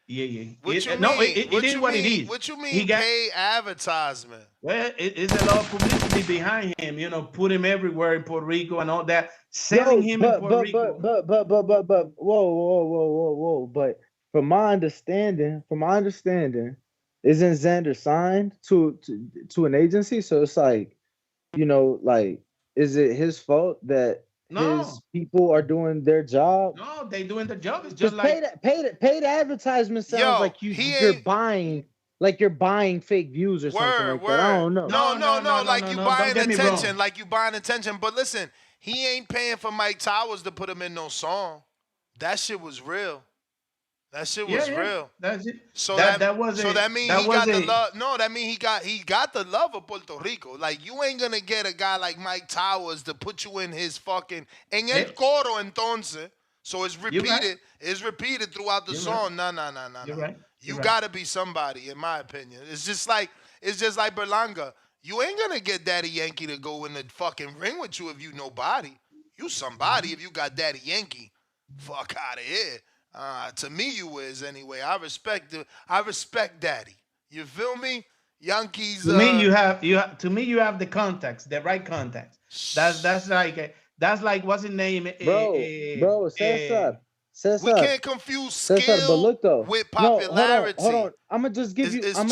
Yeah. What you mean? No, it is what it is. What you mean pay advertisement? Well, it's a lot of publicity behind him. Put him everywhere in Puerto Rico and all that. Selling him in Puerto Rico. Whoa. But from my understanding, isn't Xander signed to an agency? So it's like, is it his fault that his people are doing their job? No, they doing the job. It's just like paid advertisement sounds like you're buying. Like you're buying fake views or something like that. I don't know. No. Like you buying attention. Like you buying attention. But listen, he ain't paying for Mike Towers to put him in no song. That shit was real. That shit was real. That's it. So that means he got the love. No, that means he got the love of Puerto Rico. Like you ain't gonna get a guy like Mike Towers to put you in his fucking en el coro entonces. So it's repeated. Right. It's repeated throughout the song. Right. No. Right. You gotta be somebody, in my opinion. It's just like Berlanga. You ain't gonna get Daddy Yankee to go in the fucking ring with you if you nobody. You somebody if you got Daddy Yankee. Fuck out of here. To me, you is anyway. I respect Daddy. You feel me? Yankees. To me, you have the contacts, the right contacts. That's like what's his name? Bro, Cesar. We can't confuse skill with popularity. Hold on. I'm gonna just give you a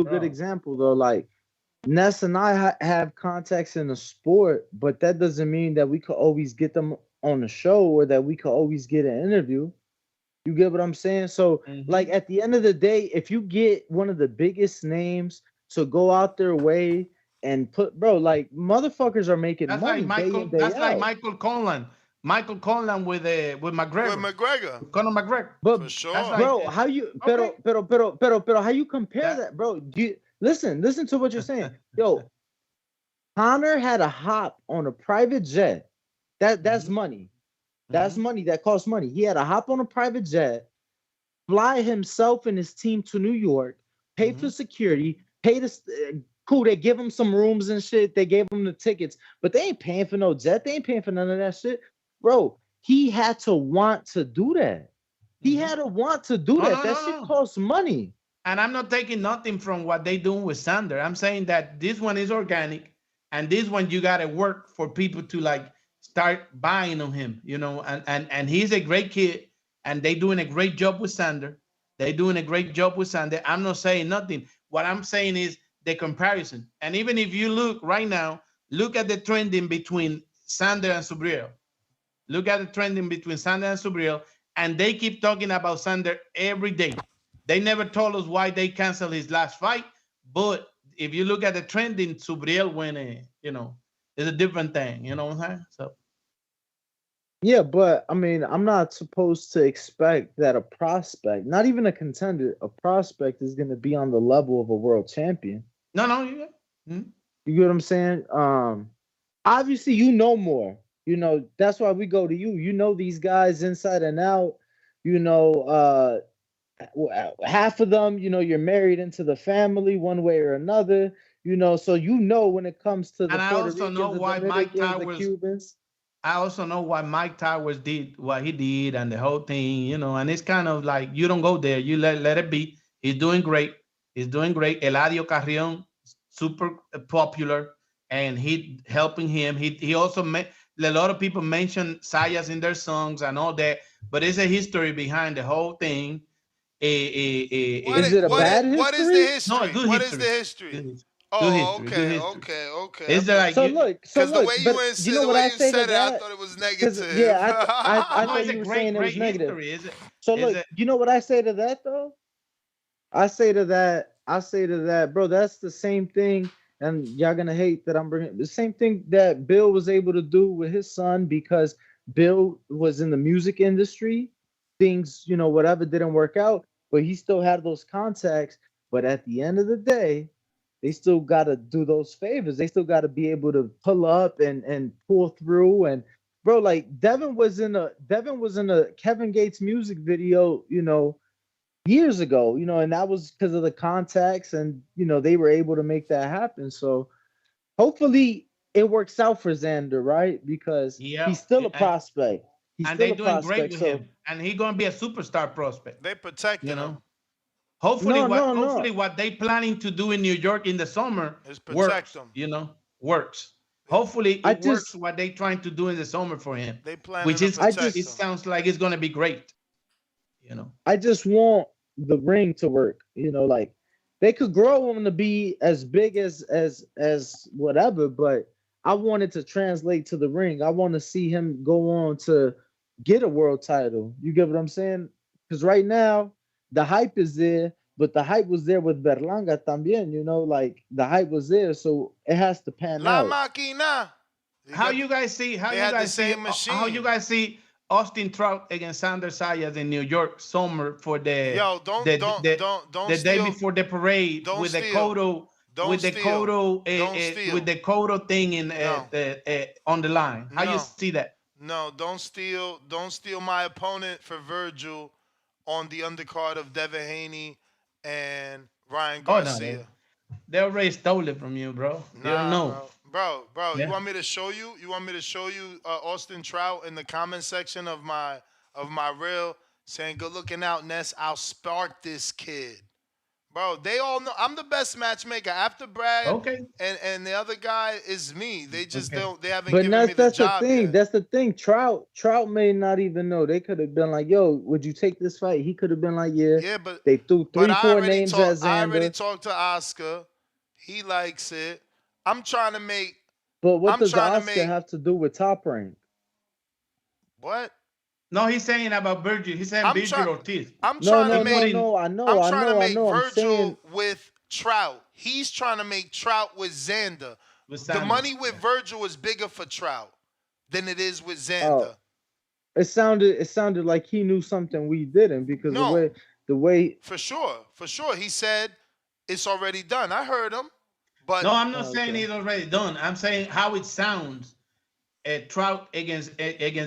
good example. Though. Like Ness and I have contacts in the sport, but that doesn't mean that we could always get them on the show or that we could always get an interview. You get what I'm saying? So, like at the end of the day, if you get one of the biggest names to go out their way and like motherfuckers are making money. That's like Michael Conlan. Michael Conlan with McGregor. With McGregor. Conor McGregor. But for sure. Bro, how you pero how you compare that, bro? Listen to what you're saying. Yo, Conor had a hop on a private jet. That's money. That's money. That costs money. He had a hop on a private jet, fly himself and his team to New York, pay for security, pay the cool. They give him some rooms and shit. They gave him the tickets, but they ain't paying for no jet. They ain't paying for none of that shit. Bro, he had to want to do that. He had to want to do that. That shit costs money. And I'm not taking nothing from what they doing with Sander. I'm saying that this one is organic, and this one you gotta work for people to like start buying on him, and he's a great kid, and they doing a great job with Sander. I'm not saying nothing. What I'm saying is the comparison. And even if you look right now, look at the trending between Sander and Subriel. And they keep talking about Sander every day. They never told us why they canceled his last fight, but if you look at the trending, Subriel winning, it's a different thing. You know what I'm saying? So. Yeah, but I mean, I'm not supposed to expect that a prospect, not even a contender, a prospect is going to be on the level of a world champion. No, yeah. Mm-hmm. You get what I'm saying? Obviously, you know more. That's why we go to you. You know these guys inside and out. Half of them, you're married into the family one way or another. So when it comes to the Puerto Ricans, the Cubans. I also know why Mike Towers did what he did and the whole thing, and it's kind of like you don't go there. You let it be. He's doing great. Eladio Carrion, super popular, and he helping him. He also a lot of people mention Sayas in their songs and all that, but it's a history behind the whole thing. Is it a bad history? What is the history? No, good what history. is the history? Okay. Is there like because the way you said it, I thought it was negative. Yeah, I thought you were saying it was negative. So look, you know what I say to that though? I say to that, bro. That's the same thing, and y'all gonna hate that I'm bringing the same thing that Bill was able to do with his son because Bill was in the music industry. things, whatever didn't work out, but he still had those contacts. But at the end of the day, they still got to do those favors. They still got to be able to pull up and pull through. And bro, like Devin was in a Kevin Gates music video, years ago, and that was because of the contacts, and they were able to make that happen. So hopefully it works out for Xander, right? Because Yeah, he's still a prospect. He's and still they a doing great prospect. with So him, and he gonna be a superstar prospect. They protecting him. Hopefully, no, no, hopefully no. what they planning to do in New York in the summer Is works. protect him. Works. Hopefully, I it works. just What they trying to do in the summer for him, They planning which to is protect it him. sounds like it's gonna be great. I just want the ring to work. Like they could grow him to be as big as whatever, but I want it to translate to the ring. I want to see him go on to get a world title. You get what I'm saying? Because right now the hype is there, but the hype was there with Berlanga también. Like the hype was there, so it has to pan La out. Máquina. How you guys see? They had the same How you machine. guys see Austin Trout against Sander Sayas in New York summer for the Yo, don't the day steal. before the parade Don't with the steal. Kodo Don't with the steal. Kodo Don't steal. with the Kodo thing in No. on the line. How you No. see that? No, don't steal my opponent for Virgil on the undercard of Devin Haney and Ryan Oh no, Garcia. they already stole it from you, bro. You don't Nah, know. bro. Yeah. You want me to show you? You want me to show you Austin Trout in the comment section of my reel saying, "Good looking out, Ness. I'll spark this kid." Bro, they all know I'm the best matchmaker. After Brad Okay. and the other guy is me. They just Okay. don't. They haven't But given me the that's the job thing. yet. That's the thing. Trout may not even know. They could have been like, "Yo, would you take this fight?" He could have been like, "Yeah." Yeah, but They threw but three, four names at I already Xander. talked to Oscar. He likes it. I'm trying to make. But what I'm does trying to Oscar make have to do with Top Rank? what? No, he's saying about Virgil. He's saying I'm Virgil trying. Ortiz. I'm No, trying to no, He no, make. putting no. I know, I'm I trying to know, I make know. I'm Virgil saying, with Trout. He's trying to make Trout with Xander. with The Sander. money with Virgil is bigger for Trout than it is with oh, Xander. it sounded like he knew something we didn't because the No, way, the way. for sure. He said it's already done. I heard him, but No, I'm not Oh, saying okay. it's already done. I'm saying how it sounds. Trout against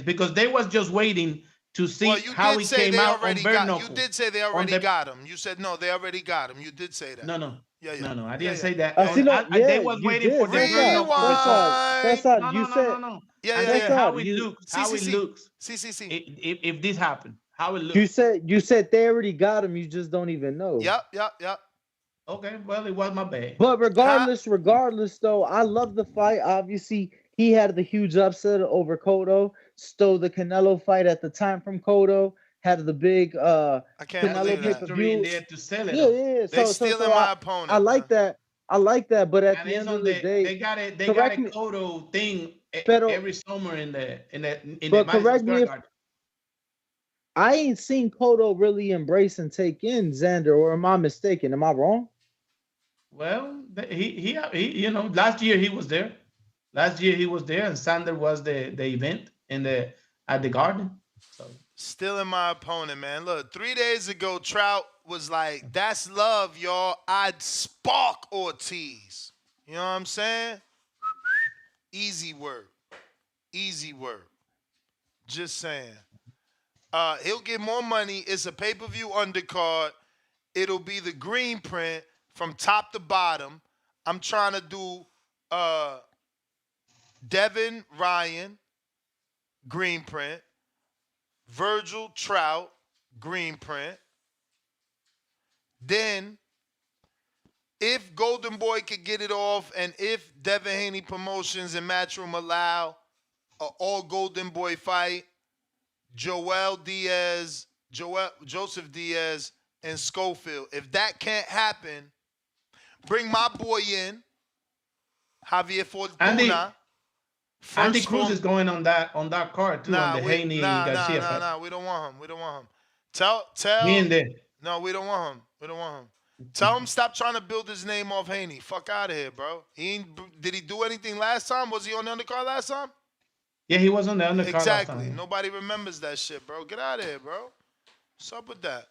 because they was just waiting to well, see you how did it say came they out on already bare got. You knuckle. did say they On already the got him. You said no, they already got him. You did say that. no no Yeah, yeah, no, I yeah, didn't yeah, say that. yeah, See, yeah. no, They yeah, was you waiting for did. the bare knuckle results. Rewind. That's odd. No, You no, no, no, said no. Yeah, I'm yeah, that's saying yeah. how odd. it looks. See, How see, it see, looks. see, see, see. If this happened, how it You looks. said you said they already got him. You just don't even know. Yep. Okay, well, it was my bad. But Huh? regardless, though, I love the fight. Obviously, he had the huge upset over Cotto. Stole the Canelo fight at the time from Cotto. Had the big I can't Got the Canelo believe pay that. per history in view. there to sell it Yeah, on. yeah, yeah. They So stealing so my I opponent, like man. that. I like that. But at And the it's end of on the the day, they got correct a me. Kodo thing Pero every summer in the but Madison correct me Square if Garden. I ain't seen Cotto really embrace and take in Xander, or am I mistaken? Am I wrong? Well, last year he was there. Last year he was there, and Sander was the event in the at the Garden. So Stealing my opponent, man. Look, 3 days ago, Trout was like, "That's love, y'all. I'd spark Ortiz." You know what I'm saying? Easy work. Easy work. Just saying. He'll get more money. It's a pay-per-view undercard. It'll be the green print from top to bottom. I'm trying to do Devin Ryan, green print. Virgil Trout, green print. Then, if Golden Boy could get it off, and if Devin Haney Promotions and Matchroom allow an all Golden Boy fight, Joseph Diaz, and Schofield. If that can't happen, bring my boy in, Javier Fortuna. Andy First Cruz form. is going on that card too, on the Haney Garcia fight. We don't want him. We don't want him. He in there. No, we don't want him. We don't want him. Tell him stop trying to build his name off Haney. Fuck out of here, bro. Did he do anything last time? Was he on the undercard last time? Yeah, he was on the undercard last Exactly. time. Nobody remembers that shit, bro. Get out of here, bro. What's up with that?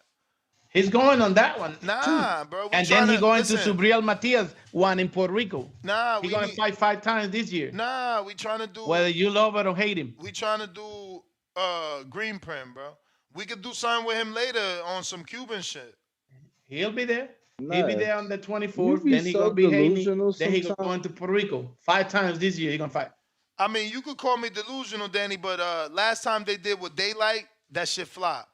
He's going on that one Nah, too. bro. We And then trying he to going to listen. Subriel Matias, one in Puerto Rico. Nah, He we going to need. fight 5 times this year. Nah, we trying to do. Whether you love it or hate him. We trying to do Green Print, bro. We could do something with him later on some Cuban shit. He'll be there. He'll be there on the You 24th. be Then he so gonna be Haney. delusional Then he sometimes. going to Puerto Rico 5 times this year. He gonna fight. I mean, you could call me delusional, Danny, but last time they did what they like, that shit flopped.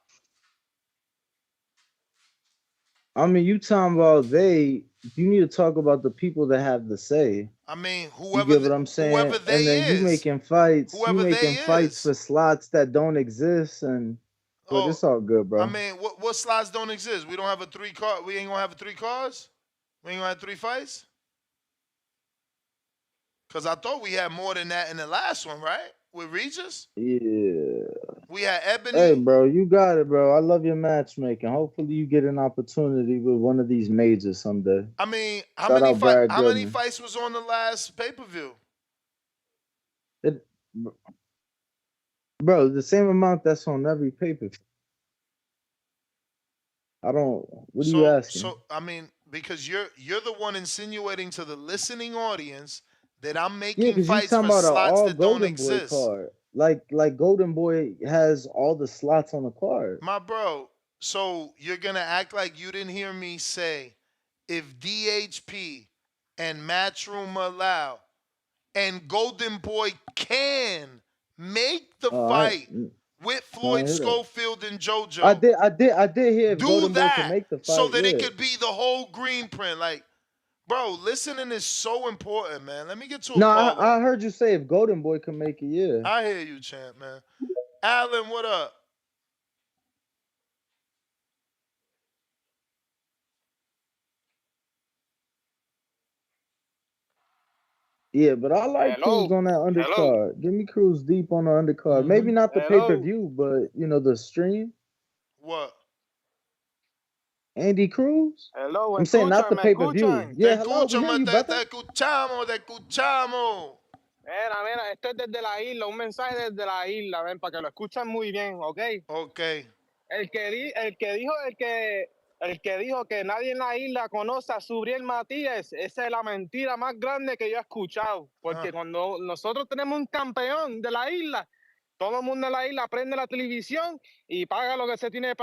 I mean, you talking about they? You need to talk about the people that have the say. I mean, You get what I'm saying? And then you making fights. You whoever they making fights is. for slots that don't exist, but it's all good, bro. I mean, what slots don't exist? We don't have a 3 card. We ain't gonna have 3 cards. We ain't gonna have 3 fights. Cause I thought we had more than that in the last one, right? With Regis. Yeah. We had Ebony. Hey, bro, you got it, bro. I love your matchmaking. Hopefully, you get an opportunity with one of these majors someday. I mean, how Shout many out Brad how many Goodman. fights was on the last pay-per-view? Bro, the same amount that's on every paper. I don't. What are you asking? So I mean, because you're the one insinuating to the listening audience that I'm Yeah, making because you fights talking for about an slots all that don't Golden Boy exist. card. Like Golden Boy has all the slots on the card. My bro, so you're gonna act like you didn't hear me say, if DHP and Matchroom allow, and Golden Boy can make the fight with Floyd Schofield and JoJo. I did hear if do Golden Boy that can make the fight, so that yeah. it could be the whole Green Print. Like, bro, listening is so important, man. Let me get to a call. I heard you say if Golden Boy can make it, yeah. I hear you, champ, man. Alan, what up? Yeah, but I like Cruz on that undercard. Give me Cruz deep on the undercard. Maybe not the pay-per-view, but the stream. What? Andy Cruz? Hello, I'm saying not the pay-per-view. Yeah, hello, we hear you, brother. Te escuchamos. Mira, esto es desde la isla, un mensaje desde la isla, ven, para que lo escuchen muy bien, ¿ok? Ok. El que dijo que nadie en la isla conoce a Subriel Matías, esa es la mentira más grande que yo he escuchado, porque cuando nosotros tenemos un campeón de la isla, todo el mundo en la isla prende la televisión y paga lo que se tiene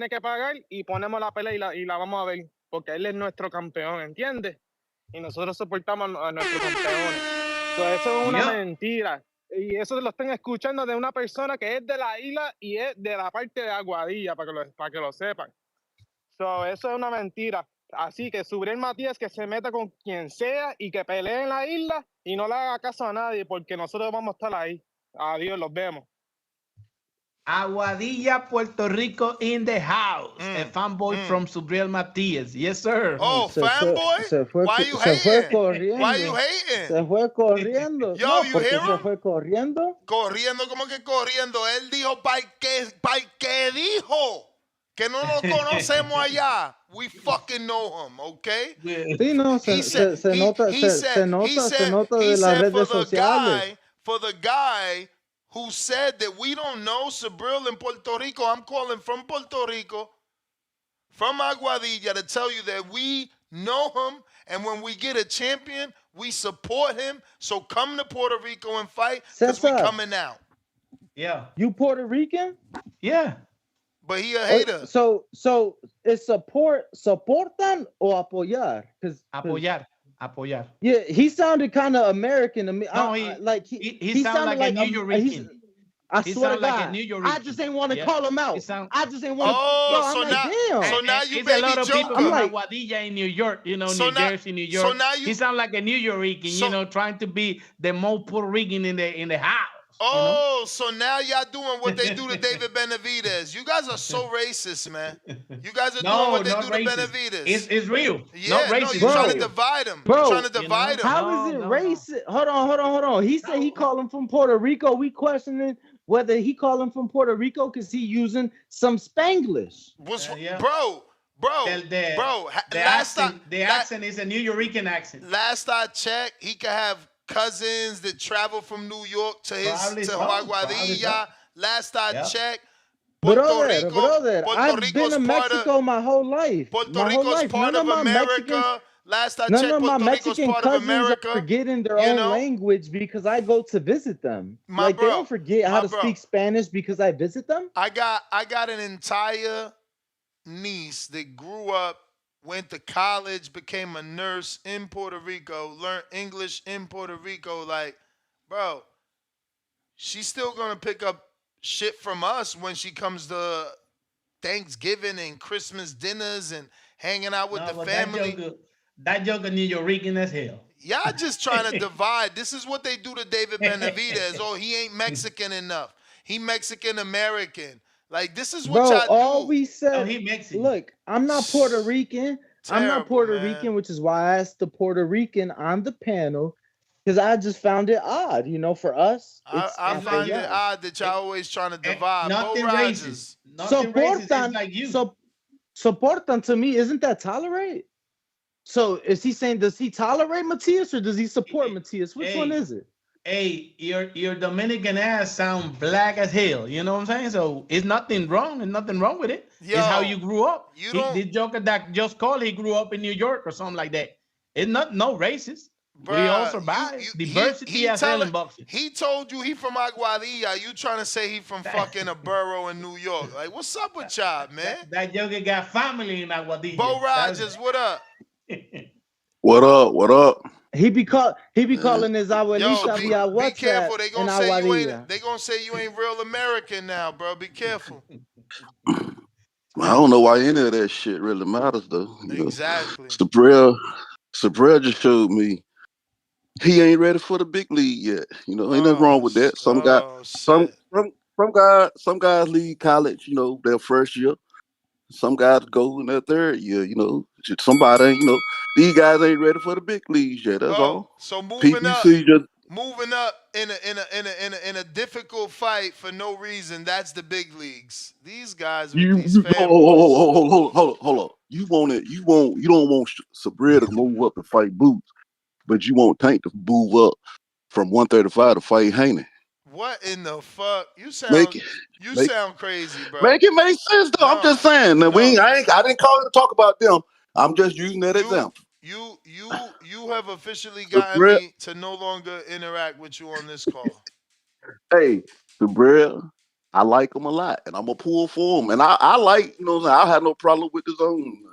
que pagar y ponemos la pelea y la vamos a ver, porque él es nuestro campeón, ¿entiendes? Y nosotros soportamos a nuestros campeones. Entonces, eso es una mentira. Y eso lo están escuchando de una persona que es de la isla y es de la parte de Aguadilla, para que lo sepan. Eso es una mentira. Así que Subriel Matías que se meta con quien sea y que pelee en la isla y no le haga caso a nadie, porque nosotros vamos a estar ahí. Adiós, los vemos. Aguadilla, Puerto Rico in the house. A fanboy from Subriel Matias. Yes, sir. Oh, fanboy? Why you hating? Se fue corriendo. Why you hating? Se fue corriendo. Yo, no, you hear him? Se fue corriendo. Corriendo, ¿cómo que corriendo? Él dijo, ¿para qué dijo? Que no lo conocemos allá. We fucking know him, okay? Sí, no, se nota de las redes sociales. For the guy who said that we don't know Subriel in Puerto Rico, I'm calling from Puerto Rico, from Aguadilla, to tell you that we know him, and when we get a champion, we support him. So come to Puerto Rico and fight, because we're coming out. Yeah. You Puerto Rican? Yeah. But he a hater. So it's soportan o apoyar? Apoyar. Yeah, he sounded kind of American to me. No, he sounded like a New Yorker. I swear to God, I just ain't want to call him out. I just ain't want to. Oh, so now you baby a lot of people Joker. from Aguadilla in New York, New Jersey, New York. So now he sound like a New Yorican, trying to be the most Puerto Rican in the house. Oh, so now y'all doing what they do to David Benavidez. You guys are so racist, man. You guys are doing what they do to Benavidez. It's real. Yeah, not racist. You're trying to divide him. You're trying to divide him. How is it racist? Hold on. He said he called him from Puerto Rico. We questioning whether he called him from Puerto Rico because he using some Spanglish. Bro. The accent is a New Yorican accent. Last I checked, he could have cousins that travel from New York to Aguadilla. Last I checked, Brother, Puerto I've been Rico's to part of Mexico my whole life. Puerto My whole Rico's life. part of America. Last I None checked, of my Puerto Rico's Mexican part of cousins are America. forgetting their You own know, language because I go to visit them. my Like they bro, don't forget how my to bro. speak Spanish because I visit them. I got an entire niece that grew up, went to college, became a nurse in Puerto Rico, learned English in Puerto Rico. Like, bro, she's still gonna pick up shit from us when she comes to Thanksgiving and Christmas dinners and hanging out with No, the but family. that joker New Rican as hell. Y'all just trying to divide. This is what they do to David Benavidez. Oh, he ain't Mexican enough. He Mexican American. Like, this is what Bro, y'all all do. we No, said, he Mexican. look, I'm not Puerto Rican. I'm not Terrible, Puerto man. Rican, which is why I asked the Puerto Rican on the panel because I just found it odd. For us, I It's like find you. it odd that y'all always trying to Eh, divide. Bo nothing racist. Rogers. Nothing racist. It's Soportan, like you. so soportan to me, isn't that tolerate? So is he saying does he tolerate Matias or does he support Matias? Which one Hey, is it? hey, your Dominican ass sound black as hell. You know what I'm saying? So it's nothing wrong. There's nothing wrong with it. It's how Yo, you grew up. you don't, This joker that just called, he grew up in New York or something like that. It's not no racist. We all bruh. survive. He Diversity as hell telling. in boxing. He told you he from Aguadilla. You trying to say he from fucking a borough in New York? Like, what's up with y'all, man? That joker got family in Bo Aguadilla. Rogers, what up? What up? What up? He be Man, calling his Yo, abuelita via be WhatsApp careful. They in gonna say you ain't. Aguadilla. They gonna say you ain't real American now, bro. Be careful. I don't know why any of that shit really matters though. Exactly. Sabrell just showed me he ain't ready for the big league yet. Ain't nothing wrong with that. Oh Some shit. some guys leave college, their first year. Some guys go in their third year, somebody ain't, these guys ain't ready for the big leagues yet. That's Oh, all. so PBC just moving up in a difficult fight for no reason. That's the big leagues. These guys with these fanboys. hold on. You don't want Sabrell to move up to fight Boots, but you want Tank to move up from 135 to fight Haney. What in the fuck? Make it You make sound crazy, bro. make it make sense though. I'm No, just saying that no. I didn't call it to talk about them. I'm just using that You example. you have officially gotten Sabrell, me to no longer interact with you on this call. hey, Sabrell, I like him a lot, and I'm gonna pull for him. And I like, I have no problem with the zone.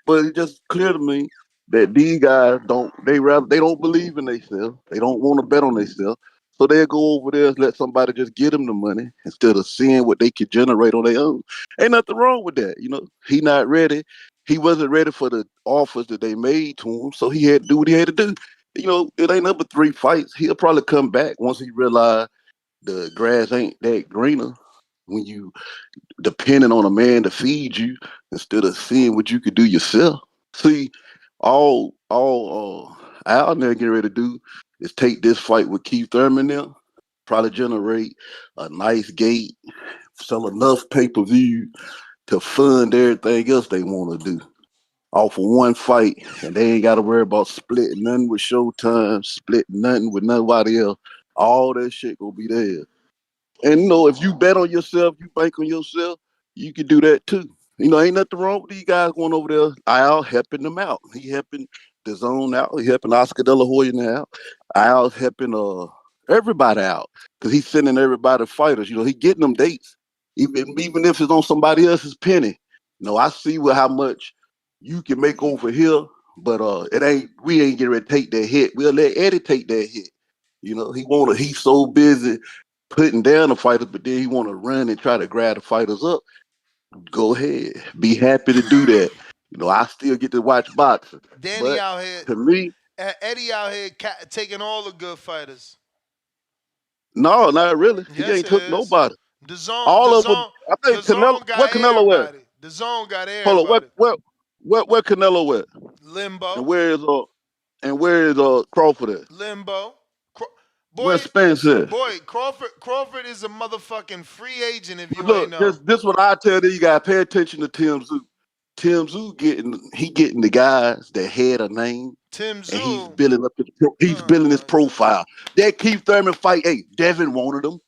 But it's just clear to me that these guys they don't believe in themselves. They don't want to bet on themselves. So they'll go over there and let somebody just get them the money instead of seeing what they could generate on their own. Ain't nothing wrong with that. He not ready. He wasn't ready for the offers that they made to him, so he had to do what he had to do. It ain't number 3 fights. He'll probably come back once he realize the grass ain't that greener when you depending on a man to feed you instead of seeing what you could do yourself. See, all Al there getting ready to do is take this fight with Keith Thurman now, probably generate a nice gate, sell enough pay-per-view to fund everything else they want to do off of one fight, and they ain't got to worry about splitting nothing with Showtime, splitting nothing with nobody else. All that shit gonna be there. And if you bet on yourself, you bank on yourself, you can do that too. Ain't nothing wrong with these guys going over there. Al helping them out. He helping the zone out. He helping Oscar De La Hoya out. Al's helping everybody out because he's sending everybody fighters. He getting them dates, even if it's on somebody else's penny. I see how much you can make over here, but we ain't getting ready to take that hit. We'll let Eddie take that hit. He's so busy putting down the fighters, but then he want to run and try to grab the fighters up. Go ahead, be happy to do that. I still get to watch boxing, Danny but out here, to me, Eddie out here taking all the good fighters. no, not really. He Yes, ain't it took is. nobody. The zone, All the of them. zone, I the think Canelo. zone got Where Canelo at? everybody. The zone got Hold on. everybody. Where Canelo at? And Limbo, where is Crawford at? limbo. Where Boy, Spence at? Crawford is a motherfucking free agent if But you ain't look, know. this what I tell you. You gotta pay attention to Tim Zoo. Tim Zoo getting the guys that had a name, Tim and he's Zoo. building Oh his my god. profile. That Keith Thurman fight, hey, Devin wanted him.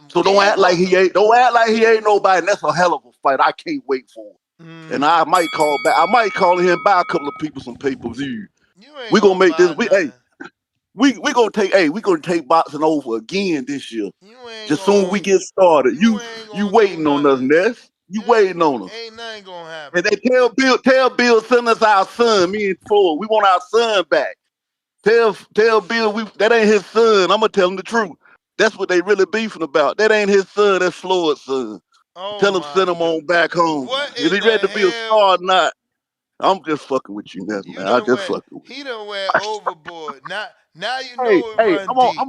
So don't act like he ain't. Don't act like he ain't nobody. And that's a hell of a fight. I can't wait for it. And I might call back. I might call him buy a couple of people some pay per view. We gonna make this. We gonna take. Hey, we gonna take boxing over again this year. Just soon we get started. You waiting on us, Ness. You waiting on us. Ain't nothing gonna happen. And they tell Bill send us our son. Me and Floyd. We want our son back. Tell Bill that ain't his son. I'm gonna tell him the truth. That's what they really beefing about. That ain't his son. That's Floyd's son. Tell him send him on back home. Is he ready to be a star or not? I'm just fucking with you, Ness, man. I just fucking with you. He done went overboard. Now you know it Hey, run deep.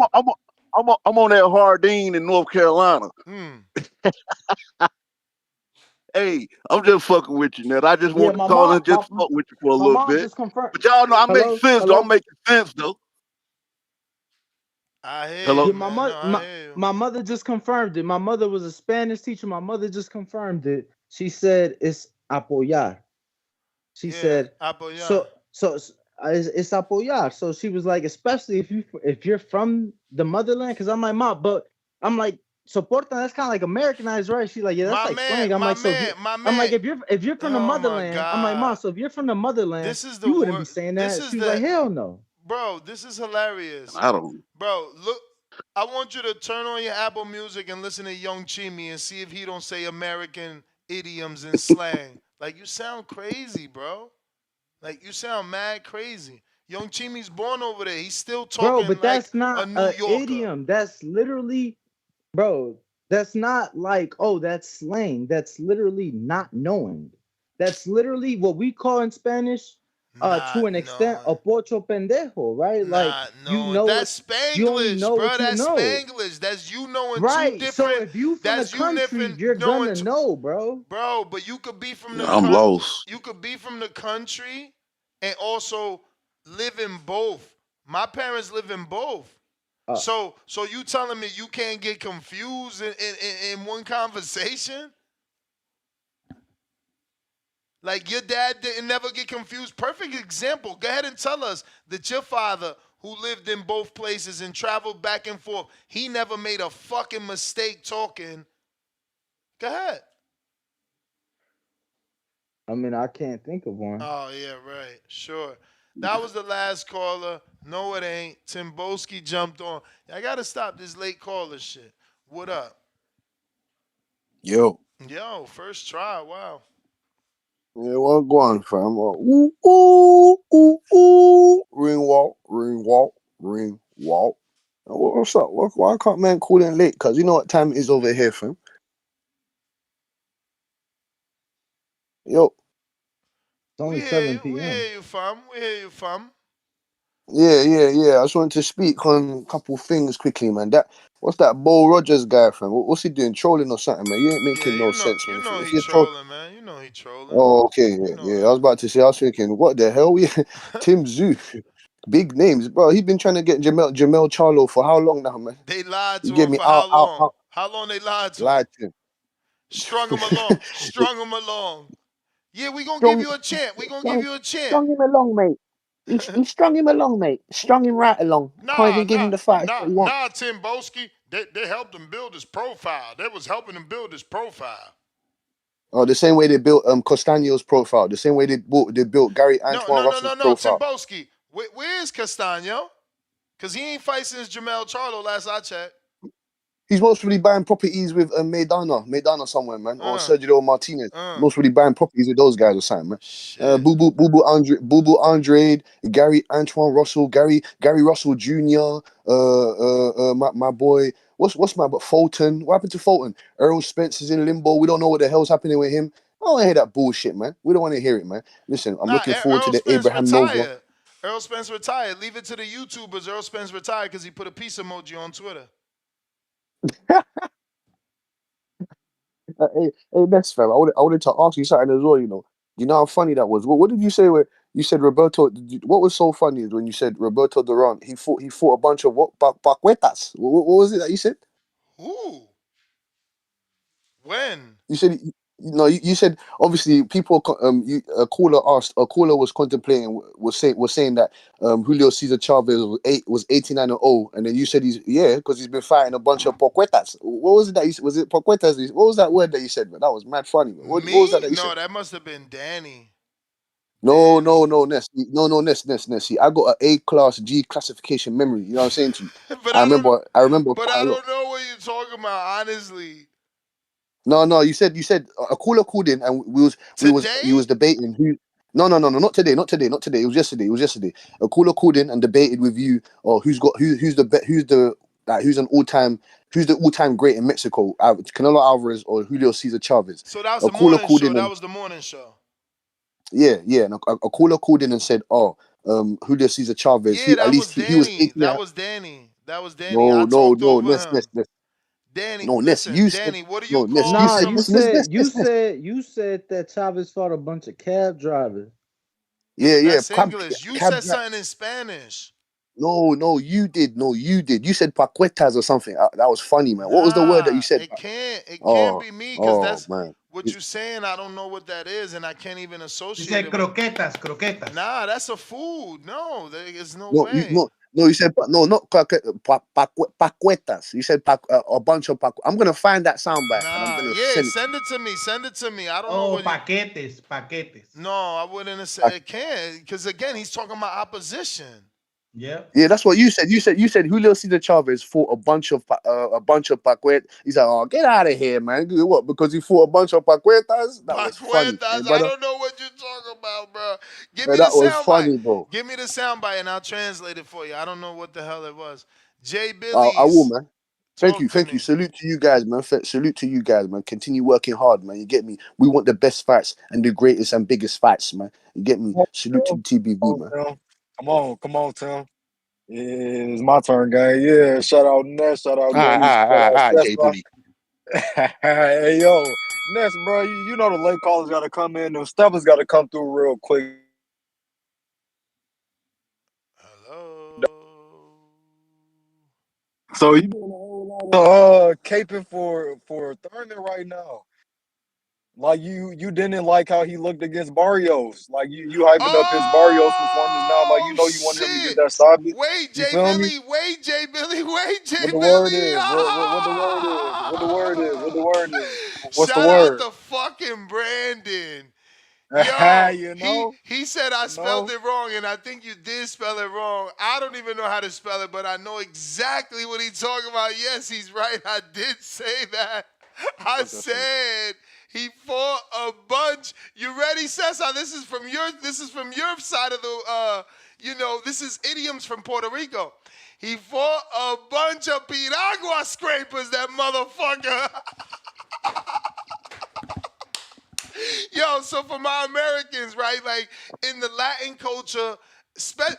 I'm on that Hardin in North Carolina. Hey, I'm just fucking with you, Ness. I just want to call and just fuck with you for a little bit. Just confirmed. But y'all know I make sense, though. I'm making sense, though. I hear Hello? you, Yeah, man. my mother just confirmed it. My mother was a Spanish teacher. My mother just confirmed it. She said it's apoyar. She said apoyar. So it's apoyar. So she was like, especially if you're from the motherland, because I'm like, Ma, but I'm like, soporta, that's kind of like Americanized, right? She's like, yeah, that's like slang. I'm like, I'm like, if you're from the motherland, I'm like, Ma, so if you're from the motherland, you wouldn't be saying that. She was like, hell no. Bro, this is hilarious. I don't. Bro, look, I want you to turn on your Apple Music and listen to Young Chimmy and see if he don't say American idioms and slang. Like, you sound crazy, bro. Like, you sound mad crazy. Young Chimmy's born over there. He's still talking bro, but like that's not a New an Yorker. idiom. That's literally, bro, that's not like, oh, that's slang. That's literally not knowing. That's literally what we call in Spanish, to an extent, a pocho pendejo, right? Like, you know that's what, you only Spanglish, know bro. what you That's know. Spanglish. That's you knowing two Right. So different. if you from the That's you country, you're knowing gonna know, bro. Bro, but you could be from the I'm lost. You could be from the country and also live in both. My parents live in both. So you telling me you can't get confused in one conversation? Like your dad didn't never get confused. Perfect example. Go ahead and tell us that your father, who lived in both places and traveled back and forth, he never made a fucking mistake talking. Go ahead. I mean, I can't think of one. Oh, yeah, right. Sure. That was the last caller. No, it ain't. Timboski jumped on. I got to stop this late caller shit. What up? Yo. Yo, first try. Wow. Yeah, what go on, fam? Ooh, ooh, ooh, ooh. Ring walk, ring walk, ring walk. What's up? Why can't man call in late? Because you know what time it is over here, fam. Yo. It's only We hear 7 you. We p.m. hear you, fam. We hear you, fam. Yeah. I just wanted to speak on a couple things quickly, man. What's that Bo Rogers guy, fam? What's he doing? Trolling or something, man? You ain't making no sense, man. You know If he you're trolling. trolling, man. You know he trolling. Oh, okay, yeah. I was about to say, I was thinking, what the hell? Tim Zoo, big names, bro. He been trying to get Jamel Charlo for how long now, man? They lied You to get him me for how long? out. How long they lied to him? Lied to him. Strung him along. Strung him along. Yeah, we gonna give you a chant. We gonna give you a chant. Strung him along, mate. He strung him along, mate. Strung him right along. Can't even give him the fight that he wants. Nah, Timboski. They helped him build his profile. They was helping him build his profile. Oh, the same way they built Costanio's profile, the same way they built Gary Antoine Russell's profile. Timboski. Where is Castano? Because he ain't fight since Jamel Charlo last I checked. He's mostly buying properties with Maidana somewhere, man, or Sergio Martinez. Mostly buying properties with those guys or something, man. Boo Boo Andrade, Gary Antoine Russell, Gary Russell Jr. My boy, what's my but Fulton? What happened to Fulton? Earl Spencer's in limbo. We don't know what the hell's happening with him. I don't want to hear that bullshit, man. We don't want to hear it, man. Listen, I'm looking forward to the Abraham Nova. Earl Spence retired. Leave it to the YouTubers. Earl Spence retired because he put a peace emoji on Twitter. Hey, best fam. I wanted to ask you something as well. You know how funny that was. What did you say? Where you said Roberto? What was so funny is when you said Roberto Durant. He fought a bunch of what bacuetas. What was it that you said? Who? When? You said No, you said obviously people. A caller was contemplating, was saying that Julio Cesar Chavez was 89 and 0, and then you said because he's been fighting a bunch of poquetas. What was it that was it poquetas? What was that word that you said? Man, that was mad funny. Man. What was that Me? you said? No, that must have been Danny. No, Ness. No, Ness. See, I got an A G classification memory. You know what I'm saying to you? But I remember. I remember but quite I a lot. don't know what you're talking about, honestly. No. You said a caller called in, and he Today? was debating who. No, not today. It was yesterday. A caller called in and debated with you, or who's the all-time great in Mexico, Canelo Alvarez or Julio Cesar Chavez. So that was A the caller morning called show. in That and was the morning show. yeah, and a caller called in and said, "Oh, Julio Cesar Chavez. Yeah, He at that was least he was Danny. 18. That was Danny. That was Danny. I No, talked over Ness, him. Danny, no, Ness. listen, You said Danny, what do you no, Ness. call You Nah, said some? you Ness. said you said you said that Chavez fought a bunch of cab drivers. Yeah, That's English. You cab said drive. something in Spanish. No, you did. No, you did. You said paquetas or something. That was funny, man. What was the word that you Nah, said? it can't Oh, be me because oh that's man. what you're saying. I don't know what that is, and I can't even He associate said it with. croquetas. Nah, that's a food. No, there is no No, you way. no. You said no, not paquetas. You said a bunch of I'm gonna find that soundbite and I'm Nah, gonna yeah, send it. send it to me. Send it to me. I don't know Oh, what you. paquetes. No, I wouldn't have said it can't because again, he's talking about opposition. Yep. Yeah, that's what you said. You said Julio Cesar Chavez fought a bunch of paquet. He's like, oh, get out of here, man. What? Because he fought a bunch of paquetas? That was funny, Pacuetas. man, I brother. don't know what you're talking about, bro. Give Man, me the that was soundbite. funny, bro. Give me the soundbite and I'll translate it for you. I don't know what the hell it was. Jay I will, Billy's, man. talk to Thank you. me. Salute to you guys, man. Salute to you guys, man. Continue working hard, man. You get me? We want the best fights and the greatest and biggest fights, man. You get me? Come Salute to on, the TBV, man. Tim. Come on, Tim. Yeah, it's my turn, guy. Yeah, shout out Ness, shout out Billy, shout out Jay Cesar. Bully. Hey, yo, Ness, bro, you know the late callers got to come in. The steppers got to come through real quick. Hello. So you doing a whole lot of caping for Thurman right now. Like you didn't like how he looked against Barrios. Like you hyping up his Barrios performance now. Like you Oh know you want him to get shit! that stoppage. Wait, You Jay feel me? Billy. Wait, Jay Billy. Wait, Jay What the word Billy. is? What the word is? What the word is? What the word is? What's the Shout out word? to fucking Brandon. Yo, You he know, he said I you spelled know. it wrong, and I think you did spell it wrong. I don't even know how to spell it, but I know exactly what he's talking about. Yes, he's right. I did say that. I Fuck that shit. said he fought a bunch. You ready, Cesar? This is from your side of the this is idioms from Puerto Rico. He fought a bunch of piragua scrapers, that motherfucker. Yo, so for my Americans, right? Like in the Latin culture,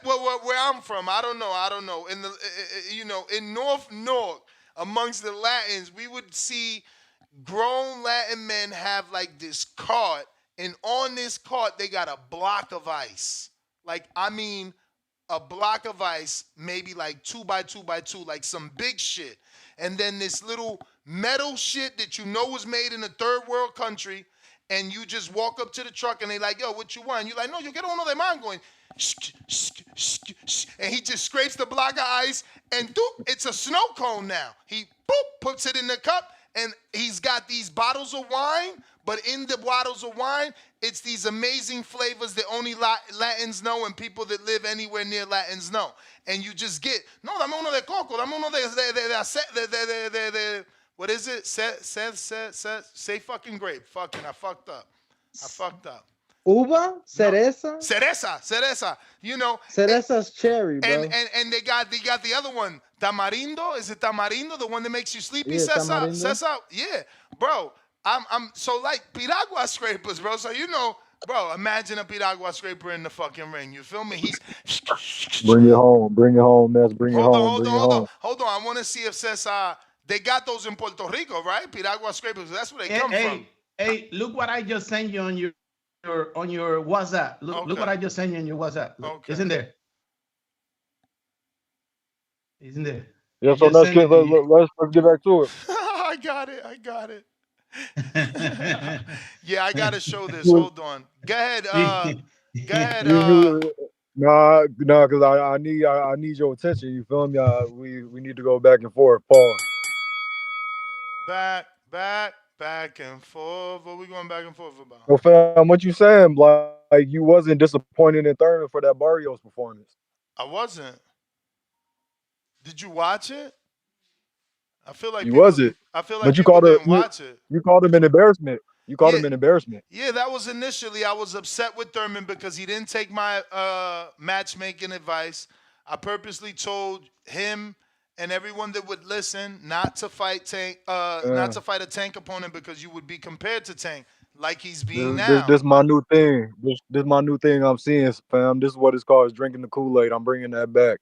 where I'm from, I don't know. In the in North North, amongst the Latins, we would see grown Latin men have like this cart, and on this cart they got a block of ice. Like I mean, a block of ice, maybe like 2 by 2 by 2, like some big shit. And then this little metal shit that you know was made in a third world country, and you just walk up to the truck and they like, yo, what you want? You're like, no, yo quiero uno de mango. And he just scrapes the block of ice and doop, it's a snow cone now. He boop, puts it in the cup, and he's got these bottles of wine, but in the bottles of wine, it's these amazing flavors that only Latins know and people that live anywhere near Latins know. And you just get, no, dame uno de coco, dame uno de what is it? Say fucking grape. Fucking, I fucked up. Uva, No. cereza, Cereza. You know, cereza's cherry, and bro. and and they got the other one, tamarindo. Is it tamarindo, the one that makes you sleepy? Yeah, tamarindo. Cesa, yeah, bro. I'm so like piragua scrapers, bro. So bro. Imagine a piragua scraper in the fucking ring. You feel me? He's Bring it home, Ness. Bring it home, bring it home. hold on. I want to see if Cesa. They got those in Puerto Rico, right? Piragua scrapers. That's where they come from. Hey, look what I just sent you on your WhatsApp. Look what Okay. I just sent you on your WhatsApp. Look, Okay. isn't there? Isn't there? Yeah, I so just let's sent it to you. let's get back to it. I got it. Yeah, I gotta show this. You, Hold on. Go ahead. Go ahead. you nah, cause I need your attention. You feel me? We need to go back and forth. Pause. Back and forth. What we going back and forth about? So fam, what you saying? Like you wasn't disappointed in Thurman for that Barrios performance. I wasn't. Did you watch it? I feel like You people. wasn't. I feel like But people didn't watch it. you called him an embarrassment. You called Yeah, him an embarrassment. yeah. That was initially. I was upset with Thurman because he didn't take my matchmaking advice. I purposely told him and everyone that would listen not to fight Tank, not Yeah. to fight a Tank opponent because you would be compared to Tank like he's being This now. my new thing. This my new thing I'm seeing, fam. This is what it's called, is drinking the Kool-Aid. I'm bringing that back.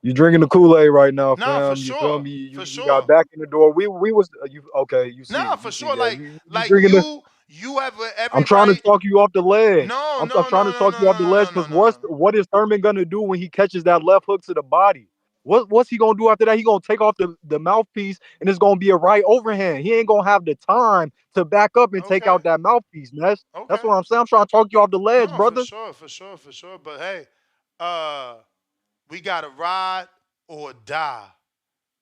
You drinking the Kool-Aid right now, Nah, for fam. You feel sure, me? for You got sure. back in the door. We was you okay, Nah, for you see, sure. yeah. You Like drinking the you have every I'm trying to right. talk you off the ledge. No, I'm no, trying no, to no, talk no, you off the no, ledge no, no, because no, no. what is Thurman gonna do when he catches that left hook to the body? What's he gonna do after that? He gonna take off the mouthpiece and it's gonna be a right overhand. He ain't gonna have the time to back up and take Okay, out that mouthpiece, Ness. That's okay. what I'm saying. I'm trying to talk you off the ledge, No, for brother. sure, for sure, for sure. But hey, uh, we gotta ride or die.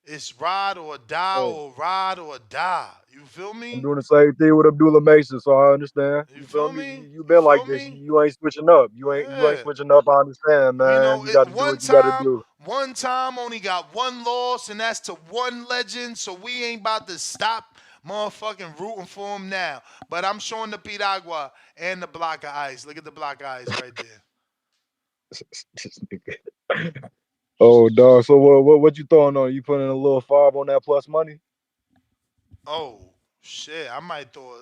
It's ride or die Hey, or ride or die. You feel I'm me? doing the same thing with Abdullah Mason, so I understand. You You feel feel me? me? You You been like feel this. me? You ain't switching up. You ain't Yeah. switching up. I understand, You man. know, You got to do what you got to do. one time only got one loss, and that's to one legend. So we ain't about to stop motherfucking rooting for him now. But I'm showing the Piragua and the block of ice. Look at the block of ice right there. This nigga. Oh, dog. So what you throwing on? You putting a little 5 on that plus money? Oh shit! I might throw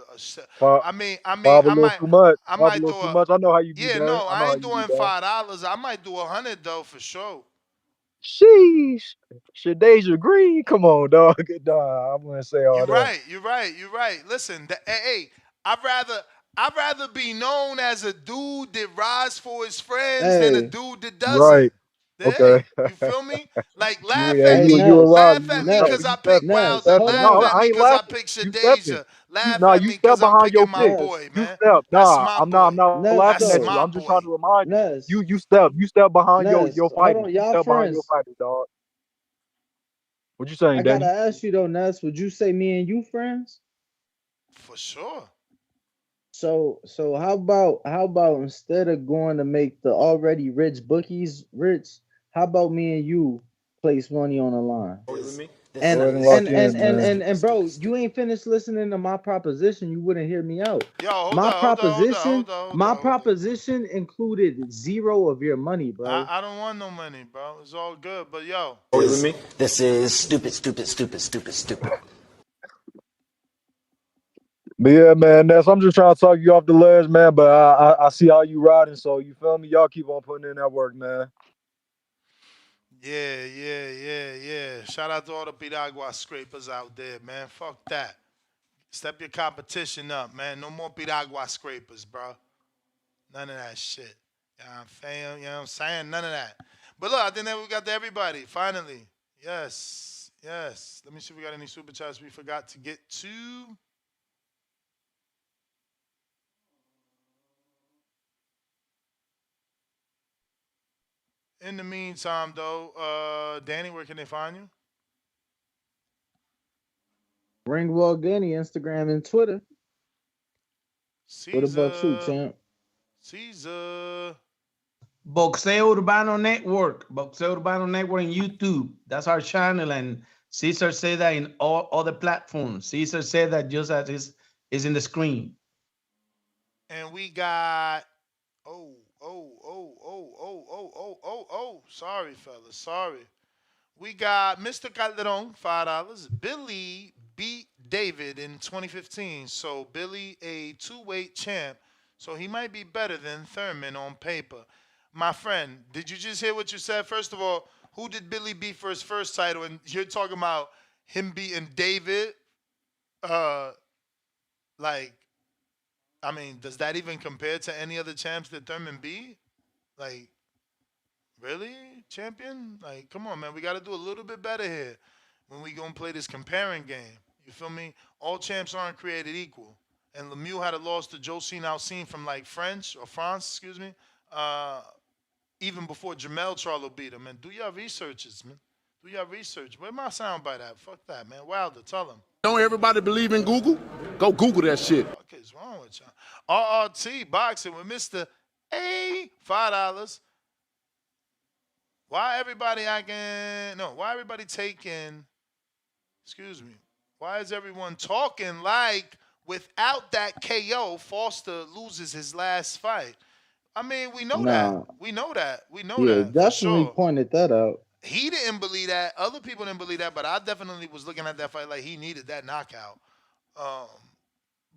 Five, I five a I little might, too much. I Five a might little throw too a. much. I know how you be, Yeah, man. no, I I know how ain't you be, doing dog. $5. I might do 100 though for sure. Sheesh. Shadeja Green. Come on, dog. Good dog. I'm gonna say all You're that. right. You're right. You're right. Listen, hey, I'd rather be known as a dude that rides for his friends than a Hey, dude that doesn't. Right. Hey, Okay. you feel me? Like hey, You a Ness, rider. laugh You at a me stepper. because Ness, I You pick stepping. You Ness. Wilder. Hold stepping. No, Laugh on, at I me ain't because I laughing. pick You stepping. Shadeja. Laugh Nah, at you me step because I'm behind your picking my pick. Ness, boy, You man. step. That's Nah, my boy. I'm not Ness, laughing That's at though, you. my I'm just trying boy. to remind you. Ness, You step behind Ness. your Hold fighters. on, You y'all step behind your friends. fighters, dog. What you saying, I gotta Danny? ask you though, Ness. Would you say me and you friends? For sure. So how about instead of going to make the already rich bookies rich, how about me and you place money on the line? Go And ahead and lock in, man. bro, you ain't finished listening to my proposition. You wouldn't hear me out. Yo, hold up, hold up, hold up, hold up, hold My up, hold up. proposition included zero of your money, bro. I don't want no money, bro. It's all good. But yo, This is stupid, stupid, stupid, stupid, stupid. But yeah, man, Ness, I'm just trying to talk you off the ledge, man. But I see how you riding, so you feel me? Y'all keep on putting in that work, man. yeah. Shout out to all the Piragua scrapers out there, man. Fuck that. Step your competition up, man. No more Piragua scrapers, bro. None of that shit. You know what I'm saying? You know what I'm saying? None of that. But look, I think that we got to everybody, finally. Yes. Yes. Let me see if we got any super chats we forgot to get to. In the meantime, though, Danny, where can they find you? Ringwall Danny, Instagram and Twitter. What about you, Caesar. champ? Caesar. Boxeo Urbano Network. Boxeo Urbano Network in YouTube. That's our channel. And Caesar said that in all other platforms. Caesar said that just as is in the screen. And we got oh. Sorry, fellas. Sorry. We got Mr. Calderon, $5. Billy beat David in 2015. So Billy, a two-weight champ. So he might be better than Thurman on paper. My friend, did you just hear what you said? First of all, who did Billy beat for his first title? And you're talking about him beating David. Uh, like, I mean, does that even compare to any other champs that Thurman beat? Like, really, champion? Like, come on, man. We got to do a little bit better here when we gonna play this comparing game. You feel me? All champs aren't created equal. And Lemieux had a loss to Josine Alcine from like France, excuse me, even before Jamel Charlo beat him. And do your researches, man. Do your research. Where my soundbite at? Fuck that, man. Wilder, tell him. Don't everybody believe in Google? Go Google that shit. What is wrong with y'all? RRT boxing with Mr. A, $5. Why everybody acting? No, why everybody taking? Excuse me. Why is everyone talking like without that KO, Foster loses his last fight? I mean, we know that. We know that. We know that. Definitely for sure. pointed that out. He didn't believe that. Other people didn't believe that, but I definitely was looking at that fight like he needed that knockout.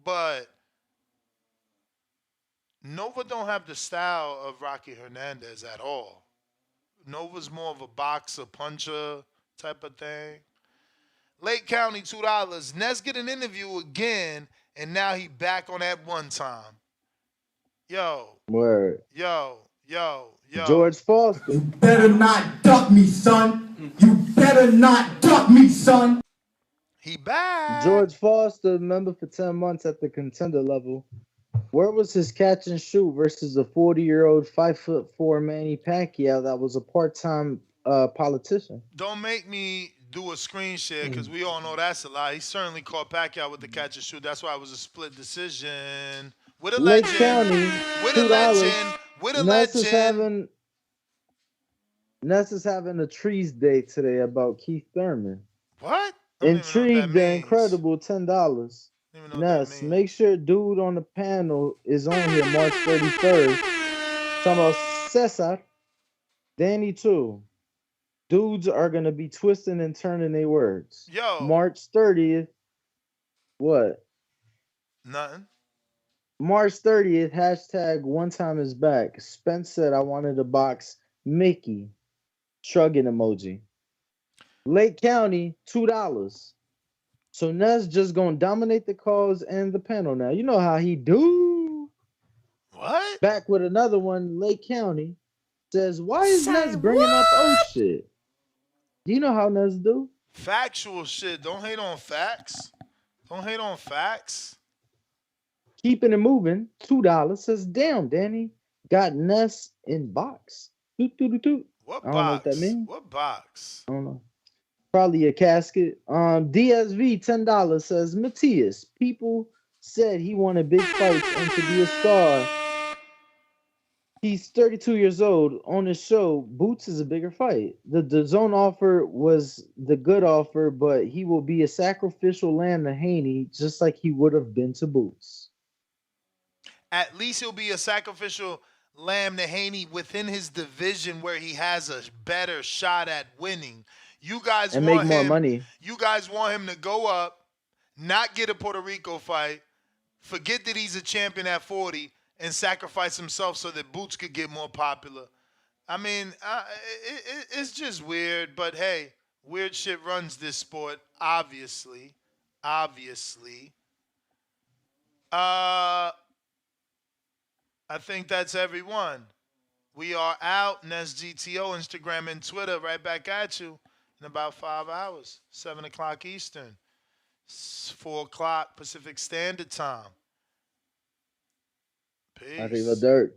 But Nova don't have the style of Rocky Hernandez at all. Nova's more of a boxer, puncher type of thing. Lake County, $2. Nez get an interview again, and now he back on that one time. Yo. Word. Yo. George Foster. You better not duck me, son. You better not duck me, son. He back. George Foster, member for 10 months at the contender level. Where was his catch and shoot versus a 40-year-old 5'4" Manny Pacquiao that was a part-time politician? Don't make me do a screen share because we all know that's a lie. He certainly caught Pacquiao with the catch and shoot. That's why it was a split decision. With a Lake legend. County, with a legend. With a legend. Ness is having a trees day today about Keith Thurman. What? Intrigued the incredible $10. Ness, make sure dude on the panel is on here March 31st. Talking about Cesar, Danny too. Dudes are gonna be twisting and turning their words. Yo. March 30th. What? Nothing. March 30th, hashtag one time is back. Spence said I wanted to box Mickey. Shrugging emoji. Lake County, $2. So Nez just gonna dominate the calls and the panel now. You know how he do. What? Back with another one, Lake County says, why is Nez bringing up old shit? Do you know how Nez do? Factual shit. Don't hate on facts. Don't hate on facts. Keeping it moving, $2 says, damn, Danny got Ness in box. What I don't box? know what that means. What box? I don't know. Probably a casket. DSV, $10 says, Matthias, people said he wanted big fights and to be a star. He's 32 years old. On his show, Boots is a bigger fight. The zone offer was the good offer, but he will be a sacrificial lamb to Haney, just like he would have been to Boots. At least he'll be a sacrificial lamb to Haney within his division where he has a better shot at winning. You guys and want make more him, money. You guys want him to go up, not get a Puerto Rico fight, forget that he's a champion at 40, and sacrifice himself so that Boots could get more popular. I mean, it's just weird, but hey, weird shit runs this sport, obviously. I think that's everyone. We are out. Nest GTO, Instagram and Twitter, right back at you in about 5 hours. 7 o'clock Eastern. 4 o'clock Pacific Standard Time. Peace. Arrivederci.